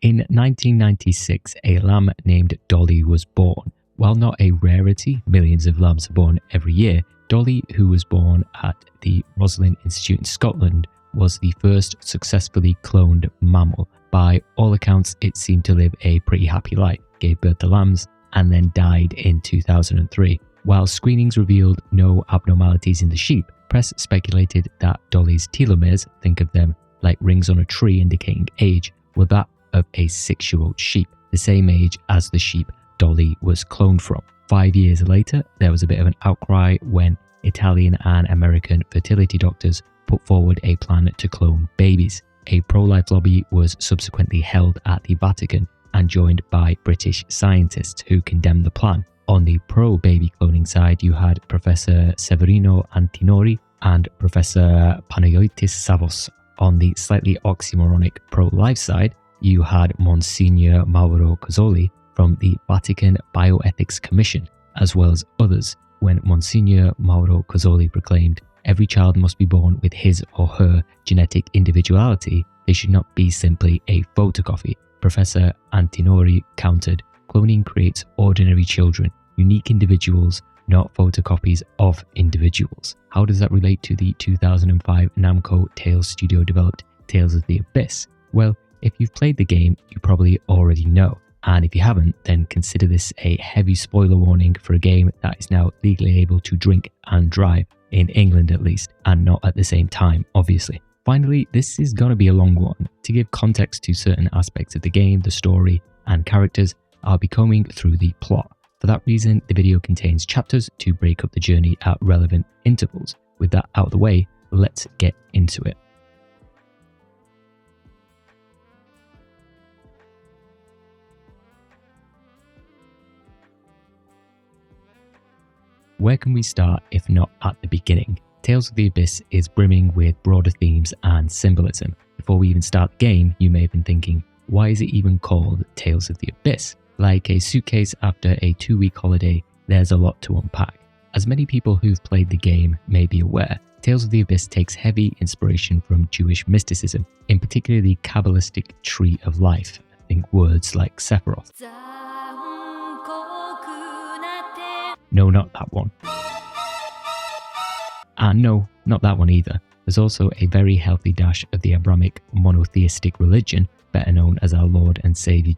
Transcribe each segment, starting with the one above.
In 1996, a lamb named Dolly was born. While not a rarity, millions of lambs are born every year, Dolly, who was born at the Roslin Institute in Scotland, was the first successfully cloned mammal. By all accounts, it seemed to live a pretty happy life, gave birth to lambs, and then died in 2003. While screenings revealed no abnormalities in the sheep, press speculated that Dolly's telomeres, think of them like rings on a tree indicating age, were that of a 6-year-old sheep, the same age as the sheep Dolly was cloned from. 5 years later, there was a bit of an outcry when Italian and American fertility doctors put forward a plan to clone babies. A pro-life lobby was subsequently held at the Vatican and joined by British scientists who condemned the plan. On the pro-baby cloning side, you had Professor Severino Antinori and Professor Panayotis Savos. On the slightly oxymoronic pro-life side, you had Monsignor Mauro Cozzoli from the Vatican Bioethics Commission, as well as others, when Monsignor Mauro Cozzoli proclaimed, "Every child must be born with his or her genetic individuality. They should not be simply a photocopy." Professor Antinori countered, "Cloning creates ordinary children, unique individuals, not photocopies of individuals." How does that relate to the 2005 Namco Tales studio developed Tales of the Abyss? Well, if you've played the game, you probably already know. And if you haven't, then consider this a heavy spoiler warning for a game that is now legally able to drink and drive, in England at least, and not at the same time, obviously. Finally, this is going to be a long one. To give context to certain aspects of the game, the story, and characters, I'll be combing through the plot. For that reason, the video contains chapters to break up the journey at relevant intervals. With that out of the way, let's get into it. Where can we start if not at the beginning? Tales of the Abyss is brimming with broader themes and symbolism. Before we even start the game, you may have been thinking, why is it even called Tales of the Abyss? Like a suitcase after a 2-week holiday, there's a lot to unpack. As many people who've played the game may be aware, Tales of the Abyss takes heavy inspiration from Jewish mysticism, in particular the Kabbalistic Tree of Life. Think words like Sephiroth. No, not that one. And no, not that one either. There's also a very healthy dash of the Abrahamic monotheistic religion, better known as our Lord and Saviour.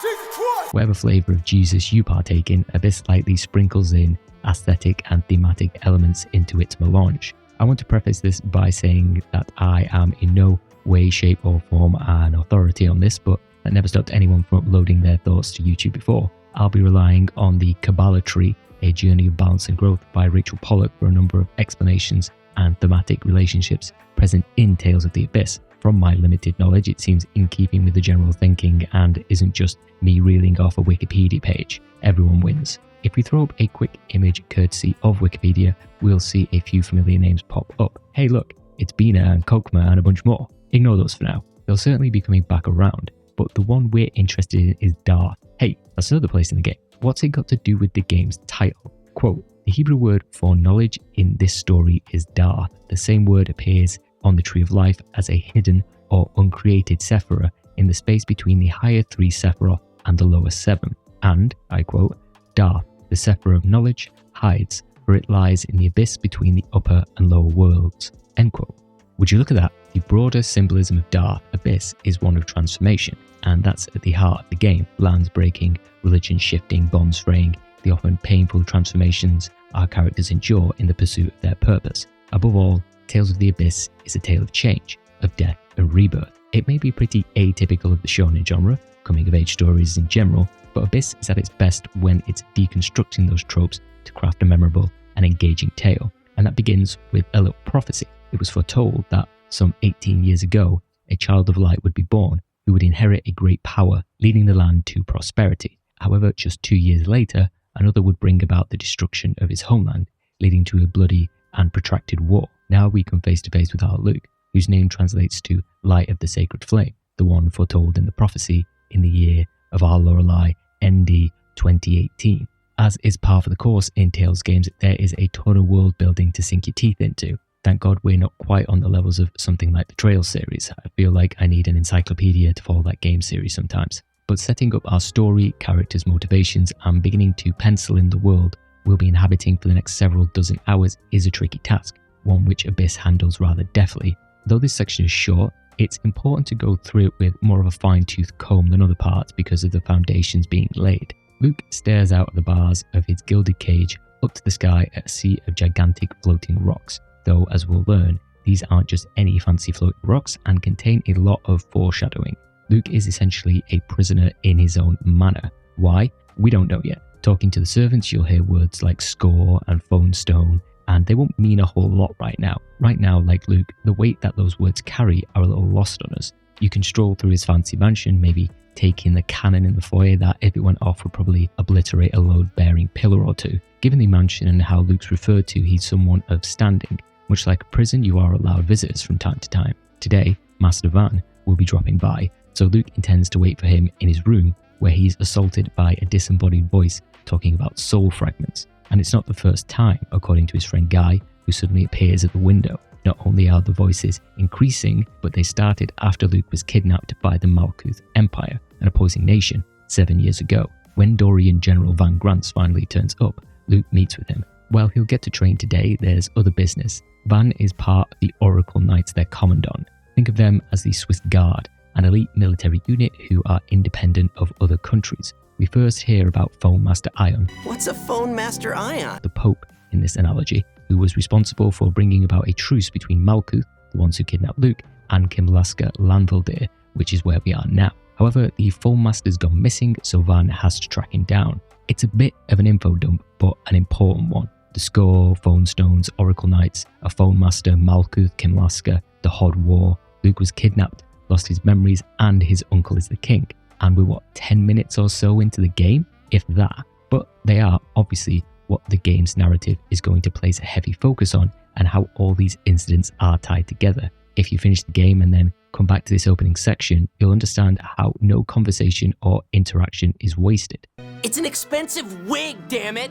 Whatever flavour of Jesus you partake in, Abyss lightly sprinkles in aesthetic and thematic elements into its melange. I want to preface this by saying that I am in no way, shape or form an authority on this, but that never stopped anyone from uploading their thoughts to YouTube before. I'll be relying on the Kabbalah Tree, A Journey of Balance and Growth by Rachel Pollack for a number of explanations and thematic relationships present in Tales of the Abyss. From my limited knowledge, it seems in keeping with the general thinking and isn't just me reeling off a Wikipedia page. Everyone wins. If we throw up a quick image courtesy of Wikipedia, we'll see a few familiar names pop up. Hey look, it's Binah and Kokma and a bunch more. Ignore those for now. They'll certainly be coming back around, but the one we're interested in is Darth. Hey, that's another place in the game. What's it got to do with the game's title? Quote, the Hebrew word for knowledge in this story is Darth. The same word appears on the Tree of Life as a hidden or uncreated Sephirah in the space between the higher 3 Sephiroth and the lower 7. And, I quote, Darth, the Sephirah of knowledge, hides, for it lies in the abyss between the upper and lower worlds. End quote. Would you look at that? The broader symbolism of Darth, Abyss, is one of transformation, and that's at the heart of the game. Lands breaking, religion shifting, bonds fraying, the often painful transformations our characters endure in the pursuit of their purpose. Above all, Tales of the Abyss is a tale of change, of death and rebirth. It may be pretty atypical of the shonen genre, coming-of-age stories in general, but Abyss is at its best when it's deconstructing those tropes to craft a memorable and engaging tale. And that begins with a little prophecy. It was foretold that some 18 years ago, a child of light would be born who would inherit a great power, leading the land to prosperity. However, just 2 years later, another would bring about the destruction of his homeland, leading to a bloody and protracted war. Now we come face to face with our Luke, whose name translates to Light of the Sacred Flame, the one foretold in the prophecy in the year of our Lorelei, ND 2018. As is par for the course in Tales games, there is a ton of world building to sink your teeth into. Thank God we're not quite on the levels of something like the Trail series. I feel like I need an encyclopedia to follow that game series sometimes. but setting up our story, characters' motivations, and beginning to pencil in the world we'll be inhabiting for the next several dozen hours is a tricky task, one which Abyss handles rather deftly. Though this section is short, it's important to go through it with more of a fine-tooth comb than other parts because of the foundations being laid. Luke stares out of the bars of his gilded cage up to the sky at a sea of gigantic floating rocks, though as we'll learn, these aren't just any fancy floating rocks and contain a lot of foreshadowing. Luke is essentially a prisoner in his own manor. Why? We don't know yet. Talking to the servants, you'll hear words like score and phone stone, and they won't mean a whole lot right now. Right now, like Luke, the weight that those words carry are a little lost on us. You can stroll through his fancy mansion, maybe take in the cannon in the foyer that, if it went off, would probably obliterate a load-bearing pillar or two. Given the mansion and how Luke's referred to, he's someone of standing. Much like a prison, you are allowed visitors from time to time. Today, Master Van will be dropping by, so Luke intends to wait for him in his room, where he's assaulted by a disembodied voice talking about soul fragments. And it's not the first time, according to his friend Guy, who suddenly appears at the window. Not only are the voices increasing, but they started after Luke was kidnapped by the Malkuth Empire, an opposing nation, 7 years ago. When Dorian General Van Grants finally turns up, Luke meets with him. While he'll get to train today, there's other business. Van is part of the Oracle Knights they're commandant. Think of them as the Swiss Guard, an elite military unit who are independent of other countries. We first hear about Phone Master Ion. What's a Phone Master Ion? The Pope, in this analogy, who was responsible for bringing about a truce between Malkuth, the ones who kidnapped Luke, and Kimlaska Lanvaldir, which is where we are now. However, the Phone Master's gone missing, so Van has to track him down. It's a bit of an info dump, but an important one. The Score, Phone Stones, Oracle Knights, a Phone Master, Malkuth, Kimlaska, the Hod War. Luke was kidnapped, lost his memories, and his uncle is the king. And we're 10 minutes or so into the game, if that. But they are obviously what the game's narrative is going to place a heavy focus on, and how all these incidents are tied together. If you finish the game and then come back to this opening section, you'll understand how no conversation or interaction is wasted. It's an expensive wig, damn it!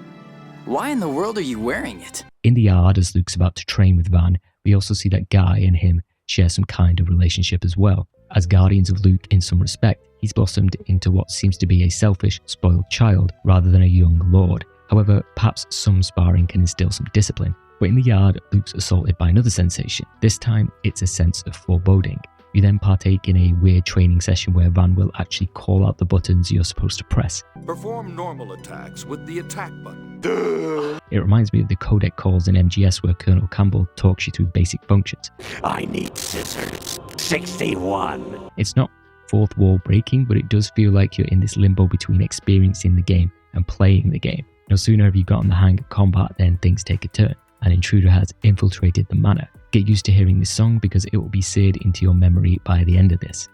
Why in the world are you wearing it? In the yard, as Luke's about to train with Van, we also see that Guy and him share some kind of relationship as well. As guardians of Luke in some respect, he's blossomed into what seems to be a selfish, spoiled child rather than a young lord. However, perhaps some sparring can instill some discipline. But in the yard, Luke's assaulted by another sensation. This time, it's a sense of foreboding. You then partake in a weird training session where Van will actually call out the buttons you're supposed to press. Perform normal attacks with the attack button. It reminds me of the codec calls in MGS where Colonel Campbell talks you through basic functions. I need scissors. 61. It's not fourth wall breaking, but it does feel like you're in this limbo between experiencing the game and playing the game. No sooner have you gotten the hang of combat than things take a turn. An intruder has infiltrated the manor. Get used to hearing this song because it will be seared into your memory by the end of this.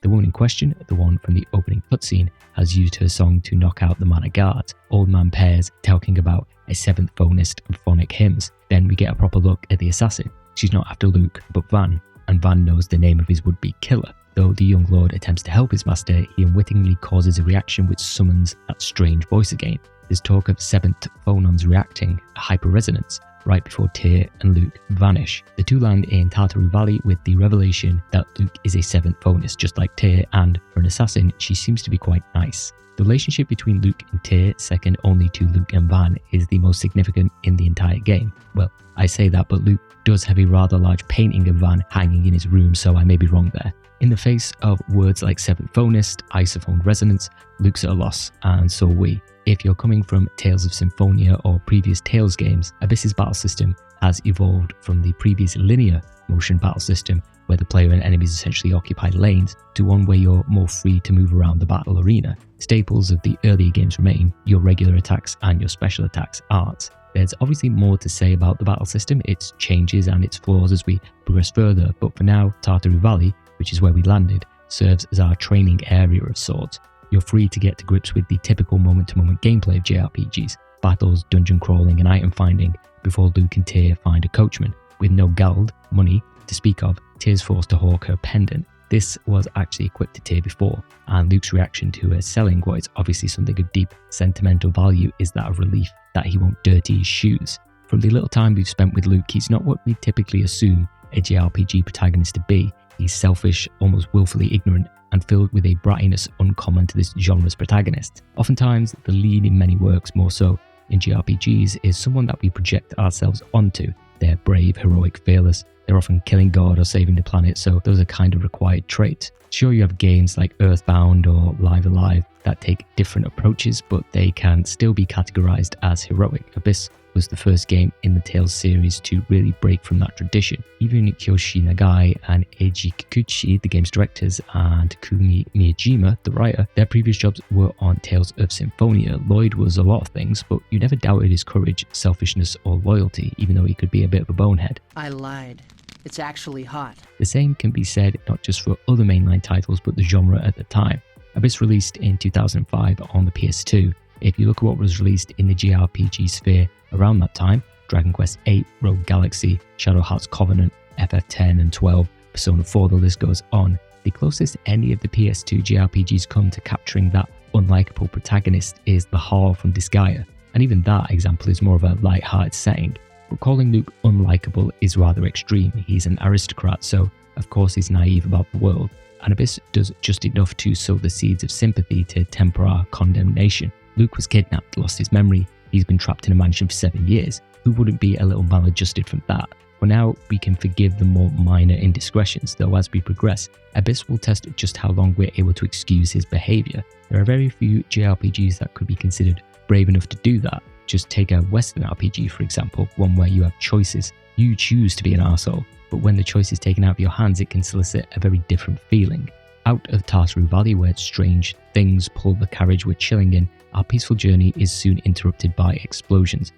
The woman in question, the one from the opening cutscene, has used her song to knock out the manor guards. Old man Pears talking about a 7th phonist of phonic hymns. Then we get a proper look at the assassin. She's not after Luke, but Van, and Van knows the name of his would-be killer. Though the young lord attempts to help his master, he unwittingly causes a reaction which summons that strange voice again. There's talk of 7th phonons reacting, a hyper-resonance, right before Tyr and Luke vanish. The two land in Tartaroo Valley with the revelation that Luke is a 7th phonist, just like Tyr, and for an assassin, she seems to be quite nice. The relationship between Luke and Tyr, second only to Luke and Van, is the most significant in the entire game. Well, I say that, but Luke does have a rather large painting of Van hanging in his room, so I may be wrong there. In the face of words like 7th phonist, isophone resonance, Luke's at a loss, and so are we. If you're coming from Tales of Symphonia or previous Tales games, Abyss's battle system has evolved from the previous linear motion battle system, where the player and enemies essentially occupy lanes, to one where you're more free to move around the battle arena. Staples of the earlier games remain, your regular attacks and your special attacks aren't. There's obviously more to say about the battle system, its changes and its flaws as we progress further, but for now, Tartaroo Valley, which is where we landed, serves as our training area of sorts. You're free to get to grips with the typical moment-to-moment gameplay of JRPGs, battles, dungeon crawling and item finding, before Luke and Tyr find a coachman. With no geld, money, to speak of, Tyr's forced to hawk her pendant. This was actually equipped to Tyr before, and Luke's reaction to her selling what is obviously something of deep sentimental value is that of relief that he won't dirty his shoes. From the little time we've spent with Luke, he's not what we typically assume a JRPG protagonist to be. He's selfish, almost willfully ignorant, and filled with a brattiness uncommon to this genre's protagonists. Oftentimes, the lead in many works, more so in JRPGs, is someone that we project ourselves onto. They're brave, heroic, fearless. They're often killing God or saving the planet, so those are kind of required traits. Sure, you have games like Earthbound or Live Alive that take different approaches, but they can still be categorized as heroic. Abyss was the first game in the Tales series to really break from that tradition. Even Kyoshi Nagai and Eiji Kikuchi, the game's directors, and Kumi Miyajima, the writer, their previous jobs were on Tales of Symphonia. Lloyd was a lot of things, but you never doubted his courage, selfishness, or loyalty, even though he could be a bit of a bonehead. I lied. It's actually hot. The same can be said not just for other mainline titles, but the genre at the time. Abyss released in 2005 on the PS2. If you look at what was released in the JRPG sphere around that time, Dragon Quest VIII, Rogue Galaxy, Shadow Hearts Covenant, FF10 and 12, Persona 4, the list goes on. The closest any of the PS2 JRPGs come to capturing that unlikable protagonist is The Harl from Disgaea, and even that example is more of a light-hearted setting. But calling Luke unlikable is rather extreme. He's an aristocrat, so of course he's naive about the world, and Abyss does just enough to sow the seeds of sympathy to temper our condemnation. Luke was kidnapped, lost his memory, he's been trapped in a mansion for 7 years. Who wouldn't be a little maladjusted from that? For now, we can forgive the more minor indiscretions, though as we progress, Abyss will test just how long we're able to excuse his behaviour. There are very few JRPGs that could be considered brave enough to do that. Just take a Western RPG, for example, one where you have choices. You choose to be an arsehole, but when the choice is taken out of your hands, it can solicit a very different feeling. Out of Tartaroo Valley, where strange things pull the carriage we're chilling in, our peaceful journey is soon interrupted by explosions.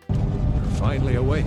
Finally awake.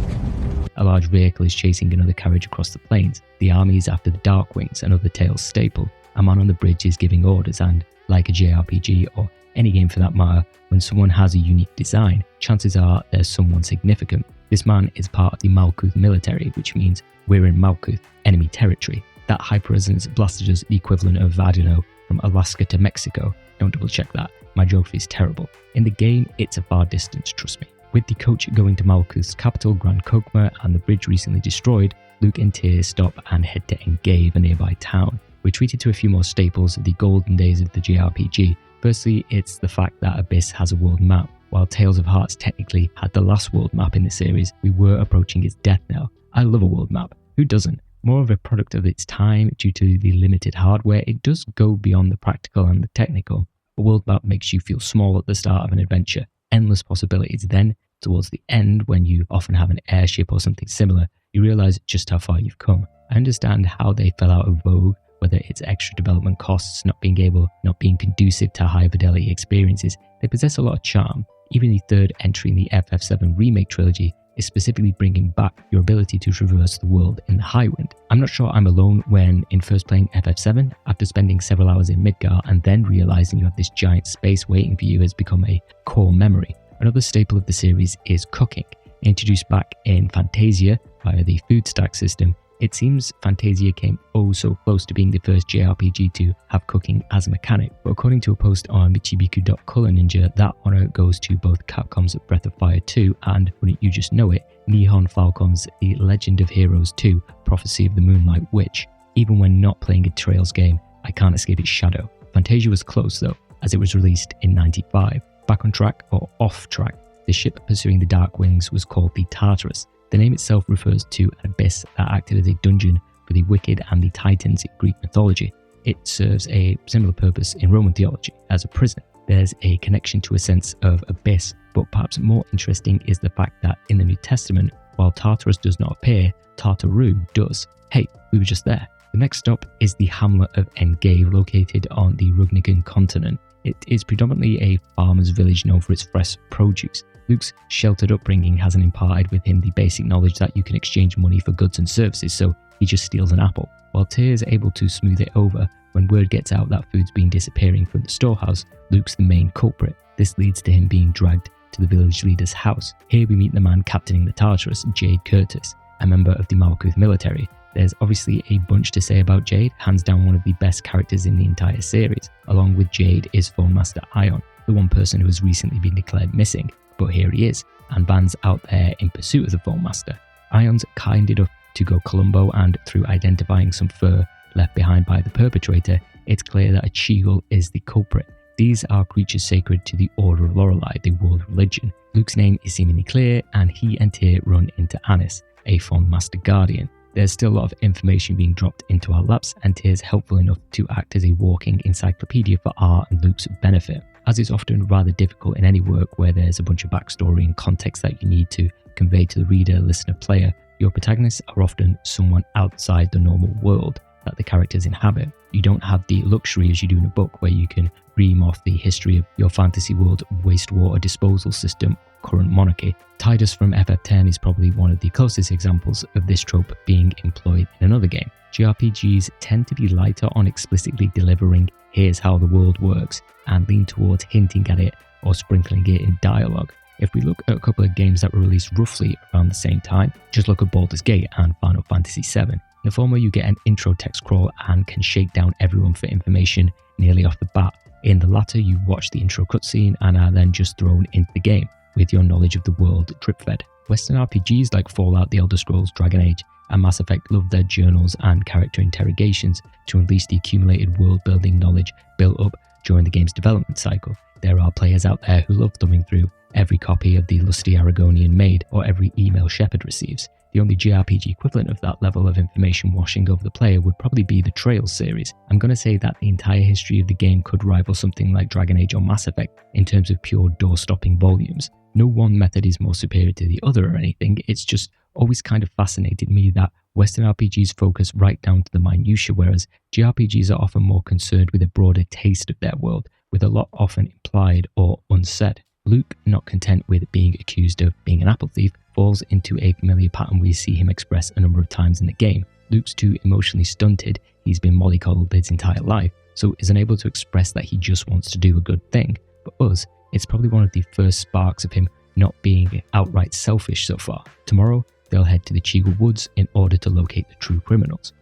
A large vehicle is chasing another carriage across the plains. The army is after the Darkwings, another Tales staple. A man on the bridge is giving orders, and, like a JRPG or any game for that matter, when someone has a unique design, chances are there's someone significant. This man is part of the Malkuth military, which means we're in Malkuth, enemy territory. That hyper-resonance blasted us the equivalent of, I don't know, from Alaska to Mexico. Don't double check that, my geography is terrible. In the game, it's a far distance, trust me. With the coach going to Malkuth's capital, Grand Kokma, and the bridge recently destroyed, Luke and Tyr stop and head to Engave, a nearby town. We're treated to a few more staples of the golden days of the JRPG. Firstly, it's the fact that Abyss has a world map. While Tales of Hearts technically had the last world map in the series, we were approaching its death knell. I love a world map. Who doesn't? More of a product of its time due to the limited hardware, it does go beyond the practical and the technical. A world map makes you feel small at the start of an adventure. Endless possibilities. Then, towards the end, when you often have an airship or something similar, you realise just how far you've come. I understand how they fell out of vogue, whether it's extra development costs, not being conducive to high fidelity experiences. They possess a lot of charm. Even the third entry in the FF7 remake trilogy is specifically bringing back your ability to traverse the world in the Highwind. I'm not sure I'm alone when in first playing FF7, after spending several hours in Midgar and then realising you have this giant space waiting for you has become a core memory. Another staple of the series is cooking. Introduced back in Fantasia via the food stack system, it seems Fantasia came oh so close to being the first JRPG to have cooking as a mechanic, but according to a post on Michibiku.Color Ninja, that honour goes to both Capcom's Breath of Fire 2 and, wouldn't you just know it, Nihon Falcom's The Legend of Heroes 2, Prophecy of the Moonlight Witch. Even when not playing a Trails game, I can't escape its shadow. Fantasia was close though, as it was released in '95. Back on track or off track, the ship pursuing the Darkwings was called the Tartarus. The name itself refers to an abyss that acted as a dungeon for the wicked and the titans in Greek mythology. It serves a similar purpose in Roman theology as a prison. There's a connection to a sense of abyss, but perhaps more interesting is the fact that in the New Testament, while Tartarus does not appear, Tartaroo does. Hey, we were just there. The next stop is the hamlet of Engave, located on the Rugnigan continent. It is predominantly a farmer's village known for its fresh produce. Luke's sheltered upbringing hasn't imparted with him the basic knowledge that you can exchange money for goods and services, so he just steals an apple. While Tyr is able to smooth it over, when word gets out that food's been disappearing from the storehouse, Luke's the main culprit. This leads to him being dragged to the village leader's house. Here we meet the man captaining the Tartarus, Jade Curtis, a member of the Malkuth military. There's obviously a bunch to say about Jade, hands down one of the best characters in the entire series. Along with Jade is Phone Master Ion, the one person who has recently been declared missing. but here he is, and Ban's out there in pursuit of the Foam Master. Ion's kind enough to go Columbo, and through identifying some fur left behind by the perpetrator, it's clear that a Cheagle is the culprit. These are creatures sacred to the Order of Lorelei, the world religion. Luke's name is seemingly clear, and he and Tyr run into Anis, a Foam Master Guardian. There's still a lot of information being dropped into our laps, and Tyr's helpful enough to act as a walking encyclopedia for our and Luke's benefit. As is often rather difficult in any work where there's a bunch of backstory and context that you need to convey to the reader, listener, player, your protagonists are often someone outside the normal world that the characters inhabit. You don't have the luxury as you do in a book where you can ream off the history of your fantasy world wastewater disposal system, current monarchy. Tidus from FF10 is probably one of the closest examples of this trope being employed in another game. JRPGs tend to be lighter on explicitly delivering "here's how the world works" and lean towards hinting at it or sprinkling it in dialogue. If we look at a couple of games that were released roughly around the same time, just look at Baldur's Gate and Final Fantasy VII. In the former, you get an intro text crawl and can shake down everyone for information nearly off the bat. In the latter, you watch the intro cutscene and are then just thrown into the game, with your knowledge of the world drip-fed. Western RPGs like Fallout, The Elder Scrolls, Dragon Age, and Mass Effect love their journals and character interrogations to unleash the accumulated world-building knowledge built up during the game's development cycle. There are players out there who love thumbing through every copy of the lusty Aragonian Maid or every email Shepard receives. The only JRPG equivalent of that level of information washing over the player would probably be the Trails series. I'm going to say that the entire history of the game could rival something like Dragon Age or Mass Effect in terms of pure door-stopping volumes. No one method is more superior to the other or anything, it's just always kind of fascinated me that Western RPGs focus right down to the minutiae, whereas JRPGs are often more concerned with a broader taste of their world, with a lot often implied or unsaid. Luke, not content with being accused of being an apple thief, falls into a familiar pattern we see him express a number of times in the game. Luke's too emotionally stunted, he's been mollycoddled his entire life, so is unable to express that he just wants to do a good thing. For us, it's probably one of the first sparks of him not being outright selfish so far. Tomorrow, they'll head to the Cheagle Woods in order to locate the true criminals.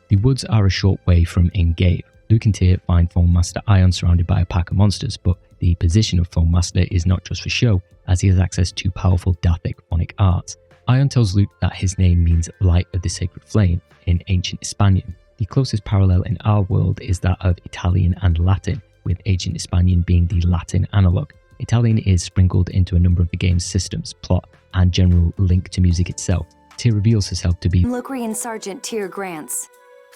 The woods are a short way from Ingave. Luke and Tyr find Foam Master Ion surrounded by a pack of monsters, but the position of Foam Master is not just for show, as he has access to powerful Dathic phonic arts. Ion tells Luke that his name means Light of the Sacred Flame in ancient Hispanian. The closest parallel in our world is that of Italian and Latin, with ancient Hispanian being the Latin analogue. Italian is sprinkled into a number of the game's systems, plot, and general link to music itself. Tyr reveals herself to be Locrian Sergeant Tyr Grants,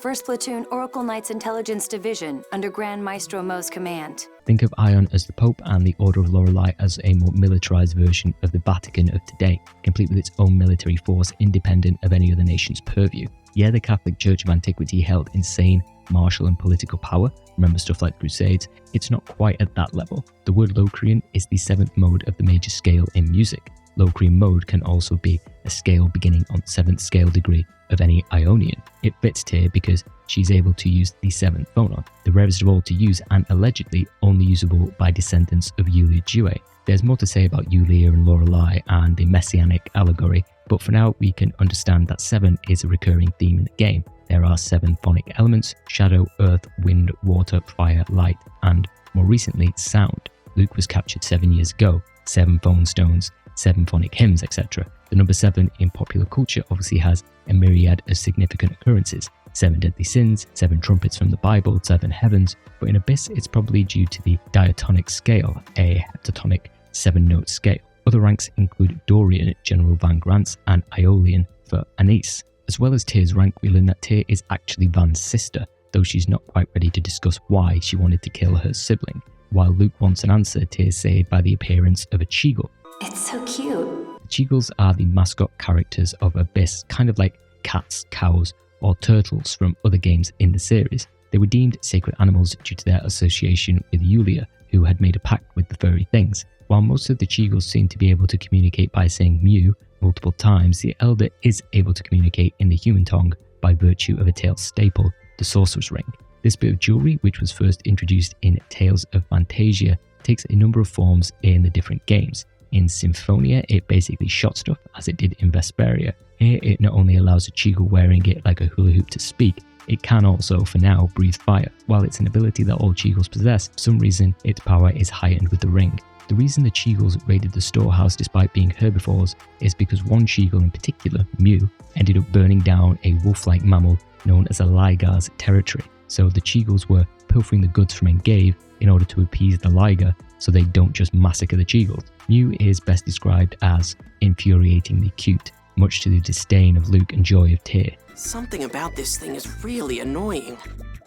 1st Platoon Oracle Knights Intelligence Division under Grand Maestro Mo's command. Think of Ion as the Pope and the Order of Lorelei as a more militarized version of the Vatican of today, complete with its own military force independent of any other nation's purview. Yeah, the Catholic Church of Antiquity held insane martial and political power, remember stuff like Crusades, it's not quite at that level. The word Locrian is the 7th mode of the major scale in music. Locrian mode can also be a scale beginning on 7th scale degree of any Ionian. It fits Tyr because she's able to use the 7th phonon, the rarest of all to use and allegedly only usable by descendants of Yulia Due. There's more to say about Yulia and Lorelei and the messianic allegory, but for now we can understand that 7 is a recurring theme in the game. There are 7 phonic elements: shadow, earth, wind, water, fire, light, and more recently, sound. Luke was captured 7 years ago, 7 phone stones, 7 phonic hymns, etc. The number 7 in popular culture obviously has a myriad of significant occurrences: 7 deadly sins, 7 trumpets from the Bible, 7 heavens, but in Abyss it's probably due to the diatonic scale, a heptatonic 7-note scale. Other ranks include Dorian, General Van Grants, and Aeolian for Anise. As well as Tyr's rank, we learn that Tyr is actually Van's sister, though she's not quite ready to discuss why she wanted to kill her sibling. While Luke wants an answer, Tyr's saved by the appearance of a Cheagle. It's so cute. The Cheagles are the mascot characters of Abyss, kind of like cats, cows, or turtles from other games in the series. They were deemed sacred animals due to their association with Yulia, who had made a pact with the furry things. While most of the Cheagles seem to be able to communicate by saying mew multiple times, the Elder is able to communicate in the human tongue by virtue of a Tales staple, the Sorcerer's Ring. This bit of jewelry, which was first introduced in Tales of Fantasia, takes a number of forms in the different games. In Symphonia, it basically shot stuff, as it did in Vesperia. Here, it not only allows a Cheagle wearing it like a hula hoop to speak, It can also, for now, breathe fire. While it's an ability that all Cheagles possess, for some reason its power is heightened with the ring. The reason the Cheagles raided the storehouse despite being herbivores is because one Cheagle in particular, Mew, ended up burning down a wolf-like mammal known as a Ligar's territory. So the Cheagles were pilfering the goods from Engave in order to appease the Ligar so they don't just massacre the Cheagles. Mew is best described as infuriatingly cute, much to the disdain of Luke and joy of Tyr. Something about this thing is really annoying.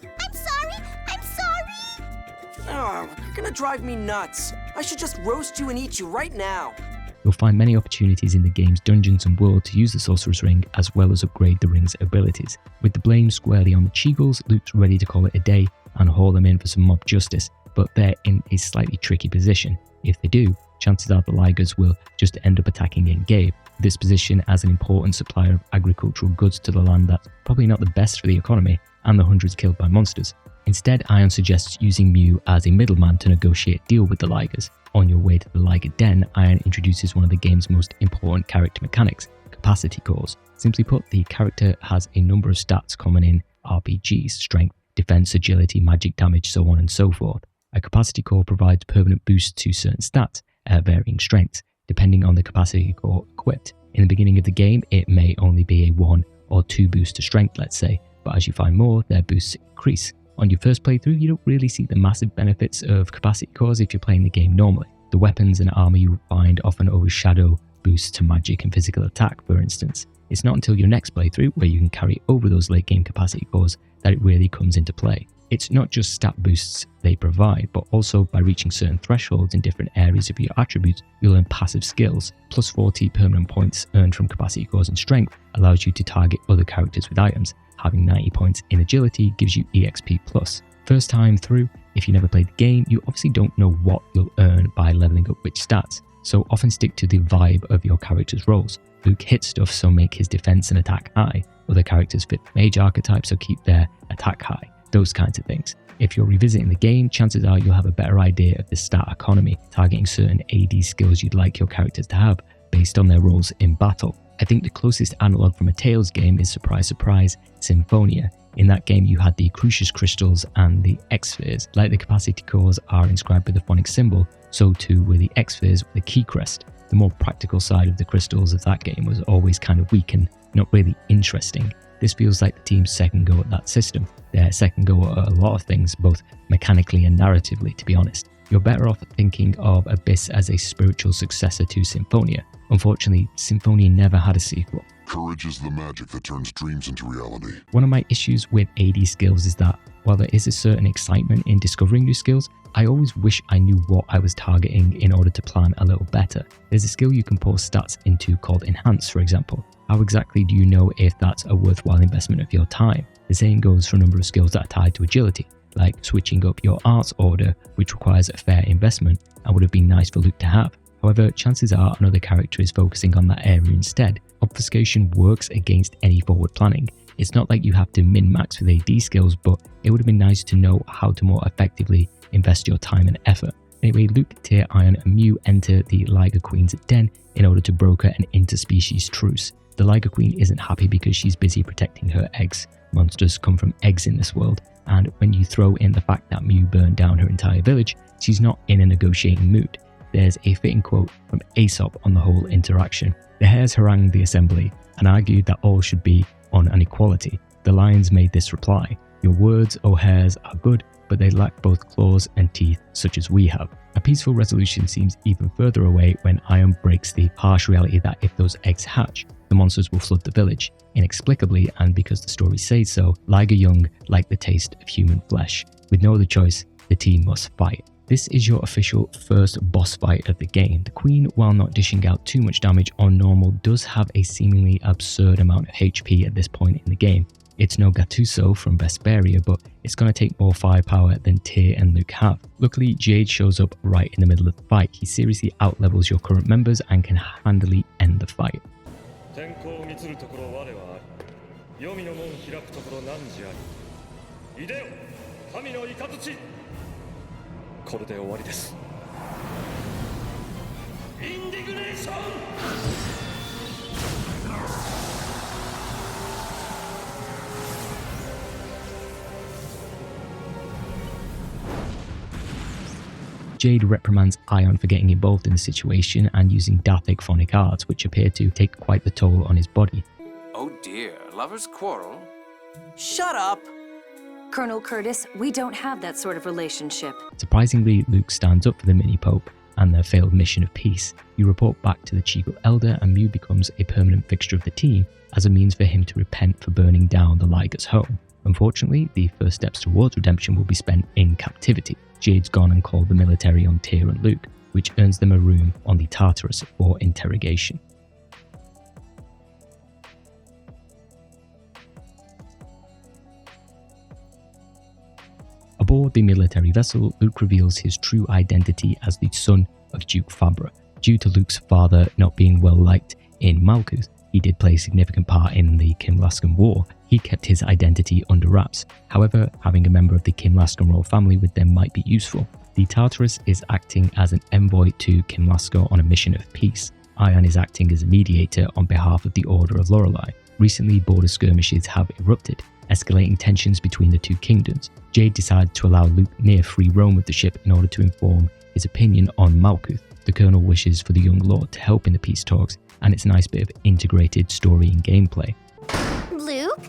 I'm sorry! I'm sorry! Oh, you're gonna drive me nuts. I should just roast you and eat you right now. You'll find many opportunities in the game's dungeons and world to use the Sorcerer's Ring as well as upgrade the ring's abilities. With the blame squarely on the Cheagles, Luke's ready to call it a day and haul them in for some mob justice, but they're in a slightly tricky position. If they do, chances are the Ligars will just end up attacking Engave. This position as an important supplier of agricultural goods to the land that's probably not the best for the economy and the hundreds killed by monsters. Instead, Ion suggests using Mew as a middleman to negotiate a deal with the Ligars. On your way to the Ligar Den, Ion introduces one of the game's most important character mechanics, capacity cores. Simply put, the character has a number of stats common in RPGs: strength, defense, agility, magic damage, so on and so forth. A capacity core provides permanent boosts to certain stats at varying strengths, depending on the capacity core equipped. In the beginning of the game, it may only be a 1 or 2 boost to strength, let's say, but as you find more, their boosts increase. On your first playthrough, you don't really see the massive benefits of capacity cores if you're playing the game normally. The weapons and armor you find often overshadow boosts to magic and physical attack, for instance. It's not until your next playthrough, where you can carry over those late game capacity cores, that it really comes into play. It's not just stat boosts they provide, but also by reaching certain thresholds in different areas of your attributes, you'll earn passive skills. Plus 40 permanent points earned from capacity cores and strength allows you to target other characters with items. Having 90 points in agility gives you EXP+. First time through, if you never played the game, you obviously don't know what you'll earn by leveling up which stats, so often stick to the vibe of your character's roles. Luke hits stuff, so make his defense and attack high. Other characters fit the mage archetype, so keep their attack high. Those kinds of things. If you're revisiting the game, chances are you'll have a better idea of the stat economy, targeting certain AD skills you'd like your characters to have based on their roles in battle. I think the closest analogue from a Tales game is, surprise surprise, Symphonia. In that game you had the Crucius crystals and the X-Spheres. Like the capacity cores are inscribed with a phonic symbol, so too were the X-Spheres with a key crest. The more practical side of the crystals of that game was always kind of weak and not really interesting. This feels like the team's second go at that system. Their second go at a lot of things, both mechanically and narratively, to be honest. You're better off thinking of Abyss as a spiritual successor to Symphonia. Unfortunately, Symphonia never had a sequel. Courage is the magic that turns dreams into reality. One of my issues with AD skills is that while there is a certain excitement in discovering new skills, I always wish I knew what I was targeting in order to plan a little better. There's a skill you can pour stats into called Enhance, for example. How exactly do you know if that's a worthwhile investment of your time? The same goes for a number of skills that are tied to agility, like switching up your arts order, which requires a fair investment and would have been nice for Luke to have. However, chances are another character is focusing on that area instead. Obfuscation works against any forward planning. It's not like you have to min-max with AD skills, but it would have been nice to know how to more effectively invest your time and effort. Anyway, Luke, Tyr, Ion and Mew enter the Ligar Queen's den in order to broker an interspecies truce. The Ligar Queen isn't happy because she's busy protecting her eggs. Monsters come from eggs in this world, and when you throw in the fact that Mew burned down her entire village, she's not in a negotiating mood. There's a fitting quote from Aesop on the whole interaction. The hares harangued the assembly and argued that all should be on an equality. The lions made this reply: "Your words, O hares, are good, but they lack both claws and teeth such as we have." A peaceful resolution seems even further away when Ion breaks the harsh reality that if those eggs hatch, the monsters will flood the village. Inexplicably, and because the story says so, Ligar young like the taste of human flesh. With no other choice, the team must fight. This is your official first boss fight of the game. The Queen, while not dishing out too much damage on normal, does have a seemingly absurd amount of HP at this point in the game. It's no Gattuso from Vesperia, but it's going to take more firepower than Tyr and Luke have. Luckily, Jade shows up right in the middle of the fight. He seriously outlevels your current members and can handily end the fight. 天候を満つるところ我はあり、黄泉の門開くところ汝あり。いでよ、神の雷。これで終わりです。インディグネーション。Jade reprimands Ion for getting involved in the situation and using Dathic phonic arts, which appear to take quite the toll on his body. Oh dear, lovers quarrel? Shut up! Colonel Curtis, we don't have that sort of relationship. Surprisingly, Luke stands up for the mini-pope and their failed mission of peace. You report back to the Cheagle Elder, and Mew becomes a permanent fixture of the team as a means for him to repent for burning down the Liger's home. Unfortunately, the first steps towards redemption will be spent in captivity. Jade's gone and called the military on Tyr and Luke, which earns them a room on the Tartarus for interrogation. Aboard the military vessel, Luke reveals his true identity as the son of Duke Fabra. Due to Luke's father not being well liked in Malkuth, he did play a significant part in the Kinlaskan War. He kept his identity under wraps. However, having a member of the Kinlaskan royal family with them might be useful. The Tartarus is acting as an envoy to Kinlaska on a mission of peace. Ion is acting as a mediator on behalf of the Order of Lorelei. Recently, border skirmishes have erupted, escalating tensions between the two kingdoms. Jade decides to allow Luke near free roam with the ship in order to inform his opinion on Malkuth. The Colonel wishes for the young lord to help in the peace talks, and it's a nice bit of integrated story and gameplay. Luke,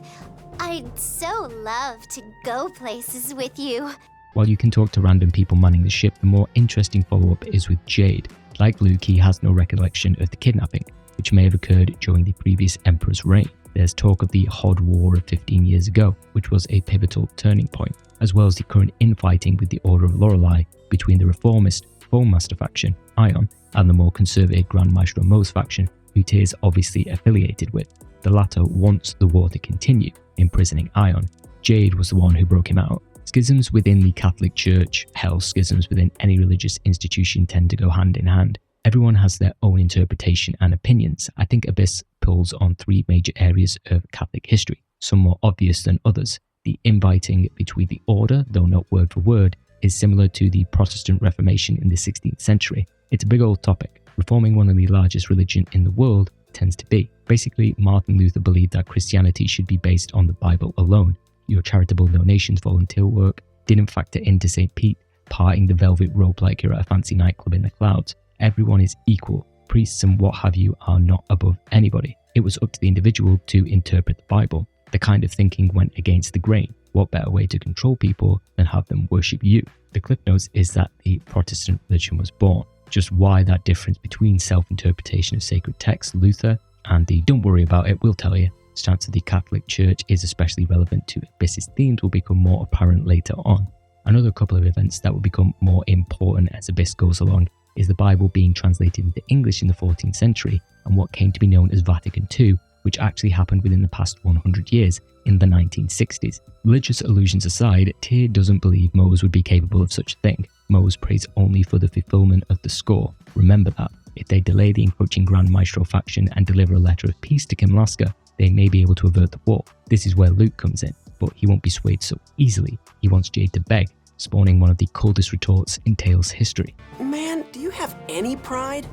I'd so love to go places with you. While you can talk to random people manning the ship, the more interesting follow-up is with Jade. Like Luke, he has no recollection of the kidnapping, which may have occurred during the previous Emperor's reign. There's talk of the Hod War of 15 years ago, which was a pivotal turning point, as well as the current infighting with the Order of Lorelei between the reformist Foammaster faction, Ion, and the more conservative Grand Maestro Mose faction, who Tyr's obviously affiliated with. The latter wants the war to continue, imprisoning Ion. Jade was the one who broke him out. Schisms within the Catholic Church, hell, schisms within any religious institution tend to go hand in hand. Everyone has their own interpretation and opinions. I think Abyss pulls on three major areas of Catholic history, some more obvious than others. The infighting between the order, though not word for word, is similar to the Protestant Reformation in the 16th century. It's a big old topic. Reforming one of the largest religions in the world tends to be. Basically, Martin Luther believed that Christianity should be based on the Bible alone. Your charitable donations, volunteer work, didn't factor into St. Pete, parting the velvet rope like you're at a fancy nightclub in the clouds. Everyone is equal. Priests and what have you are not above anybody. It was up to the individual to interpret the Bible. The kind of thinking went against the grain. What better way to control people than have them worship you? The cliff notes is that the Protestant religion was born. Just why that difference between self-interpretation of sacred texts, Luther, and the "don't worry about it, we'll tell you" stance of the Catholic Church is especially relevant to Abyss's themes will become more apparent later on. Another couple of events that will become more important as Abyss goes along is the Bible being translated into English in the 14th century and what came to be known as Vatican II, which actually happened within the past 100 years in the 1960s. Religious allusions aside, Tyr doesn't believe Mose would be capable of such a thing. Mose prays only for the fulfillment of the score. Remember that. If they delay the encroaching Grand Maestro faction and deliver a letter of peace to Kinlaska, they may be able to avert the war. This is where Luke comes in, but he won't be swayed so easily. He wants Jade to beg, spawning one of the coldest retorts in Tales history. Man, do you have any pride?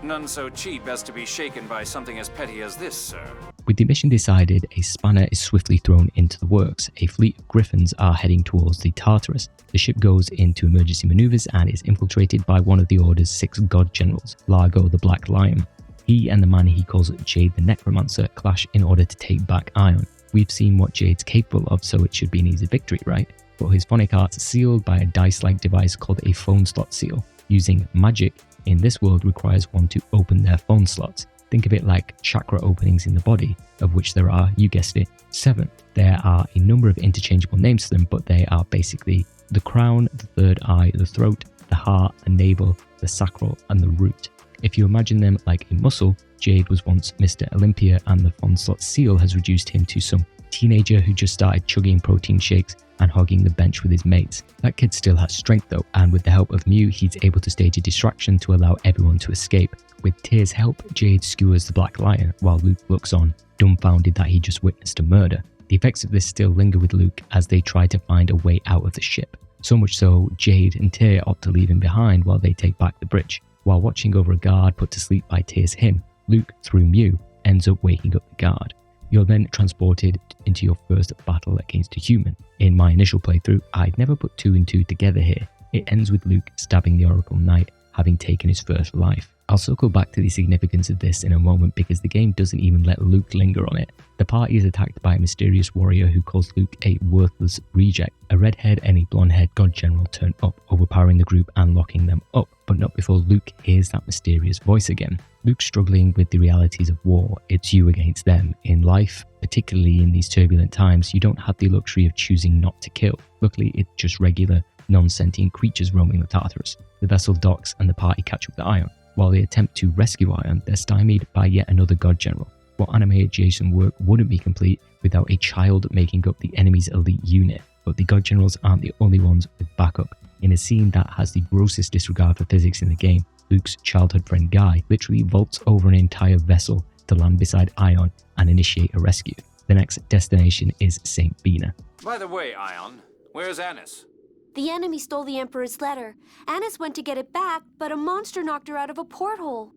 None so cheap as to be shaken by something as petty as this, sir. With the mission decided, a spanner is swiftly thrown into the works. A fleet of griffins are heading towards the Tartarus. The ship goes into emergency maneuvers and is infiltrated by one of the Order's 6 god generals, Largo the Black Lion. He and the man he calls Jade the Necromancer clash in order to take back Ion. We've seen what Jade's capable of, so it should be an easy victory, right? But his phonic arts are sealed by a dice-like device called a phone slot seal. Using magic in this world requires one to open their phone slots. Think of it like chakra openings in the body, of which there are, you guessed it, 7. There are a number of interchangeable names to them, but they are basically the crown, the third eye, the throat, the heart, the navel, the sacral, and the root. If you imagine them like a muscle, Jade was once Mr. Olympia, and the phone slot seal has reduced him to some teenager who just started chugging protein shakes and hogging the bench with his mates. That kid still has strength though, and with the help of Mew, he's able to stage a distraction to allow everyone to escape. With Tyr's help, Jade skewers the Black Lion, while Luke looks on, dumbfounded that he just witnessed a murder. The effects of this still linger with Luke as they try to find a way out of the ship. So much so, Jade and Tyr opt to leave him behind while they take back the bridge. While watching over a guard put to sleep by Tyr's hymn, Luke, through Mew, ends up waking up the guard. You're then transported into your first battle against a human. In my initial playthrough, I'd never put 2 and 2 together here. It ends with Luke stabbing the Oracle Knight, having taken his first life. I'll circle back to the significance of this in a moment because the game doesn't even let Luke linger on it. The party is attacked by a mysterious warrior who calls Luke a worthless reject. A red-haired and a blonde-haired god general turn up, overpowering the group and locking them up, but not before Luke hears that mysterious voice again. Luke struggling with the realities of war. It's you against them. In life, particularly in these turbulent times, you don't have the luxury of choosing not to kill. Luckily, it's just regular, non-sentient creatures roaming the Tartarus. The vessel docks and the party catch up with Ion. While they attempt to rescue Ion, they're stymied by yet another god general. What animated Jason work wouldn't be complete without a child making up the enemy's elite unit, but the god generals aren't the only ones with backup. In a scene that has the grossest disregard for physics in the game, Luke's childhood friend Guy literally vaults over an entire vessel to land beside Ion and initiate a rescue. The next destination is St. Binah. By the way, Ion, where's Annis? The enemy stole the Emperor's letter. Annis went to get it back, but a monster knocked her out of a porthole.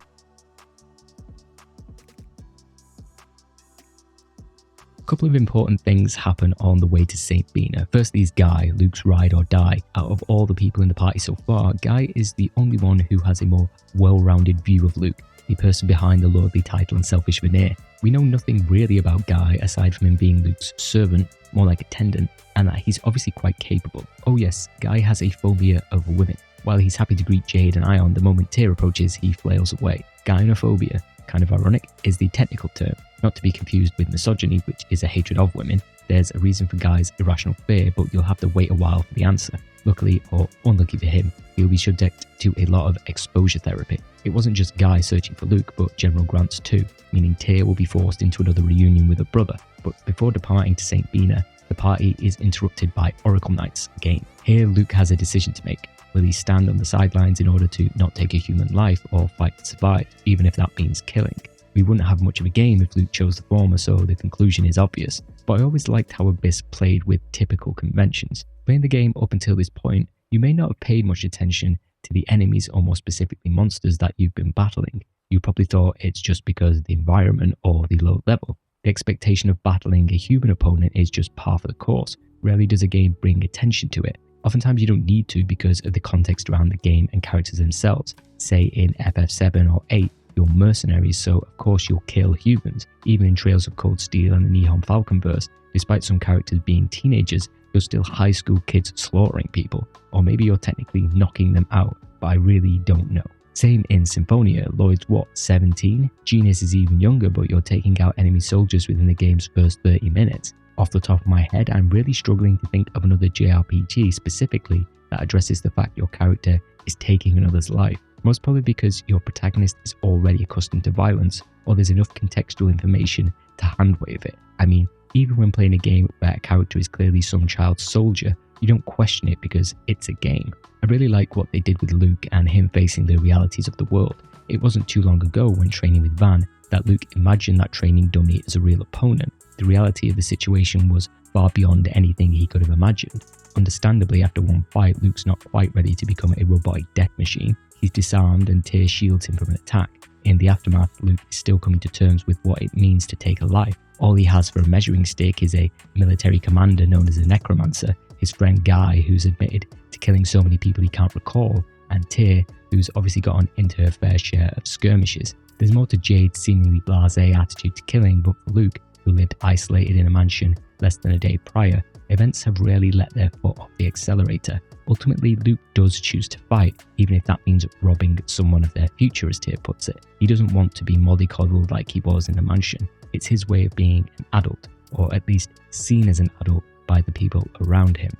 A couple of important things happen on the way to St. Binah. Firstly is Guy, Luke's ride or die. Out of all the people in the party so far, Guy is the only one who has a more well-rounded view of Luke, the person behind the lordly title and selfish veneer. We know nothing really about Guy aside from him being Luke's servant, more like attendant, and that he's obviously quite capable. Oh yes, Guy has a phobia of women. While he's happy to greet Jade and Ion, the moment Tyr approaches, he flails away. Gynophobia, kind of ironic, is the technical term, not to be confused with misogyny, which is a hatred of women. There's a reason for Guy's irrational fear, but you'll have to wait a while for the answer. Luckily, or unlucky for him, he'll be subject to a lot of exposure therapy. It wasn't just Guy searching for Luke, but General Grants too, meaning Tyr will be forced into another reunion with a brother. But before departing to St. Binah, the party is interrupted by Oracle Knights again. Here, Luke has a decision to make. Will he stand on the sidelines in order to not take a human life or fight to survive, even if that means killing? We wouldn't have much of a game if Luke chose the former, so the conclusion is obvious. But I always liked how Abyss played with typical conventions. Playing the game up until this point, you may not have paid much attention to the enemies or more specifically monsters that you've been battling. You probably thought it's just because of the environment or the low level. The expectation of battling a human opponent is just par for the course. Rarely does a game bring attention to it. Oftentimes you don't need to because of the context around the game and characters themselves. Say in FF7 or 8, you're mercenaries, so of course you'll kill humans. Even in Trails of Cold Steel and the Nihon Falconverse, despite some characters being teenagers, you're still high school kids slaughtering people. Or maybe you're technically knocking them out, but I really don't know. Same in Symphonia, Lloyd's 17? Genius is even younger, but you're taking out enemy soldiers within the game's first 30 minutes. Off the top of my head, I'm really struggling to think of another JRPG specifically that addresses the fact your character is taking another's life. Most probably because your protagonist is already accustomed to violence, or there's enough contextual information to handwave it. I mean, even when playing a game where a character is clearly some child's soldier, you don't question it because it's a game. I really like what they did with Luke and him facing the realities of the world. It wasn't too long ago when training with Van that Luke imagined that training dummy as a real opponent. The reality of the situation was far beyond anything he could have imagined. Understandably, after one fight, Luke's not quite ready to become a robotic death machine. He's disarmed and Tyr shields him from an attack. In the aftermath, Luke is still coming to terms with what it means to take a life. All he has for a measuring stick is a military commander known as a necromancer, his friend Guy, who's admitted to killing so many people he can't recall, and Tyr, who's obviously gotten into her fair share of skirmishes. There's more to Jade's seemingly blasé attitude to killing, but for Luke, who lived isolated in a mansion less than a day prior, events have rarely let their foot off the accelerator. Ultimately, Luke does choose to fight, even if that means robbing someone of their future, as Tyr puts it. He doesn't want to be mollycoddled like he was in the mansion. It's his way of being an adult, or at least seen as an adult by the people around him.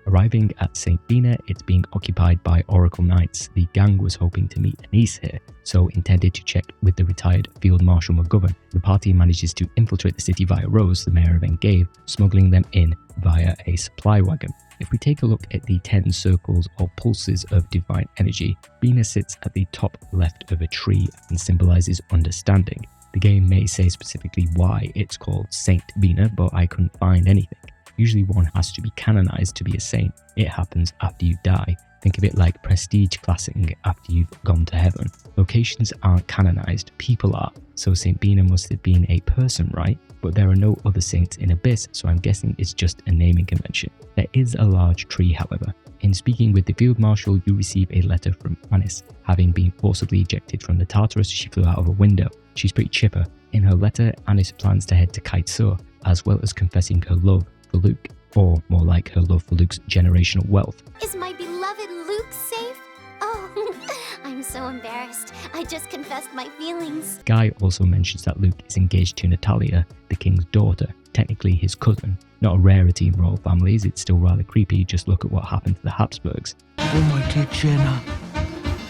Arriving at St. Binah, it's being occupied by Oracle Knights. The gang was hoping to meet Anise here, so intended to check with the retired Field Marshal McGovern. The party manages to infiltrate the city via Rose, the mayor of Engave, smuggling them in via a supply wagon. If we take a look at the 10 circles or pulses of divine energy, Binah sits at the top left of a tree and symbolizes understanding. The game may say specifically why it's called Saint Binah, but I couldn't find anything. Usually one has to be canonized to be a saint. It happens after you die. Think of it like prestige classing after you've gone to heaven. Locations aren't canonized, people are. So St. Binah must have been a person, right? But there are no other saints in Abyss, so I'm guessing it's just a naming convention. There is a large tree, however. In speaking with the Field Marshal, you receive a letter from Aramis. Having been forcibly ejected from the Tartarus, she flew out of a window. She's pretty chipper. In her letter, Aramis plans to head to Kaitso, as well as confessing her love for Luke, or more like her love for Luke's generational wealth. Is my beloved Luke safe? Oh, I'm so embarrassed. I just confessed my feelings. Guy also mentions that Luke is engaged to Natalia, the king's daughter, technically his cousin. Not a rarity in royal families, it's still rather creepy, just look at what happened to the Habsburgs. Oh my dear Jenna.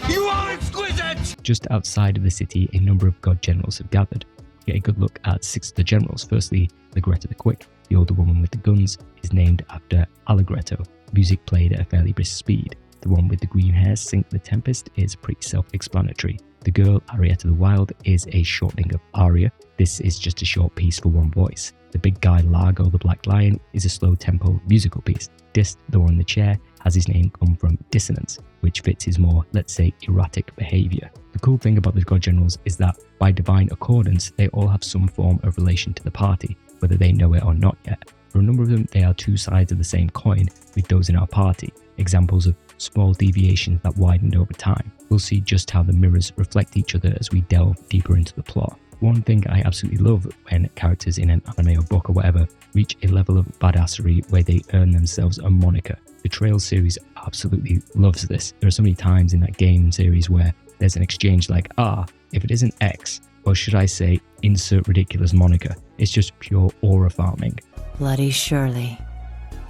You are exquisite! Just outside of the city, a number of god generals have gathered. We get a good look at 6 of the generals. Firstly, Allegretto the Quick, the older woman with the guns, is named after Allegretto. Music played at a fairly brisk speed. The one with the green hair, Sync the Tempest, is pretty self-explanatory. The girl, Arietta the Wild, is a shortening of aria. This is just a short piece for one voice. The big guy, Largo the Black Lion, is a slow-tempo musical piece. Dist, the one in the chair, has his name come from dissonance, which fits his more, let's say, erratic behaviour. The cool thing about the god generals is that, by divine accordance, they all have some form of relation to the party, whether they know it or not yet. For a number of them, they are two sides of the same coin with those in our party, examples of small deviations that widened over time. We'll see just how the mirrors reflect each other as we delve deeper into the plot. One thing I absolutely love when characters in an anime or book or whatever reach a level of badassery where they earn themselves a moniker. The Trail series absolutely loves this. There are so many times in that game series where there's an exchange like, if it isn't X, or should I say, insert ridiculous moniker. It's just pure aura farming. Bloody Shirley.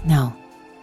No,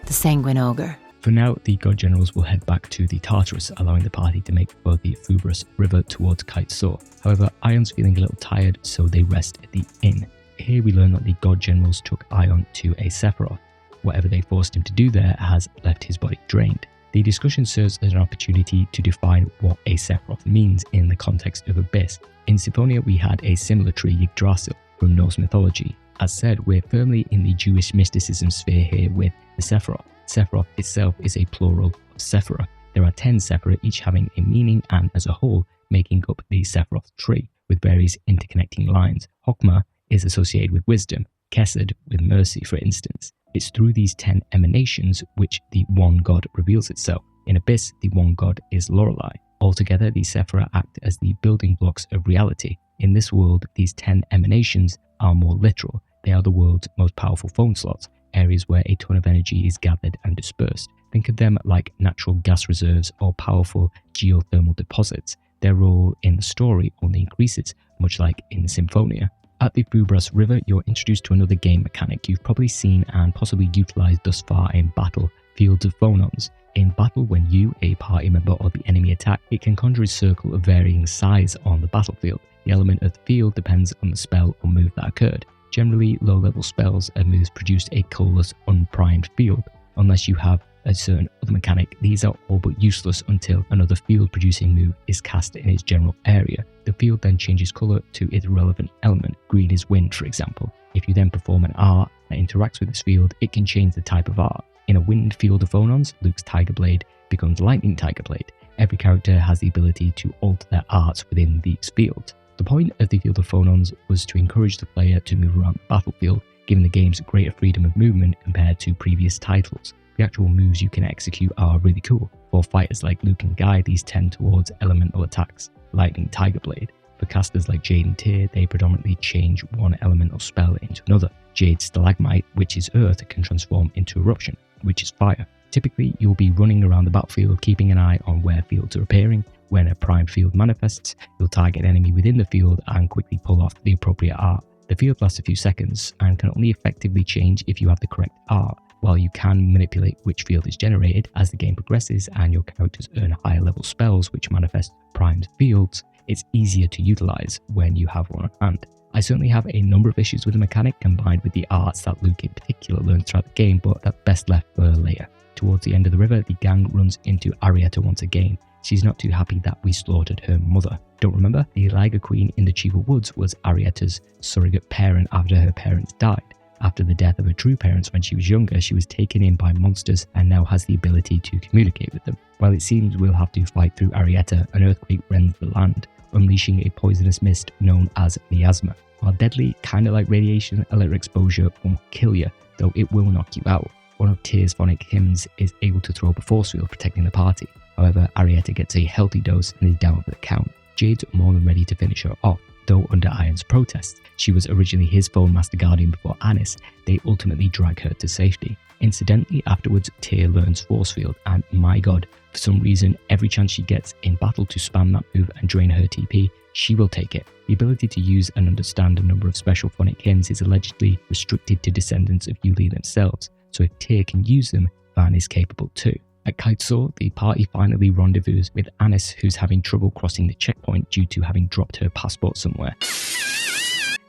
the Sanguine Ogre. For now, the god generals will head back to the Tartarus, allowing the party to make for the Fubrus River towards Kaitso. However, Ion's feeling a little tired, so they rest at the inn. Here we learn that the god generals took Ion to a Sephiroth. Whatever they forced him to do there has left his body drained. The discussion serves as an opportunity to define what a Sephiroth means in the context of Abyss. In Symphonia, we had a similar tree, Yggdrasil, from Norse mythology. As said, we're firmly in the Jewish mysticism sphere here with the Sephiroth. Sephiroth itself is a plural of Sephira. There are 10 Sephira, each having a meaning and, as a whole, making up the Sephiroth tree, with various interconnecting lines. Hokmah is associated with wisdom, Kesed with mercy, for instance. It's through these 10 emanations which the one god reveals itself. In Abyss, the one god is Lorelei. Altogether, these Sephira act as the building blocks of reality. In this world, these 10 emanations are more literal. They are the world's most powerful phone slots, areas where a ton of energy is gathered and dispersed. Think of them like natural gas reserves or powerful geothermal deposits. Their role in the story only increases, much like in Symphonia. At the Fubrus River, you're introduced to another game mechanic you've probably seen and possibly utilised thus far in battle, Fields of Phonons. In battle, when you, a party member, or the enemy attack, it can conjure a circle of varying size on the battlefield. The element of the field depends on the spell or move that occurred. Generally, low-level spells and moves produce a colorless, unprimed field. Unless you have a certain other mechanic, these are all but useless until another field-producing move is cast in its general area. The field then changes color to its relevant element. Green is wind, for example. If you then perform an art that interacts with this field, it can change the type of art. In a wind field of Phonons, Luke's Tiger Blade becomes Lightning Tiger Blade. Every character has the ability to alter their arts within these fields. The point of the Field of Phonons was to encourage the player to move around the battlefield, giving the games greater freedom of movement compared to previous titles. The actual moves you can execute are really cool. For fighters like Luke and Guy, these tend towards elemental attacks, Lightning Tiger Blade. For casters like Jade and Tyr, they predominantly change one elemental spell into another. Jade's Stalagmite, which is earth, can transform into Eruption, which is fire. Typically, you'll be running around the battlefield keeping an eye on where fields are appearing. When a prime field manifests, you'll target an enemy within the field and quickly pull off the appropriate art. The field lasts a few seconds and can only effectively change if you have the correct art. While you can manipulate which field is generated as the game progresses and your characters earn higher level spells which manifest primed fields, it's easier to utilize when you have one on hand. I certainly have a number of issues with the mechanic combined with the arts that Luke in particular learns throughout the game, but that's best left for later. Towards the end of the river, the gang runs into Arietta once again. She's not too happy that we slaughtered her mother. Don't remember? The Liger Queen in the Cheagle Woods was Arietta's surrogate parent after her parents died. After the death of her true parents when she was younger, she was taken in by monsters and now has the ability to communicate with them. While it seems we'll have to fight through Arietta, an earthquake rends the land, unleashing a poisonous mist known as miasma. While deadly, kinda like radiation, electric exposure won't kill you, though it will knock you out. One of Tyr's phonic hymns is able to throw up a force field protecting the party. However, Arietta gets a healthy dose and is down for the count. Jade's more than ready to finish her off, though under Iron's protest. She was originally his phone master guardian before Anis. They ultimately drag her to safety. Incidentally, afterwards, Tyr learns force field, and my god, for some reason, every chance she gets in battle to spam that move and drain her TP, she will take it. The ability to use and understand a number of special phonic hymns is allegedly restricted to descendants of Yulia themselves, so if Tyr can use them, Van is capable too. At Kaitsor, the party finally rendezvous with Anis, who's having trouble crossing the checkpoint due to having dropped her passport somewhere.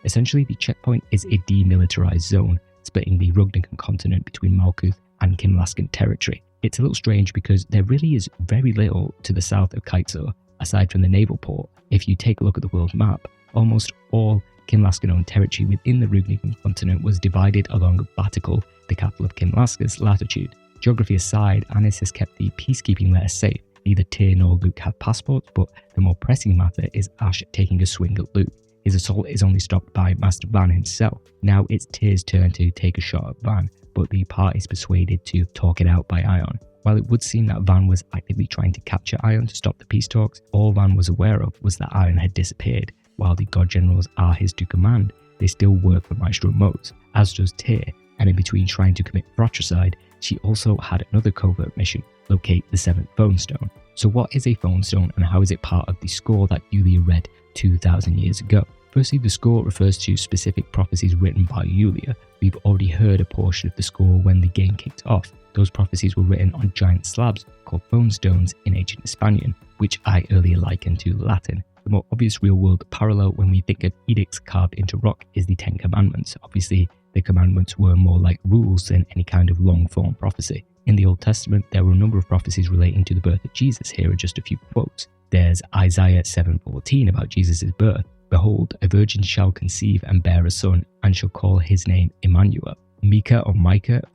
Essentially, the checkpoint is a demilitarized zone, splitting the Rugnican continent between Malkuth and Kimlaskan territory. It's a little strange because there really is very little to the south of Kaitsor, aside from the naval port. If you take a look at the world map, almost all Kimlaskan-owned territory within the Rugnican continent was divided along Batikal, the capital of Kimlaska's latitude. Geography aside, Anis has kept the peacekeeping letter safe. Neither Tyr nor Luke have passports, but the more pressing matter is Ash taking a swing at Luke. His assault is only stopped by Master Van himself. Now it's Tyr's turn to take a shot at Van, but the party is persuaded to talk it out by Ion. While it would seem that Van was actively trying to capture Ion to stop the peace talks, all Van was aware of was that Ion had disappeared. While the God Generals are his to command, they still work for Maestro Mose, as does Tyr, and in between trying to commit fratricide, she also had another covert mission, locate the 7th Phone Stone. So what is a Phone Stone and how is it part of the score that Yulia read 2,000 years ago? Firstly, the score refers to specific prophecies written by Yulia. We've already heard a portion of the score when the game kicked off. Those prophecies were written on giant slabs called phone stones in ancient Hispanian, which I earlier likened to Latin. The more obvious real-world parallel when we think of edicts carved into rock is the 10 Commandments. Obviously, the commandments were more like rules than any kind of long-form prophecy. In the Old Testament, there were a number of prophecies relating to the birth of Jesus. Here are just a few quotes. There's Isaiah 7:14 about Jesus' birth. Behold, a virgin shall conceive and bear a son, and shall call his name Emmanuel. Micah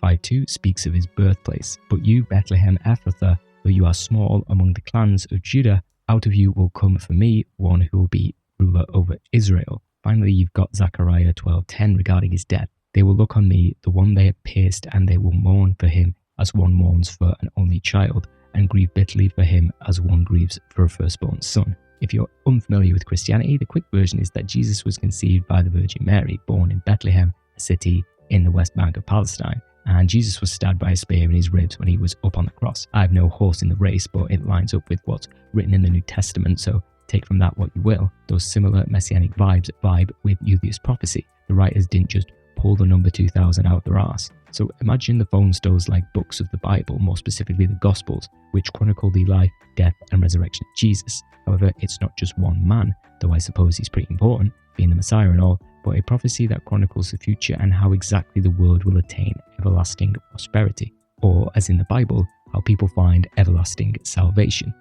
5:2 speaks of his birthplace. But you, Bethlehem Ephrathah, though you are small among the clans of Judah, out of you will come for me one who will be ruler over Israel. Finally, you've got Zechariah 12:10 regarding his death. They will look on me, the one they have pierced, and they will mourn for him as one mourns for an only child, and grieve bitterly for him as one grieves for a firstborn son. If you're unfamiliar with Christianity, the quick version is that Jesus was conceived by the Virgin Mary, born in Bethlehem, a city in the West Bank of Palestine, and Jesus was stabbed by a spear in his ribs when he was up on the cross. I have no horse in the race, but it lines up with what's written in the New Testament, so take from that what you will. Those similar messianic vibes vibe with Yulia's prophecy. The writers didn't just pull the number 2000 out of their arse. So imagine the phone stones like books of the Bible, more specifically the Gospels, which chronicle the life, death and resurrection of Jesus. However, it's not just one man, though I suppose he's pretty important, being the Messiah and all, but a prophecy that chronicles the future and how exactly the world will attain everlasting prosperity, or as in the Bible, how people find everlasting salvation.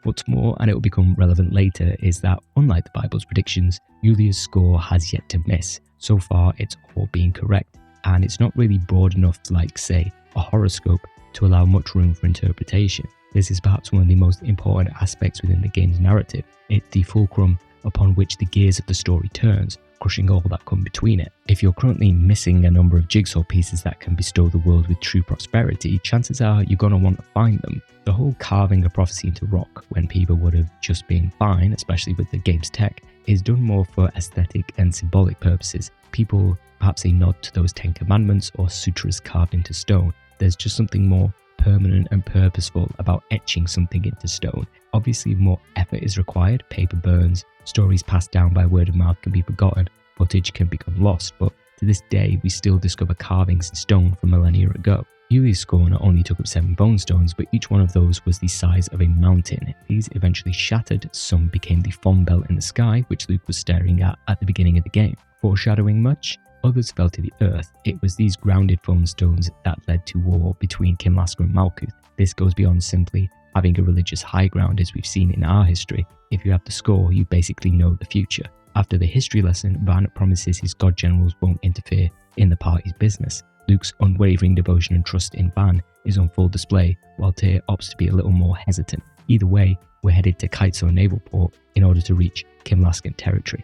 What's more, and it will become relevant later, is that unlike the Bible's predictions, Yulia's score has yet to miss. So far, it's all been correct, and it's not really broad enough like, say, a horoscope to allow much room for interpretation. This is perhaps one of the most important aspects within the game's narrative. It's the fulcrum upon which the gears of the story turns, crushing all that come between it. If you're currently missing a number of jigsaw pieces that can bestow the world with true prosperity, chances are you're going to want to find them. The whole carving a prophecy into rock when people would have just been fine, especially with the game's tech, is done more for aesthetic and symbolic purposes. People perhaps a nod to those 10 Commandments or sutras carved into stone. There's just something more permanent and purposeful about etching something into stone. Obviously, more effort is required. Paper burns, stories passed down by word of mouth can be forgotten, footage can become lost, but to this day we still discover carvings in stone from millennia ago. Yulia's score not only took up 7 bone stones, but each one of those was the size of a mountain. These eventually shattered, some became the Fon belt in the sky, which Luke was staring at the beginning of the game. Foreshadowing much? Others fell to the earth. It was these grounded phone stones that led to war between Kimlaska and Malkuth. This goes beyond simply having a religious high ground as we've seen in our history. If you have the score, you basically know the future. After the history lesson, Van promises his god generals won't interfere in the party's business. Luke's unwavering devotion and trust in Van is on full display, while Tyr opts to be a little more hesitant. Either way, we're headed to Kaitsor Naval Port in order to reach Kimlaskan territory.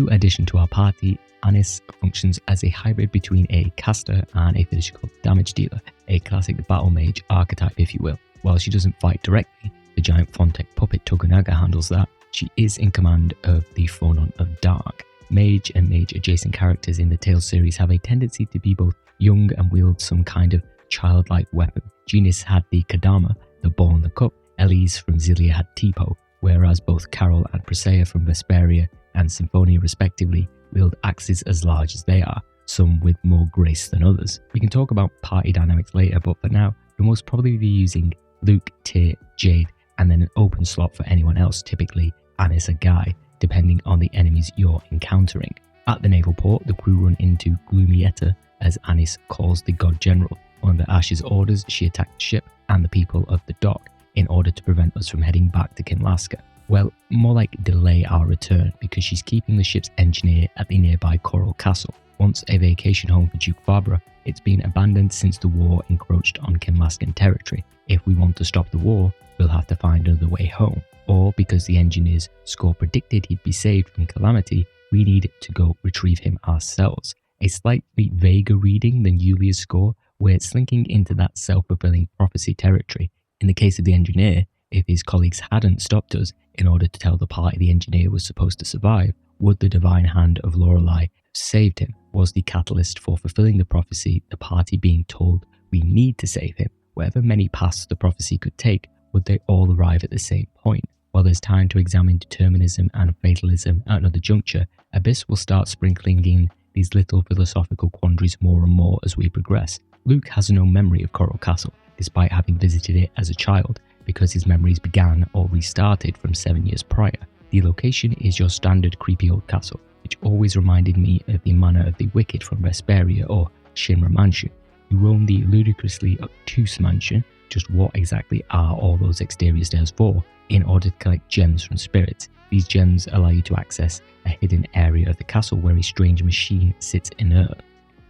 New addition to our party, Anis functions as a hybrid between a caster and a physical damage dealer, a classic battle mage archetype if you will. While she doesn't fight directly, the giant Fontek puppet Tokunaga handles that. She is in command of the Phonon of Dark. Mage and mage adjacent characters in the Tales series have a tendency to be both young and wield some kind of childlike weapon. Genius had the Kadama, the ball and the cup. Elise from Xillia had Tipo, whereas both Carol and Presea from Vesperia and Symphonia respectively wield axes as large as they are, some with more grace than others. We can talk about party dynamics later, but for now, you'll most probably be using Luke, Tyr, Jade, and then an open slot for anyone else, typically Anis or Guy, depending on the enemies you're encountering. At the naval port, the crew run into Gloomietta, as Anis calls the God General. Under Ash's orders, she attacked the ship and the people of the dock in order to prevent us from heading back to Kinlaska. Well, more like delay our return, because she's keeping the ship's engineer at the nearby Choral Castle. Once a vacation home for Duke Barbara, it's been abandoned since the war encroached on Kinlaskan territory. If we want to stop the war, we'll have to find another way home. Or because the engineer's score predicted he'd be saved from calamity, we need to go retrieve him ourselves. A slightly vaguer reading than Yulia's score, we're slinking into that self-fulfilling prophecy territory. In the case of the engineer, if his colleagues hadn't stopped us in order to tell the party the engineer was supposed to survive, would the divine hand of Lorelei have saved him? Was the catalyst for fulfilling the prophecy the party being told we need to save him? Whatever many paths the prophecy could take, would they all arrive at the same point? While there's time to examine determinism and fatalism at another juncture, Abyss will start sprinkling in these little philosophical quandaries more and more as we progress. Luke has no memory of Choral Castle, despite having visited it as a child, because his memories began or restarted from 7 years prior. The location is your standard creepy old castle, which always reminded me of the Manor of the Wicked from Vesperia or Shinra Mansion. You roam the ludicrously obtuse mansion. Just what exactly are all those exterior stairs for? In order to collect gems from spirits. These gems allow you to access a hidden area of the castle where a strange machine sits inert.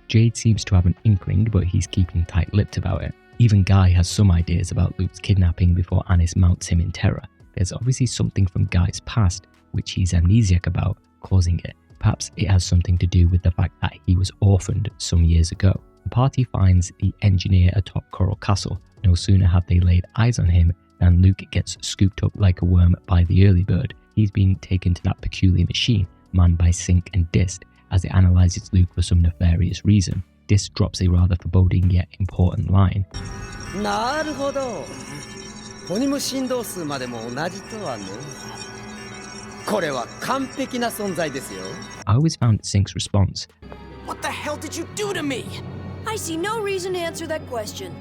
Jade seems to have an inkling, but he's keeping tight-lipped about it. Even Guy has some ideas about Luke's kidnapping before Anis mounts him in terror. There's obviously something from Guy's past, which he's amnesiac about, causing it. Perhaps it has something to do with the fact that he was orphaned some years ago. The party finds the engineer atop Choral Castle. No sooner have they laid eyes on him than Luke gets scooped up like a worm by the early bird. He's being taken to that peculiar machine, manned by Sync and Dist, as it analyzes Luke for some nefarious reason. Dist drops a rather foreboding yet important line. I always found Sync's response, "What the hell did you do to me?" I see no reason to answer that question.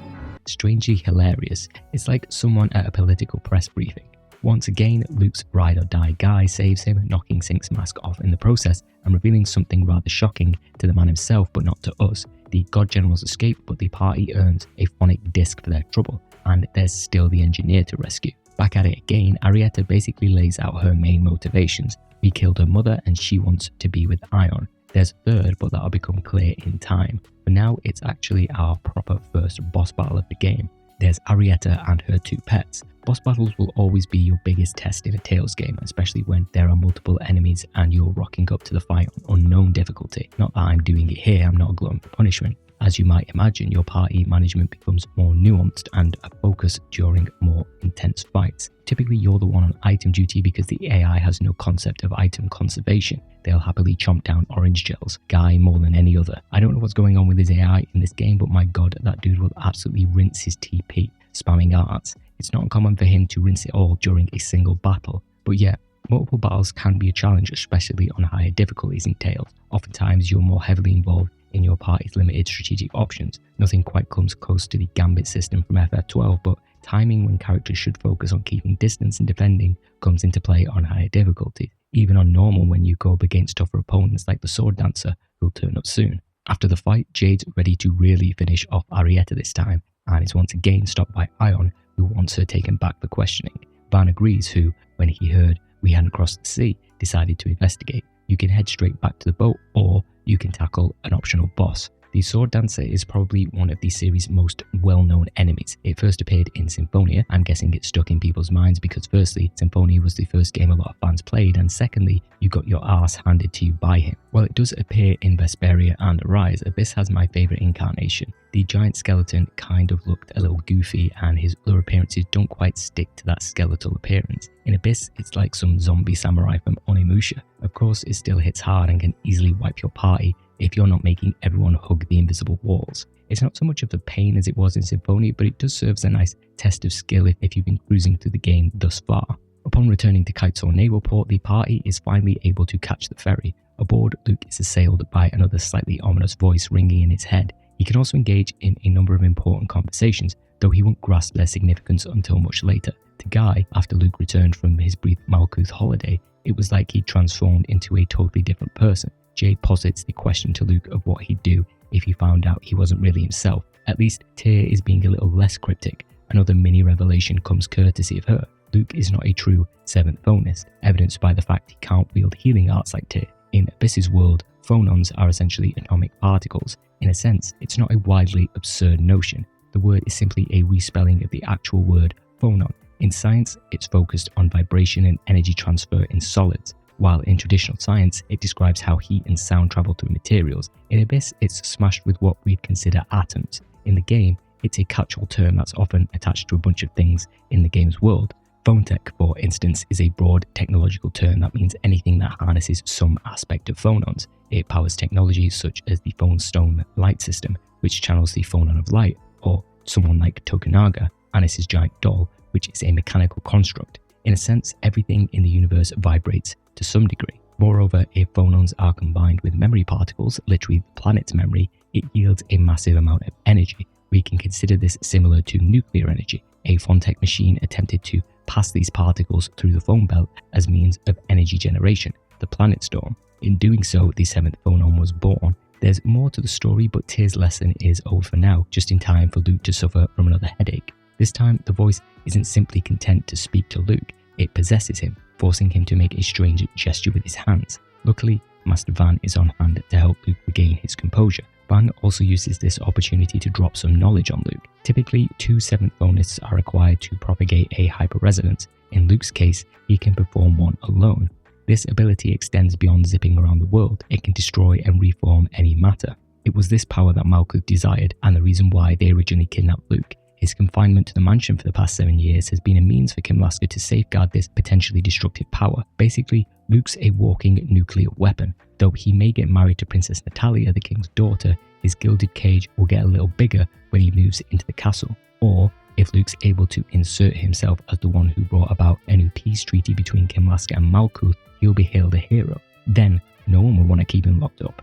strangely hilarious. It's like someone at a political press briefing. Once again, Luke's ride or die guy saves him, knocking Sync's mask off in the process and revealing something rather shocking to the man himself but not to us. The God Generals escape, but the party earns a phonic disc for their trouble, and there's still the engineer to rescue. Back at it again, Arietta basically lays out her main motivations. We killed her mother and she wants to be with Ion. There's a third, but that'll become clear in time. For now, it's actually our proper first boss battle of the game. There's Arietta and her two pets. Boss battles will always be your biggest test in a Tales game, especially when there are multiple enemies and you're rocking up to the fight on unknown difficulty. Not that I'm doing it here, I'm not a glutton for punishment. As you might imagine, your party management becomes more nuanced and a focus during more intense fights. Typically, you're the one on item duty because the AI has no concept of item conservation. They'll happily chomp down orange gels, Guy more than any other. I don't know what's going on with his AI in this game, but my god, that dude will absolutely rinse his TP, spamming arts. It's not uncommon for him to rinse it all during a single battle. But yeah, multiple battles can be a challenge, especially on higher difficulties in Tales. Oftentimes, you're more heavily involved in your party's limited strategic options. Nothing quite comes close to the Gambit system from FF12, but timing when characters should focus on keeping distance and defending comes into play on higher difficulties, even on normal when you go up against tougher opponents like the Sword Dancer, who'll turn up soon. After the fight, Jade's ready to really finish off Arietta this time, and is once again stopped by Ion, who wants her taken back for questioning. Van agrees, who, when he heard we hadn't crossed the sea, decided to investigate. You can head straight back to the boat, or you can tackle an optional boss. The Sword Dancer is probably one of the series' most well-known enemies. It first appeared in Symphonia. I'm guessing it stuck in people's minds because firstly, Symphonia was the first game a lot of fans played, and secondly, you got your arse handed to you by him. While it does appear in Vesperia and Arise, Abyss has my favourite incarnation. The giant skeleton kind of looked a little goofy, and his other appearances don't quite stick to that skeletal appearance. In Abyss, it's like some zombie samurai from Onimusha. Of course, it still hits hard and can easily wipe your party if you're not making everyone hug the invisible walls. It's not so much of a pain as it was in Symphonia, but it does serve as a nice test of skill if you've been cruising through the game thus far. Upon returning to Kitesaw Naval Port, the party is finally able to catch the ferry. Aboard, Luke is assailed by another slightly ominous voice ringing in his head. He can also engage in a number of important conversations, though he won't grasp their significance until much later. To Guy, after Luke returned from his brief Malkuth holiday, it was like he'd transformed into a totally different person. Jade posits the question to Luke of what he'd do if he found out he wasn't really himself. At least Tyr is being a little less cryptic. Another mini revelation comes courtesy of her. Luke is not a true 7th phonist, evidenced by the fact he can't wield healing arts like Tyr. In Abyss's world, phonons are essentially atomic particles. In a sense, it's not a widely absurd notion. The word is simply a respelling of the actual word phonon. In science, it's focused on vibration and energy transfer in solids, while in traditional science, it describes how heat and sound travel through materials. In Abyss, it's smashed with what we'd consider atoms. In the game, it's a catch-all term that's often attached to a bunch of things in the game's world. Phonetech, for instance, is a broad technological term that means anything that harnesses some aspect of phonons. It powers technologies such as the Phone Stone light system, which channels the phonon of light, or someone like Tokunaga, Anis's giant doll, which is a mechanical construct. In a sense, everything in the universe vibrates to some degree. Moreover, if phonons are combined with memory particles, literally the planet's memory, it yields a massive amount of energy. We can consider this similar to nuclear energy. A Phonetech machine attempted to pass these particles through the phone belt as means of energy generation, the planet storm. In doing so, the 7th phonon was born. There's more to the story, but Tyr's lesson is over for now, just in time for Luke to suffer from another headache. This time, the voice isn't simply content to speak to Luke, it possesses him, forcing him to make a strange gesture with his hands. Luckily, Master Van is on hand to help Luke regain his composure. Van also uses this opportunity to drop some knowledge on Luke. Typically, 2 7th phonists are required to propagate a hyperresonance. In Luke's case, he can perform one alone. This ability extends beyond zipping around the world. It can destroy and reform any matter. It was this power that Malkuth desired, and the reason why they originally kidnapped Luke. His confinement to the mansion for the past 7 years has been a means for Kim Lasker to safeguard this potentially destructive power. Basically, Luke's a walking nuclear weapon. Though he may get married to Princess Natalia, the king's daughter, his gilded cage will get a little bigger when he moves into the castle. Or, if Luke's able to insert himself as the one who brought about a new peace treaty between Kim Lasker and Malkuth, he'll be hailed a hero. Then, no one will want to keep him locked up.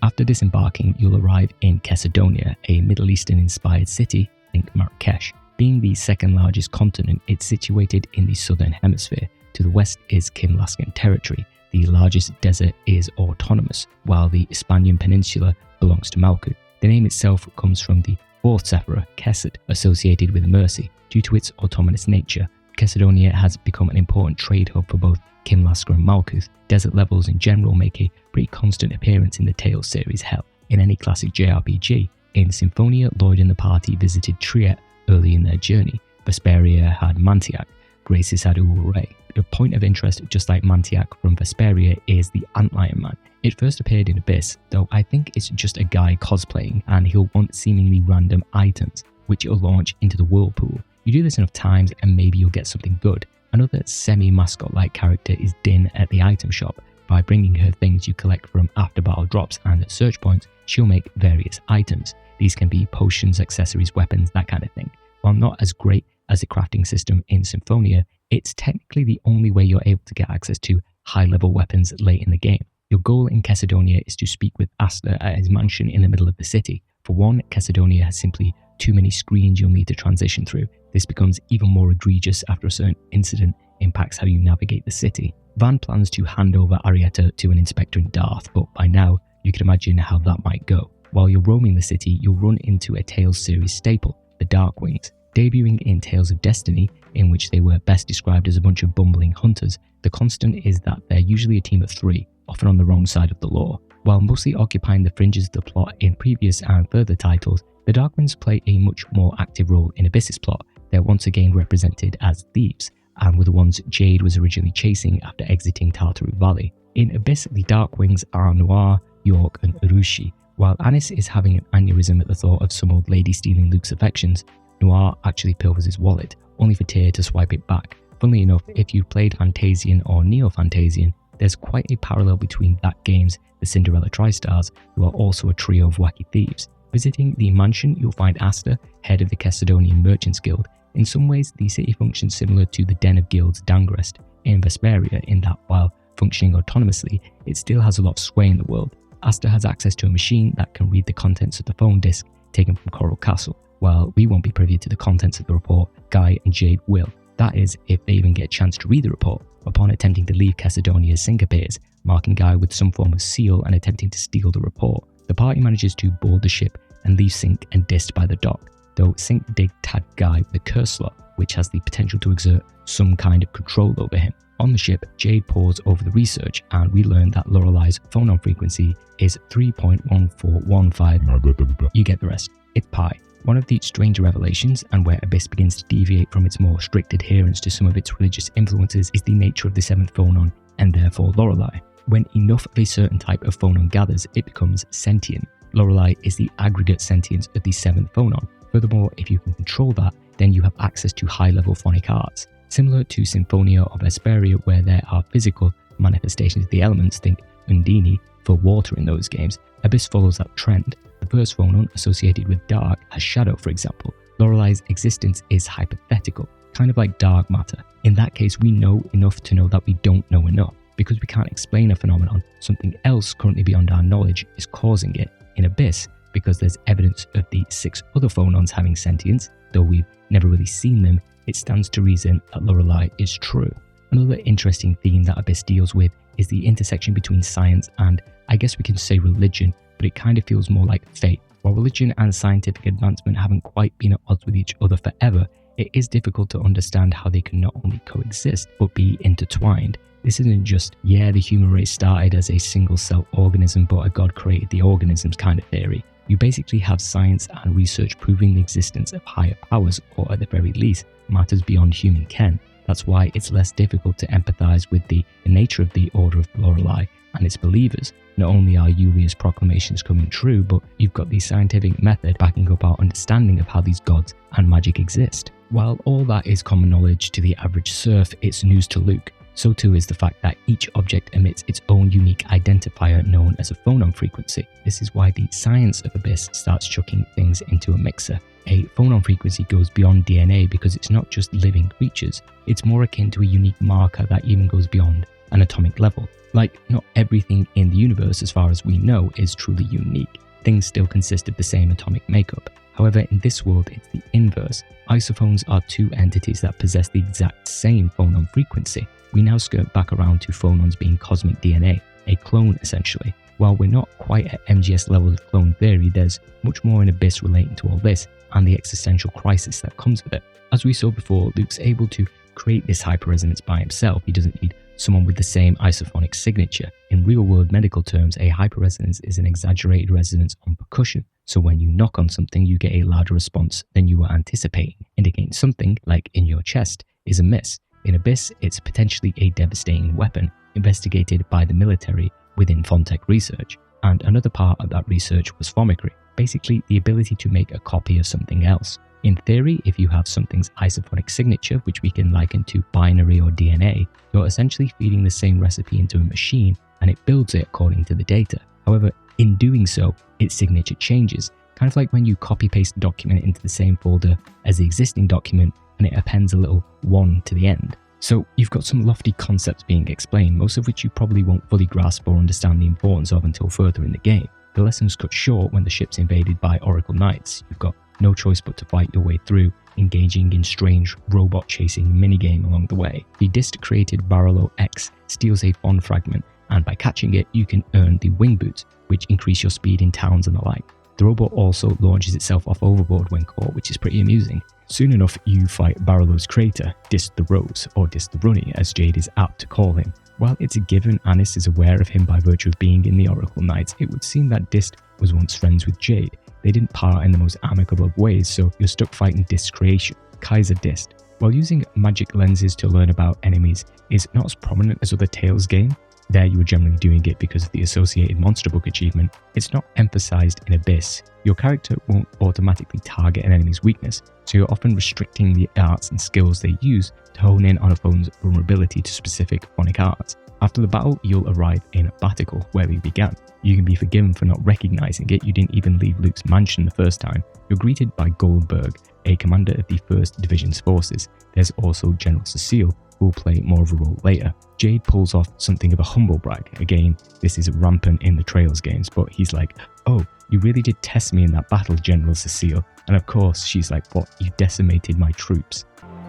After disembarking, you'll arrive in Kessadonia, a Middle Eastern-inspired city, think Marrakesh. Being the second largest continent, it's situated in the southern hemisphere. To the west is Kimlaskan territory. The largest desert is autonomous, while the Ispanian peninsula belongs to Malkuth. The name itself comes from the 4th Sephira, Kesed, associated with mercy. Due to its autonomous nature, Kessadonia has become an important trade hub for both Kim Lasker and Malkuth. Desert levels in general make a pretty constant appearance in the Tales series hell. In any classic JRPG, in Symphonia, Lloyd and the party visited Triet early in their journey. Vesperia had Mantiac, Graces had Ray. A point of interest, just like Mantiac from Vesperia, is the Antlion Man. It first appeared in Abyss, though I think it's just a guy cosplaying, and he'll want seemingly random items, which he'll launch into the whirlpool. You do this enough times and maybe you'll get something good. Another semi-mascot-like character is Din at the item shop. By bringing her things you collect from after-battle drops and at search points, she'll make various items. These can be potions, accessories, weapons, that kind of thing. While not as great as the crafting system in Symphonia, it's technically the only way you're able to get access to high-level weapons late in the game. Your goal in Kessadonia is to speak with Asta at his mansion in the middle of the city. For one, Kessadonia has simply too many screens you'll need to transition through. This becomes even more egregious after a certain incident impacts how you navigate the city. Van plans to hand over Arietta to an inspector in Darth, but by now, you can imagine how that might go. While you're roaming the city, you'll run into a Tales series staple, the Dark Wings. Debuting in Tales of Destiny, in which they were best described as a bunch of bumbling hunters, the constant is that they're usually a team of 3, often on the wrong side of the law. While mostly occupying the fringes of the plot in previous and further titles, the Darkwings play a much more active role in Abyss's plot. They're once again represented as thieves, and were the ones Jade was originally chasing after exiting Tartaroo Valley. In Abyss, the Darkwings are Noir, York, and Urushi. While Anis is having an aneurysm at the thought of some old lady stealing Luke's affections, Noir actually pilfers his wallet, only for Tyr to swipe it back. Funnily enough, if you've played Fantasian or Neo-Fantasian, there's quite a parallel between that game's the Cinderella Tri-Stars, who are also a trio of wacky thieves. Visiting the mansion, you'll find Asta, head of the Caledonian Merchants Guild. In some ways, the city functions similar to the Den of Guilds Dangrest in Vesperia, in that while functioning autonomously, it still has a lot of sway in the world. Asta has access to a machine that can read the contents of the phone disc taken from Choral Castle. While we won't be privy to the contents of the report, Guy and Jade will. That is, if they even get a chance to read the report. Upon attempting to leave Cacedonia, Sync appears, marking Guy with some form of seal and attempting to steal the report. The party manages to board the ship and leave Sync and Dist by the dock, though Sync did tag Guy with a curse slot, which has the potential to exert some kind of control over him. On the ship, Jade pores over the research, and we learn that Lorelei's phonon frequency is 3.1415. You get the rest. It's pi. One of the stranger revelations, and where Abyss begins to deviate from its more strict adherence to some of its religious influences, is the nature of the 7th phonon, and therefore Lorelei. When enough of a certain type of phonon gathers, it becomes sentient. Lorelei is the aggregate sentience of the 7th phonon. Furthermore, if you can control that, then you have access to high-level phonic arts. Similar to Symphonia or Vesperia, where there are physical manifestations of the elements, think Undini for water in those games, Abyss follows that trend. The first phonon associated with dark has shadow, for example. Lorelei's existence is hypothetical, kind of like dark matter. In that case, we know enough to know that we don't know enough. Because we can't explain a phenomenon, something else currently beyond our knowledge is causing it. In Abyss, because there's evidence of the 6 other phonons having sentience, though we've never really seen them, it stands to reason that Lorelei is true. Another interesting theme that Abyss deals with is the intersection between science and, I guess we can say, religion, but it kind of feels more like faith. While religion and scientific advancement haven't quite been at odds with each other forever, it is difficult to understand how they can not only coexist, but be intertwined. This isn't just, yeah, the human race started as a single-cell organism, but a god created the organisms kind of theory. You basically have science and research proving the existence of higher powers, or at the very least, matters beyond human ken. That's why it's less difficult to empathize with the nature of the Order of Lorelei and its believers. Not only are Yulia's proclamations coming true, but you've got the scientific method backing up our understanding of how these gods and magic exist. While all that is common knowledge to the average serf, it's news to Luke. So too is the fact that each object emits its own unique identifier known as a phonon frequency. This is why the science of Abyss starts chucking things into a mixer. A phonon frequency goes beyond DNA because it's not just living creatures, it's more akin to a unique marker that even goes beyond an atomic level. Like, not everything in the universe as far as we know is truly unique. Things still consist of the same atomic makeup. However, in this world, it's the inverse. Isophones are 2 entities that possess the exact same phonon frequency. We now skirt back around to phonons being cosmic DNA, a clone essentially. While we're not quite at MGS levels of clone theory, there's much more in Abyss relating to all this, and the existential crisis that comes with it. As we saw before, Luke's able to create this hyperresonance by himself. He doesn't need someone with the same isophonic signature. In real-world medical terms, a hyperresonance is an exaggerated resonance on percussion. So when you knock on something, you get a louder response than you were anticipating, indicating something, like in your chest, is amiss. In Abyss, it's potentially a devastating weapon, investigated by the military within Fontech research. And another part of that research was phomicry, basically the ability to make a copy of something else. In theory, if you have something's isophonic signature, which we can liken to binary or DNA, you're essentially feeding the same recipe into a machine and it builds it according to the data. However, in doing so, its signature changes, kind of like when you copy-paste a document into the same folder as the existing document and it appends a little 1 to the end. So you've got some lofty concepts being explained, most of which you probably won't fully grasp or understand the importance of until further in the game. The lesson's cut short when the ship's invaded by Oracle Knights. You've got no choice but to fight your way through, engaging in strange robot-chasing minigame along the way. The Dist-created Barolo X steals a Bond fragment, and by catching it, you can earn the Wing Boots, which increase your speed in towns and the like. The robot also launches itself off overboard when caught, which is pretty amusing. Soon enough, you fight Barrowlow's Crater, Dist the Rose, or Dist the Runny as Jade is apt to call him. While it's a given Anis is aware of him by virtue of being in the Oracle Knights, it would seem that Dist was once friends with Jade. They didn't part in the most amicable of ways, so you're stuck fighting Dist's creation, Kaiser Dist. While using magic lenses to learn about enemies is not as prominent as other Tales games, there you were generally doing it because of the associated Monster Book achievement, it's not emphasized in Abyss. Your character won't automatically target an enemy's weakness, so you're often restricting the arts and skills they use to hone in on a foe's vulnerability to specific phonic arts. After the battle, you'll arrive in Batical, where we began. You can be forgiven for not recognizing it, you didn't even leave Luke's mansion the first time. You're greeted by Goldberg, a commander of the 1st Division's forces. There's also General Cecile, who will play more of a role later. Jade pulls off something of a humble brag. Again, this is rampant in the Trails games, but he's like, "Oh, you really did test me in that battle, General Cecile." And of course, she's like, "What? You decimated my troops."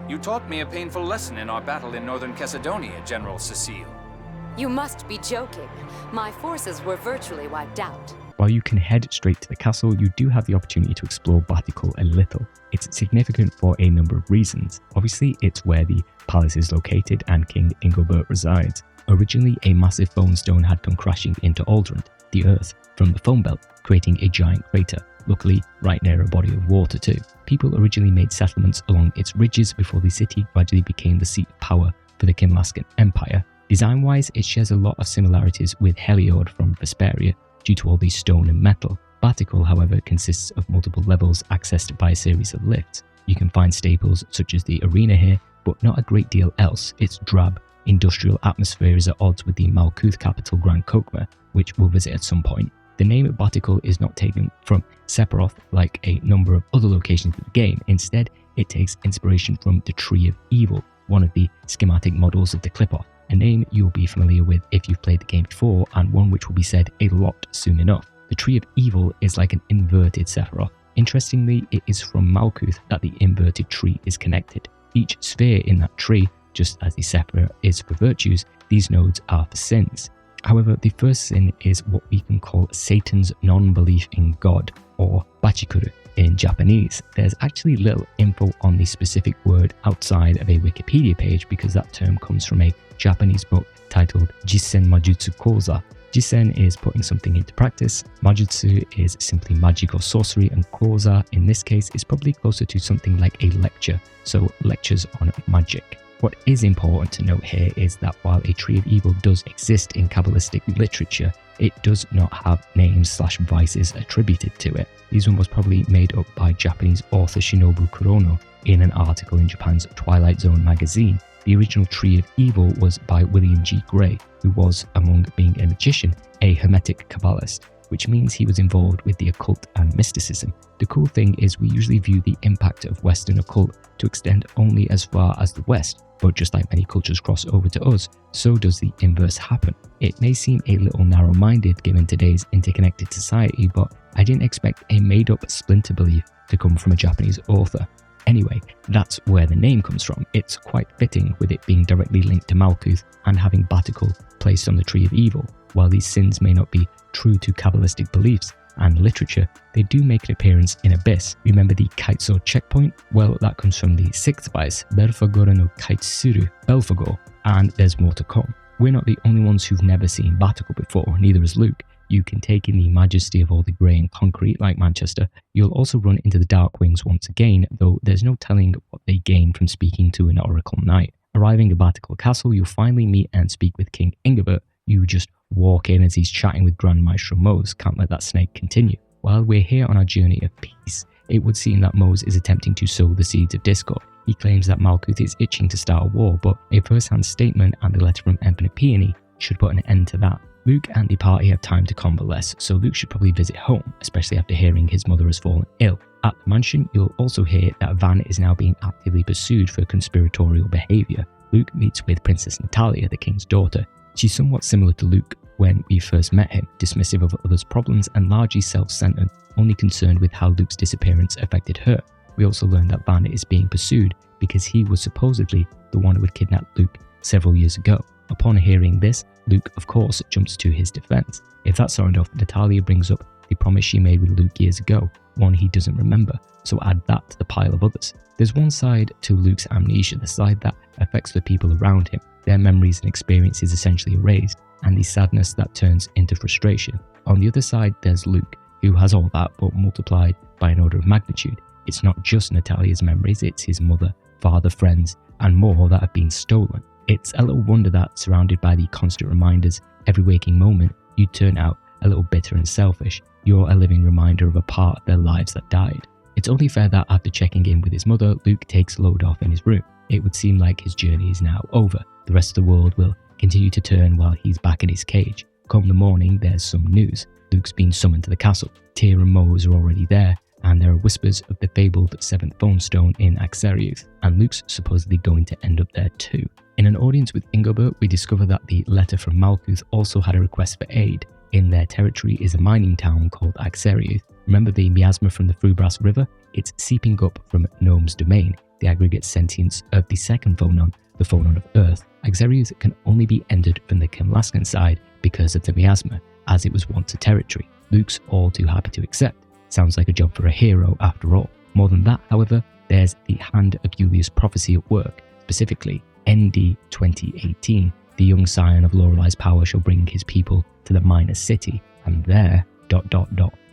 You taught me a painful lesson in our battle in northern Macedonia, General Cecile. You must be joking. My forces were virtually wiped out. While you can head straight to the castle, you do have the opportunity to explore Batical a little. It's significant for a number of reasons. Obviously, it's where the palace is located and King Ingilbert resides. Originally, a massive phone stone had come crashing into Eldrant, the earth, from the phone belt, creating a giant crater, luckily right near a body of water too. People originally made settlements along its ridges before the city gradually became the seat of power for the Kinlaskan Empire. Design-wise, it shares a lot of similarities with Heliod from Vesperia due to all the stone and metal. Batical, however, consists of multiple levels accessed by a series of lifts. You can find staples such as the arena here, but not a great deal else. Its drab, industrial atmosphere is at odds with the Malkuth capital Grand Kokma, which we'll visit at some point. The name of Batical is not taken from Sephiroth like a number of other locations in the game. Instead, it takes inspiration from the Tree of Evil, one of the schematic models of the Clip-Off, a name you'll be familiar with if you've played the game before, and one which will be said a lot soon enough. The Tree of Evil is like an inverted Sephiroth. Interestingly, it is from Malkuth that the inverted tree is connected. Each sphere in that tree, just as the Sephiroth is for virtues, these nodes are for sins. However, the first sin is what we can call Satan's non-belief in God, or Bachikuru in Japanese. There's actually little info on the specific word outside of a Wikipedia page because that term comes from a Japanese book titled Jisen Majutsu Koza. Jisen is putting something into practice, Majutsu is simply magic or sorcery, and Koza in this case is probably closer to something like a lecture, so lectures on magic. What is important to note here is that while a Tree of Evil does exist in Kabbalistic literature, it does not have names/vices attributed to it. These one was probably made up by Japanese author Shinobu Kurono in an article in Japan's Twilight Zone magazine. The original Tree of Evil was by William G. Gray, who was, among being a magician, a Hermetic Kabbalist, which means he was involved with the occult and mysticism. The cool thing is we usually view the impact of Western occult to extend only as far as the West, but just like many cultures cross over to us, so does the inverse happen. It may seem a little narrow-minded given today's interconnected society, but I didn't expect a made-up splinter belief to come from a Japanese author. Anyway, that's where the name comes from. It's quite fitting with it being directly linked to Malkuth and having Batical placed on the Tree of Evil. While these sins may not be true to Kabbalistic beliefs and literature, they do make an appearance in Abyss. Remember the Kaitso checkpoint? Well, that comes from the 6th vice, Belphegor no Kaitsuru, Belphegor, and there's more to come. We're not the only ones who've never seen Batical before, neither is Luke. You can take in the majesty of all the grey and concrete like Manchester. You'll also run into the Dark Wings once again, though there's no telling what they gain from speaking to an Oracle Knight. Arriving at Batical Castle, you'll finally meet and speak with King Ingibert. You just walk in as he's chatting with Grand Maestro Mose. Can't let that snake continue. While we're here on our journey of peace, it would seem that Mose is attempting to sow the seeds of discord. He claims that Malkuth is itching to start a war, but a first-hand statement and the letter from Emperor Peony should put an end to that. Luke and the party have time to convalesce, so Luke should probably visit home, especially after hearing his mother has fallen ill. At the mansion, you'll also hear that Van is now being actively pursued for conspiratorial behaviour. Luke meets with Princess Natalia, the king's daughter. She's somewhat similar to Luke when we first met him, dismissive of others' problems and largely self-centered, only concerned with how Luke's disappearance affected her. We also learn that Van is being pursued because he was supposedly the one who had kidnapped Luke several years ago. Upon hearing this, Luke, of course, jumps to his defense. If that's not enough, Natalia brings up the promise she made with Luke years ago, one he doesn't remember, so add that to the pile of others. There's one side to Luke's amnesia, the side that affects the people around him, their memories and experiences essentially erased, and the sadness that turns into frustration. On the other side, there's Luke, who has all that but multiplied by an order of magnitude. It's not just Natalia's memories, it's his mother, father, friends, and more that have been stolen. It's a little wonder that, surrounded by the constant reminders every waking moment, you turn out a little bitter and selfish. You're a living reminder of a part of their lives that died. It's only fair that after checking in with his mother, Luke takes a load off in his room. It would seem like his journey is now over. The rest of the world will continue to turn while he's back in his cage. Come the morning, there's some news. Luke's been summoned to the castle. Tyr and Mose are already there, and there are whispers of the fabled 7th phone stone in Akzeriuth, and Luke's supposedly going to end up there too. In an audience with Ingobert, we discover that the letter from Malkuth also had a request for aid. In their territory is a mining town called Akzeriuth. Remember the miasma from the Frubras River? It's seeping up from Gnome's domain, the aggregate sentience of the second phonon, the phonon of Earth. Akzeriuth can only be entered from the Kinlaskan side because of the miasma, as it was once a territory. Luke's all too happy to accept. Sounds like a job for a hero after all. More than that, however, there's the hand of Yulia's prophecy at work, specifically ND 2018. The young scion of Lorelei's power shall bring his people to the minor city, and there... ...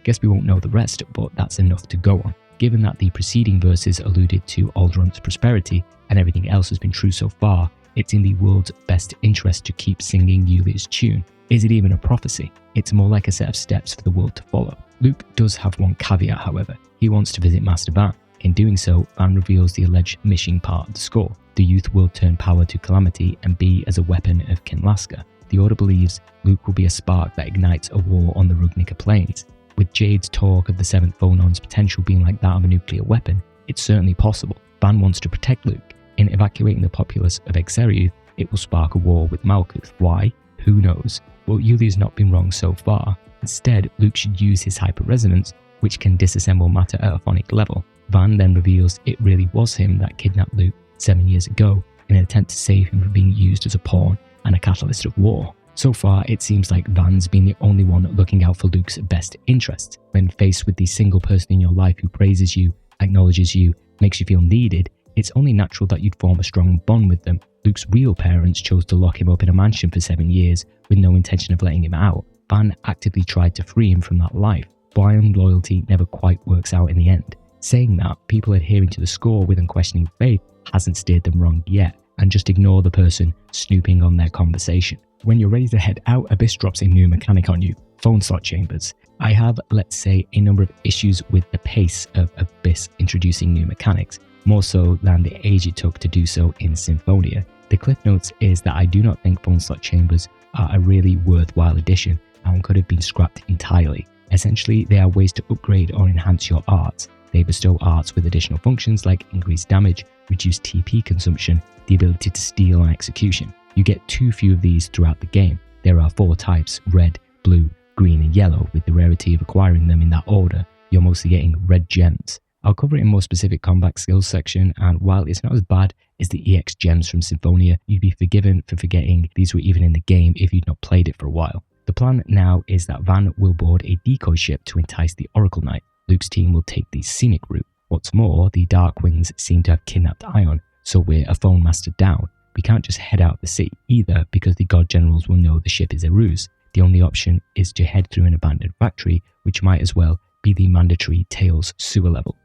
Guess we won't know the rest, but that's enough to go on. Given that the preceding verses alluded to Alderant's prosperity, and everything else has been true so far, it's in the world's best interest to keep singing Yulia's tune. Is it even a prophecy? It's more like a set of steps for the world to follow. Luke does have one caveat, however. He wants to visit Master Van. In doing so, Van reveals the alleged missing part of the score. The youth will turn power to calamity and be as a weapon of Kinlaska. The Order believes Luke will be a spark that ignites a war on the Rugnica plains. With Jade's talk of the 7th phonon's potential being like that of a nuclear weapon, it's certainly possible. Van wants to protect Luke. In evacuating the populace of Akzeriuth, it will spark a war with Malkuth. Why? Who knows? But Yulia's not been wrong so far. Instead, Luke should use his hyper-resonance, which can disassemble matter at a phonic level. Van then reveals it really was him that kidnapped Luke 7 years ago in an attempt to save him from being used as a pawn and a catalyst of war. So far, it seems like Van's been the only one looking out for Luke's best interests. When faced with the single person in your life who praises you, acknowledges you, makes you feel needed, it's only natural that you'd form a strong bond with them. Luke's real parents chose to lock him up in a mansion for 7 years with no intention of letting him out. Van actively tried to free him from that life. Blind loyalty never quite works out in the end. Saying that, people adhering to the score with unquestioning faith hasn't steered them wrong yet, and just ignore the person snooping on their conversation. When you're ready to head out, Abyss drops a new mechanic on you, phone slot chambers. I have, let's say, a number of issues with the pace of Abyss introducing new mechanics, more so than the age it took to do so in Symphonia. The cliff notes is that I do not think phone slot chambers are a really worthwhile addition and could have been scrapped entirely. Essentially, they are ways to upgrade or enhance your arts. They bestow arts with additional functions like increased damage, reduced TP consumption, the ability to steal and execution. You get too few of these throughout the game. There are 4 types, red, blue, green and yellow. With the rarity of acquiring them in that order, you're mostly getting red gems. I'll cover it in more specific combat skills section, and while it's not as bad as the EX gems from Symphonia, you'd be forgiven for forgetting these were even in the game if you'd not played it for a while. The plan now is that Van will board a decoy ship to entice the Oracle Knight. Luke's team will take the scenic route. What's more, the Darkwings seem to have kidnapped Ion, so we're a phone master down. We can't just head out the sea either, because the God Generals will know the ship is a ruse. The only option is to head through an abandoned factory, which might as well be the mandatory Tails sewer level.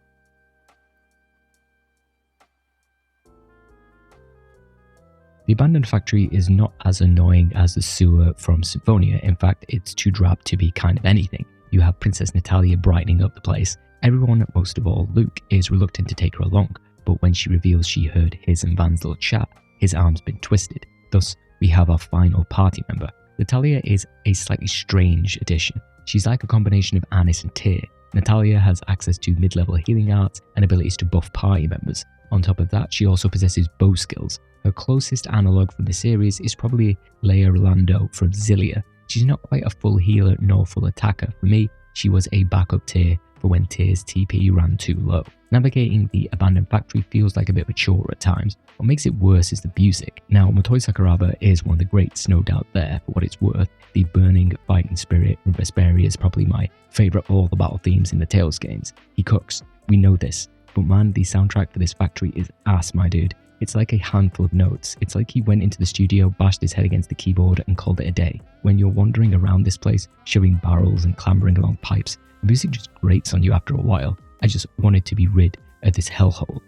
The abandoned factory is not as annoying as the sewer from Symphonia. In fact, it's too drab to be kind of anything. You have Princess Natalia brightening up the place. Everyone, most of all Luke, is reluctant to take her along, but when she reveals she heard his and Van's little chat, his arm's been twisted. Thus, we have our final party member. Natalia is a slightly strange addition. She's like a combination of Anis and Tyr. Natalia has access to mid-level healing arts and abilities to buff party members. On top of that, she also possesses bow skills. Her closest analogue from the series is probably Leia Rolando from Zilia. She's not quite a full healer nor full attacker. For me, she was a backup Tyr for when Tyr's TP ran too low. Navigating the abandoned factory feels like a bit of a chore at times. What makes it worse is the music. Now, Motoi Sakuraba is one of the greats, no doubt there, for what it's worth. The burning fighting spirit from Vesperia is probably my favourite of all the battle themes in the Tales games. He cooks, we know this, but man, the soundtrack for this factory is ass, my dude. It's like a handful of notes. It's like he went into the studio, bashed his head against the keyboard and called it a day. When you're wandering around this place, shoving barrels and clambering along pipes, the music just grates on you after a while. I just wanted to be rid of this hellhole.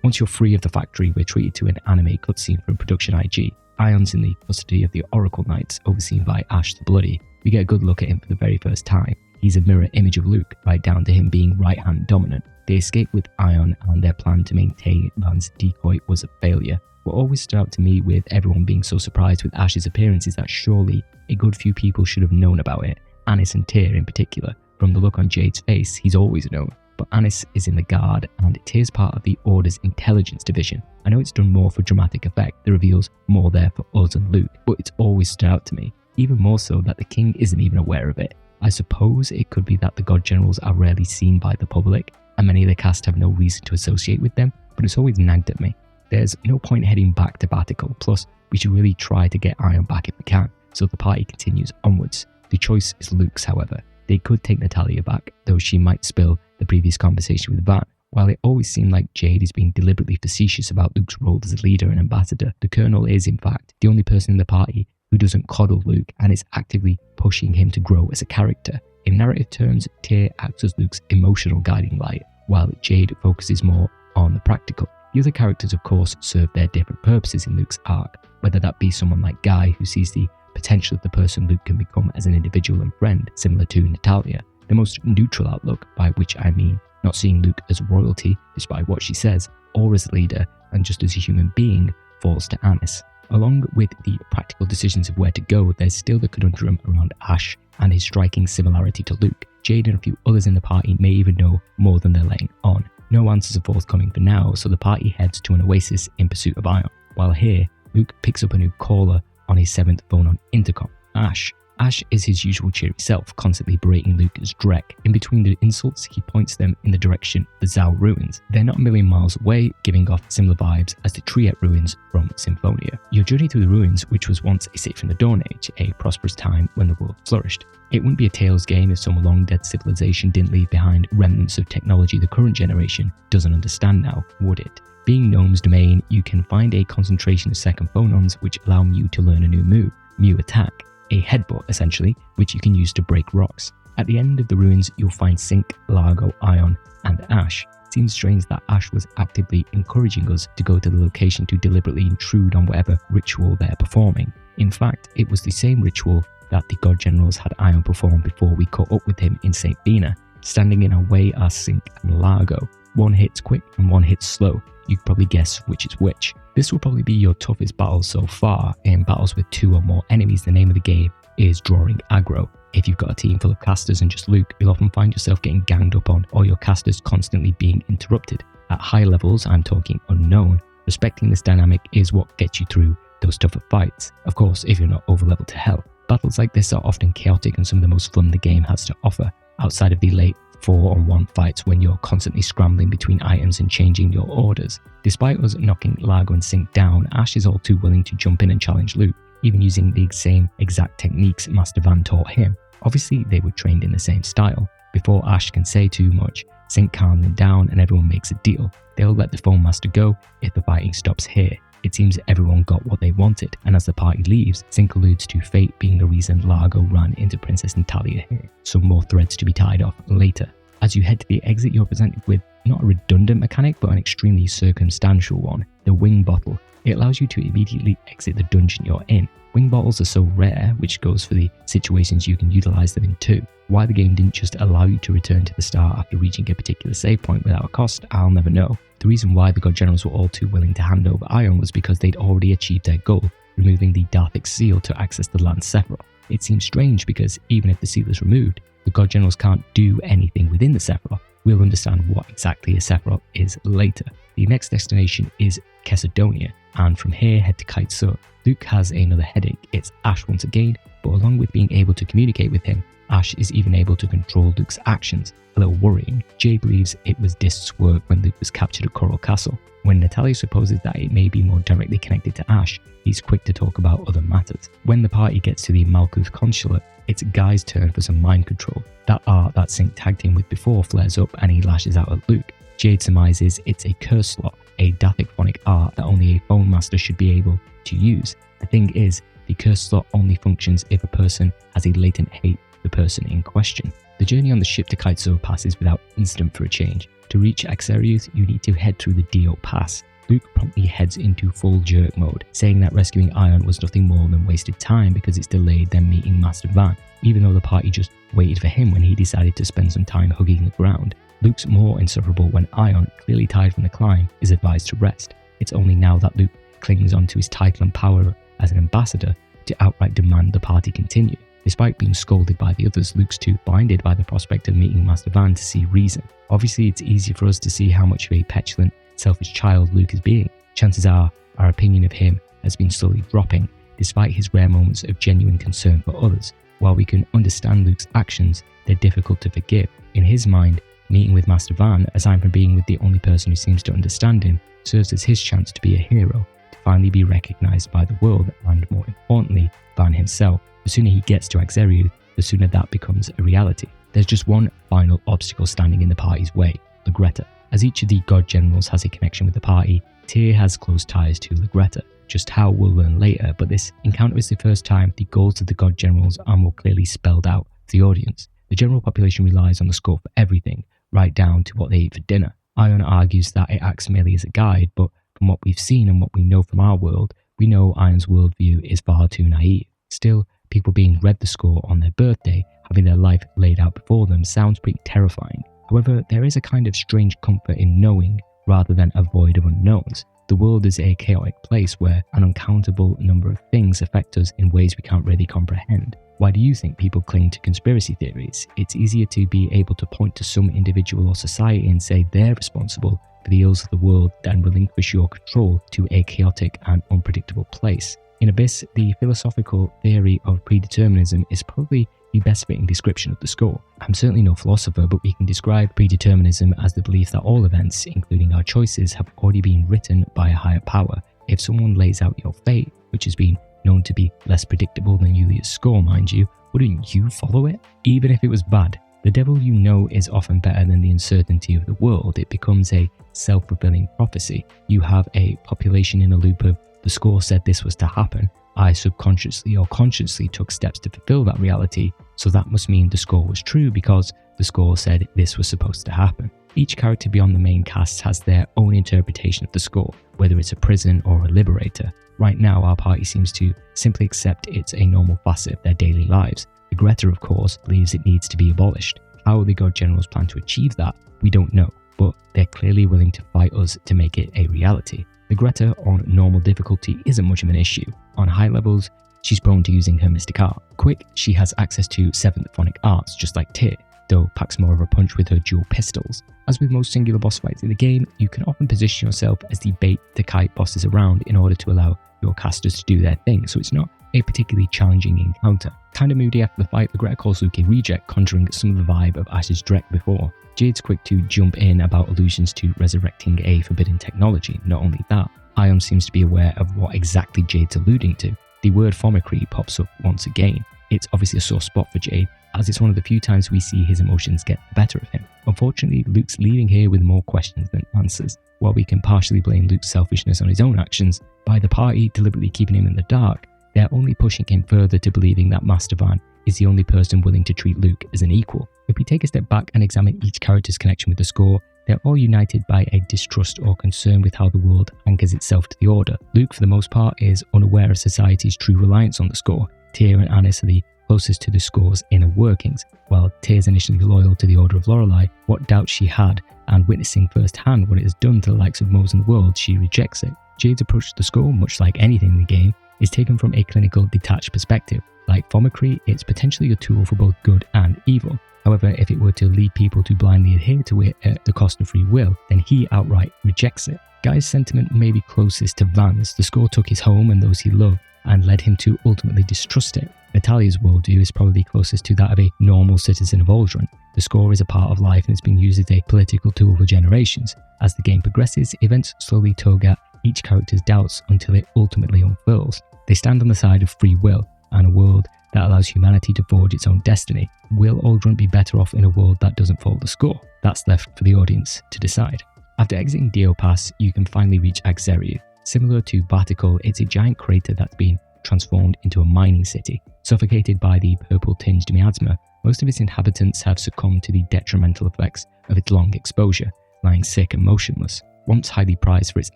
Once you're free of the factory, we're treated to an anime cutscene from Production IG. Ion's in the custody of the Oracle Knights, overseen by Ash the Bloody. We get a good look at him for the very first time. He's a mirror image of Luke, right down to him being right-hand dominant. They escape with Ion, and their plan to maintain Van's decoy was a failure. What always stood out to me with everyone being so surprised with Ash's appearance is that surely a good few people should have known about it, Anis and Tyr in particular. From the look on Jade's face, he's always known. But Anis is in the guard, and Tyr's part of the Order's intelligence division. I know it's done more for dramatic effect, the reveal's more there for us and Luke, but it's always stood out to me, even more so that the king isn't even aware of it. I suppose it could be that the God Generals are rarely seen by the public, and many of the cast have no reason to associate with them, but it's always nagged at me. There's no point heading back to Batical, plus we should really try to get Ion back if we can, so the party continues onwards. The choice is Luke's, however. They could take Natalia back, though she might spill the previous conversation with Van. While it always seemed like Jade is being deliberately facetious about Luke's role as a leader and ambassador, the Colonel is, in fact, the only person in the party who doesn't coddle Luke and is actively pushing him to grow as a character. In narrative terms, Tyr acts as Luke's emotional guiding light, while Jade focuses more on the practical. The other characters, of course, serve their different purposes in Luke's arc, whether that be someone like Guy, who sees the potential of the person Luke can become as an individual and friend, similar to Natalia. The most neutral outlook, by which I mean not seeing Luke as royalty, despite what she says, or as a leader, and just as a human being, falls to Anis. Along with the practical decisions of where to go, there's still the conundrum around Ash and his striking similarity to Luke. Jade and a few others in the party may even know more than they're letting on. No answers are forthcoming for now, so the party heads to an oasis in pursuit of Ion. While here, Luke picks up a new caller on his 7th phone on intercom, Ash. Ash is his usual cheery self, constantly berating Luke as Drek. In between the insults, he points them in the direction of the Zao ruins. They're not a million miles away, giving off similar vibes as the Triet ruins from Symphonia. Your journey through the ruins, which was once a city from the Dawn Age, a prosperous time when the world flourished. It wouldn't be a Tales game if some long-dead civilization didn't leave behind remnants of technology the current generation doesn't understand now, would it? Being Gnome's domain, you can find a concentration of second phonons which allow Mew to learn a new move, Mew Attack. A headbutt, essentially, which you can use to break rocks. At the end of the ruins, you'll find Sync, Largo, Ion, and Ash. It seems strange that Ash was actively encouraging us to go to the location to deliberately intrude on whatever ritual they're performing. In fact, it was the same ritual that the God Generals had Ion perform before we caught up with him in St. Binah. Standing in our way are Sync and Largo. One hits quick and one hits slow. You could probably guess which is which. This will probably be your toughest battle so far. In battles with 2 or more enemies, the name of the game is drawing aggro. If you've got a team full of casters and just Luke, you'll often find yourself getting ganged up on, or your casters constantly being interrupted. At high levels, I'm talking unknown, respecting this dynamic is what gets you through those tougher fights. Of course, if you're not over-leveled to hell. Battles like this are often chaotic and some of the most fun the game has to offer, outside of the late 4-on-1 fights when you're constantly scrambling between items and changing your orders. Despite us knocking Largo and Sync down, Ash is all too willing to jump in and challenge Luke, even using the same exact techniques Master Van taught him. Obviously, they were trained in the same style. Before Ash can say too much, Sync calms him down and everyone makes a deal. They'll let the Foam Master go if the fighting stops here. It seems everyone got what they wanted, and as the party leaves, Sync alludes to fate being the reason Largo ran into Princess Natalia here. Some more threads to be tied off later. As you head to the exit, you're presented with not a redundant mechanic, but an extremely circumstantial one, the Wing Bottle. It allows you to immediately exit the dungeon you're in. Wing bottles are so rare, which goes for the situations you can utilize them in too. Why the game didn't just allow you to return to the start after reaching a particular save point without a cost, I'll never know. The reason why the God Generals were all too willing to hand over Ion was because they'd already achieved their goal, removing the Darthic seal to access the land Sephiroth. It seems strange because even if the seal is removed, the God Generals can't do anything within the Sephiroth. We'll understand what exactly a Sephiroth is later. The next destination is Chesedonia, and from here head to Kaitsu. Luke has another headache. It's Ash once again, but along with being able to communicate with him, Ash is even able to control Luke's actions. A little worrying. Jade believes it was Dist's work when Luke was captured at Choral Castle. When Natalia supposes that it may be more directly connected to Ash, he's quick to talk about other matters. When the party gets to the Malkuth Consulate, it's Guy's turn for some mind control. That art that Sync tagged him with before flares up and he lashes out at Luke. Jade surmises it's a curse slot, a Dathic phonic art that only a phone master should be able to use. The thing is, the curse slot only functions if a person has a latent hate for the person in question. The journey on the ship to Kaitso passes without incident for a change. To reach Akzeriuth, you need to head through the Dio Pass. Luke promptly heads into full jerk mode, saying that rescuing Ion was nothing more than wasted time because it's delayed them meeting Master Van, even though the party just waited for him when he decided to spend some time hugging the ground. Luke's more insufferable when Ion, clearly tired from the climb, is advised to rest. It's only now that Luke clings onto his title and power as an ambassador to outright demand the party continue. Despite being scolded by the others, Luke's too blinded by the prospect of meeting Master Van to see reason. Obviously, it's easy for us to see how much of a petulant, selfish child Luke is being. Chances are, our opinion of him has been slowly dropping, despite his rare moments of genuine concern for others. While we can understand Luke's actions, they're difficult to forgive. In his mind, meeting with Master Van, aside from being with the only person who seems to understand him, serves as his chance to be a hero, to finally be recognised by the world, and more importantly, Van himself. The sooner he gets to Akzeriuth, the sooner that becomes a reality. There's just one final obstacle standing in the party's way, Legretta. As each of the god generals has a connection with the party, Tyr has close ties to Legretta. Just how we'll learn later, but this encounter is the first time the goals of the god generals are more clearly spelled out for the audience. The general population relies on the score for everything, right down to what they eat for dinner. Ion argues that it acts merely as a guide, but from what we've seen and what we know from our world, we know Ion's worldview is far too naive. Still, people being read the score on their birthday, having their life laid out before them, sounds pretty terrifying. However, there is a kind of strange comfort in knowing rather than a void of unknowns. The world is a chaotic place where an uncountable number of things affect us in ways we can't really comprehend. Why do you think people cling to conspiracy theories? It's easier to be able to point to some individual or society and say they're responsible for the ills of the world than relinquish your control to a chaotic and unpredictable place. In Abyss, the philosophical theory of predeterminism is probably the best fitting description of the score. I'm certainly no philosopher, but we can describe predeterminism as the belief that all events, including our choices, have already been written by a higher power. If someone lays out your fate, which has been known to be less predictable than Yulia's score, mind you, wouldn't you follow it? Even if it was bad, the devil you know is often better than the uncertainty of the world. It becomes a self-fulfilling prophecy. You have a population in a loop of the score said this was to happen. I subconsciously or consciously took steps to fulfill that reality, so that must mean the score was true because the score said this was supposed to happen. Each character beyond the main cast has their own interpretation of the score, whether it's a prison or a liberator. Right now, our party seems to simply accept it's a normal facet of their daily lives. Legretta, of course, believes it needs to be abolished. How the god generals plan to achieve that, we don't know, but they're clearly willing to fight us to make it a reality. Legretta on normal difficulty isn't much of an issue. On high levels, she's prone to using her mystic art. Quick, she has access to 7th phonic arts, just like Tyr, though packs more of a punch with her dual pistols. As with most singular boss fights in the game, you can often position yourself as the bait to kite bosses around in order to allow your casters to do their thing, so it's not a particularly challenging encounter. Kinda moody after the fight, Legretta calls Luke a reject, conjuring some of the vibe of Ash's Drek before. Jade's quick to jump in about allusions to resurrecting a forbidden technology. Not only that, Ion seems to be aware of what exactly Jade's alluding to. The word Fomicry pops up once again. It's obviously a sore spot for Jade, as it's one of the few times we see his emotions get the better of him. Unfortunately, Luke's leaving here with more questions than answers. While we can partially blame Luke's selfishness on his own actions, by the party deliberately keeping him in the dark, they're only pushing him further to believing that Master Van is the only person willing to treat Luke as an equal. If we take a step back and examine each character's connection with the score, they're all united by a distrust or concern with how the world anchors itself to the Order. Luke, for the most part, is unaware of society's true reliance on the score. Tyr and Anis are the closest to the score's inner workings. While Tyr's initially loyal to the Order of Lorelei, what doubts she had, and witnessing firsthand what it has done to the likes of most in the world, she rejects it. Jade's approach to the score, much like anything in the game, is taken from a clinical, detached perspective. Like Fomicry, it's potentially a tool for both good and evil. However, if it were to lead people to blindly adhere to it at the cost of free will, then he outright rejects it. Guy's sentiment may be closest to Van's. The score took his home and those he loved and led him to ultimately distrust it. Natalia's worldview is probably closest to that of a normal citizen of Eldrant. The score is a part of life and it's been used as a political tool for generations. As the game progresses, events slowly tug at each character's doubts until it ultimately unfurls. They stand on the side of free will and a world that allows humanity to forge its own destiny. Will Eldrant be better off in a world that doesn't follow the score? That's left for the audience to decide. After exiting Dio Pass, you can finally reach Akzeriuth. Similar to Vatical, it's a giant crater that's been transformed into a mining city. Suffocated by the purple-tinged miasma, most of its inhabitants have succumbed to the detrimental effects of its long exposure, lying sick and motionless. Once highly prized for its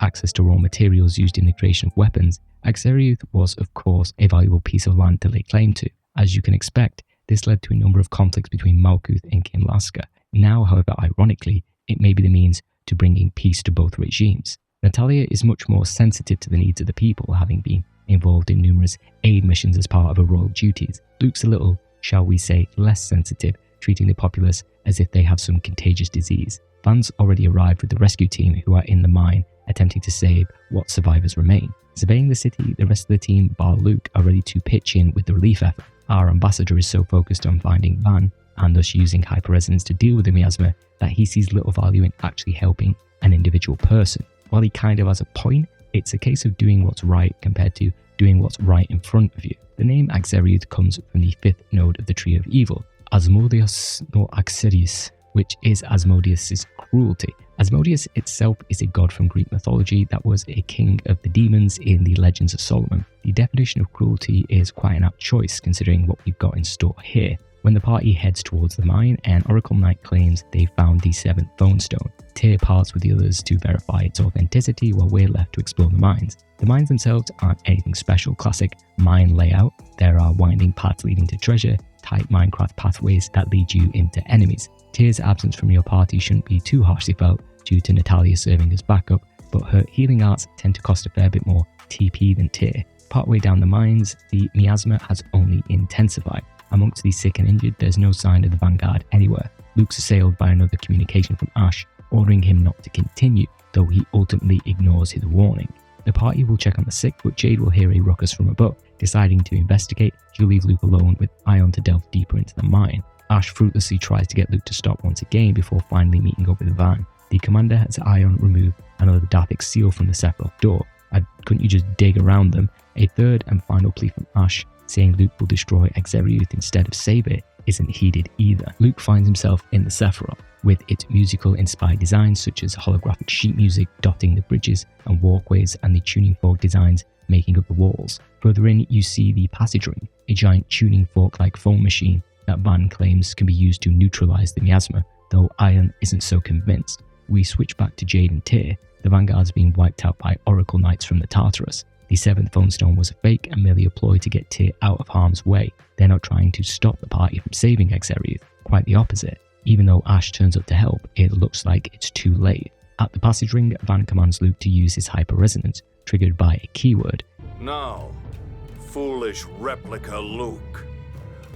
access to raw materials used in the creation of weapons, Akzeriuth was, of course, a valuable piece of land to lay claim to. As you can expect, this led to a number of conflicts between Malkuth and Kinlaska. Now, however, ironically, it may be the means to bringing peace to both regimes. Natalia is much more sensitive to the needs of the people, having been involved in numerous aid missions as part of her royal duties. Luke's a little, shall we say, less sensitive, treating the populace as if they have some contagious disease. Van's already arrived with the rescue team who are in the mine, attempting to save what survivors remain. Surveying the city, the rest of the team, bar Luke, are ready to pitch in with the relief effort. Our ambassador is so focused on finding Van, and thus using hyperresonance to deal with the miasma, that he sees little value in actually helping an individual person. While he kind of has a point, it's a case of doing what's right compared to doing what's right in front of you. The name Akzeriuth comes from the fifth node of the Tree of Evil, Asmodeus no Akzerius, which is Asmodeus' cruelty. Asmodeus itself is a god from Greek mythology that was a king of the demons in the Legends of Solomon. The definition of cruelty is quite an apt choice considering what we've got in store here. When the party heads towards the mine, an Oracle Knight claims they found the 7th Phone Stone. Tyr parts with the others to verify its authenticity while we're left to explore the mines. The mines themselves aren't anything special. Classic mine layout. There are winding paths leading to treasure, tight Minecraft pathways that lead you into enemies. Tyr's absence from your party shouldn't be too harshly felt due to Natalia serving as backup, but her healing arts tend to cost a fair bit more TP than Tyr. Partway down the mines, the miasma has only intensified. Amongst the sick and injured, there's no sign of the vanguard anywhere. Luke's assailed by another communication from Ash, ordering him not to continue, though he ultimately ignores his warning. The party will check on the sick, but Jade will hear a ruckus from above. Deciding to investigate, she'll leave Luke alone with Ion to delve deeper into the mine. Ash fruitlessly tries to get Luke to stop once again before finally meeting up with Van. The commander has Ion remove another Dathic seal from the Sephiroth door. Couldn't you just dig around them? A third and final plea from Ash, saying Luke will destroy Akzeriuth instead of save it, isn't heeded either. Luke finds himself in the Sephiroth, with its musical-inspired designs such as holographic sheet music dotting the bridges and walkways and the tuning fork designs making up the walls. Further in, you see the passage ring, a giant tuning fork-like foam machine that Van claims can be used to neutralize the miasma, though Ion isn't so convinced. We switch back to Jade and Tyr. The vanguard's being wiped out by Oracle Knights from the Tartarus. The 7th Phone Stone was a fake and merely a ploy to get Tyr out of harm's way. They're not trying to stop the party from saving Akzeriuth, quite the opposite. Even though Ash turns up to help, it looks like it's too late. At the passage ring, Van commands Luke to use his hyper-resonance, triggered by a keyword. Now, foolish replica Luke,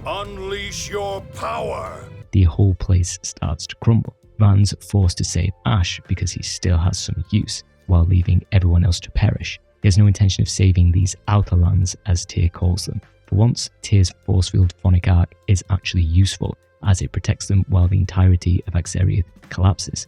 unleash your power! The whole place starts to crumble. Van's forced to save Ash because he still has some use, while leaving everyone else to perish. He has no intention of saving these outer lands, as Tyr calls them. For once, Tyr's force-field phonic arc is actually useful, as it protects them while the entirety of Akzeriuth collapses.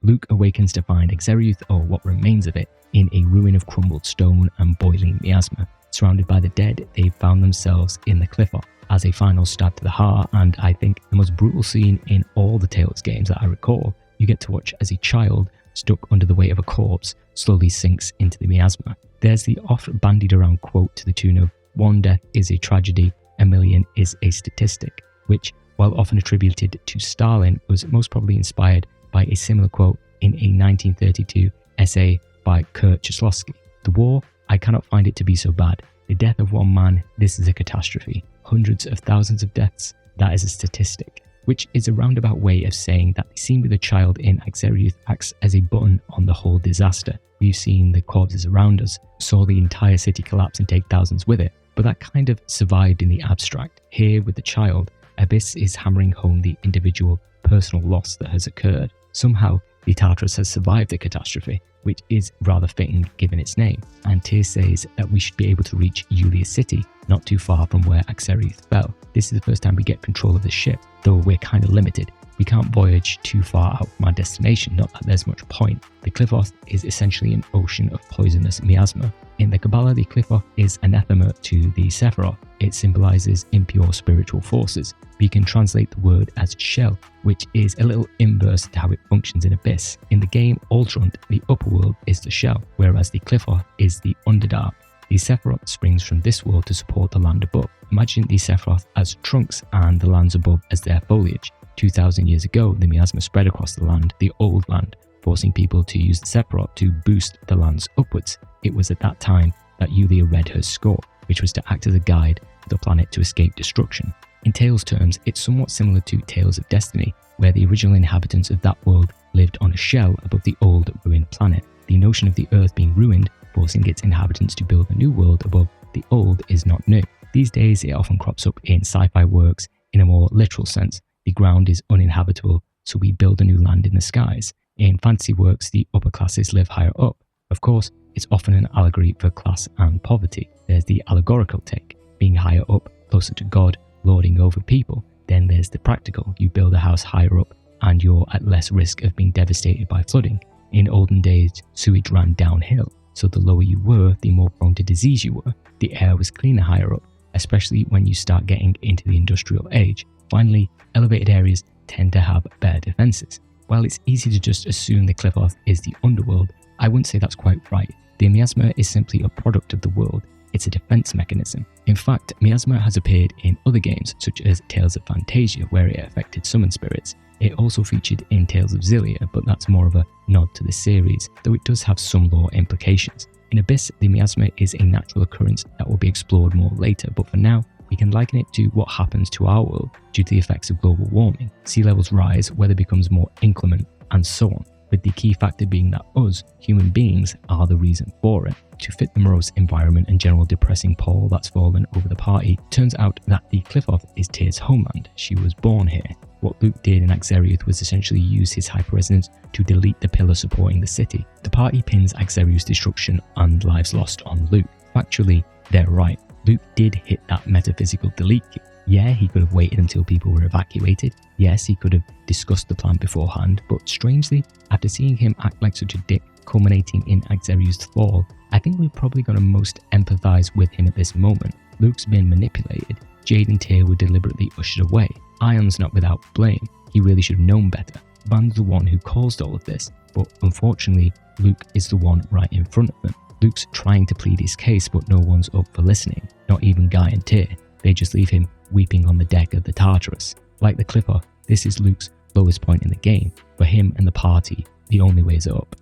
Luke awakens to find Akzeriuth, or what remains of it, in a ruin of crumbled stone and boiling miasma. Surrounded by the dead, they found themselves in the cliff off. As a final stab to the heart, and I think the most brutal scene in all the Tales games that I recall, you get to watch as a child stuck under the weight of a corpse, slowly sinks into the miasma. There's the oft-bandied around quote to the tune of "One death is a tragedy, a million is a statistic," which, while often attributed to Stalin, was most probably inspired by a similar quote in a 1932 essay by Kurt Cheslowski. The war, I cannot find it to be so bad. The death of one man, this is a catastrophe. Hundreds of thousands of deaths, that is a statistic. Which is a roundabout way of saying that the scene with the child in Akzeriuth acts as a button on the whole disaster. We've seen the corpses around us, saw the entire city collapse and take thousands with it, but that kind of survived in the abstract. Here, with the child, Abyss is hammering home the individual, personal loss that has occurred. Somehow, the Tartarus has survived the catastrophe, which is rather fitting given its name, and Tyr says that we should be able to reach Yulia's city, not too far from where Akzeriuth fell. This is the first time we get control of the ship, though we're kind of limited. We can't voyage too far out from our destination, not that there's much point. The Qliphoth is essentially an ocean of poisonous miasma. In the Kabbalah, the Qliphoth is anathema to the Sephiroth. It symbolizes impure spiritual forces. We can translate the word as shell, which is a little inverse to how it functions in Abyss. In the game Ultrunt, the upper world is the shell, whereas the Qliphoth is the Underdark. The Sephiroth springs from this world to support the land above. Imagine the Sephiroth as trunks and the lands above as their foliage. 2,000 years ago, the miasma spread across the land, the old land, forcing people to use the Sephiroth to boost the lands upwards. It was at that time that Yulia read her score, which was to act as a guide for the planet to escape destruction. In Tales terms, it's somewhat similar to Tales of Destiny, where the original inhabitants of that world lived on a shell above the old ruined planet. The notion of the Earth being ruined, forcing its inhabitants to build a new world above the old, is not new. These days, it often crops up in sci-fi works in a more literal sense. The ground is uninhabitable, so we build a new land in the skies. In fantasy works, the upper classes live higher up. Of course, it's often an allegory for class and poverty. There's the allegorical take, being higher up, closer to God, lording over people. Then there's the practical, you build a house higher up and you're at less risk of being devastated by flooding. In olden days, sewage ran downhill, so the lower you were, the more prone to disease you were. The air was cleaner higher up, especially when you start getting into the industrial age. Finally, elevated areas tend to have better defenses. While it's easy to just assume the Qliphoth is the underworld, I wouldn't say that's quite right. The miasma is simply a product of the world. It's a defense mechanism. In fact, miasma has appeared in other games, such as Tales of Phantasia, where it affected summon spirits. It also featured in Tales of Xillia, but that's more of a nod to the series, though it does have some lore implications. In Abyss, the miasma is a natural occurrence that will be explored more later, but for now, we can liken it to what happens to our world due to the effects of global warming. Sea levels rise, weather becomes more inclement, and so on, with the key factor being that us, human beings, are the reason for it. To fit the morose environment and general depressing pall that's fallen over the party, turns out that the Qliphoth is Tyr's homeland. She was born here. What Luke did in Akzeriuth was essentially use his hyperresonance to delete the pillar supporting the city. The party pins Akzeriuth's destruction and lives lost on Luke. Factually, they're right. Luke did hit that metaphysical delete key. Yeah, he could have waited until people were evacuated. Yes, he could have discussed the plan beforehand, but strangely, after seeing him act like such a dick, culminating in Akzeriuth's fall, I think we're probably going to most empathise with him at this moment. Luke's been manipulated. Jade and Tyr were deliberately ushered away. Ion's not without blame. He really should have known better. Van's the one who caused all of this, but unfortunately, Luke is the one right in front of them. Luke's trying to plead his case, but no one's up for listening. Not even Guy and Tyr. They just leave him weeping on the deck of the Tartarus. Like the Qliphoth, this is Luke's lowest point in the game. For him and the party, the only way is up.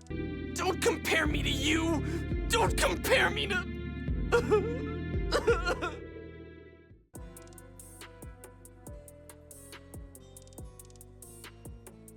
Don't compare me to you! Don't compare me to...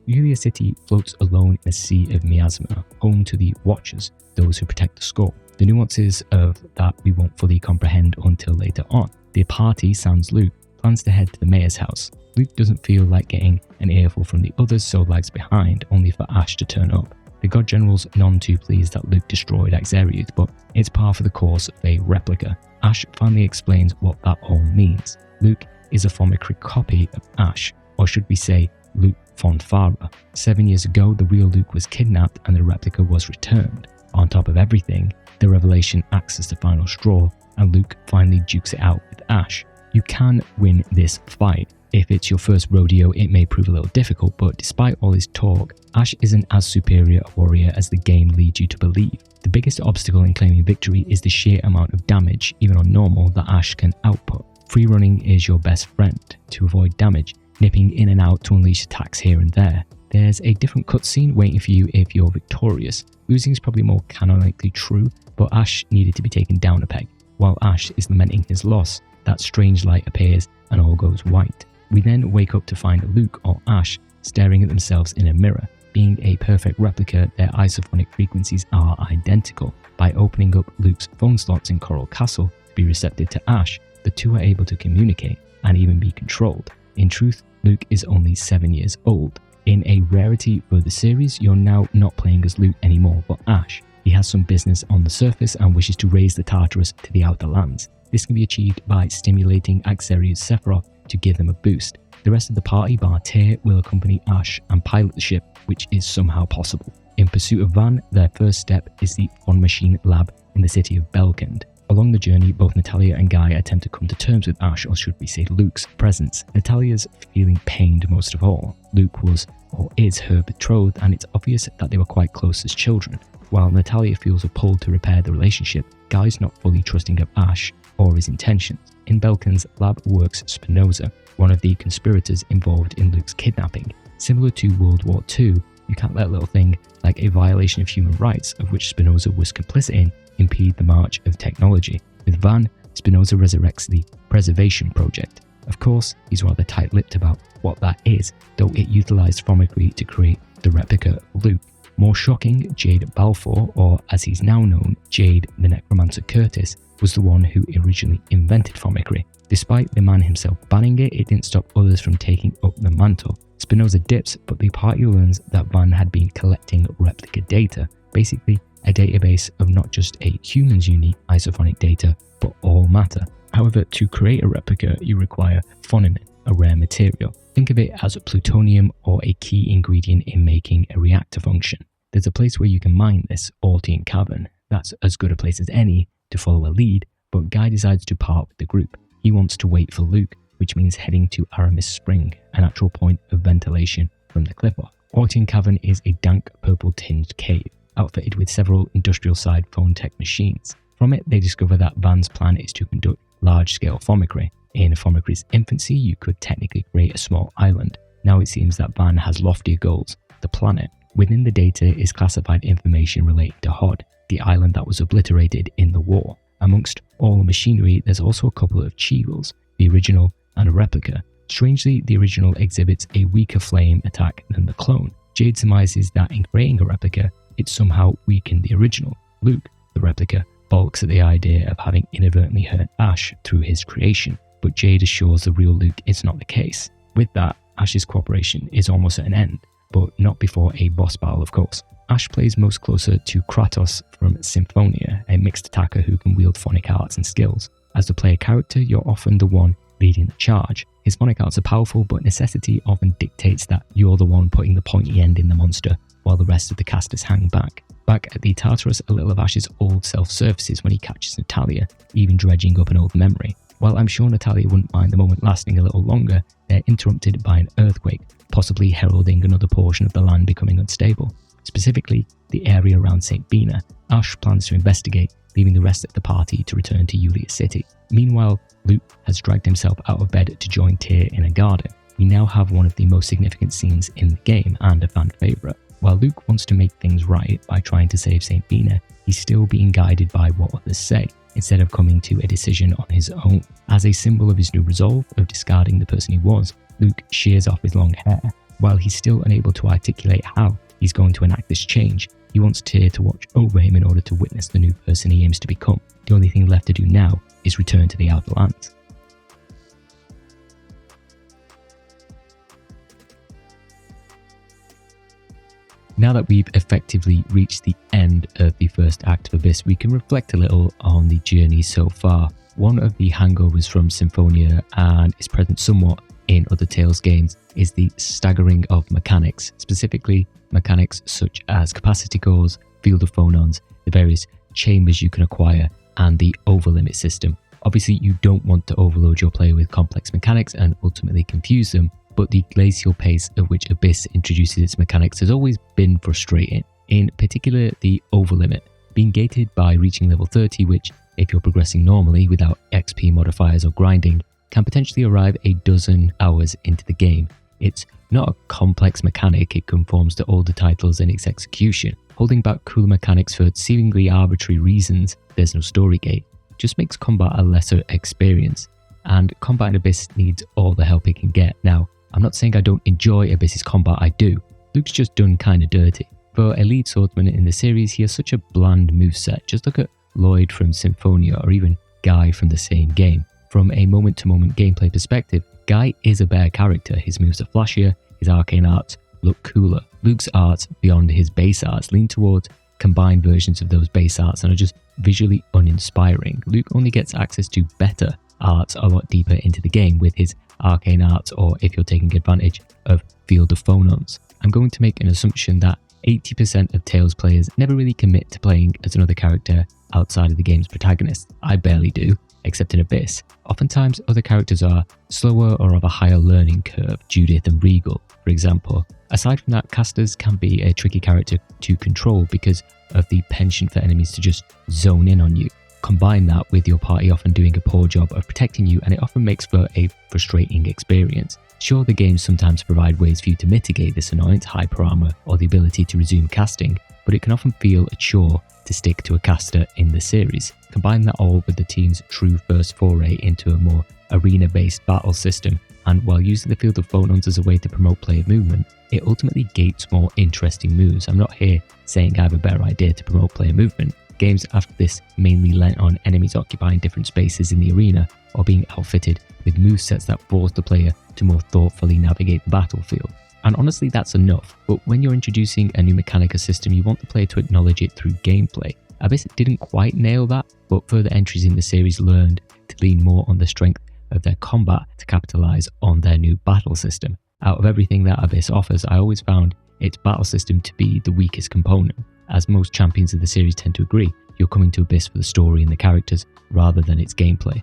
Yulia City floats alone in a sea of miasma, home to the Watchers, those who protect the score. The nuances of that we won't fully comprehend until later on. The party, sans Luke, plans to head to the mayor's house. Luke doesn't feel like getting an earful from the others, so lags behind, only for Ash to turn up. The God General's none too pleased that Luke destroyed Akzeriuth, but it's par for the course of a replica. Ash finally explains what that all means. Luke is a formicry copy of Ash, or should we say, Luke von Farah. 7 years ago, the real Luke was kidnapped and the replica was returned. On top of everything, the revelation acts as the final straw, and Luke finally dukes it out with Ash. You can win this fight. If it's your first rodeo, it may prove a little difficult, but despite all his talk, Ash isn't as superior a warrior as the game leads you to believe. The biggest obstacle in claiming victory is the sheer amount of damage, even on normal, that Ash can output. Free running is your best friend to avoid damage, nipping in and out to unleash attacks here and there. There's a different cutscene waiting for you if you're victorious. Losing is probably more canonically true, but Ash needed to be taken down a peg. While Ash is lamenting his loss, that strange light appears and all goes white. We then wake up to find Luke or Ash staring at themselves in a mirror. Being a perfect replica, their isophonic frequencies are identical. By opening up Luke's phone slots in Choral Castle to be receptive to Ash, the two are able to communicate and even be controlled. In truth, Luke is only 7 years old. In a rarity for the series, you're now not playing as Luke anymore, but Ash. He has some business on the surface and wishes to raise the Tartarus to the outer lands. This can be achieved by stimulating Akzeriuth's Sephiroth to give them a boost. The rest of the party, bar Tyr, will accompany Ash and pilot the ship, which is somehow possible. In pursuit of Van, their first step is the Von Machine Lab in the city of Belkend. Along the journey, both Natalia and Guy attempt to come to terms with Ash, or should we say Luke's, presence. Natalia's feeling pained most of all. Luke was, or is, her betrothed, and it's obvious that they were quite close as children. While Natalia feels a pull to repair the relationship, Guy's not fully trusting of Ash or his intentions. In Belkend's lab works Spinoza, one of the conspirators involved in Luke's kidnapping. Similar to World War II, you can't let a little thing like a violation of human rights, of which Spinoza was complicit in, impede the march of technology. With Van, Spinoza resurrects the Preservation Project. Of course, he's rather tight-lipped about what that is, though it utilised Fomicry to create the replica of Luke. More shocking, Jade Balfour, or as he's now known, Jade the Necromancer Curtis, was the one who originally invented Fomicry. Despite the man himself banning it, it didn't stop others from taking up the mantle. Spinoza dips, but the party learns that Van had been collecting replica data, basically a database of not just a human's unique isophonic data, but all matter. However, to create a replica, you require phonomin, a rare material. Think of it as plutonium or a key ingredient in making a reactor function. There's a place where you can mine this, Altian Cavern. That's as good a place as any to follow a lead, but Guy decides to part with the group. He wants to wait for Luke, which means heading to Aramis Spring, a natural point of ventilation from the cliff off. Altian Cavern is a dank purple-tinged cave, outfitted with several industrial-side phone tech machines. From it, they discover that Van's plan is to conduct large-scale Fomicry. In Fomicry's infancy, you could technically create a small island. Now it seems that Van has loftier goals, the planet. Within the data is classified information relating to Hod, the island that was obliterated in the war. Amongst all the machinery, there's also a couple of Cheagles, the original and a replica. Strangely, the original exhibits a weaker flame attack than the clone. Jade surmises that in creating a replica, it somehow weakened the original. Luke, the replica, balks at the idea of having inadvertently hurt Ash through his creation, but Jade assures the real Luke it's not the case. With that, Ash's cooperation is almost at an end, but not before a boss battle, of course. Ash plays most closer to Kratos from Symphonia, a mixed attacker who can wield phonic arts and skills. As the player character, you're often the one leading the charge. His phonic arts are powerful, but necessity often dictates that you're the one putting the pointy end in the monster, while the rest of the casters hang back. Back at the Tartarus, a little of Ash's old self surfaces when he catches Natalia, even dredging up an old memory. While I'm sure Natalia wouldn't mind the moment lasting a little longer, they're interrupted by an earthquake, possibly heralding another portion of the land becoming unstable. Specifically, the area around St. Binah. Ash plans to investigate, leaving the rest of the party to return to Yulia City. Meanwhile, Luke has dragged himself out of bed to join Tyr in a garden. We now have one of the most significant scenes in the game and a fan favourite. While Luke wants to make things right by trying to save St. Binah, he's still being guided by what others say, instead of coming to a decision on his own. As a symbol of his new resolve of discarding the person he was, Luke shears off his long hair. While he's still unable to articulate how he's going to enact this change, he wants Tyr to watch over him in order to witness the new person he aims to become. The only thing left to do now is return to the Outer Lands. Now that we've effectively reached the end of the first act of Abyss, we can reflect a little on the journey so far. One of the hangovers from Symphonia, and is present somewhat in other Tales games, is the staggering of mechanics, specifically mechanics such as capacity cores, field of phonons, the various chambers you can acquire, and the overlimit system. Obviously, you don't want to overload your player with complex mechanics and ultimately confuse them, but the glacial pace at which Abyss introduces its mechanics has always been frustrating, in particular the overlimit, being gated by reaching level 30, which, if you're progressing normally without XP modifiers or grinding, can potentially arrive a dozen hours into the game. It's not a complex mechanic, it conforms to older titles in its execution, holding back cooler mechanics for seemingly arbitrary reasons. There's no story gate, just makes combat a lesser experience, and combat in Abyss needs all the help it can get. Now, I'm not saying I don't enjoy Abyss's combat, I do. Luke's just done kinda dirty. For a lead swordsman in the series, he has such a bland moveset. Just look at Lloyd from Symphonia, or even Guy from the same game. From a moment-to-moment gameplay perspective, Guy is a better character. His moves are flashier, his arcane arts look cooler. Luke's arts, beyond his base arts, lean towards combined versions of those base arts and are just visually uninspiring. Luke only gets access to better arts a lot deeper into the game with his arcane arts, or if you're taking advantage of Field of Phonons. I'm going to make an assumption that 80% of Tales players never really commit to playing as another character outside of the game's protagonist. I barely do, except in Abyss. Oftentimes, other characters are slower or of a higher learning curve, Judith and Regal, for example. Aside from that, casters can be a tricky character to control because of the penchant for enemies to just zone in on you. Combine that with your party often doing a poor job of protecting you, and it often makes for a frustrating experience. Sure, the games sometimes provide ways for you to mitigate this annoyance, hyper armor, or the ability to resume casting, but it can often feel a chore to stick to a caster in the series. Combine that all with the team's true first foray into a more arena-based battle system, and while using the Field of Phonons as a way to promote player movement, it ultimately gates more interesting moves. I'm not here saying I have a better idea to promote player movement. Games after this mainly lent on enemies occupying different spaces in the arena or being outfitted with movesets that force the player to more thoughtfully navigate the battlefield. And honestly, that's enough, but when you're introducing a new mechanic or system, you want the player to acknowledge it through gameplay. Abyss didn't quite nail that, but further entries in the series learned to lean more on the strength of their combat to capitalize on their new battle system. Out of everything that Abyss offers, I always found its battle system to be the weakest component. As most champions of the series tend to agree, you're coming to Abyss for the story and the characters rather than its gameplay.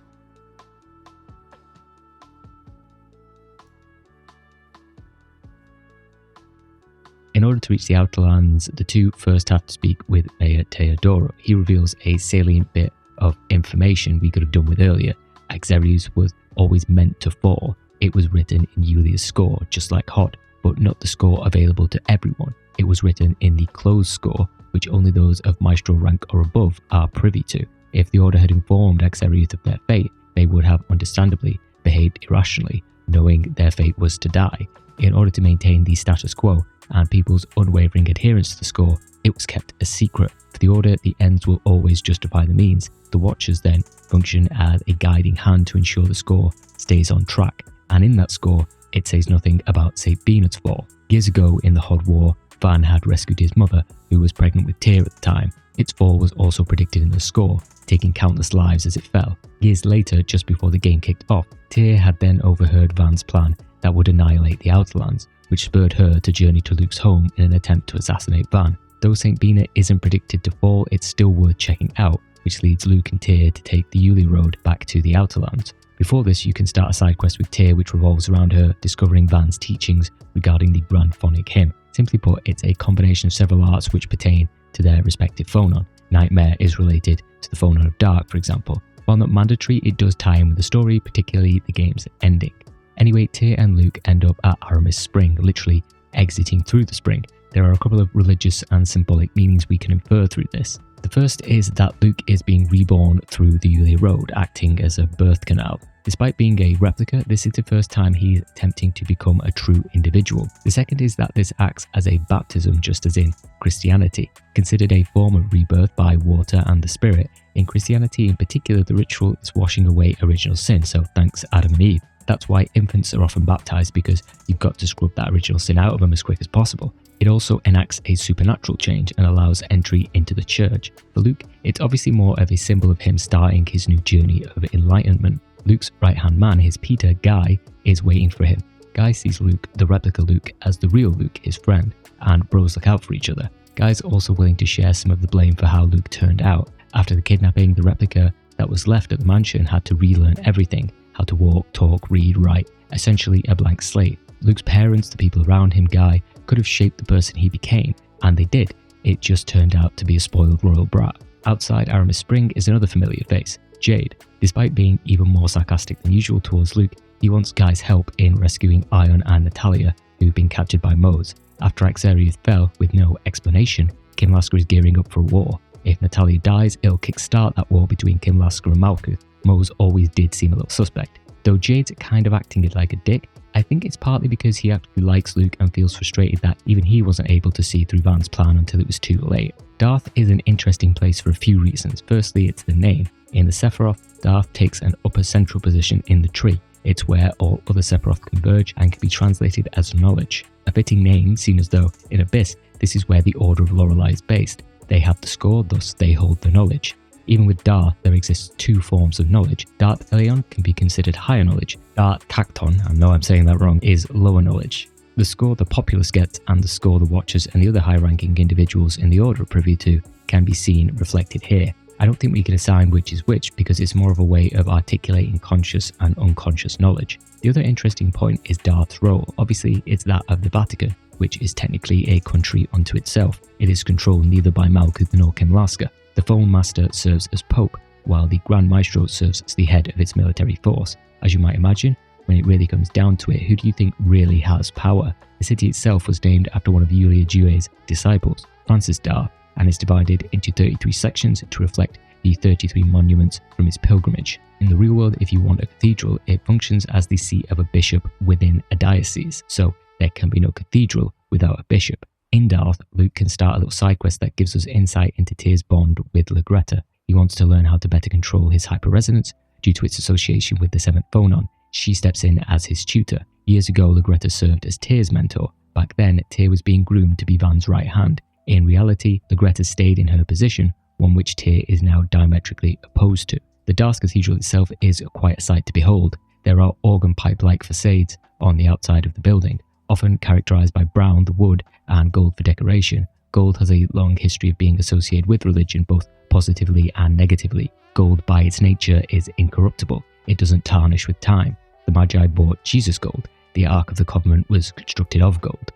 In order to reach the Outer Lands, the two first have to speak with Mayor Teodoro. He reveals a salient bit of information we could have done with earlier. Akzeriuth was always meant to fall. It was written in Yulia's score, just like Hod, but not the score available to everyone. It was written in the closed score, which only those of Maestro rank or above are privy to. If the Order had informed Akzeriuth of their fate, they would have understandably behaved irrationally, knowing their fate was to die. In order to maintain the status quo and people's unwavering adherence to the score, it was kept a secret. For the Order, the ends will always justify the means. The Watchers then function as a guiding hand to ensure the score stays on track, and in that score, it says nothing about St. Binah's fall. Years ago in the Hod War, Van had rescued his mother, who was pregnant with Tyr at the time. Its fall was also predicted in the score, taking countless lives as it fell. Years later, just before the game kicked off, Tyr had then overheard Van's plan that would annihilate the Outer Lands, which spurred her to journey to Luke's home in an attempt to assassinate Van. Though St. Binah isn't predicted to fall, it's still worth checking out, which leads Luke and Tyr to take the Yulia road back to the Outer Lands. Before this, you can start a side quest with Tyr which revolves around her discovering Van's teachings regarding the Grand Phonic Hymn. Simply put, it's a combination of several arts which pertain to their respective phonon. Nightmare is related to the phonon of Dark, for example. While not mandatory, it does tie in with the story, particularly the game's ending. Anyway, Tyr and Luke end up at Aramis Spring, literally exiting through the spring. There are a couple of religious and symbolic meanings we can infer through this. The first is that Luke is being reborn through the Yulia Road, acting as a birth canal. Despite being a replica, this is the first time he's attempting to become a true individual. The second is that this acts as a baptism, just as in Christianity. Considered a form of rebirth by water and the Spirit, in Christianity in particular, the ritual is washing away original sin, so thanks Adam and Eve. That's why infants are often baptized, because you've got to scrub that original sin out of them as quick as possible. It also enacts a supernatural change and allows entry into the church. For Luke, it's obviously more of a symbol of him starting his new journey of enlightenment. Luke's right-hand man, his Peter, Guy, is waiting for him. Guy sees Luke, the replica Luke, as the real Luke, his friend, and bros look out for each other. Guy's also willing to share some of the blame for how Luke turned out. After the kidnapping, the replica that was left at the mansion had to relearn everything: how to walk, talk, read, write, essentially a blank slate. Luke's parents, the people around him, Guy, could have shaped the person he became, and they did. It just turned out to be a spoiled royal brat. Outside Aramis Spring is another familiar face, Jade. Despite being even more sarcastic than usual towards Luke, he wants Guy's help in rescuing Ion and Natalia, who've been captured by Mose. After Akzeriuth fell with no explanation, Kinlasker is gearing up for a war. If Natalia dies, it'll kickstart that war between Kinlasker and Malkuth. Mose always did seem a little suspect. Though Jade's kind of acting it like a dick, I think it's partly because he actually likes Luke and feels frustrated that even he wasn't able to see through Van's plan until it was too late. Darth is an interesting place for a few reasons. Firstly, it's the name. In the Sephiroth, Darth takes an upper central position in the tree. It's where all other Sephiroth converge and can be translated as knowledge. A fitting name, seen as though, in Abyss, this is where the Order of Lorelei is based. They have the score, thus they hold the knowledge. Even with Darth, there exists two forms of knowledge. Darth Elion can be considered higher knowledge. Darth Cacton, I know I'm saying that wrong, is lower knowledge. The score the populace gets and the score the Watchers and the other high-ranking individuals in the Order are privy to can be seen reflected here. I don't think we can assign which is which because it's more of a way of articulating conscious and unconscious knowledge. The other interesting point is Darth's role. Obviously, it's that of the Vatican, which is technically a country unto itself. It is controlled neither by Malkuth nor Kinlasker. The Foam Master serves as Pope, while the Grand Maestro serves as the head of its military force. As you might imagine, when it really comes down to it, who do you think really has power? The city itself was named after one of Yulia Jue's disciples, Francis Darth, and is divided into 33 sections to reflect the 33 monuments from his pilgrimage. In the real world, if you want a cathedral, it functions as the seat of a bishop within a diocese, so there can be no cathedral without a bishop. In Darth, Luke can start a little side quest that gives us insight into Tyr's bond with Legreta. He wants to learn how to better control his hyperresonance due to its association with the 7th Phonon. She steps in as his tutor. Years ago, Legreta served as Tyr's mentor. Back then, Tyr was being groomed to be Van's right hand. In reality, Legreta stayed in her position, one which Tyr is now diametrically opposed to. The Darth Cathedral itself is quite a sight to behold. There are organ pipe-like facades on the outside of the building, often characterized by brown, the wood, and gold for decoration. Gold has a long history of being associated with religion, both positively and negatively. Gold, by its nature, is incorruptible. It doesn't tarnish with time. The Magi bought Jesus gold. The Ark of the Covenant was constructed of gold.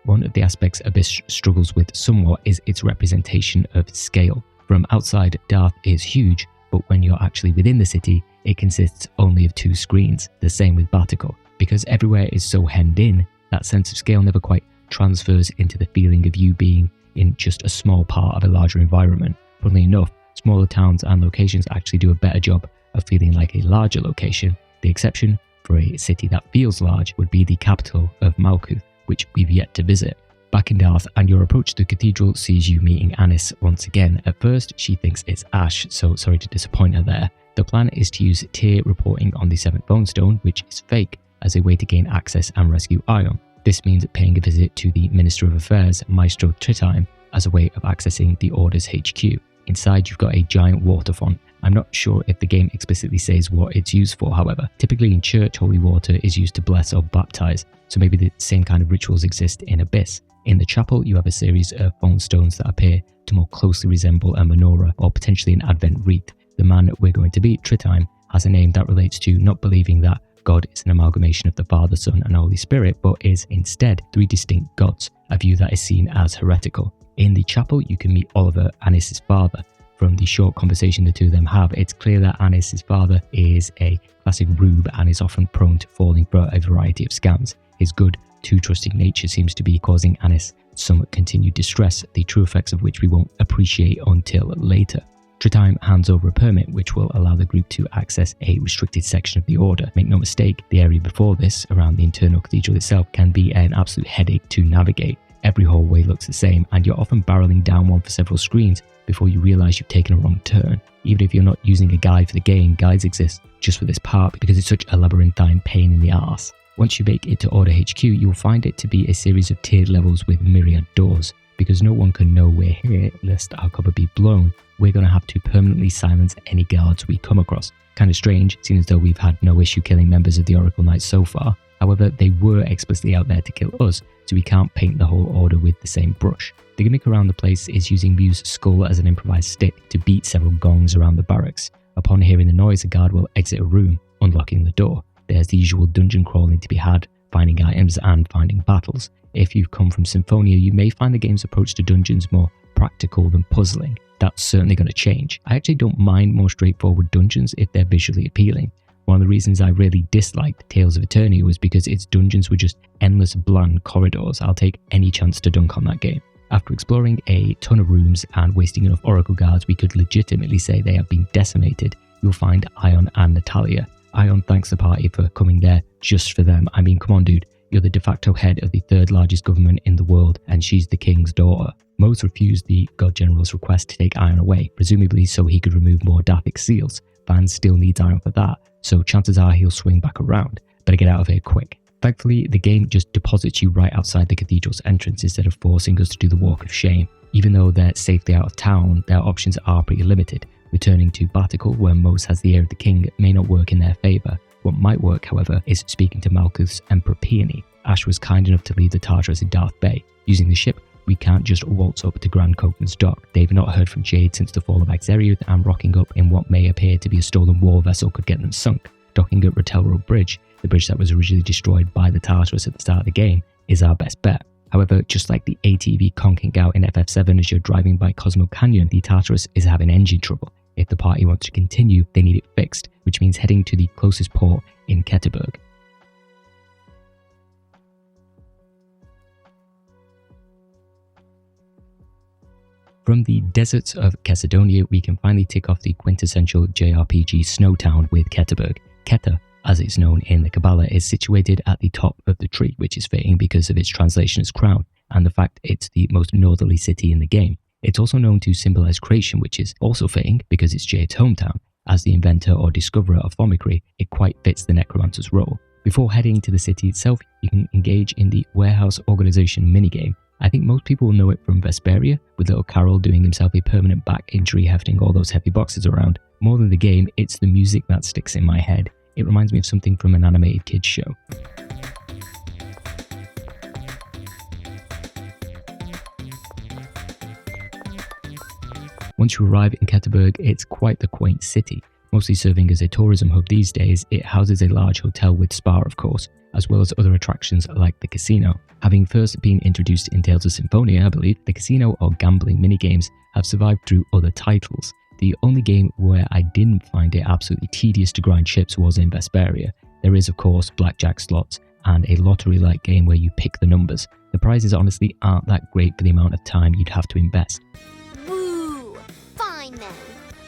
One of the aspects Abyss struggles with somewhat is its representation of scale. From outside, Darth is huge, but when you're actually within the city, it consists only of 2 screens, the same with Baticul. Because everywhere is so hemmed in, that sense of scale never quite transfers into the feeling of you being in just a small part of a larger environment. Funnily enough, smaller towns and locations actually do a better job of feeling like a larger location. The exception for a city that feels large would be the capital of Malkuth, which we've yet to visit. Back in Darth, and your approach to the cathedral sees you meeting Annis once again. At first, she thinks it's Ash, so sorry to disappoint her there. The plan is to use Tyr reporting on the 7th Bone Stone, which is fake, as a way to gain access and rescue Ion. This means paying a visit to the Minister of Affairs, Maestro Tritime, as a way of accessing the Order's HQ. Inside, you've got a giant water font. I'm not sure if the game explicitly says what it's used for, however. Typically in church, holy water is used to bless or baptize, so maybe the same kind of rituals exist in Abyss. In the chapel, you have a series of bone stones that appear to more closely resemble a menorah or potentially an Advent wreath. The man we're going to meet, Tritime, has a name that relates to not believing that God is an amalgamation of the Father, Son, and Holy Spirit, but is instead 3 distinct gods, a view that is seen as heretical. In the chapel, you can meet Oliver, Annis' father. From the short conversation the two of them have, it's clear that Annis' father is a classic rube and is often prone to falling for a variety of scams. His good, too trusting nature seems to be causing Annis some continued distress, the true effects of which we won't appreciate until later. Tritime hands over a permit which will allow the group to access a restricted section of the Order. Make no mistake, the area before this, around the internal cathedral itself, can be an absolute headache to navigate. Every hallway looks the same, and you're often barreling down one for several screens before you realise you've taken a wrong turn. Even if you're not using a guide for the game, guides exist just for this part because it's such a labyrinthine pain in the arse. Once you make it to Order HQ, you'll find it to be a series of tiered levels with myriad doors. Because no one can know we're here lest our cover be blown, we're going to have to permanently silence any guards we come across. Kind of strange, seeing as though we've had no issue killing members of the Oracle Knights so far. However, they were explicitly out there to kill us, so we can't paint the whole Order with the same brush. The gimmick around the place is using Mu's skull as an improvised stick to beat several gongs around the barracks. Upon hearing the noise, a guard will exit a room, unlocking the door. There's the usual dungeon crawling to be had, finding items and finding battles. If you've come from Symphonia, you may find the game's approach to dungeons more practical than puzzling. That's certainly going to change. I actually don't mind more straightforward dungeons if they're visually appealing. One of the reasons I really disliked Tales of Eternia was because its dungeons were just endless bland corridors. I'll take any chance to dunk on that game. After exploring a ton of rooms and wasting enough Oracle guards we could legitimately say they have been decimated, you'll find Ion and Natalia. Ion thanks the party for coming there just for them. I mean, come on dude, you're the de facto head of the third largest government in the world and she's the king's daughter. Mose refused the God General's request to take Ion away, presumably so he could remove more Dathix seals. Vance still needs Ion for that, so chances are he'll swing back around. Better get out of here quick. Thankfully, the game just deposits you right outside the cathedral's entrance instead of forcing us to do the walk of shame. Even though they're safely out of town, their options are pretty limited. Returning to Batical, where Mose has the ear of the king, may not work in their favour. What might work, however, is speaking to Malkuth's Emperor Peony. Ash was kind enough to leave the Tartarus in Darth Bay. Using the ship, we can't just waltz up to Grand Copeman's dock. They've not heard from Jade since the fall of Akzeriuth, and rocking up in what may appear to be a stolen war vessel could get them sunk. Docking at Rotelro Bridge, the bridge that was originally destroyed by the Tartarus at the start of the game, is our best bet. However, just like the ATV conking out in FF7 as you're driving by Cosmo Canyon, the Tartarus is having engine trouble. If the party wants to continue, they need it fixed, which means heading to the closest port in Keterberg. From the deserts of Chesedonia, we can finally tick off the quintessential JRPG Snowtown with Keterberg. Keter, as it's known in the Kabbalah, is situated at the top of the tree, which is fitting because of its translation as crown, and the fact it's the most northerly city in the game. It's also known to symbolize creation, which is also fitting because it's Jade's hometown. As the inventor or discoverer of Thaumaturgy, it quite fits the necromancer's role. Before heading to the city itself, you can engage in the Warehouse Organization minigame. I think most people will know it from Vesperia, with little Carol doing himself a permanent back injury hefting all those heavy boxes around. More than the game, it's the music that sticks in my head. It reminds me of something from an animated kids show. Once you arrive in Keterberg, it's quite the quaint city. Mostly serving as a tourism hub these days, it houses a large hotel with spa of course, as well as other attractions like the casino. Having first been introduced in Tales of Symphonia, I believe, the casino or gambling minigames have survived through other titles. The only game where I didn't find it absolutely tedious to grind chips was in Vesperia. There is of course blackjack slots and a lottery-like game where you pick the numbers. The prizes honestly aren't that great for the amount of time you'd have to invest. Woo! Fine then.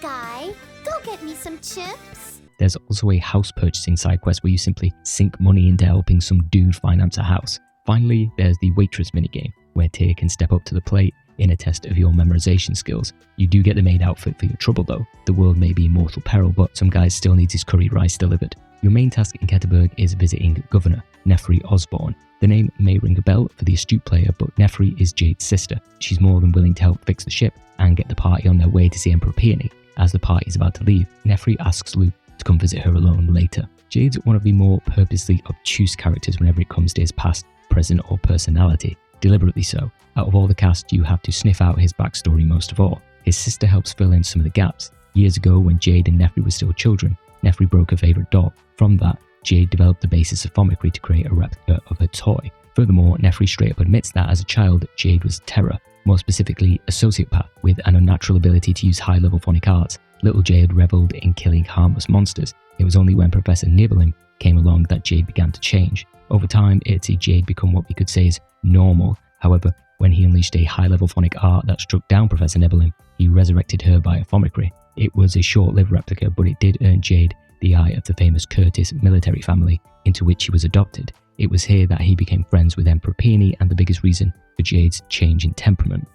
Guy, go get me some chips. There's also a house purchasing side quest where you simply sink money into helping some dude finance a house. Finally, there's the waitress minigame, where Tyr can step up to the plate in a test of your memorization skills. You do get the maid outfit for your trouble though. The world may be in mortal peril, but some guy still needs his curry rice delivered. Your main task in Keterberg is visiting Governor Nefri Osborne. The name may ring a bell for the astute player, but Nefri is Jade's sister. She's more than willing to help fix the ship and get the party on their way to see Emperor Peony. As the party is about to leave, Nefri asks Luke to come visit her alone later. Jade's one of the more purposely obtuse characters whenever it comes to his past, present or personality. Deliberately so. Out of all the cast, you have to sniff out his backstory most of all. His sister helps fill in some of the gaps. Years ago, when Jade and Nefri were still children, Nefri broke her favourite doll. From that, Jade developed the basis of Thaumaturgy to create a replica of her toy. Furthermore, Nefri straight up admits that as a child, Jade was terror, more specifically a sociopath with an unnatural ability to use high-level phonic arts. Little Jade revelled in killing harmless monsters. It was only when Professor Nibelheim came along that Jade began to change. Over time, it'd see Jade become what we could say is normal. However, when he unleashed a high-level phonic art that struck down Professor Nibelheim, he resurrected her via Thaumaturgy. It was a short-lived replica, but it did earn Jade the eye of the famous Curtis military family, into which he was adopted. It was here that he became friends with Emperor Peony, and the biggest reason for Jade's change in temperament.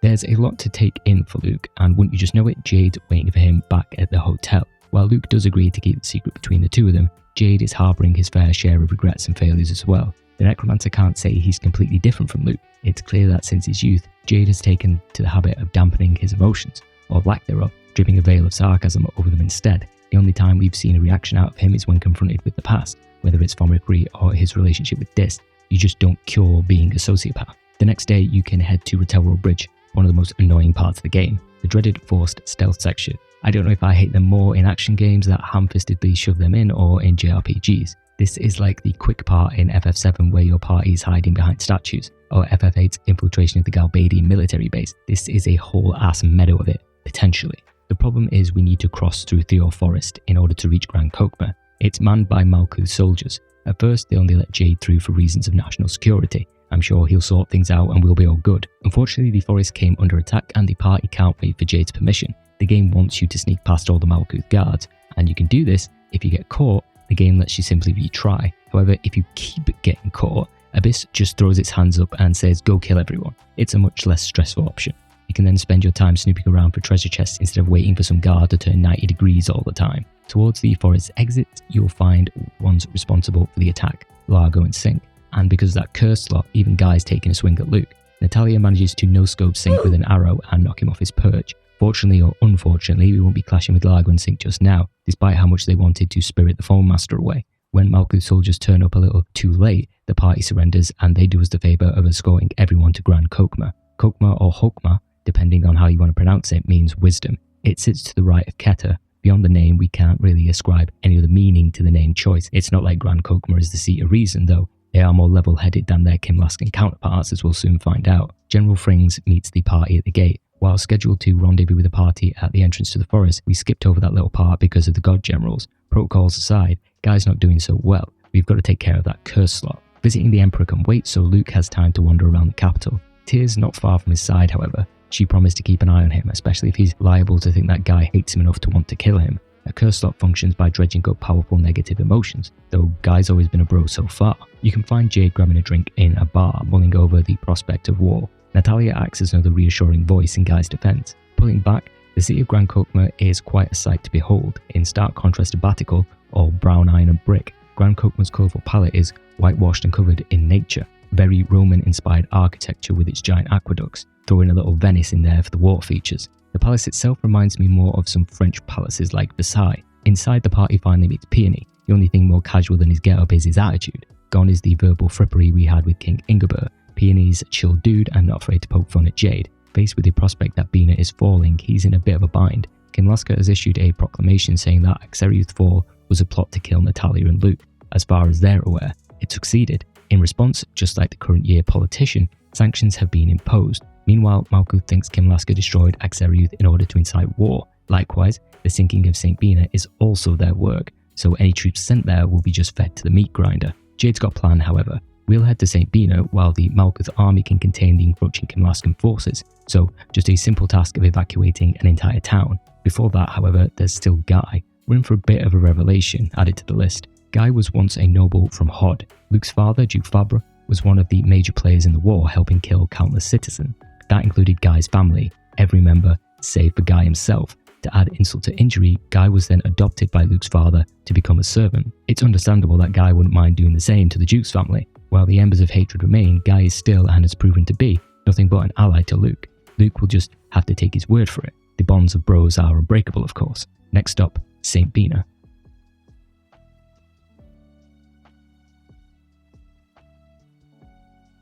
There's a lot to take in for Luke, and wouldn't you just know it, Jade's waiting for him back at the hotel. While Luke does agree to keep the secret between the two of them, Jade is harbouring his fair share of regrets and failures as well. The necromancer can't say he's completely different from Luke. It's clear that since his youth, Jade has taken to the habit of dampening his emotions, or lack thereof, dripping a veil of sarcasm over them instead. The only time we've seen a reaction out of him is when confronted with the past, whether it's Thaumaturgy or his relationship with Dist. You just don't cure being a sociopath. The next day, you can head to Rotelro Bridge, one of the most annoying parts of the game, the dreaded forced stealth section. I don't know if I hate them more in action games that ham-fistedly shove them in or in JRPGs. This is like the quick part in FF7 where your party is hiding behind statues, or FF8's infiltration of the Galbadian military base. This is a whole ass meadow of it, potentially. The problem is we need to cross through Theor Forest in order to reach Grand Kokma. It's manned by Malkuth's soldiers. At first they only let Jade through for reasons of national security. I'm sure he'll sort things out and we'll be all good. Unfortunately, the forest came under attack and the party can't wait for Jade's permission. The game wants you to sneak past all the Malkuth guards, and you can do this. If you get caught, the game lets you simply retry. However, if you keep getting caught, Abyss just throws its hands up and says go kill everyone. It's a much less stressful option. You can then spend your time snooping around for treasure chests instead of waiting for some guard to turn 90 degrees all the time. Towards the forest's exit, you'll find ones responsible for the attack, Largo and Sync. And because of that curse slot, even Guy's taking a swing at Luke. Natalia manages to no-scope Sync with an arrow and knock him off his perch. Fortunately or unfortunately, we won't be clashing with Largo and Sync just now, despite how much they wanted to spirit the Foam Master away. When Malkuth's soldiers turn up a little too late, the party surrenders and they do us the favour of escorting everyone to Grand Kokma. Kokma or Hokma, depending on how you want to pronounce it, means wisdom. It sits to the right of Keter. Beyond the name, we can't really ascribe any other meaning to the name choice. It's not like Grand Kokma is the seat of reason, though. They are more level-headed than their Kimlaskan counterparts, as we'll soon find out. General Frings meets the party at the gate. While scheduled to rendezvous with the party at the entrance to the forest, we skipped over that little part because of the god generals. Protocols aside, Guy's not doing so well. We've got to take care of that curse slot. Visiting the Emperor can wait, so Luke has time to wander around the capital. Tyr's not far from his side, however. She promised to keep an eye on him, especially if he's liable to think that Guy hates him enough to want to kill him. A curse slot functions by dredging up powerful negative emotions, though Guy's always been a bro so far. You can find Jade grabbing a drink in a bar, mulling over the prospect of war. Natalia acts as another reassuring voice in Guy's defense. Pulling back, the city of Grand Kokma is quite a sight to behold. In stark contrast to Batical, all brown iron and brick, Grand Kokma's colourful palette is whitewashed and covered in nature. Very Roman-inspired architecture with its giant aqueducts, throwing a little Venice in there for the water features. The palace itself reminds me more of some French palaces like Versailles. Inside, the party finally meets Peony. The only thing more casual than his get-up is his attitude. Gone is the verbal frippery we had with King Ingerbert. Peony's a chill dude and not afraid to poke fun at Jade. Faced with the prospect that Binah is falling, he's in a bit of a bind. Kinlaska has issued a proclamation saying that Akzeriuth's fall was a plot to kill Natalia and Luke. As far as they're aware, it succeeded. In response, just like the current year politician, sanctions have been imposed. Meanwhile, Malkuth thinks Kinlaska destroyed Akzeriuth in order to incite war. Likewise, the sinking of St. Binah is also their work, so any troops sent there will be just fed to the meat grinder. Jade's got a plan, however. We'll head to St. Binah while the Malkuth army can contain the encroaching Kinlaskan forces, so just a simple task of evacuating an entire town. Before that, however, there's still Guy. We're in for a bit of a revelation added to the list. Guy was once a noble from Hod. Luke's father, Duke Fabre, was one of the major players in the war, helping kill countless citizens. That included Guy's family, every member save for Guy himself. To add insult to injury, Guy was then adopted by Luke's father to become a servant. It's understandable that Guy wouldn't mind doing the same to the Duke's family. While the embers of hatred remain, Guy is still, and has proven to be, nothing but an ally to Luke. Luke will just have to take his word for it. The bonds of bros are unbreakable, of course. Next up, St. Binah.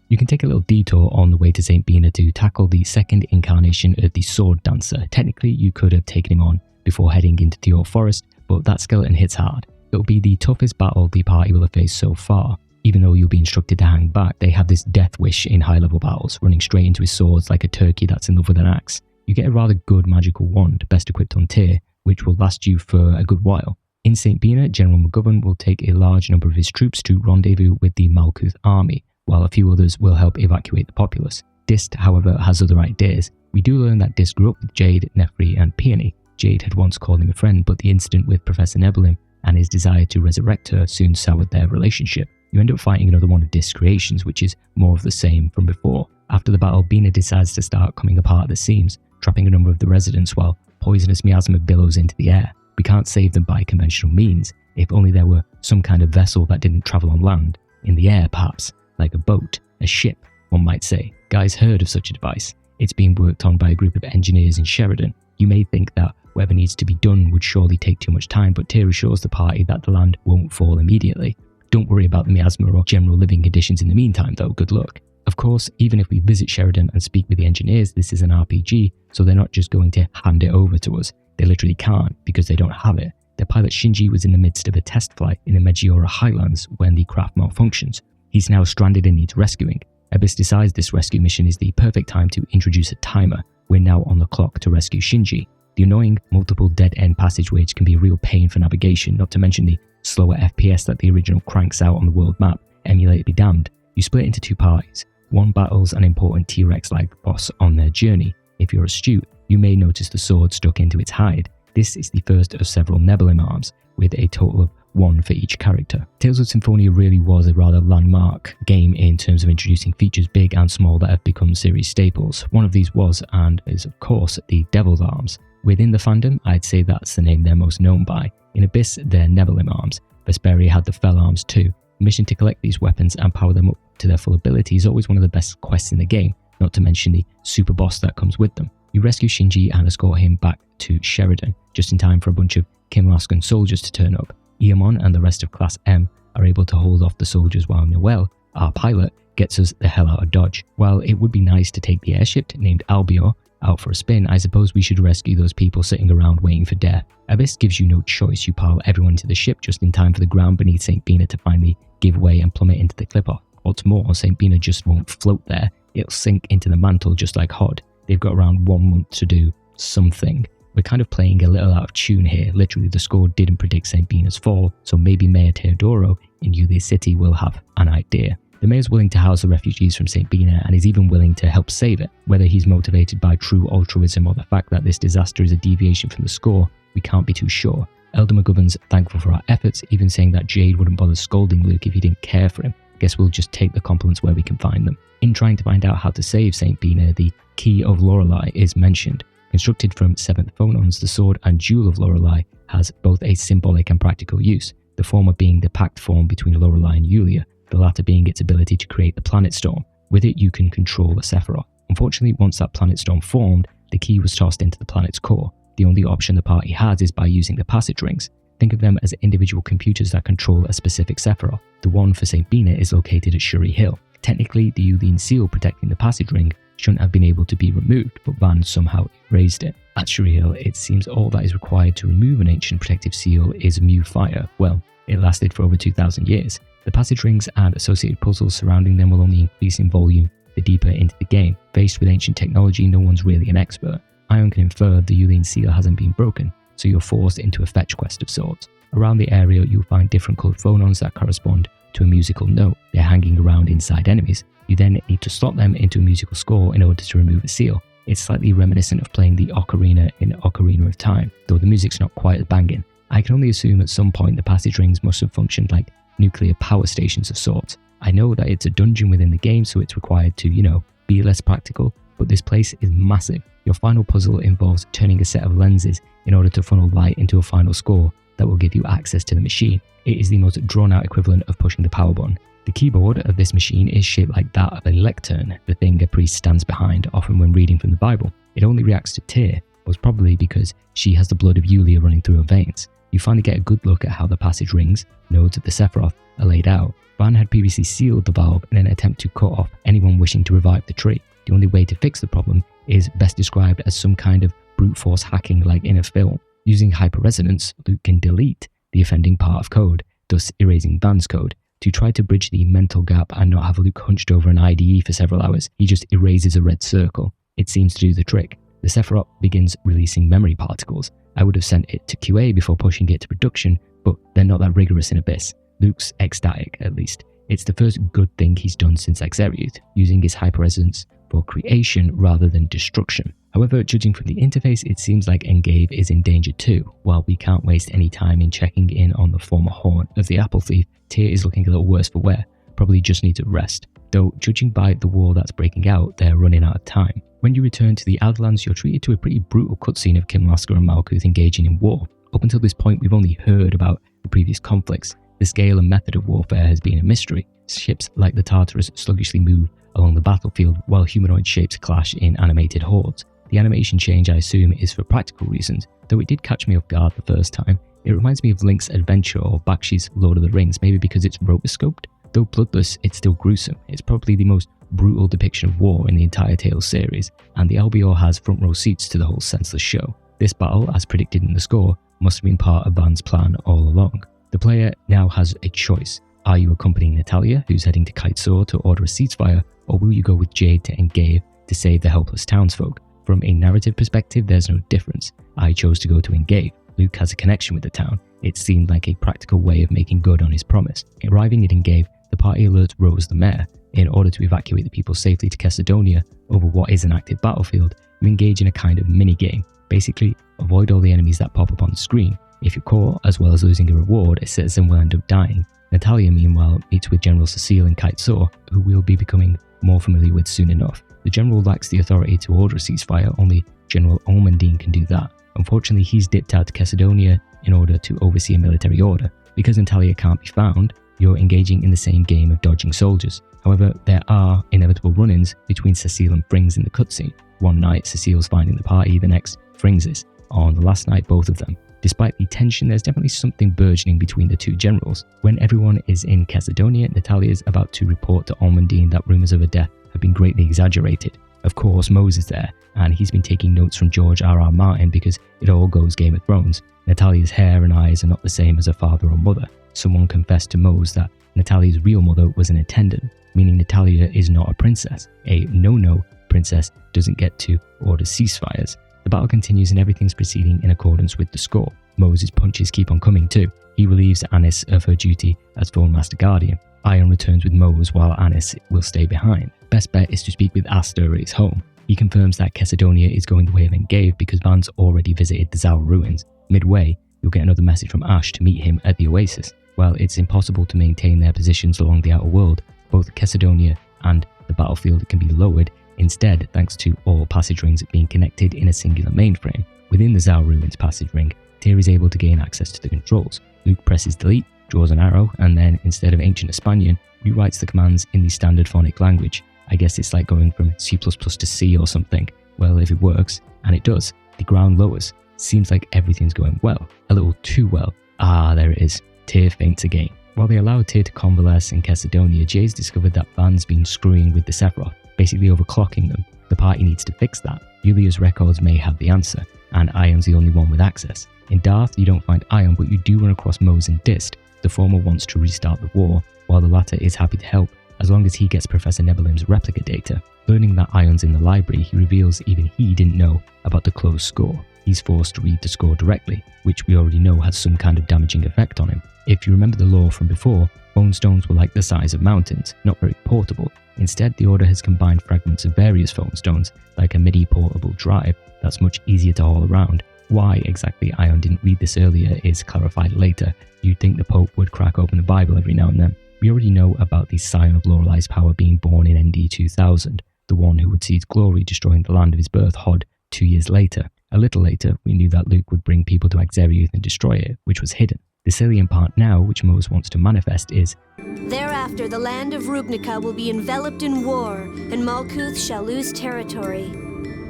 You can take a little detour on the way to St. Binah to tackle the second incarnation of the Sword Dancer. Technically, you could have taken him on before heading into Theor Forest, but that skeleton hits hard. It'll be the toughest battle the party will have faced so far. Even though you'll be instructed to hang back, they have this death wish in high-level battles, running straight into his swords like a turkey that's in love with an axe. You get a rather good magical wand, best equipped on tier, which will last you for a good while. In St. Binah, General McGovern will take a large number of his troops to rendezvous with the Malkuth army, while a few others will help evacuate the populace. Dist, however, has other ideas. We do learn that Dist grew up with Jade, Nefri, and Peony. Jade had once called him a friend, but the incident with Professor Nebelim and his desire to resurrect her soon soured their relationship. You end up fighting another one of Dist's creations, which is more of the same from before. After the battle, Binah decides to start coming apart at the seams, trapping a number of the residents while poisonous miasma billows into the air. We can't save them by conventional means, if only there were some kind of vessel that didn't travel on land. In the air, perhaps, like a boat, a ship, one might say. Guy's heard of such a device. It's being worked on by a group of engineers in Sheridan. You may think that whatever needs to be done would surely take too much time, but Tyr assures the party that the land won't fall immediately. Don't worry about the miasma or general living conditions in the meantime though, good luck. Of course, even if we visit Sheridan and speak with the engineers, this is an RPG, so they're not just going to hand it over to us. They literally can't, because they don't have it. Their pilot Shinji was in the midst of a test flight in the Megiora Highlands when the craft malfunctions. He's now stranded and needs rescuing. Abyss decides this rescue mission is the perfect time to introduce a timer. We're now on the clock to rescue Shinji. The annoying multiple dead-end passageways can be a real pain for navigation, not to mention the slower FPS that the original cranks out on the world map. Emulate be damned. You split into two parties. One battles an important T-Rex-like boss on their journey. If you're astute, you may notice the sword stuck into its hide. This is the first of several Nebulum arms, with a total of one for each character. Tales of Symphonia really was a rather landmark game in terms of introducing features big and small that have become series staples. One of these was, and is of course, the Devil's Arms. Within the fandom, I'd say that's the name they're most known by. In Abyss, they're Nebulum Arms. Vesperia had the Fell Arms too. The mission to collect these weapons and power them up to their full ability is always one of the best quests in the game, not to mention the super boss that comes with them. You rescue Shinji and escort him back to Sheridan, just in time for a bunch of Kimlaskan soldiers to turn up. Iamon and the rest of Class M are able to hold off the soldiers while Noel, our pilot, gets us the hell out of Dodge. While it would be nice to take the airship named Albior out for a spin, I suppose we should rescue those people sitting around waiting for death. Abyss gives you no choice. You pile everyone into the ship just in time for the ground beneath St. Binah to finally give way and plummet into the clip-off. What's more, St. Binah just won't float there. It'll sink into the mantle just like Hod. They've got around 1 month to do something. We're kind of playing a little out of tune here. Literally, the score didn't predict St. Binah's fall, so maybe Mayor Teodoro in Yulia City will have an idea. The mayor's willing to house the refugees from St. Binah and is even willing to help save it. Whether he's motivated by true altruism or the fact that this disaster is a deviation from the score, we can't be too sure. Elder McGovern's thankful for our efforts, even saying that Jade wouldn't bother scolding Luke if he didn't care for him. Guess we'll just take the compliments where we can find them. In trying to find out how to save St. Binah, the Key of Lorelei is mentioned. Constructed from 7th phonons, the Sword and Jewel of Lorelei has both a symbolic and practical use, the former being the pact form between Lorelei and Yulia, the latter being its ability to create the planet storm. With it, you can control the Sephiroth. Unfortunately, once that planet storm formed, the key was tossed into the planet's core. The only option the party has is by using the passage rings. Think of them as individual computers that control a specific Sephiroth. The one for St. Binah is located at Shuri Hill. Technically, the Yulian seal protecting the passage ring shouldn't have been able to be removed, but Van somehow erased it. At Shuri Hill, it seems all that is required to remove an ancient protective seal is Mu Fire. Well, it lasted for over 2,000 years. The passage rings and associated puzzles surrounding them will only increase in volume the deeper into the game. Faced with ancient technology, no one's really an expert. Ion can infer the Yulian seal hasn't been broken, so you're forced into a fetch quest of sorts. Around the area, you'll find different coloured phonons that correspond to a musical note. They're hanging around inside enemies. You then need to slot them into a musical score in order to remove a seal. It's slightly reminiscent of playing the Ocarina in Ocarina of Time, though the music's not quite as banging. I can only assume at some point the passage rings must have functioned like nuclear power stations of sorts. I know that it's a dungeon within the game, so it's required to, be less practical, but this place is massive. Your final puzzle involves turning a set of lenses in order to funnel light into a final score that will give you access to the machine. It is the most drawn-out equivalent of pushing the power button. The keyboard of this machine is shaped like that of a lectern, the thing a priest stands behind, often when reading from the Bible. It only reacts to Tyr, most probably because she has the blood of Yulia running through her veins. You finally get a good look at how the passage rings, nodes of the Sephiroth, are laid out. Van had previously sealed the valve in an attempt to cut off anyone wishing to revive the tree. The only way to fix the problem is best described as some kind of brute force hacking like in a film. Using hyperresonance, Luke can delete the offending part of code, thus erasing Van's code. To try to bridge the mental gap and not have Luke hunched over an IDE for several hours, he just erases a red circle. It seems to do the trick. The Sephiroth begins releasing memory particles. I would have sent it to QA before pushing it to production, but they're not that rigorous in Abyss. Luke's ecstatic, at least. It's the first good thing he's done since Akzeriuth, using his hyperresonance for creation rather than destruction. However, judging from the interface, it seems like Engave is in danger too. While we can't waste any time in checking in on the former haunt of the Apple Thief, Tyr is looking a little worse for wear. Probably just needs a rest. Though, judging by the war that's breaking out, they're running out of time. When you return to the Outlands, you're treated to a pretty brutal cutscene of Kimlaska and Malkuth engaging in war. Up until this point, we've only heard about the previous conflicts. The scale and method of warfare has been a mystery. Ships like the Tartarus sluggishly move along the battlefield, while humanoid shapes clash in animated hordes. The animation change, I assume, is for practical reasons, though it did catch me off guard the first time. It reminds me of Link's Adventure or Bakshi's Lord of the Rings, maybe because it's rotoscoped. Though bloodless, it's still gruesome. It's probably the most brutal depiction of war in the entire Tales series, and the Albior has front row seats to the whole senseless show. This battle, as predicted in the score, must have been part of Van's plan all along. The player now has a choice. Are you accompanying Natalia, who's heading to Kitesaw to order a ceasefire, or will you go with Jade to Engave to save the helpless townsfolk? From a narrative perspective, there's no difference. I chose to go to Engave. Luke has a connection with the town. It seemed like a practical way of making good on his promise. Arriving at Engave, the party alerts Rose the mayor. In order to evacuate the people safely to Chesedonia over what is an active battlefield, you engage in a kind of mini-game. Basically, avoid all the enemies that pop up on the screen. If you're caught, as well as losing a reward, a citizen will end up dying. Natalia, meanwhile, meets with General Cecile in Kitesaw, who we'll be becoming more familiar with soon enough. The general lacks the authority to order a ceasefire, only General Olmondine can do that. Unfortunately, he's dipped out to Chesedonia in order to oversee a military order. Because Natalia can't be found, you're engaging in the same game of dodging soldiers. However, there are inevitable run-ins between Cecile and Frings in the cutscene. One night, Cecile's finding the party, the next, Frings is. On the last night, both of them. Despite the tension, there's definitely something burgeoning between the two generals. When everyone is in Chesedonia, Natalia's about to report to Olmondine that rumours of her death have been greatly exaggerated. Of course, Mose is there, and he's been taking notes from George R.R. Martin because it all goes Game of Thrones. Natalia's hair and eyes are not the same as her father or mother. Someone confessed to Mose that Natalia's real mother was an attendant, meaning Natalia is not a princess. A no-no princess doesn't get to order ceasefires. The battle continues and everything's proceeding in accordance with the score. Mose's punches keep on coming too. He relieves Anis of her duty as Phone Master Guardian. Ion returns with Mose while Anis will stay behind. Best bet is to speak with Aster at his home. He confirms that Chesedonia is going the way of Engave because Van's already visited the Zal ruins. Midway, you'll get another message from Ash to meet him at the Oasis. While it's impossible to maintain their positions along the outer world, both Chesedonia and the battlefield can be lowered, instead thanks to all passage rings being connected in a singular mainframe. Within the Zal ruins passage ring, Tyr is able to gain access to the controls. Luke presses delete, draws an arrow, and then, instead of ancient Espanian, rewrites the commands in the standard phonic language. I guess it's like going from C++ to C or something. Well, if it works, and it does, the ground lowers. Seems like everything's going well. A little too well. Ah, there it is. Tyr faints again. While they allow Tyr to convalesce in Chesedonia, Jay's discovered that Van's been screwing with the Sephiroth, basically overclocking them. The party needs to fix that. Yulia's records may have the answer, and Ion's the only one with access. In Darth, you don't find Ion, but you do run across Mose and Dist. The former wants to restart the war, while the latter is happy to help, as long as he gets Professor Nebulim's replica data. Learning that Ion's in the library, he reveals even he didn't know about the closed score. He's forced to read the score directly, which we already know has some kind of damaging effect on him. If you remember the lore from before, phone stones were like the size of mountains, not very portable. Instead, the Order has combined fragments of various phone stones, like a mini portable drive that's much easier to haul around. Why exactly Ion didn't read this earlier is clarified later. You'd think the Pope would crack open the Bible every now and then. We already know about the scion of Lorelei's power being born in ND 2000, the one who would see its glory destroying the land of his birth, Hod, 2 years later. A little later, we knew that Luke would bring people to Akzeriuth and destroy it, which was hidden. The salient part now, which Mose wants to manifest, is thereafter the land of Rubnica will be enveloped in war, and Malkuth shall lose territory.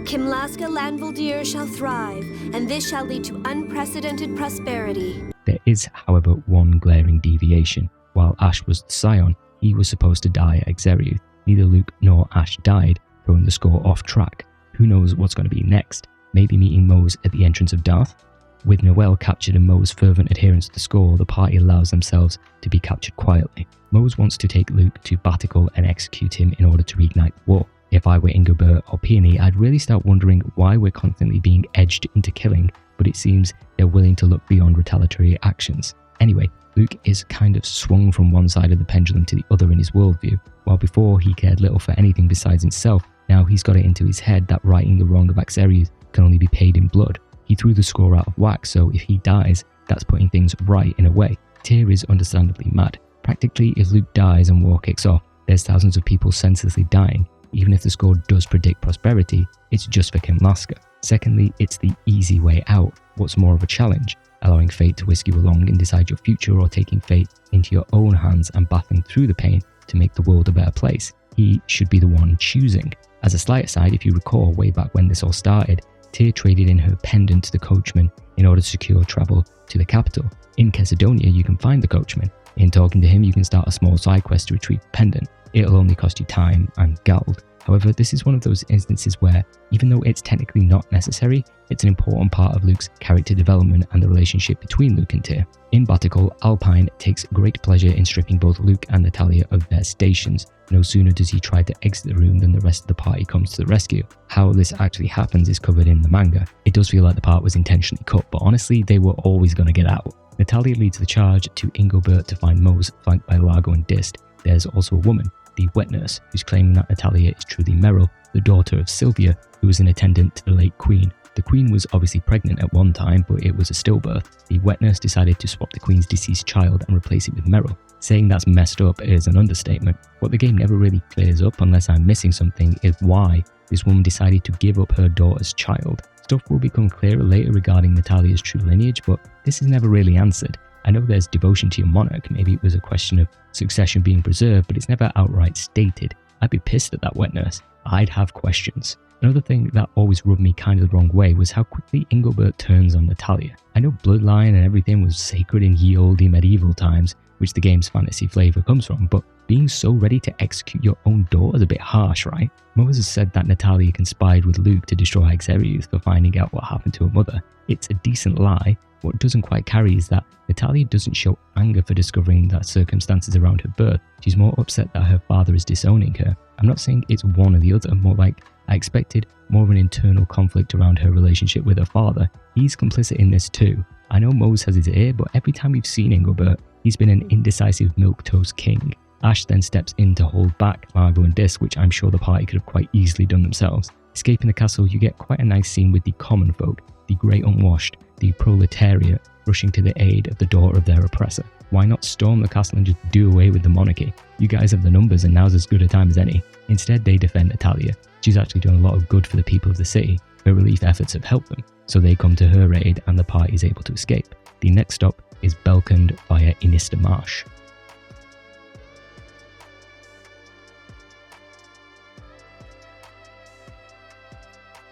Kimlaska Landvaldir shall thrive, and this shall lead to unprecedented prosperity. There is, however, one glaring deviation. While Ash was the scion, he was supposed to die at Akzeriuth. Neither Luke nor Ash died, throwing the score off track. Who knows what's going to be next? Maybe meeting Mose at the entrance of Darth? With Noelle captured and Mo's fervent adherence to the score, the party allows themselves to be captured quietly. Mose wants to take Luke to Batical and execute him in order to reignite the war. If I were Ingobert or Peony, I'd really start wondering why we're constantly being edged into killing, but it seems they're willing to look beyond retaliatory actions. Anyway, Luke is kind of swung from one side of the pendulum to the other in his worldview. While before he cared little for anything besides himself, now he's got it into his head that righting the wrong of Akzeriuth can only be paid in blood. He threw the score out of whack, so if he dies, that's putting things right in a way. Tyr is understandably mad. Practically, if Luke dies and war kicks off, there's thousands of people senselessly dying. Even if the score does predict prosperity, it's just for Kimlaska. Secondly, it's the easy way out. What's more of a challenge? Allowing fate to whisk you along and decide your future, or taking fate into your own hands and battling through the pain to make the world a better place. He should be the one choosing. As a slight aside, if you recall way back when this all started, Tyr traded in her pendant to the coachman in order to secure travel to the capital. In Chesedonia, you can find the coachman. In talking to him, you can start a small side quest to retrieve the pendant. It'll only cost you time and gold. However, this is one of those instances where, even though it's technically not necessary, it's an important part of Luke's character development and the relationship between Luke and Tyr. In Battle, Alpine takes great pleasure in stripping both Luke and Natalia of their stations. No sooner does he try to exit the room than the rest of the party comes to the rescue. How this actually happens is covered in the manga. It does feel like the part was intentionally cut, but honestly, they were always going to get out. Natalia leads the charge to Ingobert to find Mose, flanked by Largo and Dist. There's also a woman, the wet nurse, who's claiming that Natalia is truly Meryl, the daughter of Sylvia, who was an attendant to the late Queen. The Queen was obviously pregnant at one time, but it was a stillbirth. The wet nurse decided to swap the Queen's deceased child and replace it with Meryl. Saying that's messed up is an understatement. What the game never really clears up, unless I'm missing something, is why this woman decided to give up her daughter's child. Stuff will become clearer later regarding Natalia's true lineage, but this is never really answered. I know there's devotion to your monarch, maybe it was a question of succession being preserved, but it's never outright stated. I'd be pissed at that wet nurse. I'd have questions. Another thing that always rubbed me kind of the wrong way was how quickly Ingobert turns on Natalia. I know bloodline and everything was sacred in ye olde medieval times, which the game's fantasy flavour comes from, but being so ready to execute your own daughter is a bit harsh, right? Moses said that Natalia conspired with Luke to destroy Akzeriuth for finding out what happened to her mother. It's a decent lie. What doesn't quite carry is that Natalia doesn't show anger for discovering the circumstances around her birth. She's more upset that her father is disowning her. I'm not saying it's one or the other, more like I expected more of an internal conflict around her relationship with her father. He's complicit in this too. I know Mose has his ear, but every time we've seen Ingobert, he's been an indecisive milquetoast king. Ash then steps in to hold back Largo and Dis, which I'm sure the party could have quite easily done themselves. Escaping the castle, you get quite a nice scene with the common folk, the great unwashed, the proletariat, rushing to the aid of the daughter of their oppressor. Why not storm the castle and just do away with the monarchy? You guys have the numbers and now's as good a time as any. Instead, they defend Natalia. She's actually done a lot of good for the people of the city. Her relief efforts have helped them, so they come to her aid and the party is able to escape. The next stop is Belkund via Inista Marsh.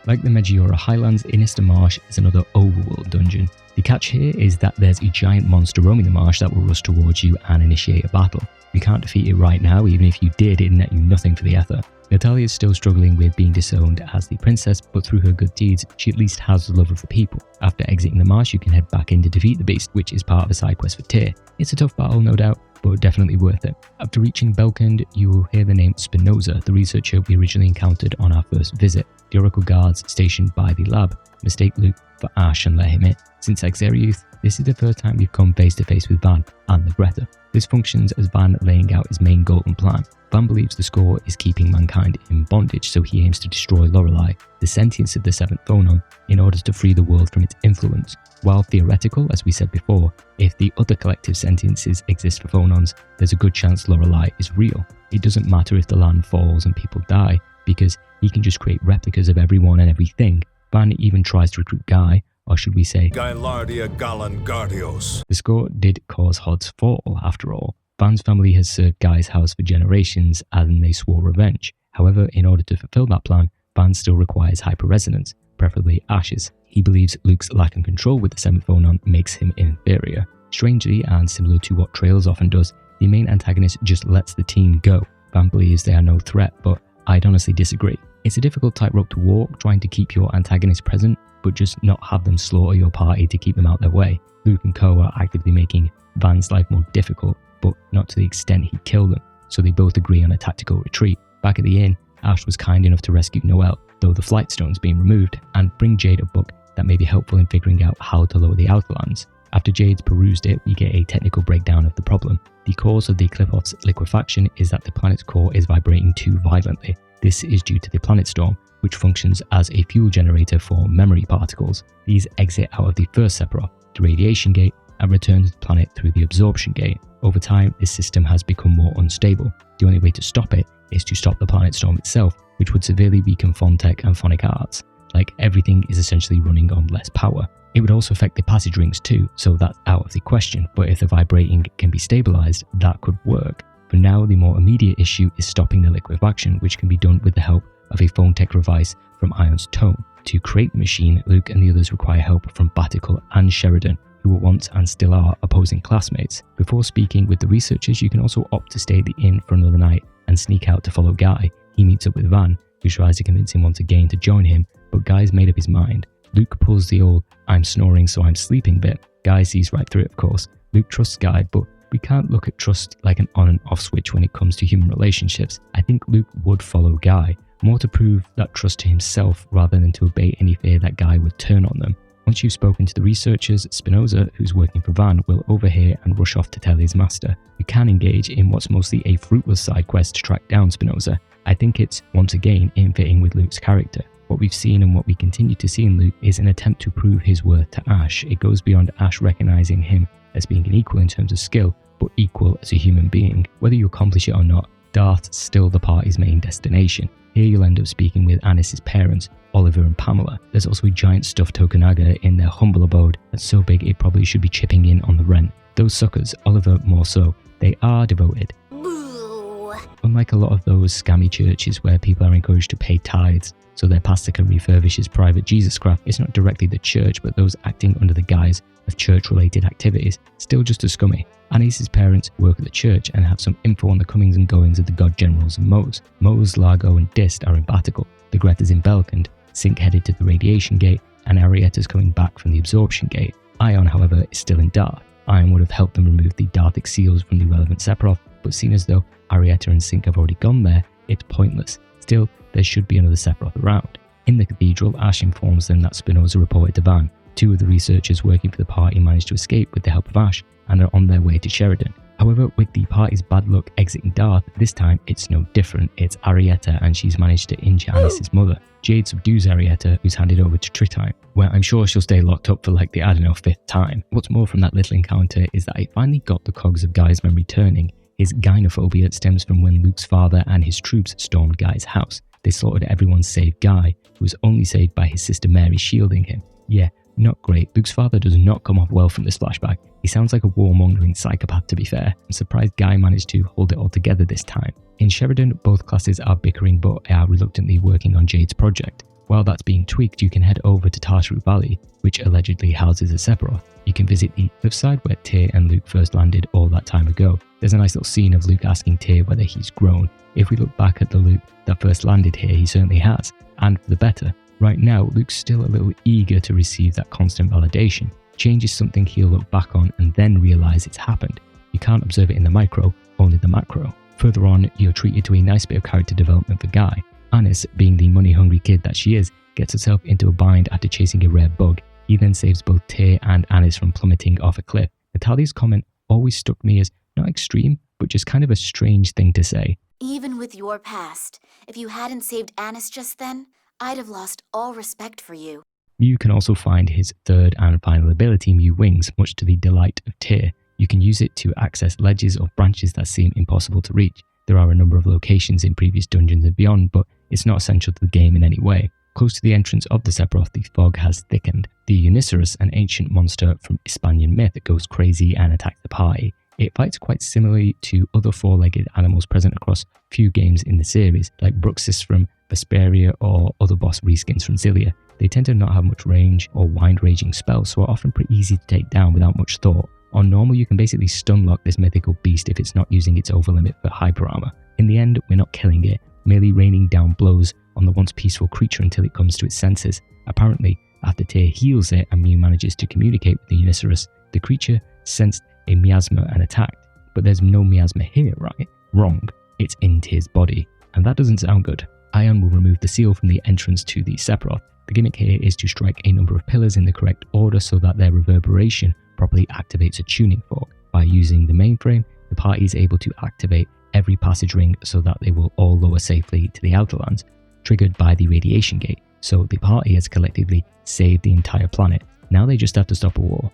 Like the Meggiora Highlands, Inista Marsh is another overworld dungeon. The catch here is that there's a giant monster roaming the marsh that will rush towards you and initiate a battle. You can't defeat it right now, even if you did, it'd net you nothing for the ether. Natalia is still struggling with being disowned as the princess, but through her good deeds, she at least has the love of the people. After exiting the marsh, you can head back in to defeat the beast, which is part of a side quest for Tyr. It's a tough battle, no doubt, but definitely worth it. After reaching Belkund, you will hear the name Spinoza, the researcher we originally encountered on our first visit. The Oracle guards stationed by the lab mistake Luke for Ash and let him in. Since Akzeriuth, this is the first time we've come face to face with Van and the Greta. This functions as Van laying out his main goal and plan. Van believes the score is keeping mankind in bondage, so he aims to destroy Lorelei, the sentience of the seventh phonon, in order to free the world from its influence. While theoretical, as we said before, if the other collective sentiences exist for phonons, there's a good chance Lorelei is real. It doesn't matter if the land falls and people die, because he can just create replicas of everyone and everything. Van even tries to recruit Guy, or should we say Gailardia Galangardios. The score did cause Hod's fall, after all. Van's family has served Guy's house for generations, and they swore revenge. However, in order to fulfill that plan, Van still requires hyper-resonance, preferably Ash's. He believes Luke's lack of control with the seventh phonon makes him inferior. Strangely, and similar to what Trails often does, the main antagonist just lets the team go. Van believes they are no threat, but I'd honestly disagree. It's a difficult tightrope to walk, trying to keep your antagonist present, but just not have them slaughter your party to keep them out their way. Luke and co are actively making Van's life more difficult, but not to the extent he killed them, so they both agree on a tactical retreat. Back at the inn, Ash was kind enough to rescue Noelle, though the flight stone's been removed, and bring Jade a book that may be helpful in figuring out how to lower the Outerlands. After Jade's perused it, we get a technical breakdown of the problem. The cause of the Qlipoth's liquefaction is that the planet's core is vibrating too violently. This is due to the planet storm, which functions as a fuel generator for memory particles. These exit out of the first Sephiroth, the radiation gate, and return to the planet through the absorption gate. Over time, this system has become more unstable. The only way to stop it is to stop the planet storm itself, which would severely weaken Fontech and Phonic Arts. Like, everything is essentially running on less power. It would also affect the passage rings too, so that's out of the question, but if the vibrating can be stabilized, that could work. For now, the more immediate issue is stopping the liquefaction, which can be done with the help of a Phonetech device from Ion's Tome. To create the machine, Luke and the others require help from Batical and Sheridan, who were once and still are opposing classmates. Before speaking with the researchers, you can also opt to stay at the inn for another night and sneak out to follow Guy. He meets up with Van, who tries to convince him once again to join him, but Guy's made up his mind. Luke pulls the old "I'm snoring so I'm sleeping" bit. Guy sees right through it, of course. Luke trusts Guy, but we can't look at trust like an on and off switch when it comes to human relationships. I think Luke would follow Guy, more to prove that trust to himself rather than to abate any fear that Guy would turn on them. Once you've spoken to the researchers, Spinoza, who's working for Van, will overhear and rush off to tell his master. You can engage in what's mostly a fruitless side quest to track down Spinoza. I think it's, once again, in fitting with Luke's character. What we've seen and what we continue to see in Luke is an attempt to prove his worth to Ash. It goes beyond Ash recognizing him as being an equal in terms of skill, but equal as a human being. Whether you accomplish it or not, Darth's still the party's main destination. Here you'll end up speaking with Anis's parents, Oliver and Pamela. There's also a giant stuffed Tokunaga in their humble abode that's so big it probably should be chipping in on the rent. Those suckers, Oliver more so, they are devoted. Boo. Unlike a lot of those scammy churches where people are encouraged to pay tithes so their pastor can refurbish his private Jesus craft, it's not directly the church but those acting under the guise of church-related activities. Still just as scummy. Anis's parents work at the church and have some info on the comings and goings of the god generals of Mose. Mose, Largo and Dist are in Batical, the Greta's in Belkand, Sync headed to the Radiation Gate, and Arietta's coming back from the Absorption Gate. Ion, however, is still in Darth. Ion would have helped them remove the Darthic seals from the relevant Sephiroth, but seeing as though Arietta and Sync have already gone there, it's pointless. Still, there should be another Sephiroth around. In the cathedral, Ash informs them that Spinoza reported to Van. Two of the researchers working for the party managed to escape with the help of Ash and are on their way to Sheridan. However, with the party's bad luck exiting Darth, this time it's no different. It's Arietta and she's managed to injure Anis's mother. Jade subdues Arietta, who's handed over to Tritime, where I'm sure she'll stay locked up for like the, 5th time. What's more from that little encounter is that it finally got the cogs of Guy's memory turning. His gynophobia stems from when Luke's father and his troops stormed Guy's house. They slaughtered everyone save Guy, who was only saved by his sister Mary shielding him. Yeah, not great. Luke's father does not come off well from this flashback. He sounds like a warmongering psychopath, to be fair. I'm surprised Guy managed to hold it all together this time. In Sheridan, both classes are bickering but are reluctantly working on Jade's project. While that's being tweaked, you can head over to Tartaroo Valley, which allegedly houses a Sephiroth. You can visit the cliffside where Tyr and Luke first landed all that time ago. There's a nice little scene of Luke asking Tyr whether he's grown. If we look back at the Luke that first landed here, he certainly has, and for the better. Right now, Luke's still a little eager to receive that constant validation. Change is something he'll look back on and then realise it's happened. You can't observe it in the micro, only the macro. Further on, you're treated to a nice bit of character development for Guy. Anis, being the money-hungry kid that she is, gets herself into a bind after chasing a rare bug. He then saves both Tyr and Anis from plummeting off a cliff. Natalia's comment always struck me as not extreme, but just kind of a strange thing to say. Even with your past, if you hadn't saved Anis just then, I'd have lost all respect for you. Mew can also find his third and final ability, Mew Wings, much to the delight of Tyr. You can use it to access ledges or branches that seem impossible to reach. There are a number of locations in previous dungeons and beyond, but it's not essential to the game in any way. Close to the entrance of the Sephiroth, the fog has thickened. The Unicerus, an ancient monster from Hispanian myth, goes crazy and attacks the party. It fights quite similarly to other four-legged animals present across few games in the series, like Bruxis from Vesperia or other boss reskins from Xillia. They tend to not have much range or wide-ranging spells, so are often pretty easy to take down without much thought. On normal, you can basically stun-lock this mythical beast if it's not using its overlimit for hyper armor. In the end, we're not killing it, merely raining down blows on the once peaceful creature until it comes to its senses. Apparently, after Tyr heals it and Mew manages to communicate with the Unicerus, the creature sensed a miasma and attacked. But there's no miasma here, right? Wrong. It's in Tyr's body. And that doesn't sound good. Ion will remove the seal from the entrance to the Sephiroth. The gimmick here is to strike a number of pillars in the correct order so that their reverberation properly activates a tuning fork. By using the mainframe, the party is able to activate every passage ring so that they will all lower safely to the Outer Lands, triggered by the Radiation Gate. So the party has collectively saved the entire planet. Now they just have to stop a war.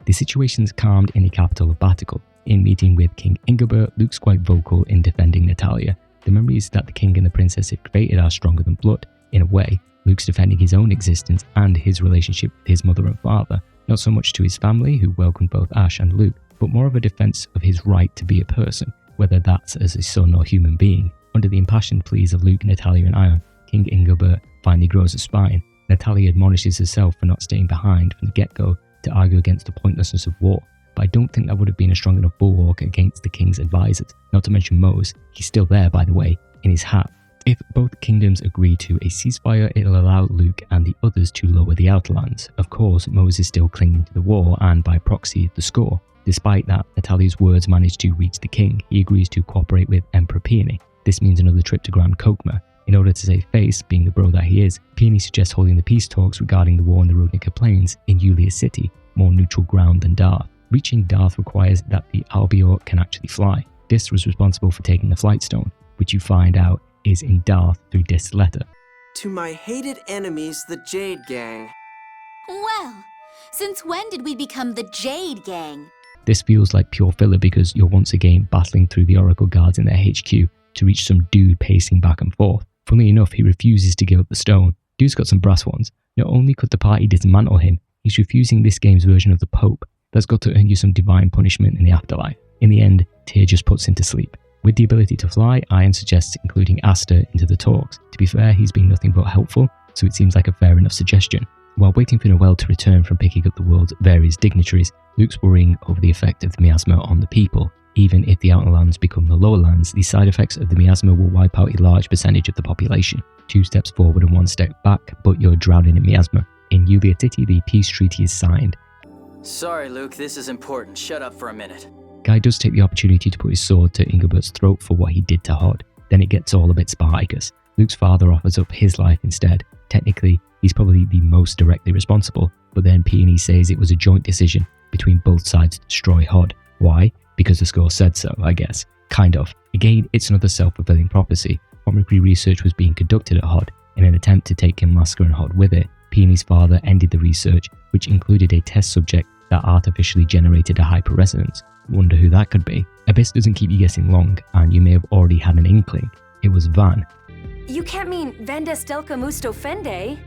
The situation's calmed in the capital of Batical. In meeting with King Ingobert, Luke's quite vocal in defending Natalia. The memories that the king and the princess have created are stronger than blood. In a way, Luke's defending his own existence and his relationship with his mother and father, not so much to his family, who welcomed both Ash and Luke, but more of a defense of his right to be a person, whether that's as a son or human being. Under the impassioned pleas of Luke, Natalia and Ion, King Ingobert finally grows a spine. Natalia admonishes herself for not staying behind from the get-go to argue against the pointlessness of war. but I don't think that would have been a strong enough bulwark against the king's advisors, not to mention Mose. He's still there, by the way, in his hat. If both kingdoms agree to a ceasefire, it'll allow Luke and the others to lower the Outerlands. Of course, Mose is still clinging to the war and, by proxy, the score. Despite that, Natalia's words manage to reach the king. He agrees to cooperate with Emperor Peony. This means another trip to Grand Kokma. In order to save face, being the bro that he is, Peony suggests holding the peace talks regarding the war in the Rudnica Plains in Yulia City, more neutral ground than Darth. Reaching Darth requires that the Albior can actually fly. Dis was responsible for taking the Flight Stone, which you find out is in Darth through Dis' letter. To my hated enemies, the Jade Gang. Well, since when did we become the Jade Gang? This feels like pure filler because you're once again battling through the Oracle guards in their HQ to reach some dude pacing back and forth. Funnily enough, he refuses to give up the stone. Dude's got some brass ones. Not only could the party dismantle him, he's refusing this game's version of the Pope. That's got to earn you some divine punishment in the afterlife. In the end, Tyr just puts him to sleep. With the ability to fly, Iron suggests including Aster into the talks. To be fair, he's been nothing but helpful, so it seems like a fair enough suggestion. While waiting for Noel to return from picking up the world's various dignitaries, Luke's worrying over the effect of the miasma on the people. Even if the Outer Lands become the Lower Lands, the side effects of the miasma will wipe out a large percentage of the population. 2 steps forward and 1 step back, but you're drowning in miasma. In Yulia City, the peace treaty is signed. Sorry, Luke, this is important. Shut up for a minute. Guy does take the opportunity to put his sword to Ingebert's throat for what he did to Hod. Then it gets all a bit Spartacus. Luke's father offers up his life instead. Technically, he's probably the most directly responsible, but then Peony says it was a joint decision between both sides to destroy Hod. Why? Because the score said so, I guess. Kind of. Again, it's another self-fulfilling prophecy. Pomegry research was being conducted at Hod. In an attempt to take Kimlaska and Hod with it, Peony's father ended the research, which included a test subject that artificially generated a hyper-resonance. Wonder who that could be. Abyss doesn't keep you guessing long, and you may have already had an inkling. It was Van. You can't mean Vendestelka Musto Fende?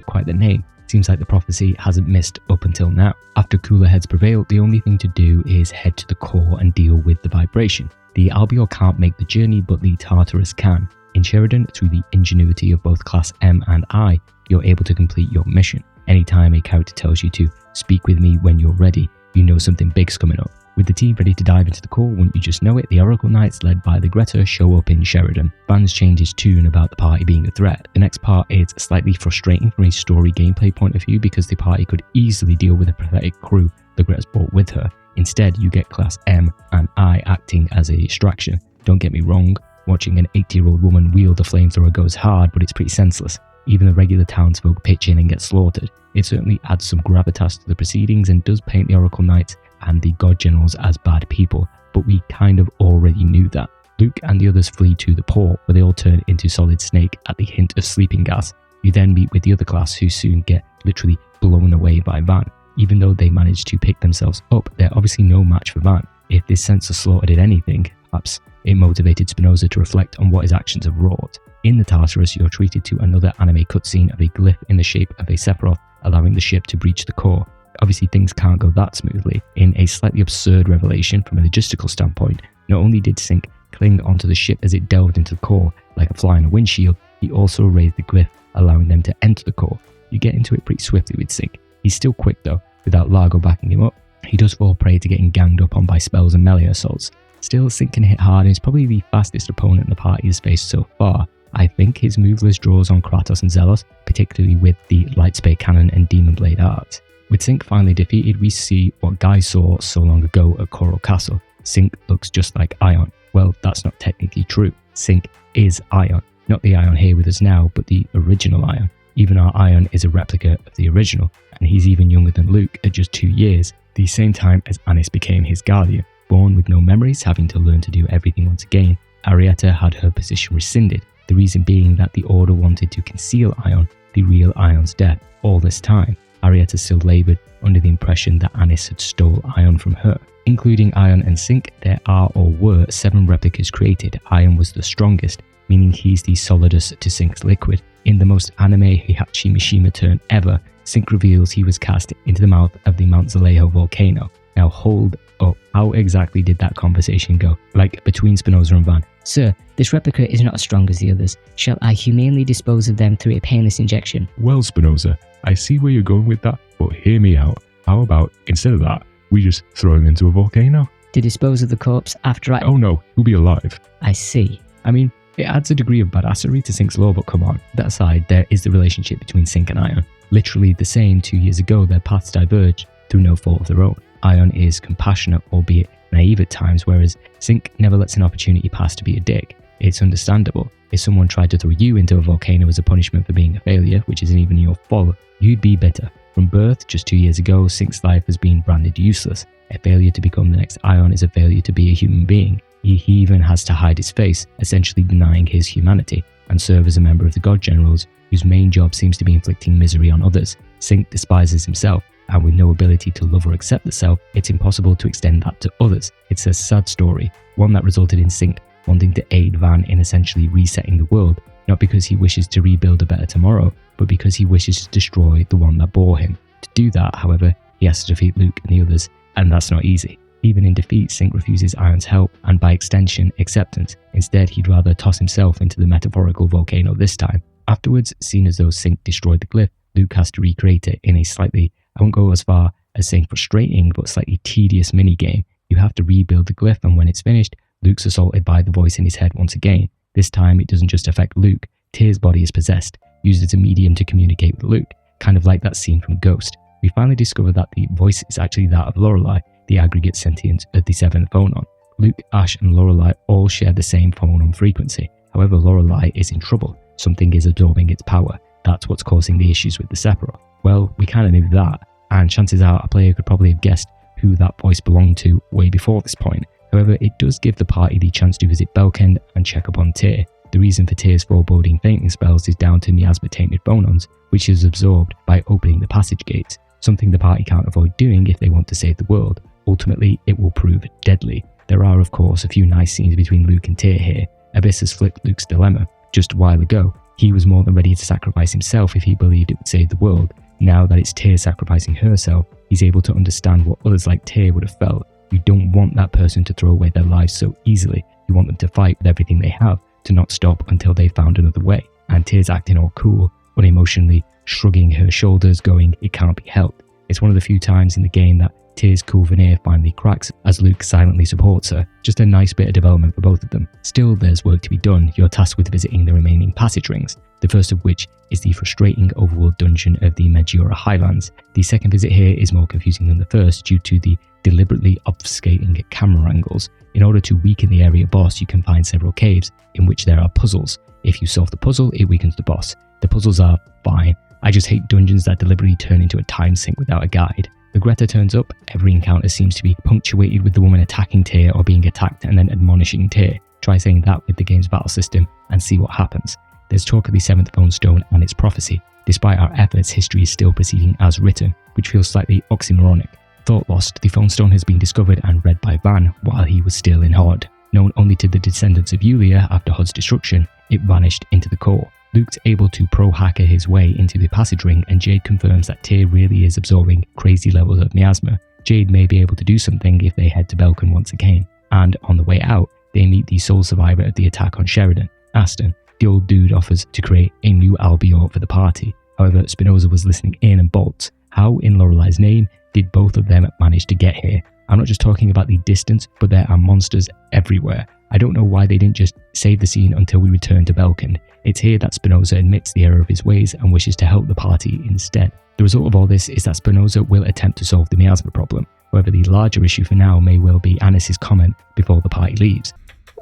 Quite the name. Seems like the prophecy hasn't missed up until now. After cooler heads prevail, the only thing to do is head to the core and deal with the vibration. The Albior can't make the journey, but the Tartarus can. In Sheridan, through the ingenuity of both Class M and I, you're able to complete your mission. Anytime a character tells you to speak with me when you're ready, you know something big's coming up. With the team ready to dive into the core, wouldn't you just know it, the Oracle Knights led by the Greta show up in Sheridan. Vans change his tune about the party being a threat. The next part is slightly frustrating from a story gameplay point of view because the party could easily deal with a pathetic crew the Greta's brought with her. Instead, you get Class M and I acting as a distraction. Don't get me wrong, watching an 80-year-old woman wield a flamethrower goes hard, but it's pretty senseless. Even the regular townsfolk pitch in and get slaughtered. It certainly adds some gravitas to the proceedings and does paint the Oracle Knights and the God Generals as bad people, but we kind of already knew that. Luke and the others flee to the port, where they all turn into Solid Snake at the hint of sleeping gas. You then meet with the other class, who soon get literally blown away by Van. Even though they manage to pick themselves up, they're obviously no match for Van. If this sense of slaughter did anything, perhaps it motivated Spinoza to reflect on what his actions have wrought. In the Tartarus, you're treated to another anime cutscene of a glyph in the shape of a Sephiroth, allowing the ship to breach the core. Obviously, things can't go that smoothly. In a slightly absurd revelation from a logistical standpoint, not only did Sync cling onto the ship as it delved into the core like a fly on a windshield, he also raised the glyph, allowing them to enter the core. You get into it pretty swiftly with Sync. He's still quick though, without Largo backing him up. He does fall prey to getting ganged up on by spells and melee assaults. Still, Sync can hit hard and is probably the fastest opponent the party has faced so far. I think his moveless draws on Kratos and Zelos, particularly with the Lightspear Cannon and Demon Blade art. With Sync finally defeated, we see what Guy saw so long ago at Choral Castle. Sync looks just like Ion. Well, that's not technically true. Sync is Ion. Not the Ion here with us now, but the original Ion. Even our Ion is a replica of the original, and he's even younger than Luke at just 2 years, the same time as Anis became his guardian. Born with no memories, having to learn to do everything once again, Arietta had her position rescinded, the reason being that the Order wanted to conceal Ion, the real Ion's death. All this time, Arietta still laboured under the impression that Anis had stole Ion from her. Including Ion and Sync, there are or were 7 replicas created. Ion was the strongest, meaning he's the solidus to Sync's liquid. In the most anime Heihachi Mishima turn ever, Sync reveals he was cast into the mouth of the Mount Zalejo volcano. Now hold up, how exactly did that conversation go? Like between Spinoza and Van? Sir, this replica is not as strong as the others. Shall I humanely dispose of them through a painless injection? Well, Spinoza, I see where you're going with that, but hear me out. How about, instead of that, We just throw him into a volcano. To dispose of the corpse after Oh no, he'll be alive. I see. I mean, it adds a degree of badassery to Sync's lore, but come on. That aside, there is the relationship between Sync and Ion. Literally the same 2 years ago, their paths diverged through no fault of their own. Ion is compassionate, albeit naive at times, whereas Sync never lets an opportunity pass to be a dick. It's understandable. If someone tried to throw you into a volcano as a punishment for being a failure, which isn't even your fault, you'd be bitter. From birth, just 2 years ago, Sync's life has been branded useless. A failure to become the next Ion is a failure to be a human being. He even has to hide his face, essentially denying his humanity, and serve as a member of the God Generals, whose main job seems to be inflicting misery on others. Sync despises himself, and with no ability to love or accept the self, it's impossible to extend that to others. It's a sad story, one that resulted in Sync wanting to aid Van in essentially resetting the world, not because he wishes to rebuild a better tomorrow, but because he wishes to destroy the one that bore him. To do that, however, he has to defeat Luke and the others, and that's not easy. Even in defeat, Sync refuses Ion's help, and by extension, acceptance. Instead, he'd rather toss himself into the metaphorical volcano this time. Afterwards, seen as though Sync destroyed the glyph, Luke has to recreate it in a slightly, I won't go as far as saying frustrating, but slightly tedious minigame. You have to rebuild the glyph, and when it's finished, Luke's assaulted by the voice in his head once again. This time, it doesn't just affect Luke. Tyr's body is possessed, used as a medium to communicate with Luke, kind of like that scene from Ghost. We finally discover that the voice is actually that of Lorelei, the aggregate sentience of the 7th phonon. Luke, Ash and Lorelei all share the same phonon frequency. However, Lorelei is in trouble. Something is absorbing its power. That's what's causing the issues with the Sephiroth. Well, we kind of knew that, and chances are a player could probably have guessed who that voice belonged to way before this point. However, it does give the party the chance to visit Belkend and check up on Tyr. The reason for Tyr's foreboding fainting spells is down to miasma-tainted phonons, which is absorbed by opening the passage gates, something the party can't avoid doing if they want to save the world. Ultimately, it will prove deadly. There are, of course, a few nice scenes between Luke and Tyr here. Abyss has flipped Luke's dilemma. Just a while ago, he was more than ready to sacrifice himself if he believed it would save the world. Now that it's Tyr sacrificing herself, he's able to understand what others like Tyr would have felt. You don't want that person to throw away their lives so easily. You want them to fight with everything they have, to not stop until they found another way. And Tyr's acting all cool, unemotionally shrugging her shoulders, going, it can't be helped. It's one of the few times in the game that Tyr's cool veneer finally cracks as Luke silently supports her. Just a nice bit of development for both of them. Still, there's work to be done. You're tasked with visiting the remaining passage rings, the first of which is the frustrating overworld dungeon of the Medjura Highlands. The second visit here is more confusing than the first due to the deliberately obfuscating camera angles. In order to weaken the area boss, you can find several caves in which there are puzzles. If you solve the puzzle, it weakens the boss. The puzzles are fine. I just hate dungeons that deliberately turn into a time sink without a guide. The Greta turns up, every encounter seems to be punctuated with the woman attacking Tyr or being attacked and then admonishing Tyr. Try saying that with the game's battle system and see what happens. There's talk of the 7th Bone Stone and its prophecy. Despite our efforts, history is still proceeding as written, which feels slightly oxymoronic. Thought lost, the Phone Stone has been discovered and read by Van while he was still in Hod. Known only to the descendants of Yulia after Hod's destruction, it vanished into the core. Luke's able to pro-hacker his way into the passage ring, and Jade confirms that Tyr really is absorbing crazy levels of miasma. Jade may be able to do something if they head to Belkend once again, and on the way out, they meet the sole survivor of the attack on Sheridan, Aston. The old dude offers to create a new Albion for the party. However, Spinoza was listening in and bolts. How, in Lorelei's name, did both of them manage to get here? I'm not just talking about the distance, but there are monsters everywhere. I don't know why they didn't just save the scene until we return to Belkend. It's here that Spinoza admits the error of his ways and wishes to help the party instead. The result of all this is that Spinoza will attempt to solve the miasma problem. However, the larger issue for now may well be Anis's comment before the party leaves.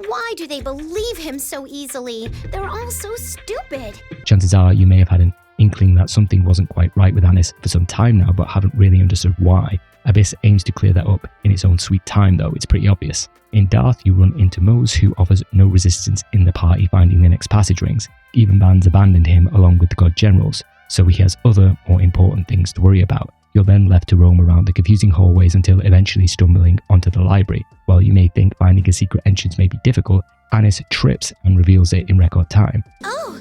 Why do they believe him so easily? They're all so stupid. Chances are you may have had an inkling that something wasn't quite right with Anis for some time now, but haven't really understood why. Abyss aims to clear that up in its own sweet time though, it's pretty obvious. In Darth, you run into Mose, who offers no resistance in the party finding the next passage rings. Even Ban's abandoned him along with the God Generals, so he has other, more important things to worry about. You're then left to roam around the confusing hallways until eventually stumbling onto the library. While you may think finding a secret entrance may be difficult, Anis trips and reveals it in record time. Oh,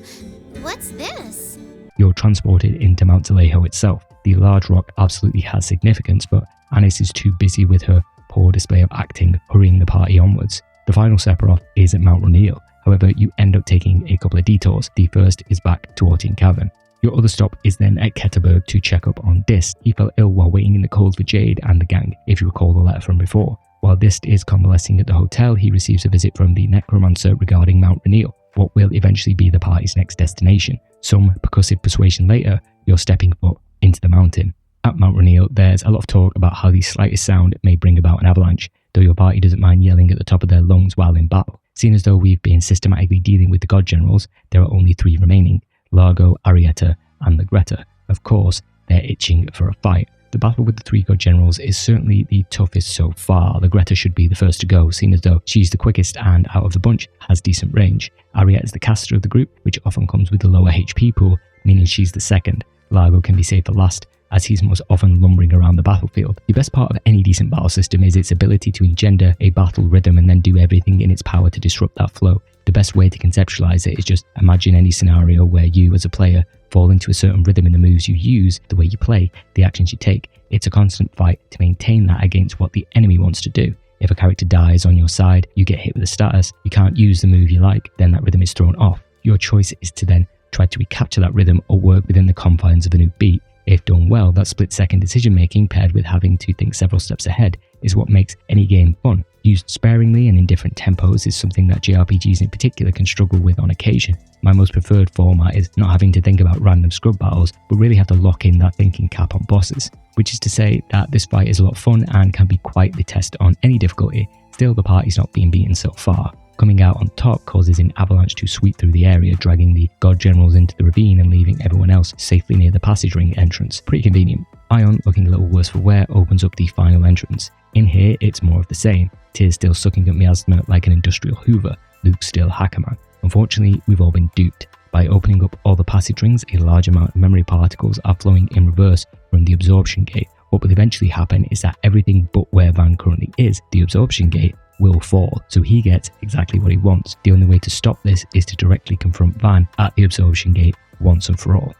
what's this? You're transported into Mount Telejo itself. The large rock absolutely has significance, but Anis is too busy with her poor display of acting, hurrying the party onwards. The final Sephiroth is at Mount Rainiel. However, you end up taking a couple of detours. The first is back to Ortian Cavern. Your other stop is then at Keterberg to check up on Dist. He fell ill while waiting in the cold for Jade and the gang, if you recall the letter from before. While Dist is convalescing at the hotel, he receives a visit from the necromancer regarding Mount Rainier, what will eventually be the party's next destination. Some percussive persuasion later, you're stepping foot into the mountain. At Mount Rainier, there's a lot of talk about how the slightest sound may bring about an avalanche, though your party doesn't mind yelling at the top of their lungs while in battle. Seeing as though we've been systematically dealing with the god generals, there are only 3 remaining: Largo, Arietta, and Legretta. Of course, they're itching for a fight. The battle with the 3 god generals is certainly the toughest so far. Legretta should be the first to go, seeing as though she's the quickest and out of the bunch has decent range. Arietta is the caster of the group, which often comes with the lower HP pool, meaning she's the second. Largo can be saved for last, as he's most often lumbering around the battlefield. The best part of any decent battle system is its ability to engender a battle rhythm and then do everything in its power to disrupt that flow. The best way to conceptualize it is just imagine any scenario where you as a player fall into a certain rhythm in the moves you use, the way you play, the actions you take. It's a constant fight to maintain that against what the enemy wants to do. If a character dies on your side, you get hit with a status, you can't use the move you like, then that rhythm is thrown off. Your choice is to then try to recapture that rhythm or work within the confines of a new beat. If done well, that split-second decision-making paired with having to think several steps ahead is what makes any game fun. Used sparingly and in different tempos is something that JRPGs in particular can struggle with on occasion. My most preferred format is not having to think about random scrub battles, but really have to lock in that thinking cap on bosses. Which is to say that this fight is a lot of fun and can be quite the test on any difficulty. Still, the party's not being beaten so far. Coming out on top causes an avalanche to sweep through the area, dragging the god generals into the ravine and leaving everyone else safely near the passage ring entrance. Pretty convenient. Ion, looking a little worse for wear, opens up the final entrance. In here, it's more of the same. Tyr's still sucking up miasma like an industrial hoover. Luke's still Hackerman. Unfortunately, we've all been duped. By opening up all the passage rings, a large amount of memory particles are flowing in reverse from the absorption gate. What will eventually happen is that everything but where Van currently is, the absorption gate, will fall, so he gets exactly what he wants. The only way to stop this is to directly confront Van at the absorption gate once and for all.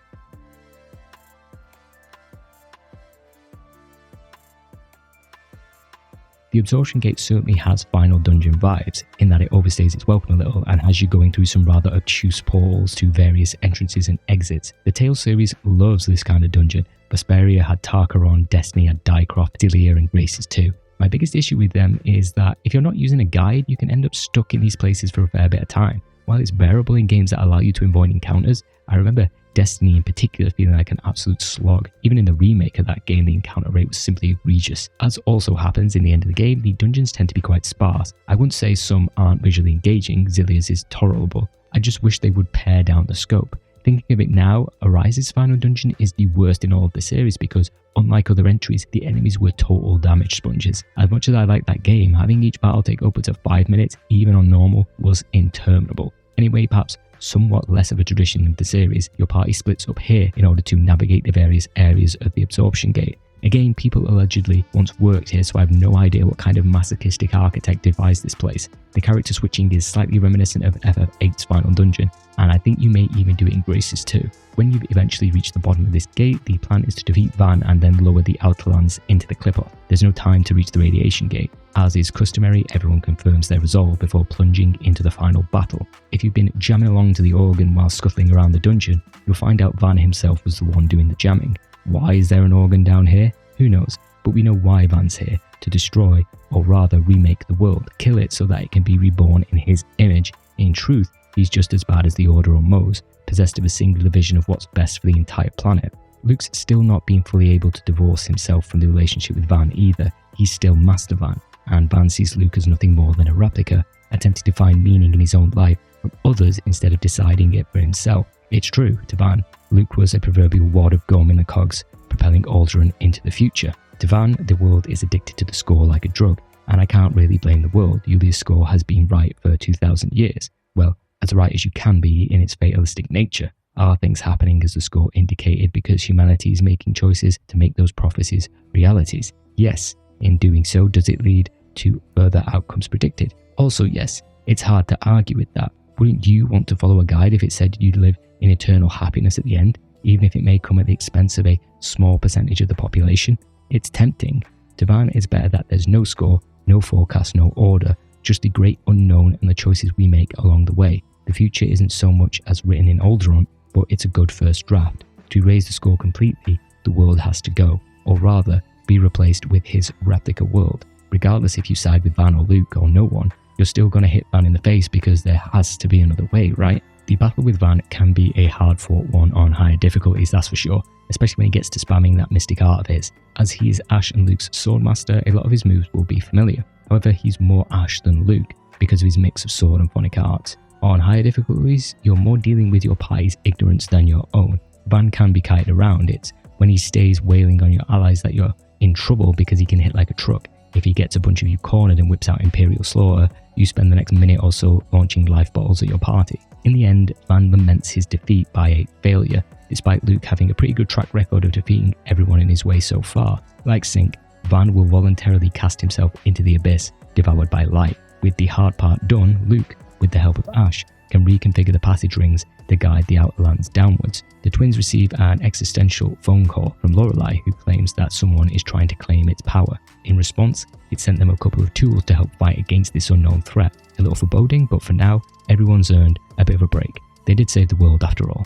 The absorption gate certainly has final dungeon vibes, in that it overstays its welcome a little and has you going through some rather obtuse portals to various entrances and exits. The Tales series loves this kind of dungeon. Vesperia had Tarkaron, Destiny had Dycroft, Delia and Graces too. My biggest issue with them is that if you're not using a guide, you can end up stuck in these places for a fair bit of time. While it's bearable in games that allow you to avoid encounters, I remember Destiny in particular feeling like an absolute slog. Even in the remake of that game, the encounter rate was simply egregious. As also happens in the end of the game, the dungeons tend to be quite sparse. I wouldn't say some aren't visually engaging, Zillia's is tolerable. I just wish they would pare down the scope. Thinking of it now, Arise's final dungeon is the worst in all of the series because, unlike other entries, the enemies were total damage sponges. As much as I like that game, having each battle take upwards of 5 minutes, even on normal, was interminable. Anyway, perhaps somewhat less of a tradition of the series, your party splits up here in order to navigate the various areas of the absorption gate. Again, people allegedly once worked here, so I have no idea what kind of masochistic architect devised this place. The character switching is slightly reminiscent of FF8's final dungeon, and I think you may even do it in Graces too. When you've eventually reached the bottom of this gate, the plan is to defeat Van and then lower the outer lands into the clip-off. There's no time to reach the radiation gate. As is customary, everyone confirms their resolve before plunging into the final battle. If you've been jamming along to the organ while scuttling around the dungeon, you'll find out Van himself was the one doing the jamming. Why is there an organ down here? Who knows? But we know why Van's here, to destroy, or rather remake the world, kill it so that it can be reborn in his image. In truth, he's just as bad as the Order or Mose, possessed of a singular vision of what's best for the entire planet. Luke's still not being fully able to divorce himself from the relationship with Van either. He's still Master Van, and Van sees Luke as nothing more than a replica, attempting to find meaning in his own life from others instead of deciding it for himself. It's true, to Van, Luke was a proverbial wad of gum in the cogs, propelling Alderaan into the future. To Van, the world is addicted to the score like a drug, and I can't really blame the world. Yulia's score has been right for 2,000 years. Well, as right as you can be in its fatalistic nature. Are things happening as the score indicated because humanity is making choices to make those prophecies realities? Yes. In doing so, does it lead to further outcomes predicted? Also yes. It's hard to argue with that. Wouldn't you want to follow a guide if it said you'd live in eternal happiness at the end, even if it may come at the expense of a small percentage of the population? It's tempting. To Van, it's better that there's no score, no forecast, no order, just the great unknown and the choices we make along the way. The future isn't so much as written in Alderaan, but it's a good first draft. To erase the score completely, the world has to go, or rather, be replaced with his replica world. Regardless if you side with Van or Luke or no one, you're still going to hit Van in the face because there has to be another way, right? The battle with Van can be a hard fought one on higher difficulties, that's for sure, especially when he gets to spamming that mystic art of his. As he is Ash and Luke's swordmaster, a lot of his moves will be familiar. However, he's more Ash than Luke because of his mix of sword and phonic arts. On higher difficulties, you're more dealing with your party's ignorance than your own. Van can be kited around. It's when he stays wailing on your allies that you're in trouble because he can hit like a truck. If he gets a bunch of you cornered and whips out Imperial Slaughter, you spend the next minute or so launching life bottles at your party. In the end, Van laments his defeat by a failure, despite Luke having a pretty good track record of defeating everyone in his way so far. Like Sync, Van will voluntarily cast himself into the abyss, devoured by light. With the hard part done, Luke, with the help of Ash, can reconfigure the passage rings to guide the Outer Lands downwards. The twins receive an existential phone call from Lorelei, who claims that someone is trying to claim its power. In response, it sent them a couple of tools to help fight against this unknown threat. A little foreboding, but for now, everyone's earned a bit of a break. They did save the world after all.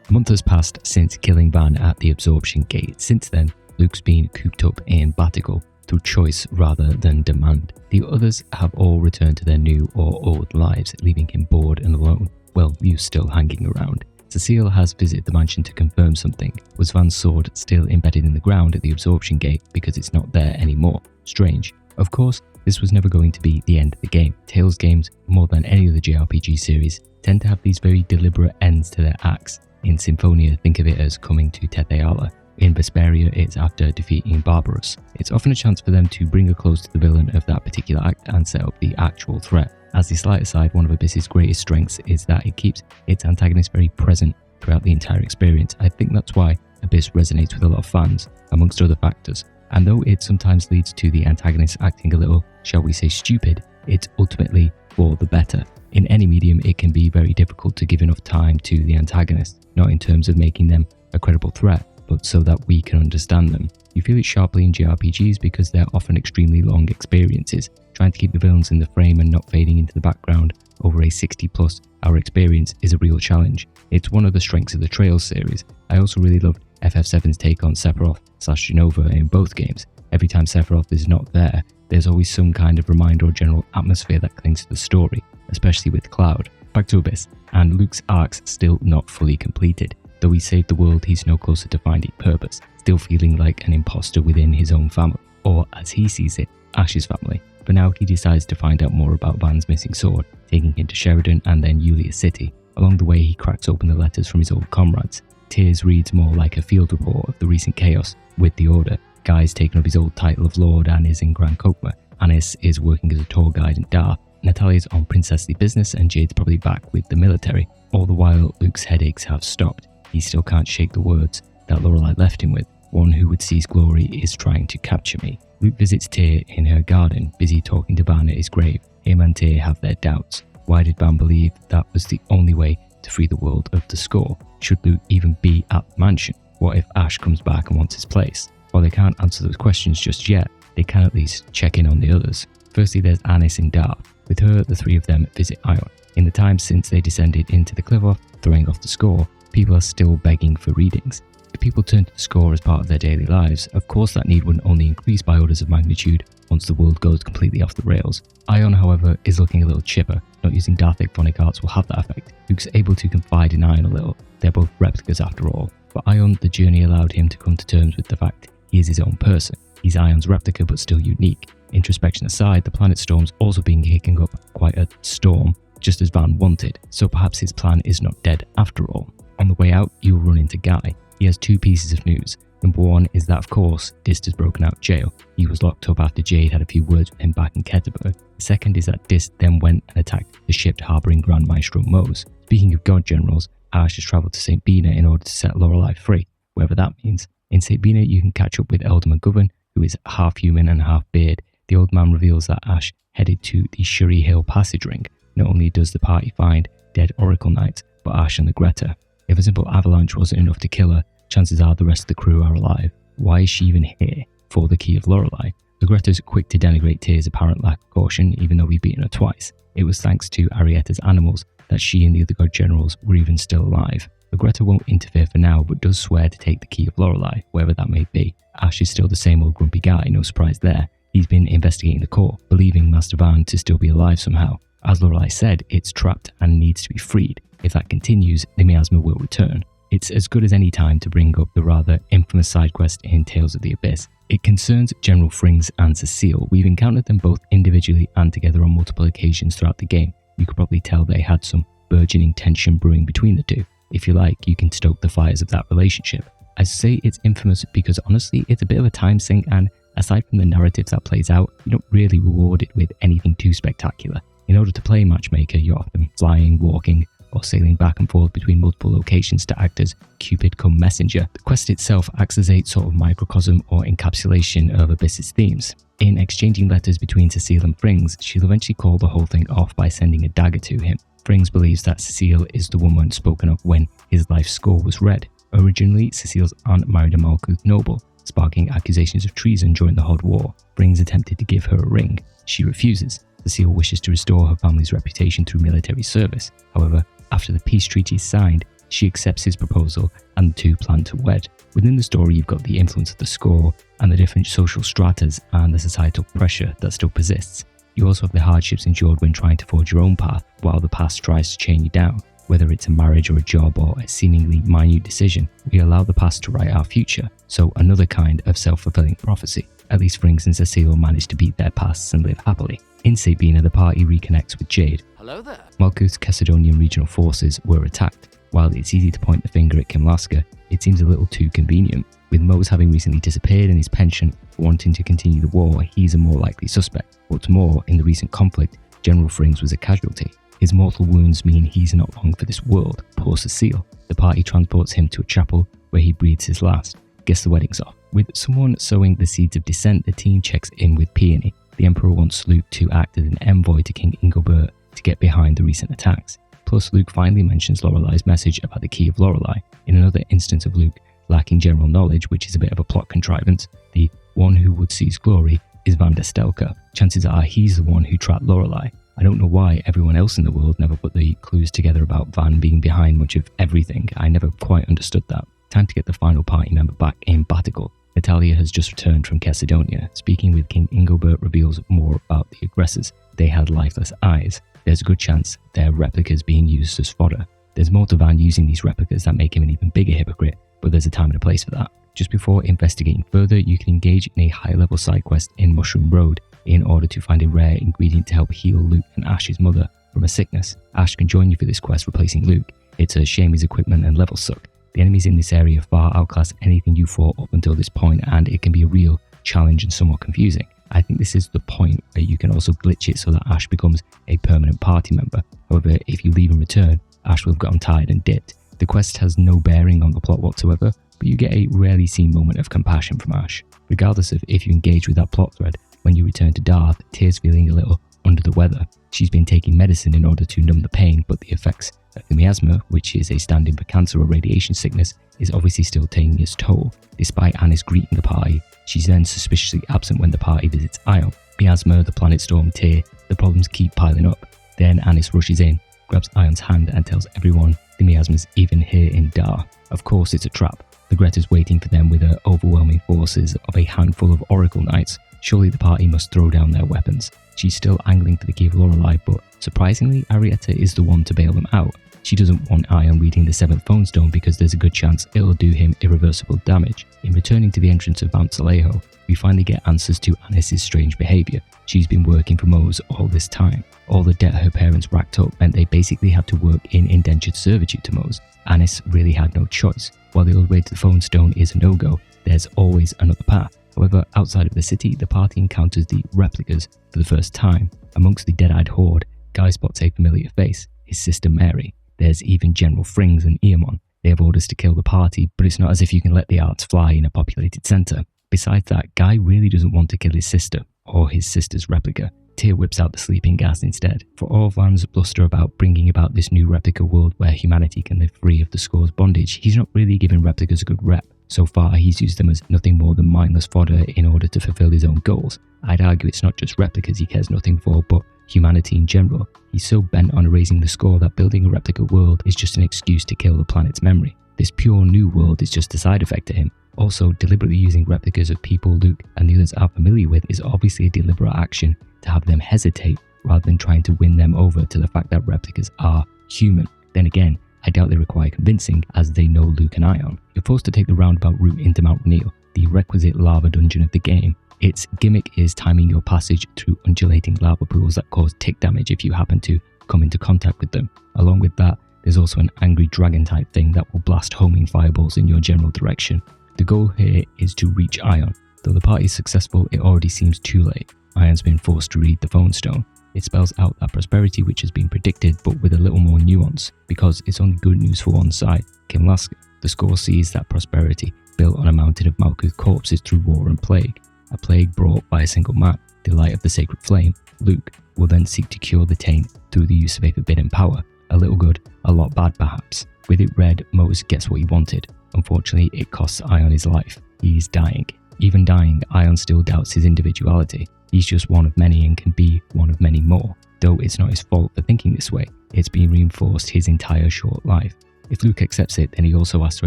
A month has passed since killing Van at the Absorption Gate. Since then, Luke's been cooped up in Batigal through choice rather than demand. The others have all returned to their new or old lives, leaving him bored and alone. Well, you still hanging around. Cecile has visited the mansion to confirm something. Was Van's sword still embedded in the ground at the Absorption Gate because it's not there anymore? Strange. Of course, this was never going to be the end of the game. Tales games, more than any other JRPG series, tend to have these very deliberate ends to their acts. In Symphonia, think of it as coming to Tetheala. In Vesperia, it's after defeating Barbarous. It's often a chance for them to bring a close to the villain of that particular act and set up the actual threat. As the slight aside, one of Abyss's greatest strengths is that it keeps its antagonist very present throughout the entire experience. I think that's why Abyss resonates with a lot of fans, amongst other factors. And though it sometimes leads to the antagonist acting a little, shall we say, stupid, it's ultimately for the better. In any medium, it can be very difficult to give enough time to the antagonist, not in terms of making them a credible threat, but so that we can understand them. You feel it sharply in JRPGs because they're often extremely long experiences. Trying to keep the villains in the frame and not fading into the background over a 60+ hour experience is a real challenge. It's one of the strengths of the Trails series. I also really loved FF7's take on Sephiroth/Jenova in both games. Every time Sephiroth is not there, there's always some kind of reminder or general atmosphere that clings to the story, especially with Cloud. Back to Abyss, and Luke's arc's still not fully completed. Though he saved the world, he's no closer to finding purpose, still feeling like an imposter within his own family, or as he sees it, Ash's family. For now, he decides to find out more about Van's missing sword, taking him to Sheridan and then Yulia City. Along the way, he cracks open the letters from his old comrades. Tears reads more like a field report of the recent chaos with the Order. Guy's taken up his old title of Lord and is in Grand Kokma. Anis is working as a tour guide in Darth. Natalia's on princessly business and Jade's probably back with the military. All the while, Luke's headaches have stopped. He still can't shake the words that Lorelei left him with. One who would seize glory is trying to capture me. Luke visits Tyr in her garden, busy talking to Ban at his grave. Him and Tyr have their doubts. Why did Ban believe that was the only way to free the world of the score? Should Luke even be at the mansion? What if Ash comes back and wants his place? While they can't answer those questions just yet, they can at least check in on the others. Firstly, there's Anis in Darth. With her, the three of them visit Ion. In the time since they descended into the cliff-off, throwing off the score, people are still begging for readings. If people turn to the score as part of their daily lives, of course that need wouldn't only increase by orders of magnitude once the world goes completely off the rails. Ion, however, is looking a little chipper. Not using Darthic phonic arts will have that effect. Luke's able to confide in Ion a little. They're both replicas after all. For Ion, the journey allowed him to come to terms with the fact he is his own person. He's Ion's replica but still unique. Introspection aside, the planet storm's also been kicking up quite a storm, just as Van wanted, so perhaps his plan is not dead after all. On the way out, you'll run into Guy. He has two pieces of news. Number one is that, of course, Dist has broken out of jail. He was locked up after Jade had a few words with him back in Keterberg. The second is that Dist then went and attacked the ship harbouring Grand Maestro Mose. Speaking of god generals, Ash has travelled to St. Binah in order to set Lorelei free, whatever that means. In St. Binah, you can catch up with Elder McGovern, who is half human and half beard. The old man reveals that Ash headed to the Shuri Hill passage ring. Not only does the party find dead Oracle Knights, but Ash and the Greta. If a simple avalanche wasn't enough to kill her, chances are the rest of the crew are alive. Why is she even here? For the key of Lorelei. Greta's quick to denigrate Tyr's apparent lack of caution, even though we've beaten her twice. It was thanks to Arietta's animals that she and the other god generals were even still alive. Greta won't interfere for now, but does swear to take the key of Lorelei, wherever that may be. Ash is still the same old grumpy guy, no surprise there. He's been investigating the core, believing Master Van to still be alive somehow. As Lorelei said, it's trapped and needs to be freed. If that continues, the miasma will return. It's as good as any time to bring up the rather infamous side quest in Tales of the Abyss. It concerns General Frings and Cecile. We've encountered them both individually and together on multiple occasions throughout the game. You could probably tell they had some burgeoning tension brewing between the two. If you like, you can stoke the fires of that relationship. I say it's infamous because honestly, it's a bit of a time sink, and aside from the narrative that plays out, you don't really reward it with anything too spectacular. In order to play Matchmaker, you're often flying, walking, or sailing back and forth between multiple locations to act as Cupid come messenger. The quest itself acts as a sort of microcosm or encapsulation of Abyss's themes. In exchanging letters between Cecile and Frings, she'll eventually call the whole thing off by sending a dagger to him. Frings believes that Cecile is the woman spoken of when his life score was read. Originally, Cecile's aunt married a Malkuth noble, sparking accusations of treason during the Hot War. Frings attempted to give her a ring. She refuses. Cecile wishes to restore her family's reputation through military service. However, after the peace treaty is signed, she accepts his proposal and the two plan to wed. Within the story, you've got the influence of the score and the different social stratas and the societal pressure that still persists. You also have the hardships endured when trying to forge your own path while the past tries to chain you down. Whether it's a marriage or a job or a seemingly minute decision, we allow the past to write our future. So another kind of self-fulfilling prophecy. At least Frings and Cecile manage to beat their pasts and live happily. In St. Binah, the party reconnects with Jade. Hello there. Malkuth's Macedonian regional forces were attacked. While it's easy to point the finger at Kimlaska, it seems a little too convenient. With Mose having recently disappeared and his penchant for wanting to continue the war, he's a more likely suspect. What's more, in the recent conflict, General Frings was a casualty. His mortal wounds mean he's not long for this world. Poor Cecile. The party transports him to a chapel where he breathes his last. Guess the wedding's off. With someone sowing the seeds of dissent, the team checks in with Peony. The Emperor wants Luke to act as an envoy to King Ingobert to get behind the recent attacks. Plus, Luke finally mentions Lorelei's message about the key of Lorelei. In another instance of Luke lacking general knowledge, which is a bit of a plot contrivance, the one who would seize glory is Van der Stelker. Chances are he's the one who trapped Lorelei. I don't know why everyone else in the world never put the clues together about Van being behind much of everything. I never quite understood that. Time to get the final party member back in Batical. Natalia has just returned from Macedonia. Speaking with King Ingobert reveals more about the aggressors. They had lifeless eyes. There's a good chance they're replicas being used as fodder. There's more to Van using these replicas that make him an even bigger hypocrite, but there's a time and a place for that. Just before investigating further, you can engage in a high-level side quest in Mushroom Road in order to find a rare ingredient to help heal Luke and Ash's mother from a sickness. Ash can join you for this quest, replacing Luke. It's a shame his equipment and levels suck. The enemies in this area far outclass anything you fought up until this point, and it can be a real challenge and somewhat confusing. I think this is the point where you can also glitch it so that Ash becomes a permanent party member. However, if you leave and return, Ash will have gotten tired and dipped. The quest has no bearing on the plot whatsoever, but you get a rarely seen moment of compassion from Ash. Regardless of if you engage with that plot thread, when you return to Darth, Tyr's feeling a little under the weather. She's been taking medicine in order to numb the pain, but the effects of the miasma, which is a stand-in for cancer or radiation sickness, is obviously still taking its toll. Despite Annis greeting the party, she's then suspiciously absent when the party visits Ion. Miasma, the planet storm, Tyr, the problems keep piling up. Then Annis rushes in, grabs Ion's hand and tells everyone the miasma's even here in Dar. Of course it's a trap. The Greta's waiting for them with her overwhelming forces of a handful of Oracle Knights. Surely the party must throw down their weapons. She's still angling for the key of Lorelei, but surprisingly, Arietta is the one to bail them out. She doesn't want Ion reading the 7th Phone Stone because there's a good chance it'll do him irreversible damage. In returning to the entrance of Mount Saleho, we finally get answers to Annis' strange behaviour. She's been working for Mose all this time. All the debt her parents racked up meant they basically had to work in indentured servitude to Mose. Annis really had no choice. While the old way to the Phone Stone is a no-go, there's always another path. However, outside of the city, the party encounters the replicas for the first time. Amongst the dead-eyed horde, Guy spots a familiar face, his sister Mary. There's even General Frings and Eamon. They have orders to kill the party, but it's not as if you can let the arts fly in a populated centre. Besides that, Guy really doesn't want to kill his sister, or his sister's replica. Tyr whips out the sleeping gas instead. For all Van's bluster about bringing about this new replica world where humanity can live free of the Score's bondage, he's not really giving replicas a good rep. So far, he's used them as nothing more than mindless fodder in order to fulfill his own goals. I'd argue it's not just replicas he cares nothing for, but humanity in general. He's so bent on erasing the score that building a replica world is just an excuse to kill the planet's memory. This pure new world is just a side effect to him. Also, deliberately using replicas of people Luke and the others are familiar with is obviously a deliberate action to have them hesitate rather than trying to win them over to the fact that replicas are human. Then again, I doubt they require convincing, as they know Luke and Ion. You're forced to take the roundabout route into Mount Rainier, the requisite lava dungeon of the game. Its gimmick is timing your passage through undulating lava pools that cause tick damage if you happen to come into contact with them. Along with that, there's also an angry dragon type thing that will blast homing fireballs in your general direction. The goal here is to reach Ion. Though the party is successful, it already seems too late. Ion's been forced to read the phone stone. It spells out that prosperity which has been predicted, but with a little more nuance, because it's only good news for one side, Kimlaska. The score sees that prosperity built on a mountain of Malkuth corpses through war and plague. A plague brought by a single man, the light of the sacred flame. Luke will then seek to cure the taint through the use of a forbidden power. A little good, a lot bad perhaps. With it read, Mose gets what he wanted. Unfortunately, it costs Ion his life. He's dying. Even dying, Ion still doubts his individuality. He's just one of many and can be one of many more. Though it's not his fault for thinking this way, it's been reinforced his entire short life. If Luke accepts it, then he also has to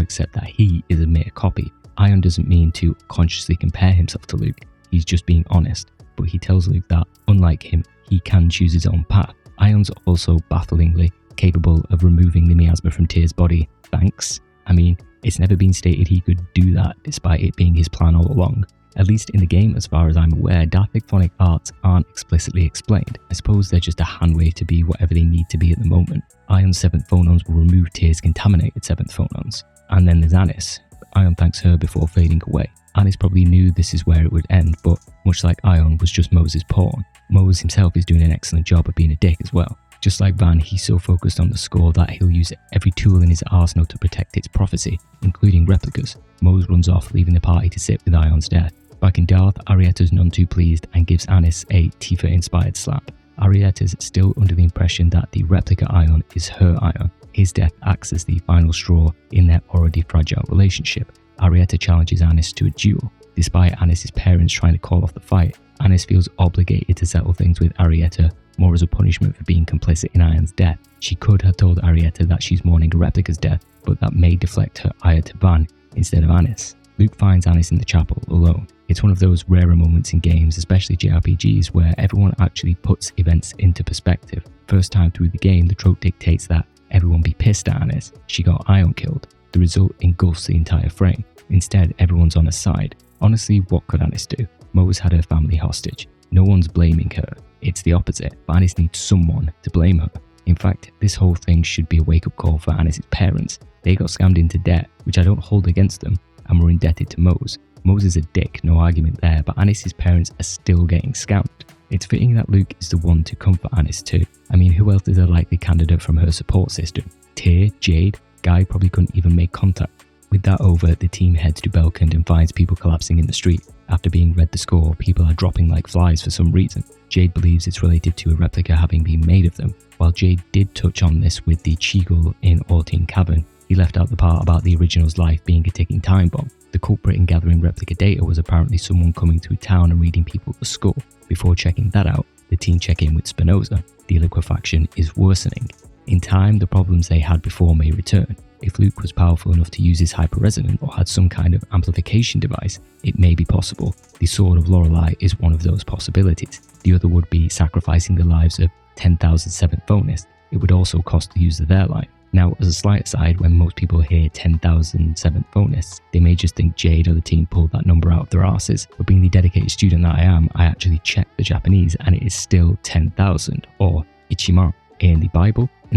accept that he is a mere copy. Ion doesn't mean to consciously compare himself to Luke, he's just being honest. But he tells Luke that, unlike him, he can choose his own path. Ion's also bafflingly capable of removing the miasma from Tyr's body. Thanks. I mean, it's never been stated he could do that despite it being his plan all along. At least in the game, as far as I'm aware, Darthic phonic arts aren't explicitly explained. I suppose they're just a handwave to be whatever they need to be at the moment. Ion's 7th phonons will remove Tyr's contaminated 7th phonons. And then there's Anis. Ion thanks her before fading away. Anis probably knew this is where it would end, but much like Ion was just Moses' pawn, Mose himself is doing an excellent job of being a dick as well. Just like Van, he's so focused on the score that he'll use every tool in his arsenal to protect its prophecy, including replicas. Mose runs off, leaving the party to sit with Ion's death. Back in Darth, Arietta's none too pleased and gives Anis a Tifa-inspired slap. Arietta's still under the impression that the replica Ion is her Ion. His death acts as the final straw in their already fragile relationship. Arietta challenges Anis to a duel. Despite Anis's parents trying to call off the fight, Anis feels obligated to settle things with Arietta, more as a punishment for being complicit in Ion's death. She could have told Arietta that she's mourning a replica's death, but that may deflect her ire to Van instead of Anis. Luke finds Anis in the chapel, alone. It's one of those rarer moments in games, especially JRPGs, where everyone actually puts events into perspective. First time through the game, the trope dictates that everyone be pissed at Anis. She got Ion killed. The result engulfs the entire frame. Instead, everyone's on her side. Honestly, what could Anis do? Mose had her family hostage. No one's blaming her. It's the opposite, but Anis needs someone to blame her. In fact, this whole thing should be a wake-up call for Anis's parents. They got scammed into debt, which I don't hold against them, and were indebted to Mose. Mose is a dick, no argument there, but Anis's parents are still getting scammed. It's fitting that Luke is the one to comfort Anis too. I mean, who else is a likely candidate from her support system? Tyr, Jade, Guy probably couldn't even make contact. With that over, the team heads to Belkand and finds people collapsing in the street. After being read the score, people are dropping like flies for some reason. Jade believes it's related to a replica having been made of them. While Jade did touch on this with the Cheagle in Ortine Cavern, he left out the part about the original's life being a ticking time bomb. The culprit in gathering replica data was apparently someone coming through town and reading people the score. Before checking that out, the team check in with Spinoza. The liquefaction is worsening. In time, the problems they had before may return. If Luke was powerful enough to use his hyper-resonant or had some kind of amplification device, it may be possible. The Sword of Lorelei is one of those possibilities. The other would be sacrificing the lives of 10,000 7th phonists. It would also cost the user their life. Now, as a slight aside, when most people hear 10,000 7th phonists, they may just think Jade or the team pulled that number out of their arses. But being the dedicated student that I am, I actually checked the Japanese and it is still 10,000, or Ichimaru. In the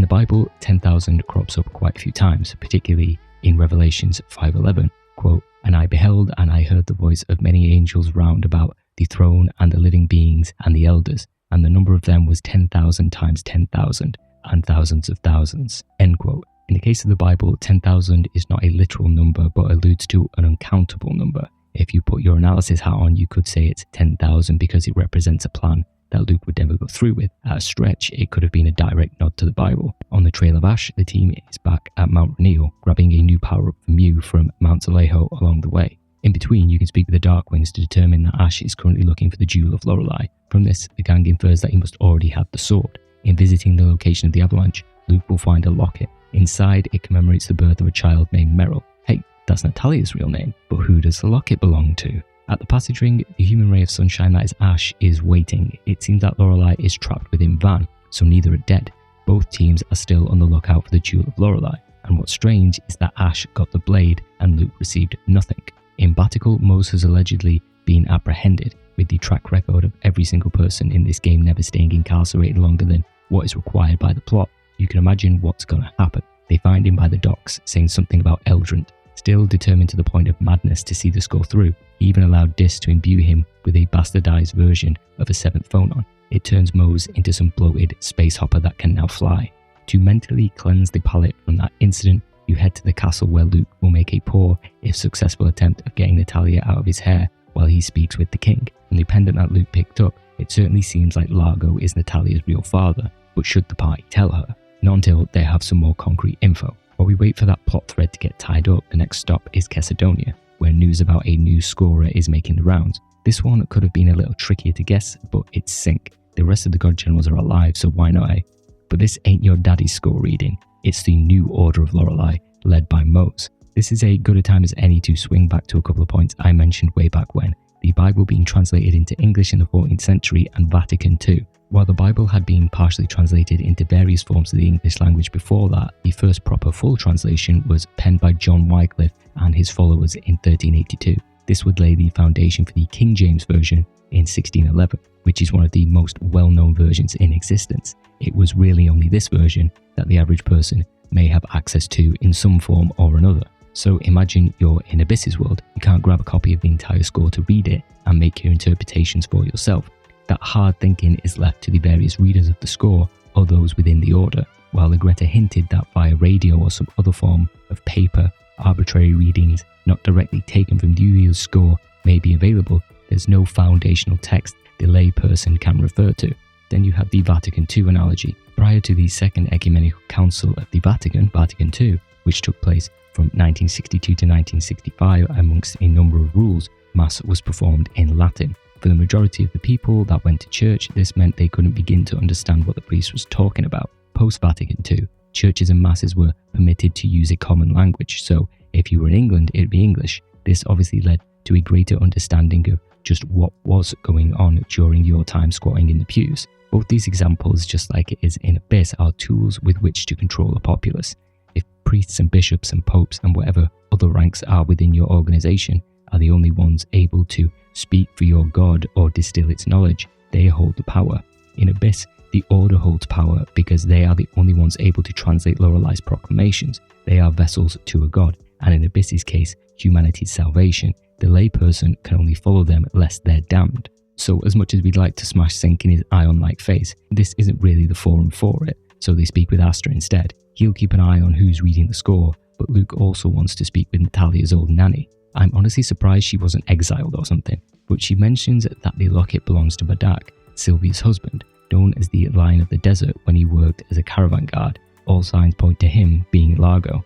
Bible, 10,000 crops up quite a few times, particularly in Revelations 5:11. Quote, "And I beheld and I heard the voice of many angels round about the throne and the living beings and the elders, and the number of them was 10,000 times 10,000, and thousands of thousands." End quote. In the case of the Bible, 10,000 is not a literal number, but alludes to an uncountable number. If you put your analysis hat on, you could say it's 10,000 because it represents a plan that Luke would never go through with. At a stretch, it could have been a direct nod to the Bible. On the Trail of Ash, the team is back at Mount Rainier, grabbing a new power-up for Mew from Mount Alejo along the way. In between, you can speak with the Darkwings to determine that Ash is currently looking for the Jewel of Lorelei. From this, the gang infers that he must already have the sword. In visiting the location of the avalanche, Luke will find a locket. Inside, it commemorates the birth of a child named Merrill. Hey, that's Natalia's real name, but who does the locket belong to? At the passage ring, the human ray of sunshine that is Ash is waiting. It seems that Lorelei is trapped within Van, so neither are dead. Both teams are still on the lookout for the Jewel of Lorelei, and what's strange is that Ash got the blade and Luke received nothing. In Batical, Mose has allegedly been apprehended, with the track record of every single person in this game never staying incarcerated longer than what is required by the plot. You can imagine what's gonna happen. They find him by the docks, saying something about Eldrant. Still determined to the point of madness to see this go through, he even allowed Dis to imbue him with a bastardized version of a 7th phonon. It turns Mose into some bloated space hopper that can now fly. To mentally cleanse the palate from that incident, you head to the castle where Luke will make a poor, if successful, attempt of getting Natalia out of his hair while he speaks with the king. From the pendant that Luke picked up, it certainly seems like Largo is Natalia's real father, but should the party tell her? Not until they have some more concrete info. While we wait for that plot thread to get tied up, the next stop is Cesadonia, where news about a new scorer is making the rounds. This one could have been a little trickier to guess, but it's sync. The rest of the god generals are alive, so why not, eh? But this ain't your daddy's score reading. It's the new Order of Lorelei, led by Mose. This is a good a time as any to swing back to a couple of points I mentioned way back when. The Bible being translated into English in the 14th century and Vatican II. While the Bible had been partially translated into various forms of the English language before that, the first proper full translation was penned by John Wycliffe and his followers in 1382. This would lay the foundation for the King James Version in 1611, which is one of the most well-known versions in existence. It was really only this version that the average person may have access to in some form or another. So imagine you're in Abyss's world, you can't grab a copy of the entire score to read it and make your interpretations for yourself. That hard thinking is left to the various readers of the score or those within the order. While Agreta hinted that via radio or some other form of paper, arbitrary readings not directly taken from Yulia's score may be available, there's no foundational text the layperson can refer to. Then you have the Vatican II analogy. Prior to the Second Ecumenical Council of the Vatican, Vatican II, which took place from 1962 to 1965 amongst a number of rules, Mass was performed in Latin. For the majority of the people that went to church, this meant they couldn't begin to understand what the priest was talking about. Post-Vatican II, churches and masses were permitted to use a common language, so if you were in England, it'd be English. This obviously led to a greater understanding of just what was going on during your time squatting in the pews. Both these examples, just like it is in Abyss, are tools with which to control the populace. If priests and bishops and popes and whatever other ranks are within your organization are the only ones able to speak for your god or distill its knowledge, they hold the power. In Abyss, the Order holds power because they are the only ones able to translate Lorelei's proclamations. They are vessels to a god, and in Abyss's case, humanity's salvation. The layperson can only follow them lest they're damned. So as much as we'd like to smash Sync in his ion-like face, this isn't really the forum for it, so they speak with Asta instead. He'll keep an eye on who's reading the score, but Luke also wants to speak with Natalia's old nanny. I'm honestly surprised she wasn't exiled or something, but she mentions that the locket belongs to Badak, Sylvia's husband, known as the Lion of the Desert when he worked as a caravan guard. All signs point to him being Largo.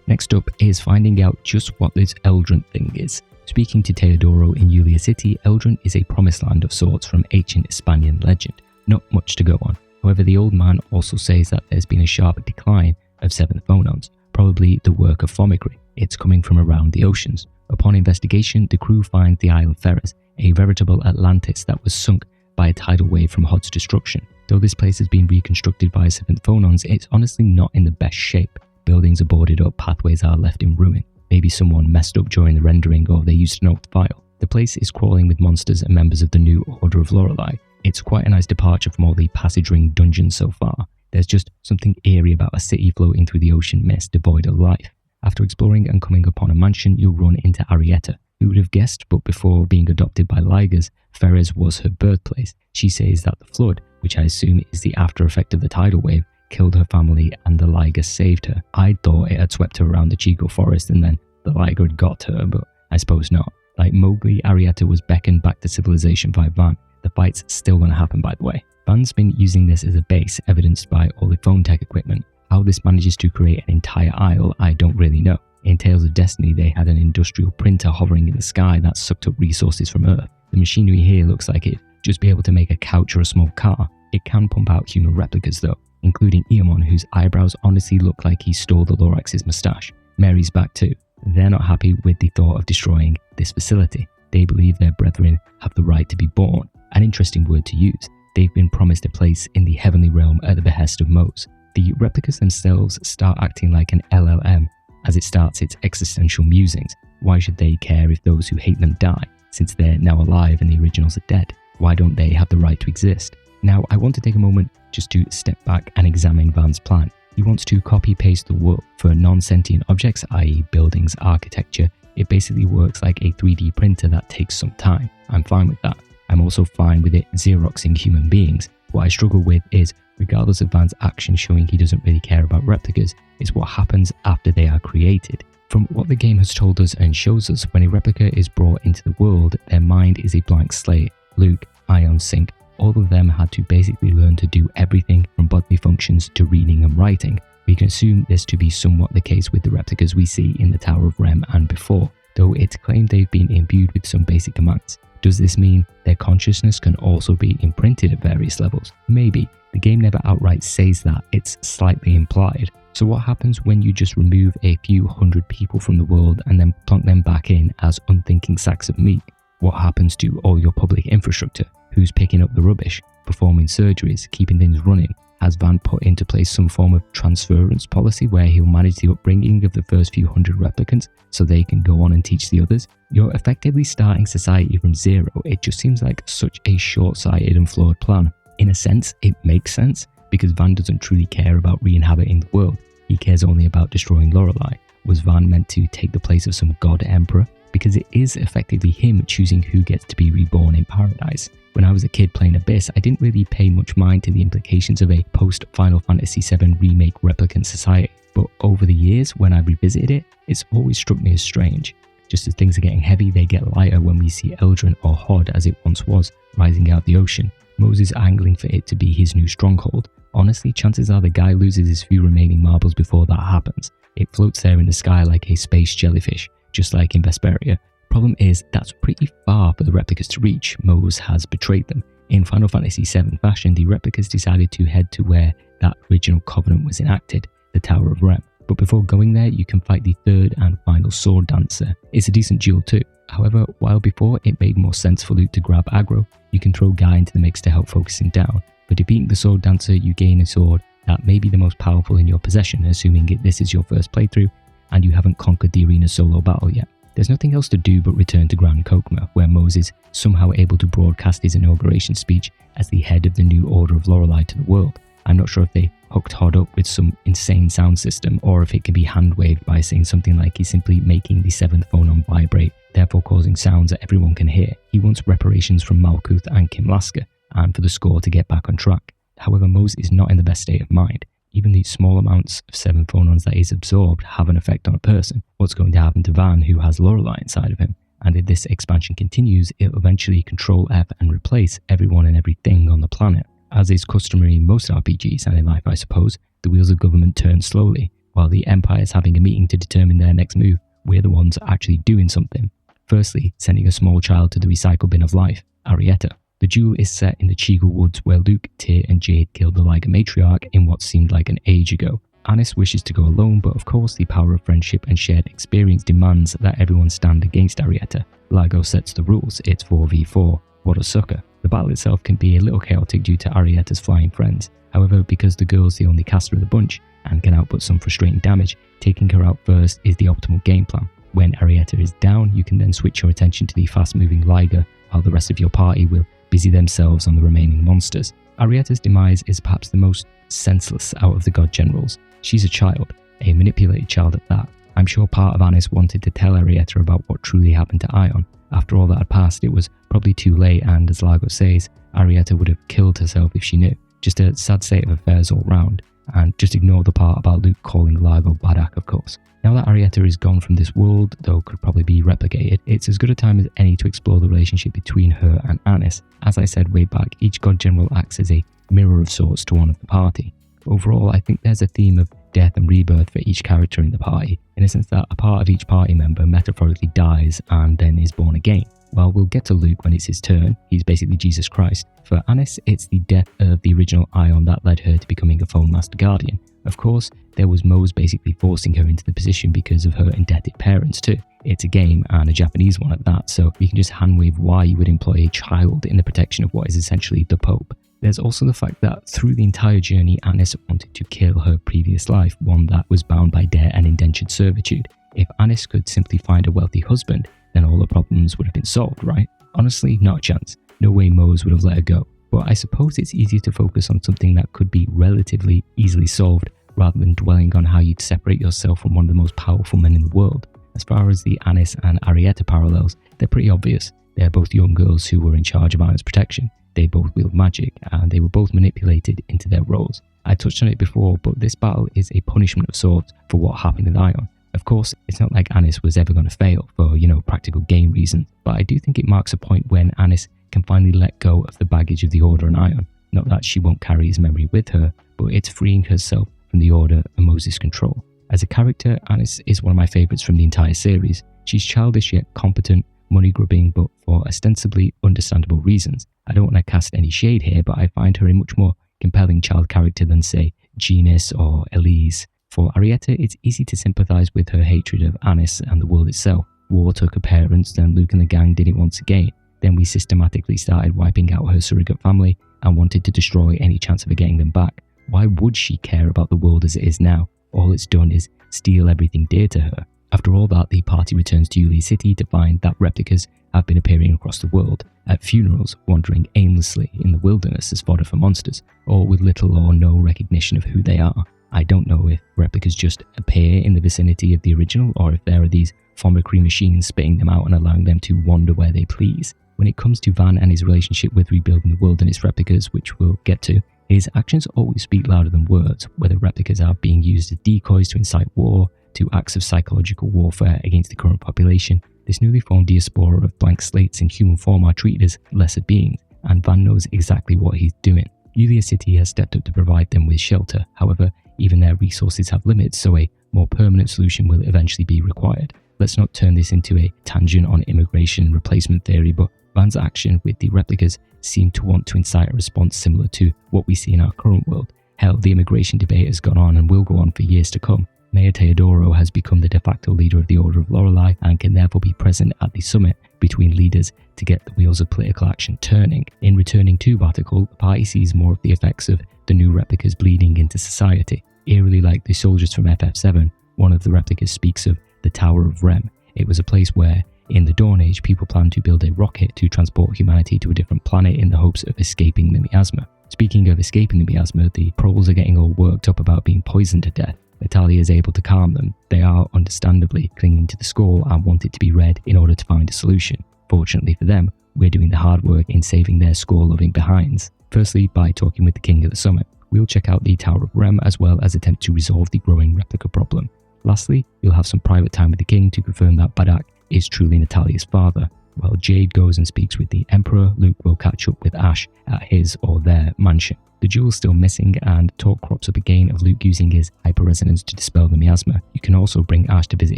Next up is finding out just what this Eldrant thing is. Speaking to Teodoro in Yulia City, Eldrant is a promised land of sorts from ancient Hispanian legend. Not much to go on. However, the old man also says that there's been a sharp decline of 7th phonons, probably the work of Thaumaturgy. It's coming from around the oceans. Upon investigation, the crew finds the Isle of Feres, a veritable Atlantis that was sunk by a tidal wave from Hod's destruction. Though this place has been reconstructed by 7th phonons, it's honestly not in the best shape. Buildings are boarded up, pathways are left in ruin. Maybe someone messed up during the rendering or they used an old file. The place is crawling with monsters and members of the new Order of Lorelei. It's quite a nice departure from all the passage ring dungeons so far. There's just something eerie about a city floating through the ocean mist devoid of life. After exploring and coming upon a mansion, you'll run into Arietta. Who would have guessed, but before being adopted by Ligers, Feres was her birthplace. She says that the flood, which I assume is the after effect of the tidal wave, killed her family and the Ligers saved her. I thought it had swept her around the Cheagle forest and then the Liger had got her, but I suppose not. Like Mowgli, Arietta was beckoned back to civilization by Van. The fight's still going to happen, by the way. Van's been using this as a base, evidenced by all the phone tech equipment. How this manages to create an entire isle, I don't really know. In Tales of Destiny, they had an industrial printer hovering in the sky that sucked up resources from Earth. The machinery here looks like it'd just be able to make a couch or a small car. It can pump out human replicas though, including Eamon, whose eyebrows honestly look like he stole the Lorax's moustache. Mary's back too. They're not happy with the thought of destroying this facility. They believe their brethren have the right to be born. An interesting word to use. They've been promised a place in the heavenly realm at the behest of Mose. The replicas themselves start acting like an LLM as it starts its existential musings. Why should they care if those who hate them die, since they're now alive and the originals are dead? Why don't they have the right to exist? Now, I want to take a moment just to step back and examine Van's plan. He wants to copy-paste the world for non-sentient objects, i.e. buildings, architecture. It basically works like a 3D printer that takes some time. I'm fine with that. I'm also fine with it Xeroxing human beings. What I struggle with is, regardless of Van's action showing he doesn't really care about replicas, is what happens after they are created. From what the game has told us and shows us, when a replica is brought into the world, their mind is a blank slate. Luke, Ion Sync, all of them had to basically learn to do everything from bodily functions to reading and writing. We can assume this to be somewhat the case with the replicas we see in the Tower of Rem and before, though it's claimed they've been imbued with some basic commands. Does this mean their consciousness can also be imprinted at various levels? Maybe. The game never outright says that, it's slightly implied. So what happens when you just remove a few hundred people from the world and then plonk them back in as unthinking sacks of meat? What happens to all your public infrastructure? Who's picking up the rubbish, performing surgeries, keeping things running? Has Van put into place some form of transference policy where he'll manage the upbringing of the first few hundred replicants so they can go on and teach the others? You're effectively starting society from zero. It just seems like such a short-sighted and flawed plan. In a sense, it makes sense, because Van doesn't truly care about re-inhabiting the world. He cares only about destroying Lorelei. Was Van meant to take the place of some god emperor? Because it is effectively him choosing who gets to be reborn in paradise. When I was a kid playing Abyss, I didn't really pay much mind to the implications of a post-Final Fantasy VII remake replicant society, but over the years, when I revisited it, it's always struck me as strange. Just as things are getting heavy, they get lighter when we see Eldrant, or Hod as it once was, rising out the ocean. Moses angling for it to be his new stronghold. Honestly, chances are the guy loses his few remaining marbles before that happens. It floats there in the sky like a space jellyfish, just like in Vesperia. Problem is, that's pretty far for the replicas to reach. Mose has betrayed them. In Final Fantasy VII fashion, the replicas decided to head to where that original covenant was enacted, the Tower of Rem. But before going there, you can fight the third and final Sword Dancer. It's a decent duel too. However, while before it made more sense for Luke to grab aggro, you can throw Guy into the mix to help focus him down. For defeating the Sword Dancer, you gain a sword that may be the most powerful in your possession, assuming this is your first playthrough and you haven't conquered the arena solo battle yet. There's nothing else to do but return to Grand Kokma, where Moses is somehow able to broadcast his inauguration speech as the head of the new Order of Lorelei to the world. I'm not sure if they hooked Hod up with some insane sound system, or if it can be hand-waved by saying something like he's simply making the 7th phonon vibrate, therefore causing sounds that everyone can hear. He wants reparations from Malkuth and Kimlaska, and for the score to get back on track. However, Mose is not in the best state of mind. Even the small amounts of 7 phonons that is absorbed have an effect on a person. What's going to happen to Van, who has Lorelei inside of him? And if this expansion continues, it'll eventually Control F and replace everyone and everything on the planet. As is customary in most RPGs and in life, I suppose, the wheels of government turn slowly. While the Empire is having a meeting to determine their next move, we're the ones actually doing something. Firstly, sending a small child to the recycle bin of life, Arietta. The duel is set in the Cheagle woods where Luke, Tyr and Jade killed the Liger matriarch in what seemed like an age ago. Anis wishes to go alone, but of course the power of friendship and shared experience demands that everyone stand against Arietta. Largo sets the rules, it's 4v4. What a sucker. The battle itself can be a little chaotic due to Arietta's flying friends. However, because the girl's the only caster of the bunch and can output some frustrating damage, taking her out first is the optimal game plan. When Arietta is down, you can then switch your attention to the fast-moving Liger, while the rest of your party will busy themselves on the remaining monsters. Arietta's demise is perhaps the most senseless out of the god generals. She's a child, a manipulated child at that. I'm sure part of Anis wanted to tell Arietta about what truly happened to Ion. After all that had passed, it was probably too late, and as Largo says, Arietta would have killed herself if she knew. Just a sad state of affairs all round. and just ignore the part about Luke calling Lilo Badak, of course. Now that Arietta is gone from this world, though could probably be replicated, it's as good a time as any to explore the relationship between her and Anis. As I said way back, each god general acts as a mirror of sorts to one of the party. Overall, I think there's a theme of death and rebirth for each character in the party, in a sense that a part of each party member metaphorically dies and then is born again. Well, we'll get to Luke when it's his turn. He's basically Jesus Christ. For Anis, it's the death of the original Ion that led her to becoming a Phone Master Guardian. Of course, there was Mose basically forcing her into the position because of her indebted parents too. It's a game, and a Japanese one at that, so you can just handwave why you would employ a child in the protection of what is essentially the Pope. There's also the fact that through the entire journey, Anis wanted to kill her previous life, one that was bound by debt and indentured servitude. If Anis could simply find a wealthy husband, then all the problems would have been solved, right? Honestly, not a chance. No way Mose would have let her go. But I suppose it's easier to focus on something that could be relatively easily solved, rather than dwelling on how you'd separate yourself from one of the most powerful men in the world. As far as the Anis and Arietta parallels, they're pretty obvious. They're both young girls who were in charge of Anis' protection. They both wield magic, and they were both manipulated into their roles. I touched on it before, but this battle is a punishment of sorts for what happened with Ion. Of course, it's not like Anis was ever going to fail for, practical game reasons, but I do think it marks a point when Anis can finally let go of the baggage of the Order and Ion. Not that she won't carry his memory with her, but it's freeing herself from the Order and Moses' control. As a character, Anis is one of my favourites from the entire series. She's childish yet competent, money-grubbing, but for ostensibly understandable reasons. I don't want to cast any shade here, but I find her a much more compelling child character than, say, Genis or Elise. For Arietta, it's easy to sympathise with her hatred of Anis and the world itself. War took her parents, then Luke and the gang did it once again. Then we systematically started wiping out her surrogate family and wanted to destroy any chance of her getting them back. Why would she care about the world as it is now? All it's done is steal everything dear to her. After all that, the party returns to Yulia City to find that replicas have been appearing across the world, at funerals, wandering aimlessly in the wilderness as fodder for monsters, or with little or no recognition of who they are. I don't know if replicas just appear in the vicinity of the original, or if there are these Fomicry machines spitting them out and allowing them to wander where they please. When it comes to Van and his relationship with rebuilding the world and its replicas, which we'll get to, his actions always speak louder than words, whether replicas are being used as decoys to incite war, to acts of psychological warfare against the current population. This newly formed diaspora of blank slates in human form are treated as lesser beings, and Van knows exactly what he's doing. Yulia City has stepped up to provide them with shelter. However, even their resources have limits, so a more permanent solution will eventually be required. Let's not turn this into a tangent on immigration replacement theory, but Van's action with the replicas seem to want to incite a response similar to what we see in our current world. Hell, the immigration debate has gone on and will go on for years to come. Mayor Teodoro has become the de facto leader of the Order of Lorelei and can therefore be present at the summit between leaders to get the wheels of political action turning. In returning to Barticle, the party sees more of the effects of the new replicas bleeding into society. Eerily like the soldiers from FF7, one of the replicas speaks of the Tower of Rem. It was a place where, in the Dawn Age, people planned to build a rocket to transport humanity to a different planet in the hopes of escaping the miasma. Speaking of escaping the miasma, the Proles are getting all worked up about being poisoned to death. Natalia is able to calm them. They are understandably clinging to the scroll and want it to be read in order to find a solution. Fortunately for them, we're doing the hard work in saving their scroll-loving behinds. Firstly, by talking with the King at the summit. We'll check out the Tower of Rem as well as attempt to resolve the growing replica problem. Lastly, we'll have some private time with the King to confirm that Badak is truly Natalia's father. While Jade goes and speaks with the Emperor, Luke will catch up with Ash at his or their mansion. The jewel's still missing, and talk crops up again of Luke using his hyper-resonance to dispel the miasma. You can also bring Ash to visit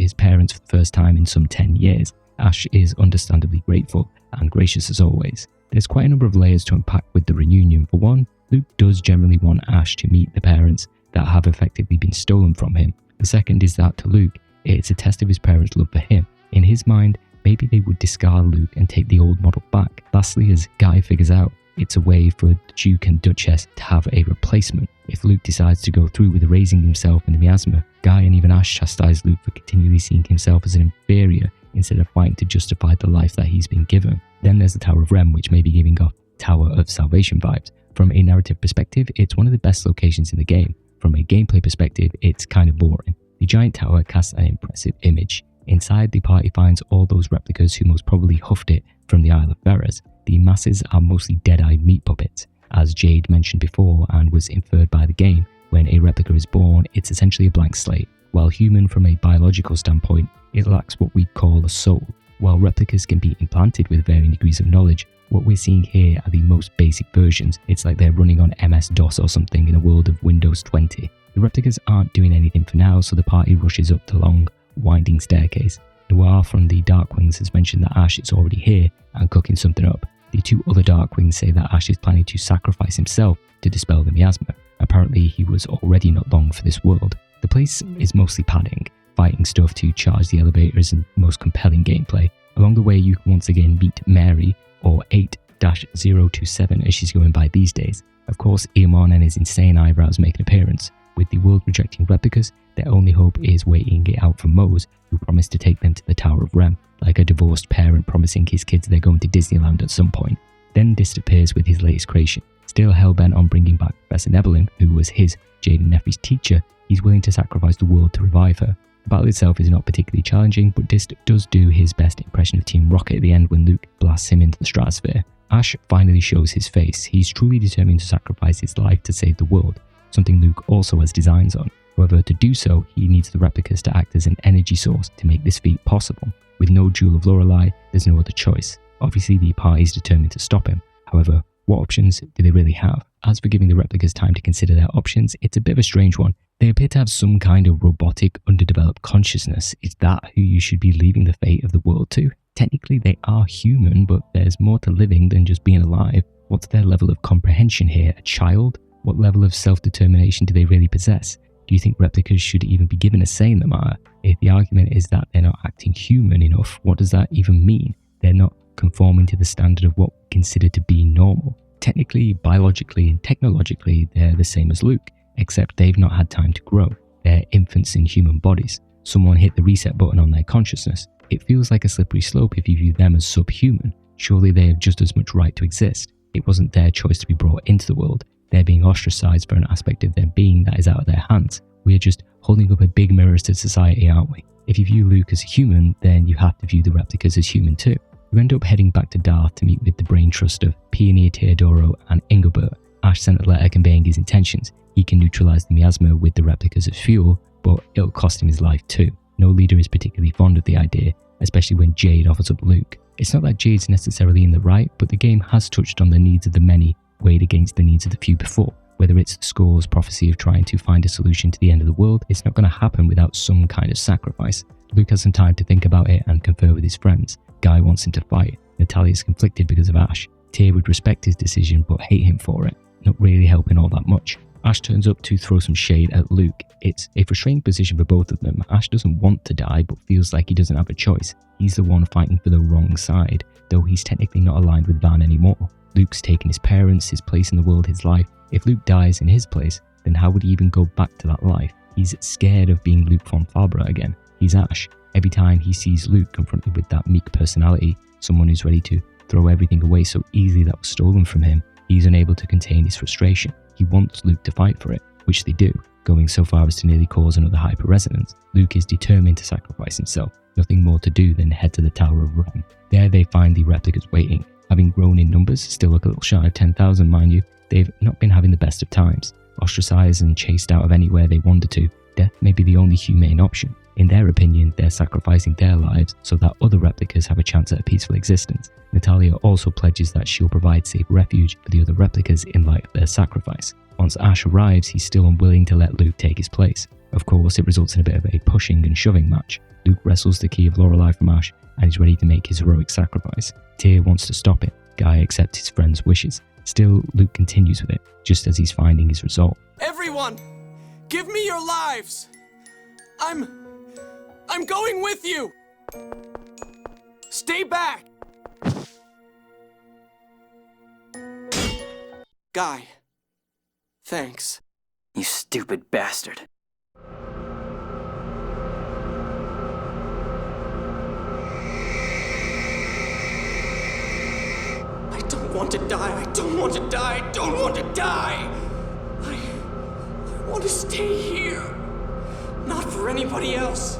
his parents for the first time in some 10 years. Ash is understandably grateful and gracious as always. There's quite a number of layers to unpack with the reunion. For one, Luke does generally want Ash to meet the parents that have effectively been stolen from him. The second is that to Luke, it's a test of his parents' love for him. In his mind, maybe they would discard Luke and take the old model back. Lastly, as Guy figures out, it's a way for the Duke and Duchess to have a replacement. If Luke decides to go through with raising himself in the miasma, Guy and even Ash chastise Luke for continually seeing himself as an inferior instead of fighting to justify the life that he's been given. Then there's the Tower of Rem, which may be giving off Tower of Salvation vibes. From a narrative perspective, it's one of the best locations in the game. From a gameplay perspective, it's kind of boring. The giant tower casts an impressive image. Inside, the party finds all those replicas who most probably huffed it from the Isle of Feres. The masses are mostly dead-eyed meat puppets. As Jade mentioned before and was inferred by the game, When a replica is born, it's essentially a blank slate. While human from a biological standpoint, it lacks what we call a soul. While replicas can be implanted with varying degrees of knowledge, what we're seeing here are the most basic versions. It's like they're running on MS-DOS or something in a world of Windows 20. The replicas aren't doing anything for now, so the party rushes up the long, winding staircase. Noir from the Darkwings has mentioned that Ash is already here and cooking something up. The two other Darkwings say that Ash is planning to sacrifice himself to dispel the miasma. Apparently he was already not long for this world. The place is mostly padding, fighting stuff to charge the elevators and most compelling gameplay. Along the way you can once again meet Mary, or 8-027 as she's going by these days. Of course, Eamon and his insane eyebrows make an appearance. With the world rejecting replicas, their only hope is waiting it out for Mose, who promised to take them to the Tower of Rem, like a divorced parent promising his kids they're going to Disneyland at some point. Then disappears with his latest creation. Still hellbent on bringing back Professor Nebelim, who was his, Jade and Nefri's teacher, he's willing to sacrifice the world to revive her. The battle itself is not particularly challenging, but Dist does do his best impression of Team Rocket at the end when Luke blasts him into the stratosphere. Ash finally shows his face. He's truly determined to sacrifice his life to save the world, something Luke also has designs on. However, to do so, he needs the replicas to act as an energy source to make this feat possible. With no Jewel of Lorelei, there's no other choice. Obviously, the party is determined to stop him. However, what options do they really have? As for giving the replicas time to consider their options, it's a bit of a strange one. They appear to have some kind of robotic, underdeveloped consciousness. Is that who you should be leaving the fate of the world to? Technically, they are human, but there's more to living than just being alive. What's their level of comprehension here? A child? What level of self-determination do they really possess? Do you think replicas should even be given a say in the matter? If the argument is that they're not acting human enough, what does that even mean? They're not conforming to the standard of what we consider to be normal. Technically, biologically, and technologically, they're the same as Luke, except they've not had time to grow. They're infants in human bodies. Someone hit the reset button on their consciousness. It feels like a slippery slope if you view them as subhuman. Surely they have just as much right to exist. It wasn't their choice to be brought into the world. They're being ostracized for an aspect of their being that is out of their hands. We're just holding up a big mirror to society, aren't we? If you view Luke as a human, then you have to view the replicas as human too. You end up heading back to Darth to meet with the brain trust of Pioneer Teodoro and Engelbert. Ash sent a letter conveying his intentions. He can neutralize the miasma with the replicas as fuel, but it'll cost him his life too. No leader is particularly fond of the idea, especially when Jade offers up Luke. It's not that Jade's necessarily in the right, but the game has touched on the needs of the many, weighed against the needs of the few before. Whether it's the Score's prophecy of trying to find a solution to the end of the world, it's not going to happen without some kind of sacrifice. Luke has some time to think about it and confer with his friends. Guy wants him to fight. Natalia is conflicted because of Ash. Tyr would respect his decision but hate him for it, not really helping all that much. Ash turns up to throw some shade at Luke. It's a frustrating position for both of them. Ash doesn't want to die but feels like he doesn't have a choice. He's the one fighting for the wrong side, though he's technically not aligned with Van anymore. Luke's taken his parents, his place in the world, his life. If Luke dies in his place, then how would he even go back to that life? He's scared of being Luke von Fabra again. He's Ash. Every time he sees Luke confronted with that meek personality, someone who's ready to throw everything away so easily that was stolen from him, he's unable to contain his frustration. He wants Luke to fight for it, which they do, going so far as to nearly cause another hyper-resonance. Luke is determined to sacrifice himself, nothing more to do than head to the Tower of Rem. There they find the replicas waiting. Having grown in numbers, still look a little shy of 10,000 mind you, they've not been having the best of times. Ostracized and chased out of anywhere they wander to, death may be the only humane option. In their opinion, they're sacrificing their lives so that other replicas have a chance at a peaceful existence. Natalia also pledges that she'll provide safe refuge for the other replicas in light of their sacrifice. Once Ash arrives, he's still unwilling to let Luke take his place. Of course, it results in a bit of a pushing and shoving match. Luke wrestles the key of Lorelei from Ash and is ready to make his heroic sacrifice. Tyr wants to stop it. Guy accepts his friend's wishes. Still, Luke continues with it, just as he's finding his resolve. Everyone, give me your lives! I'm going with you! Stay back! Guy, thanks. You stupid bastard. I don't want to die, I don't want to die, I don't want to die! I want to stay here. Not for anybody else.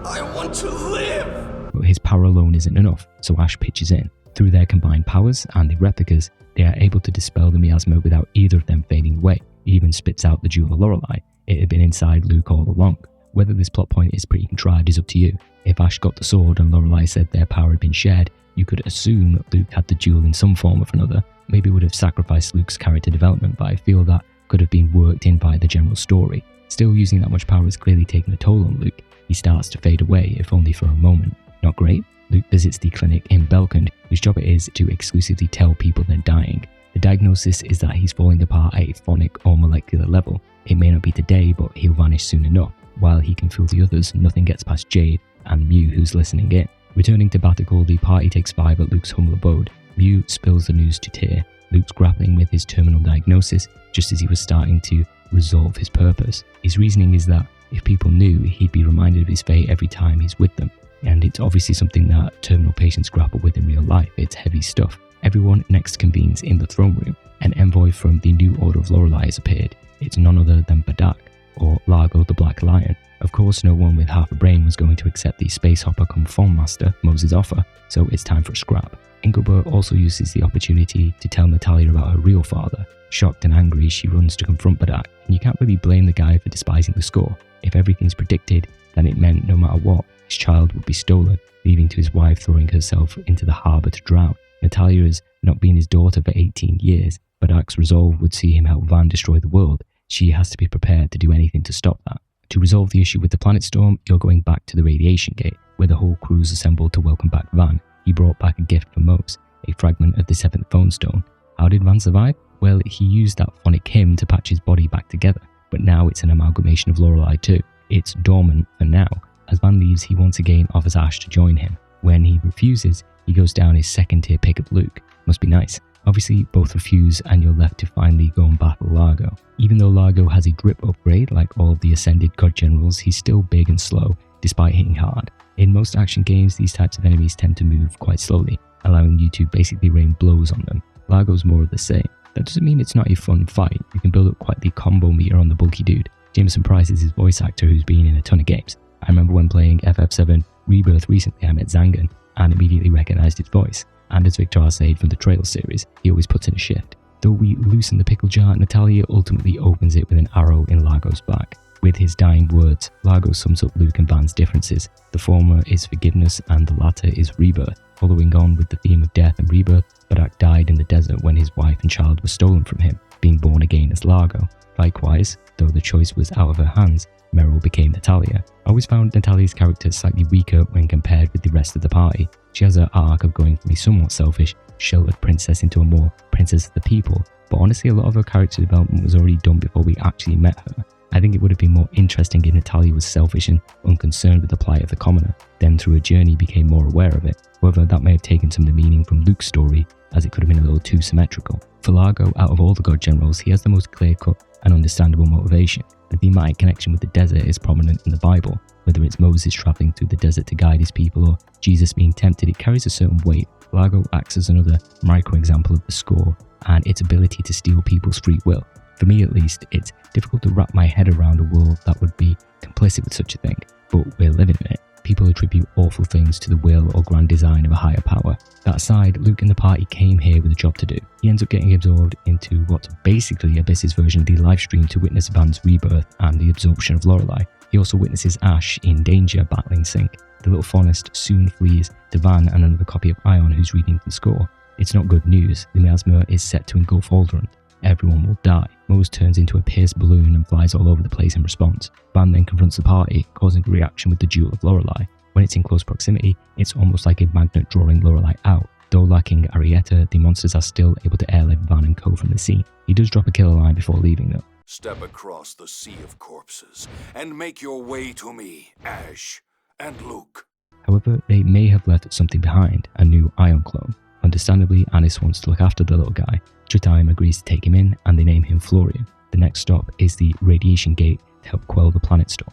I want to live! But his power alone isn't enough, so Ash pitches in. Through their combined powers and the replicas, they are able to dispel the miasma without either of them fading away. even spits out the Jewel of Lorelei. It had been inside Luke all along. Whether this plot point is pretty contrived is up to you. If Ash got the sword and Lorelei said their power had been shared, you could assume Luke had the jewel in some form or another. Maybe would have sacrificed Luke's character development, but I feel that could have been worked in by the general story. Still, using that much power has clearly taken a toll on Luke. He starts to fade away, if only for a moment. Not great? Luke visits the clinic in Belkand, whose job it is to exclusively tell people they're dying. The diagnosis is that he's falling apart at a phonic or molecular level. It may not be today, but he'll vanish soon enough. While he can fool the others, nothing gets past Jade and Mew, who's listening in. Returning to Batical, the party takes 5 at Luke's humble abode. Mew spills the news to Tyr. Luke's grappling with his terminal diagnosis just as he was starting to resolve his purpose. His reasoning is that if people knew, he'd be reminded of his fate every time he's with them. And it's obviously something that terminal patients grapple with in real life. It's heavy stuff. Everyone next convenes in the throne room. An envoy from the New Order of Lorelei has appeared. It's none other than Badak, or Largo the Black Lion. Of course, no one with half a brain was going to accept the space hopper come Form Master, Moses' offer, so it's time for a scrap. Engelbert also uses the opportunity to tell Natalia about her real father. Shocked and angry, she runs to confront Badak, and you can't really blame the guy for despising the score. If everything's predicted, then it meant no matter what, his child would be stolen, leaving to his wife throwing herself into the harbour to drown. Natalia has not been his daughter for 18 years. Badak's resolve would see him help Van destroy the world. She has to be prepared to do anything to stop that. To resolve the issue with the planet storm, you're going back to the radiation gate, where the whole crew's assembled to welcome back Van. He brought back a gift for Mose, a fragment of the 7th phone stone. How did Van survive? Well, he used that phonic hymn to patch his body back together, but now it's an amalgamation of Lorelei too. It's dormant for now. As Van leaves, he once again offers Ash to join him. When he refuses, he goes down his second tier pick of Luke. Must be nice. Obviously, both refuse and you're left to finally go and battle Largo. Even though Largo has a grip upgrade, like all of the ascended god generals, he's still big and slow, despite hitting hard. In most action games, these types of enemies tend to move quite slowly, allowing you to basically rain blows on them. Largo's more of the same. That doesn't mean it's not a fun fight. You can build up quite the combo meter on the bulky dude. Jameson Price is his voice actor who's been in a ton of games. I remember when playing FF7 Rebirth recently, I met Zangan and immediately recognised his voice. And as Victor Arcade from the Trail series, he always puts in a shift. Though we loosen the pickle jar, Natalia ultimately opens it with an arrow in Largo's back. With his dying words, Largo sums up Luke and Van's differences. The former is forgiveness and the latter is rebirth. Following on with the theme of death and rebirth, Badak died in the desert when his wife and child were stolen from him, being born again as Largo. Likewise, though the choice was out of her hands, Meryl became Natalia. I always found Natalia's character slightly weaker when compared with the rest of the party. She has her arc of going from a somewhat selfish, sheltered princess into a more princess of the people, but honestly a lot of her character development was already done before we actually met her. I think it would have been more interesting if Natalia was selfish and unconcerned with the plight of the commoner, then through her journey became more aware of it. However, that may have taken some of the meaning from Luke's story, as it could have been a little too symmetrical. For Largo, out of all the god generals, he has the most clear-cut and understandable motivation. The thematic connection with the desert is prominent in the Bible. Whether it's Moses travelling through the desert to guide his people or Jesus being tempted, it carries a certain weight. Largo acts as another micro-example of the score and its ability to steal people's free will. For me at least, it's difficult to wrap my head around a world that would be complicit with such a thing, but we're living in it. People attribute awful things to the will or grand design of a higher power. That aside, Luke and the party came here with a job to do. He ends up getting absorbed into what's basically Abyss's version of the live stream to witness Van's rebirth and the absorption of Lorelei. He also witnesses Ash in danger battling Sync. The little faunist soon flees to Van and another copy of Ion who's reading the score. It's not good news. The miasma is set to engulf Eldrant. Everyone will die. Mose turns into a pierced balloon and flies all over the place in response. Van then confronts the party, causing a reaction with the Jewel of Lorelei. When it's in close proximity, it's almost like a magnet drawing Lorelei out. Though lacking Arietta, the monsters are still able to airlift Van and Co from the scene. He does drop a killer line before leaving though. Step across the sea of corpses and make your way to me, Ash and Luke. However, they may have left something behind, a new Ion clone. Understandably, Anis wants to look after the little guy. Tritaim agrees to take him in, and they name him Florian. The next stop is the Radiation Gate to help quell the planet storm.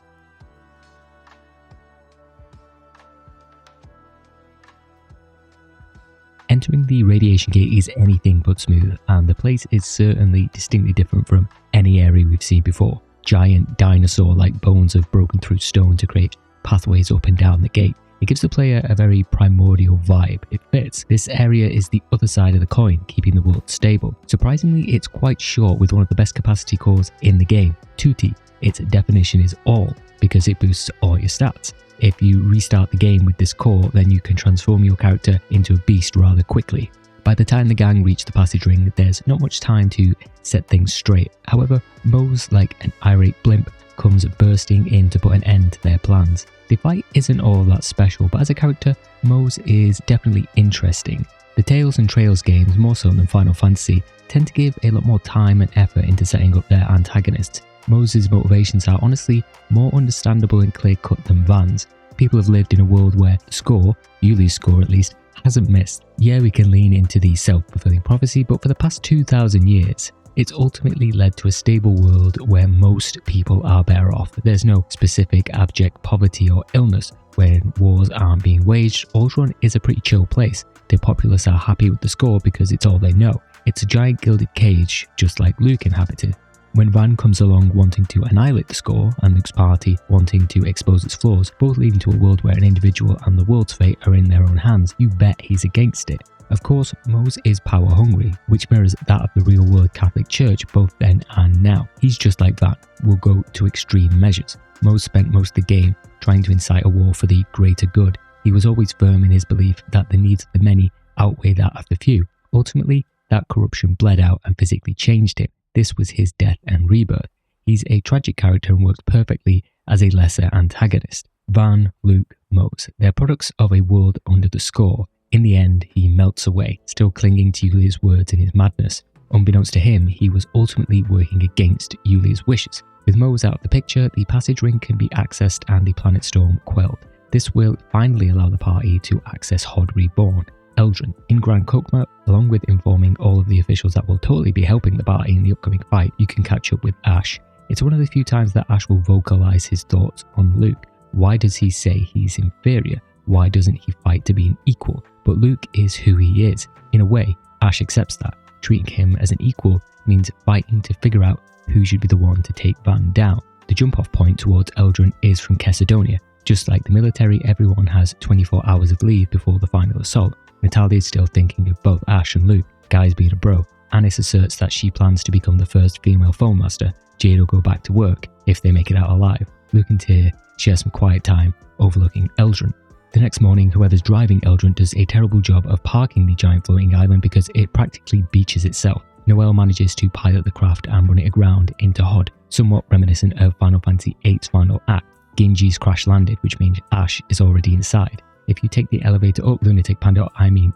Entering the Radiation Gate is anything but smooth, and the place is certainly distinctly different from any area we've seen before. Giant dinosaur-like bones have broken through stone to create pathways up and down the gate. It gives the player a very primordial vibe. It fits. This area is the other side of the coin, keeping the world stable. Surprisingly, it's quite short with one of the best capacity cores in the game, 2T. Its definition is all, because it boosts all your stats. If you restart the game with this core, then you can transform your character into a beast rather quickly. By the time the gang reach the passage ring, there's not much time to set things straight. However, Mose, like an irate blimp, comes bursting in to put an end to their plans. The fight isn't all that special, but as a character, Mose is definitely interesting. The Tales and Trails games, more so than Final Fantasy, tend to give a lot more time and effort into setting up their antagonists. Mose's motivations are honestly more understandable and clear-cut than Van's. People have lived in a world where the score, Yulia's score at least, hasn't missed. Yeah, we can lean into the self-fulfilling prophecy, but for the past 2,000 years, it's ultimately led to a stable world where most people are better off. There's no specific abject poverty or illness. When wars aren't being waged, Aldrun is a pretty chill place. The populace are happy with the score because it's all they know. It's a giant gilded cage, just like Luke inhabited. When Van comes along wanting to annihilate the score, and Luke's party wanting to expose its flaws, both leading to a world where an individual and the world's fate are in their own hands, you bet he's against it. Of course, Mose is power hungry, which mirrors that of the real world Catholic Church both then and now. He's just like Van, will go to extreme measures. Mose spent most of the game trying to incite a war for the greater good. He was always firm in his belief that the needs of the many outweigh that of the few. Ultimately, that corruption bled out and physically changed him. This was his death and rebirth. He's a tragic character and works perfectly as a lesser antagonist. Van, Luke, Mose, they're products of a world under the score. In the end, he melts away, still clinging to Yulia's words in his madness. Unbeknownst to him, he was ultimately working against Yulia's wishes. With Mose out of the picture, the passage ring can be accessed and the planet storm quelled. This will finally allow the party to access Hod Reborn, Eldrant, in Grand Kokma. Along with informing all of the officials that will totally be helping the party in the upcoming fight, you can catch up with Ash. It's one of the few times that Ash will vocalize his thoughts on Luke. Why does he say he's inferior? Why doesn't he fight to be an equal? But Luke is who he is. In a way, Ash accepts that. Treating him as an equal means fighting to figure out who should be the one to take Van down. The jump-off point towards Eldrant is from Macedonia. Just like the military, everyone has 24 hours of leave before the final assault. Natalia is still thinking of both Ash and Luke, Guy's being a bro. Anis asserts that she plans to become the first female phone master. Jade will go back to work, if they make it out alive. Luke and Tyr share some quiet time overlooking Eldrant. The next morning, whoever's driving Eldrant does a terrible job of parking the giant floating island because it practically beaches itself. Noelle manages to pilot the craft and run it aground into Hod, somewhat reminiscent of Final Fantasy VIII's final act. Genji's crash landed, which means Ash is already inside. If you take the elevator up Lunatic Pandora,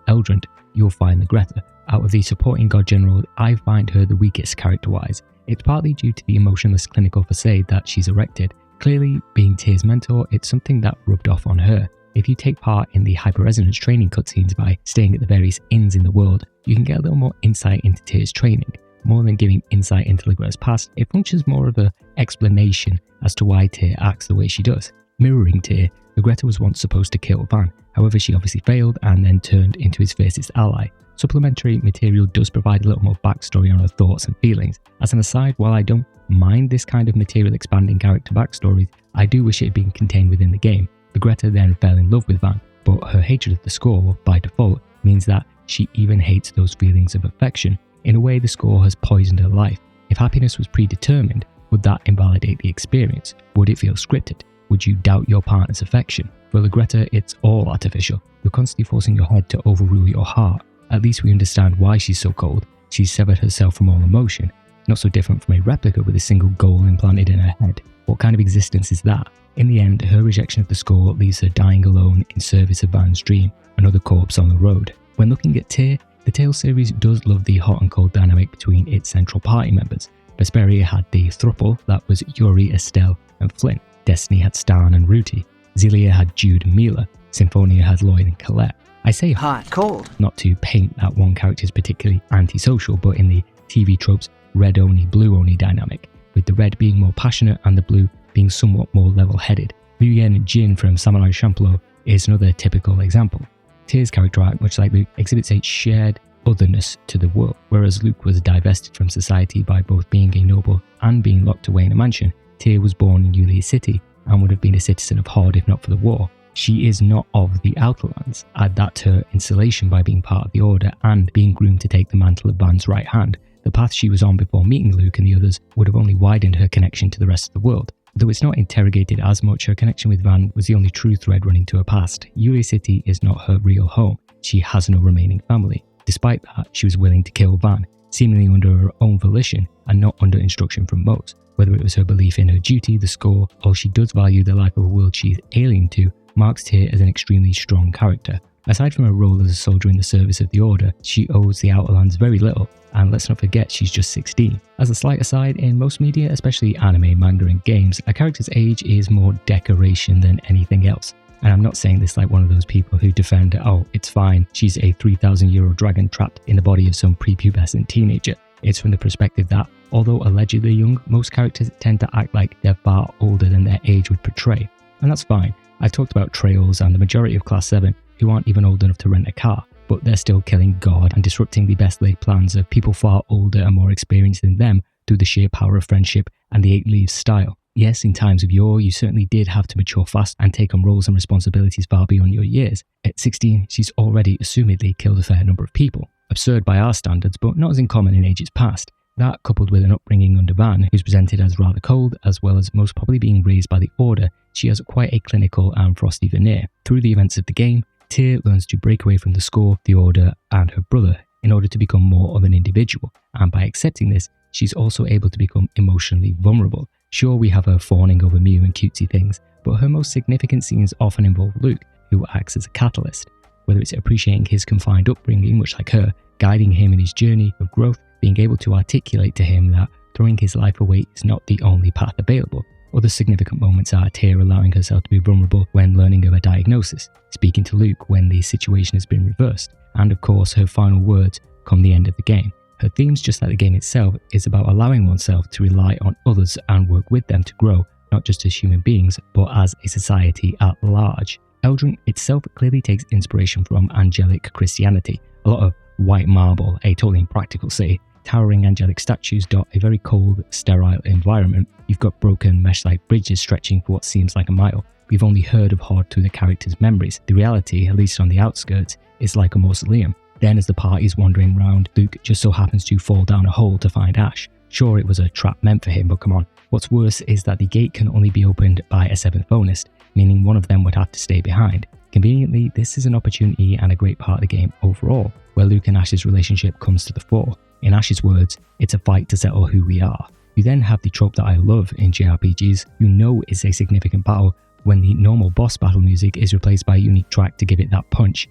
Eldrant, you'll find the Greta. Out of the supporting god generals, I find her the weakest character-wise. It's partly due to the emotionless clinical facade that she's erected. Clearly, being Tyr's mentor, it's something that rubbed off on her. If you take part in the hyper-resonance training cutscenes by staying at the various inns in the world, you can get a little more insight into Tyr's training. More than giving insight into Ligretta's past, it functions more of an explanation as to why Tyr acts the way she does. Mirroring Tyr, Ligretta was once supposed to kill Van, however she obviously failed and then turned into his fiercest ally. Supplementary material does provide a little more backstory on her thoughts and feelings. As an aside, while I don't mind this kind of material expanding character backstories, I do wish it had been contained within the game. Ligretta then fell in love with Van, but her hatred of the score, by default, means that she even hates those feelings of affection. In a way, the score has poisoned her life. If happiness was predetermined, would that invalidate the experience? Would it feel scripted? Would you doubt your partner's affection? For Ligretta, it's all artificial. You're constantly forcing your head to overrule your heart. At least we understand why she's so cold. She's severed herself from all emotion. Not so different from a replica with a single goal implanted in her head. What kind of existence is that? In the end, her rejection of the score leaves her dying alone in service of Van's dream, another corpse on the road. When looking at Tyr, the Tales series does love the hot and cold dynamic between its central party members. Vesperia had the throuple that was Yuri, Estelle, and Flynn. Destiny had Stan and Ruti. Zelia had Jude and Mila. Symphonia had Lloyd and Colette. I say hot, cold, not to paint that one character as particularly antisocial, but in the TV tropes red only, blue only dynamic, with the red being more passionate and the blue being somewhat more level-headed. Muyen Jin from Samurai Champloo is another typical example. Tyr's character arc, much like Luke, exhibits a shared otherness to the world, whereas Luke was divested from society by both being a noble and being locked away in a mansion. Tyr was born in Yulia City and would have been a citizen of Hod if not for the war. She is not of the Outerlands. Add that to her installation by being part of the Order and being groomed to take the mantle of Van's right hand. The path she was on before meeting Luke and the others would have only widened her connection to the rest of the world. Though it's not interrogated as much, her connection with Van was the only true thread running to her past. Yulia City is not her real home. She has no remaining family. Despite that, she was willing to kill Van, seemingly under her own volition and not under instruction from Mose. Whether it was her belief in her duty, the score, or she does value the life of a world she's alien to, marks Tyr as an extremely strong character. Aside from her role as a soldier in the service of the Order, she owes the Outerlands very little, and let's not forget she's just 16. As a slight aside, in most media, especially anime, manga and games, a character's age is more decoration than anything else. And I'm not saying this like one of those people who defend, oh, it's fine, she's a 3,000-year-old dragon trapped in the body of some prepubescent teenager. It's from the perspective that, although allegedly young, most characters tend to act like they're far older than their age would portray. And that's fine. I've talked about Trails and the majority of Class 7 who aren't even old enough to rent a car, but they're still killing God and disrupting the best laid plans of people far older and more experienced than them through the sheer power of friendship and the 8 Leaves style. Yes, in times of yore, you certainly did have to mature fast and take on roles and responsibilities far beyond your years. At 16, she's already assumedly killed a fair number of people. Absurd by our standards, but not as uncommon in ages past. That, coupled with an upbringing under Van, who's presented as rather cold, as well as most probably being raised by the Order, she has quite a clinical and frosty veneer. Through the events of the game, Tyr learns to break away from the score, the Order, and her brother in order to become more of an individual, and by accepting this, she's also able to become emotionally vulnerable. Sure, we have her fawning over Mew and cutesy things, but her most significant scenes often involve Luke, who acts as a catalyst. Whether it's appreciating his confined upbringing, much like her, guiding him in his journey of growth, being able to articulate to him that throwing his life away is not the only path available. Other significant moments are Tyr allowing herself to be vulnerable when learning of a diagnosis, speaking to Luke when the situation has been reversed, and of course her final words come the end of the game. Her themes, just like the game itself, is about allowing oneself to rely on others and work with them to grow, not just as human beings, but as a society at large. Eldrant itself clearly takes inspiration from angelic Christianity. A lot of white marble, a totally impractical city, towering angelic statues dot a very cold, sterile environment. You've got broken mesh-like bridges stretching for what seems like a mile. We've only heard of Horde through the characters' memories. The reality, at least on the outskirts, is like a mausoleum. Then as the party's wandering round, Luke just so happens to fall down a hole to find Ash. Sure, it was a trap meant for him, but come on. What's worse is that the gate can only be opened by a 7th bonus, meaning one of them would have to stay behind. Conveniently, this is an opportunity and a great part of the game overall, where Luke and Ash's relationship comes to the fore. In Ash's words, it's a fight to settle who we are. You then have the trope that I love in JRPGs, you know it's a significant battle when the normal boss battle music is replaced by a unique track to give it that punch.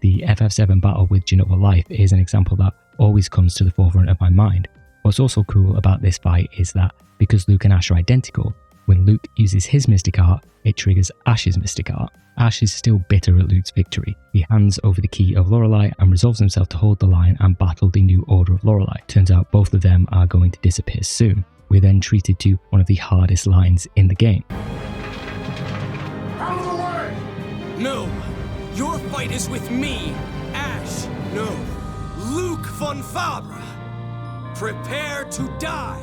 The FF7 battle with Genova Life is an example that always comes to the forefront of my mind. What's also cool about this fight is that because Luke and Ash are identical, when Luke uses his Mystic Art, it triggers Ash's Mystic Art. Ash is still bitter at Luke's victory. He hands over the key of Lorelei and resolves himself to hold the line and battle the new Order of Lorelei. Turns out both of them are going to disappear soon. We're then treated to one of the hardest lines in the game. Out of the way! No! Your fight is with me, Ash! No! Luke von Fabre! Prepare to die!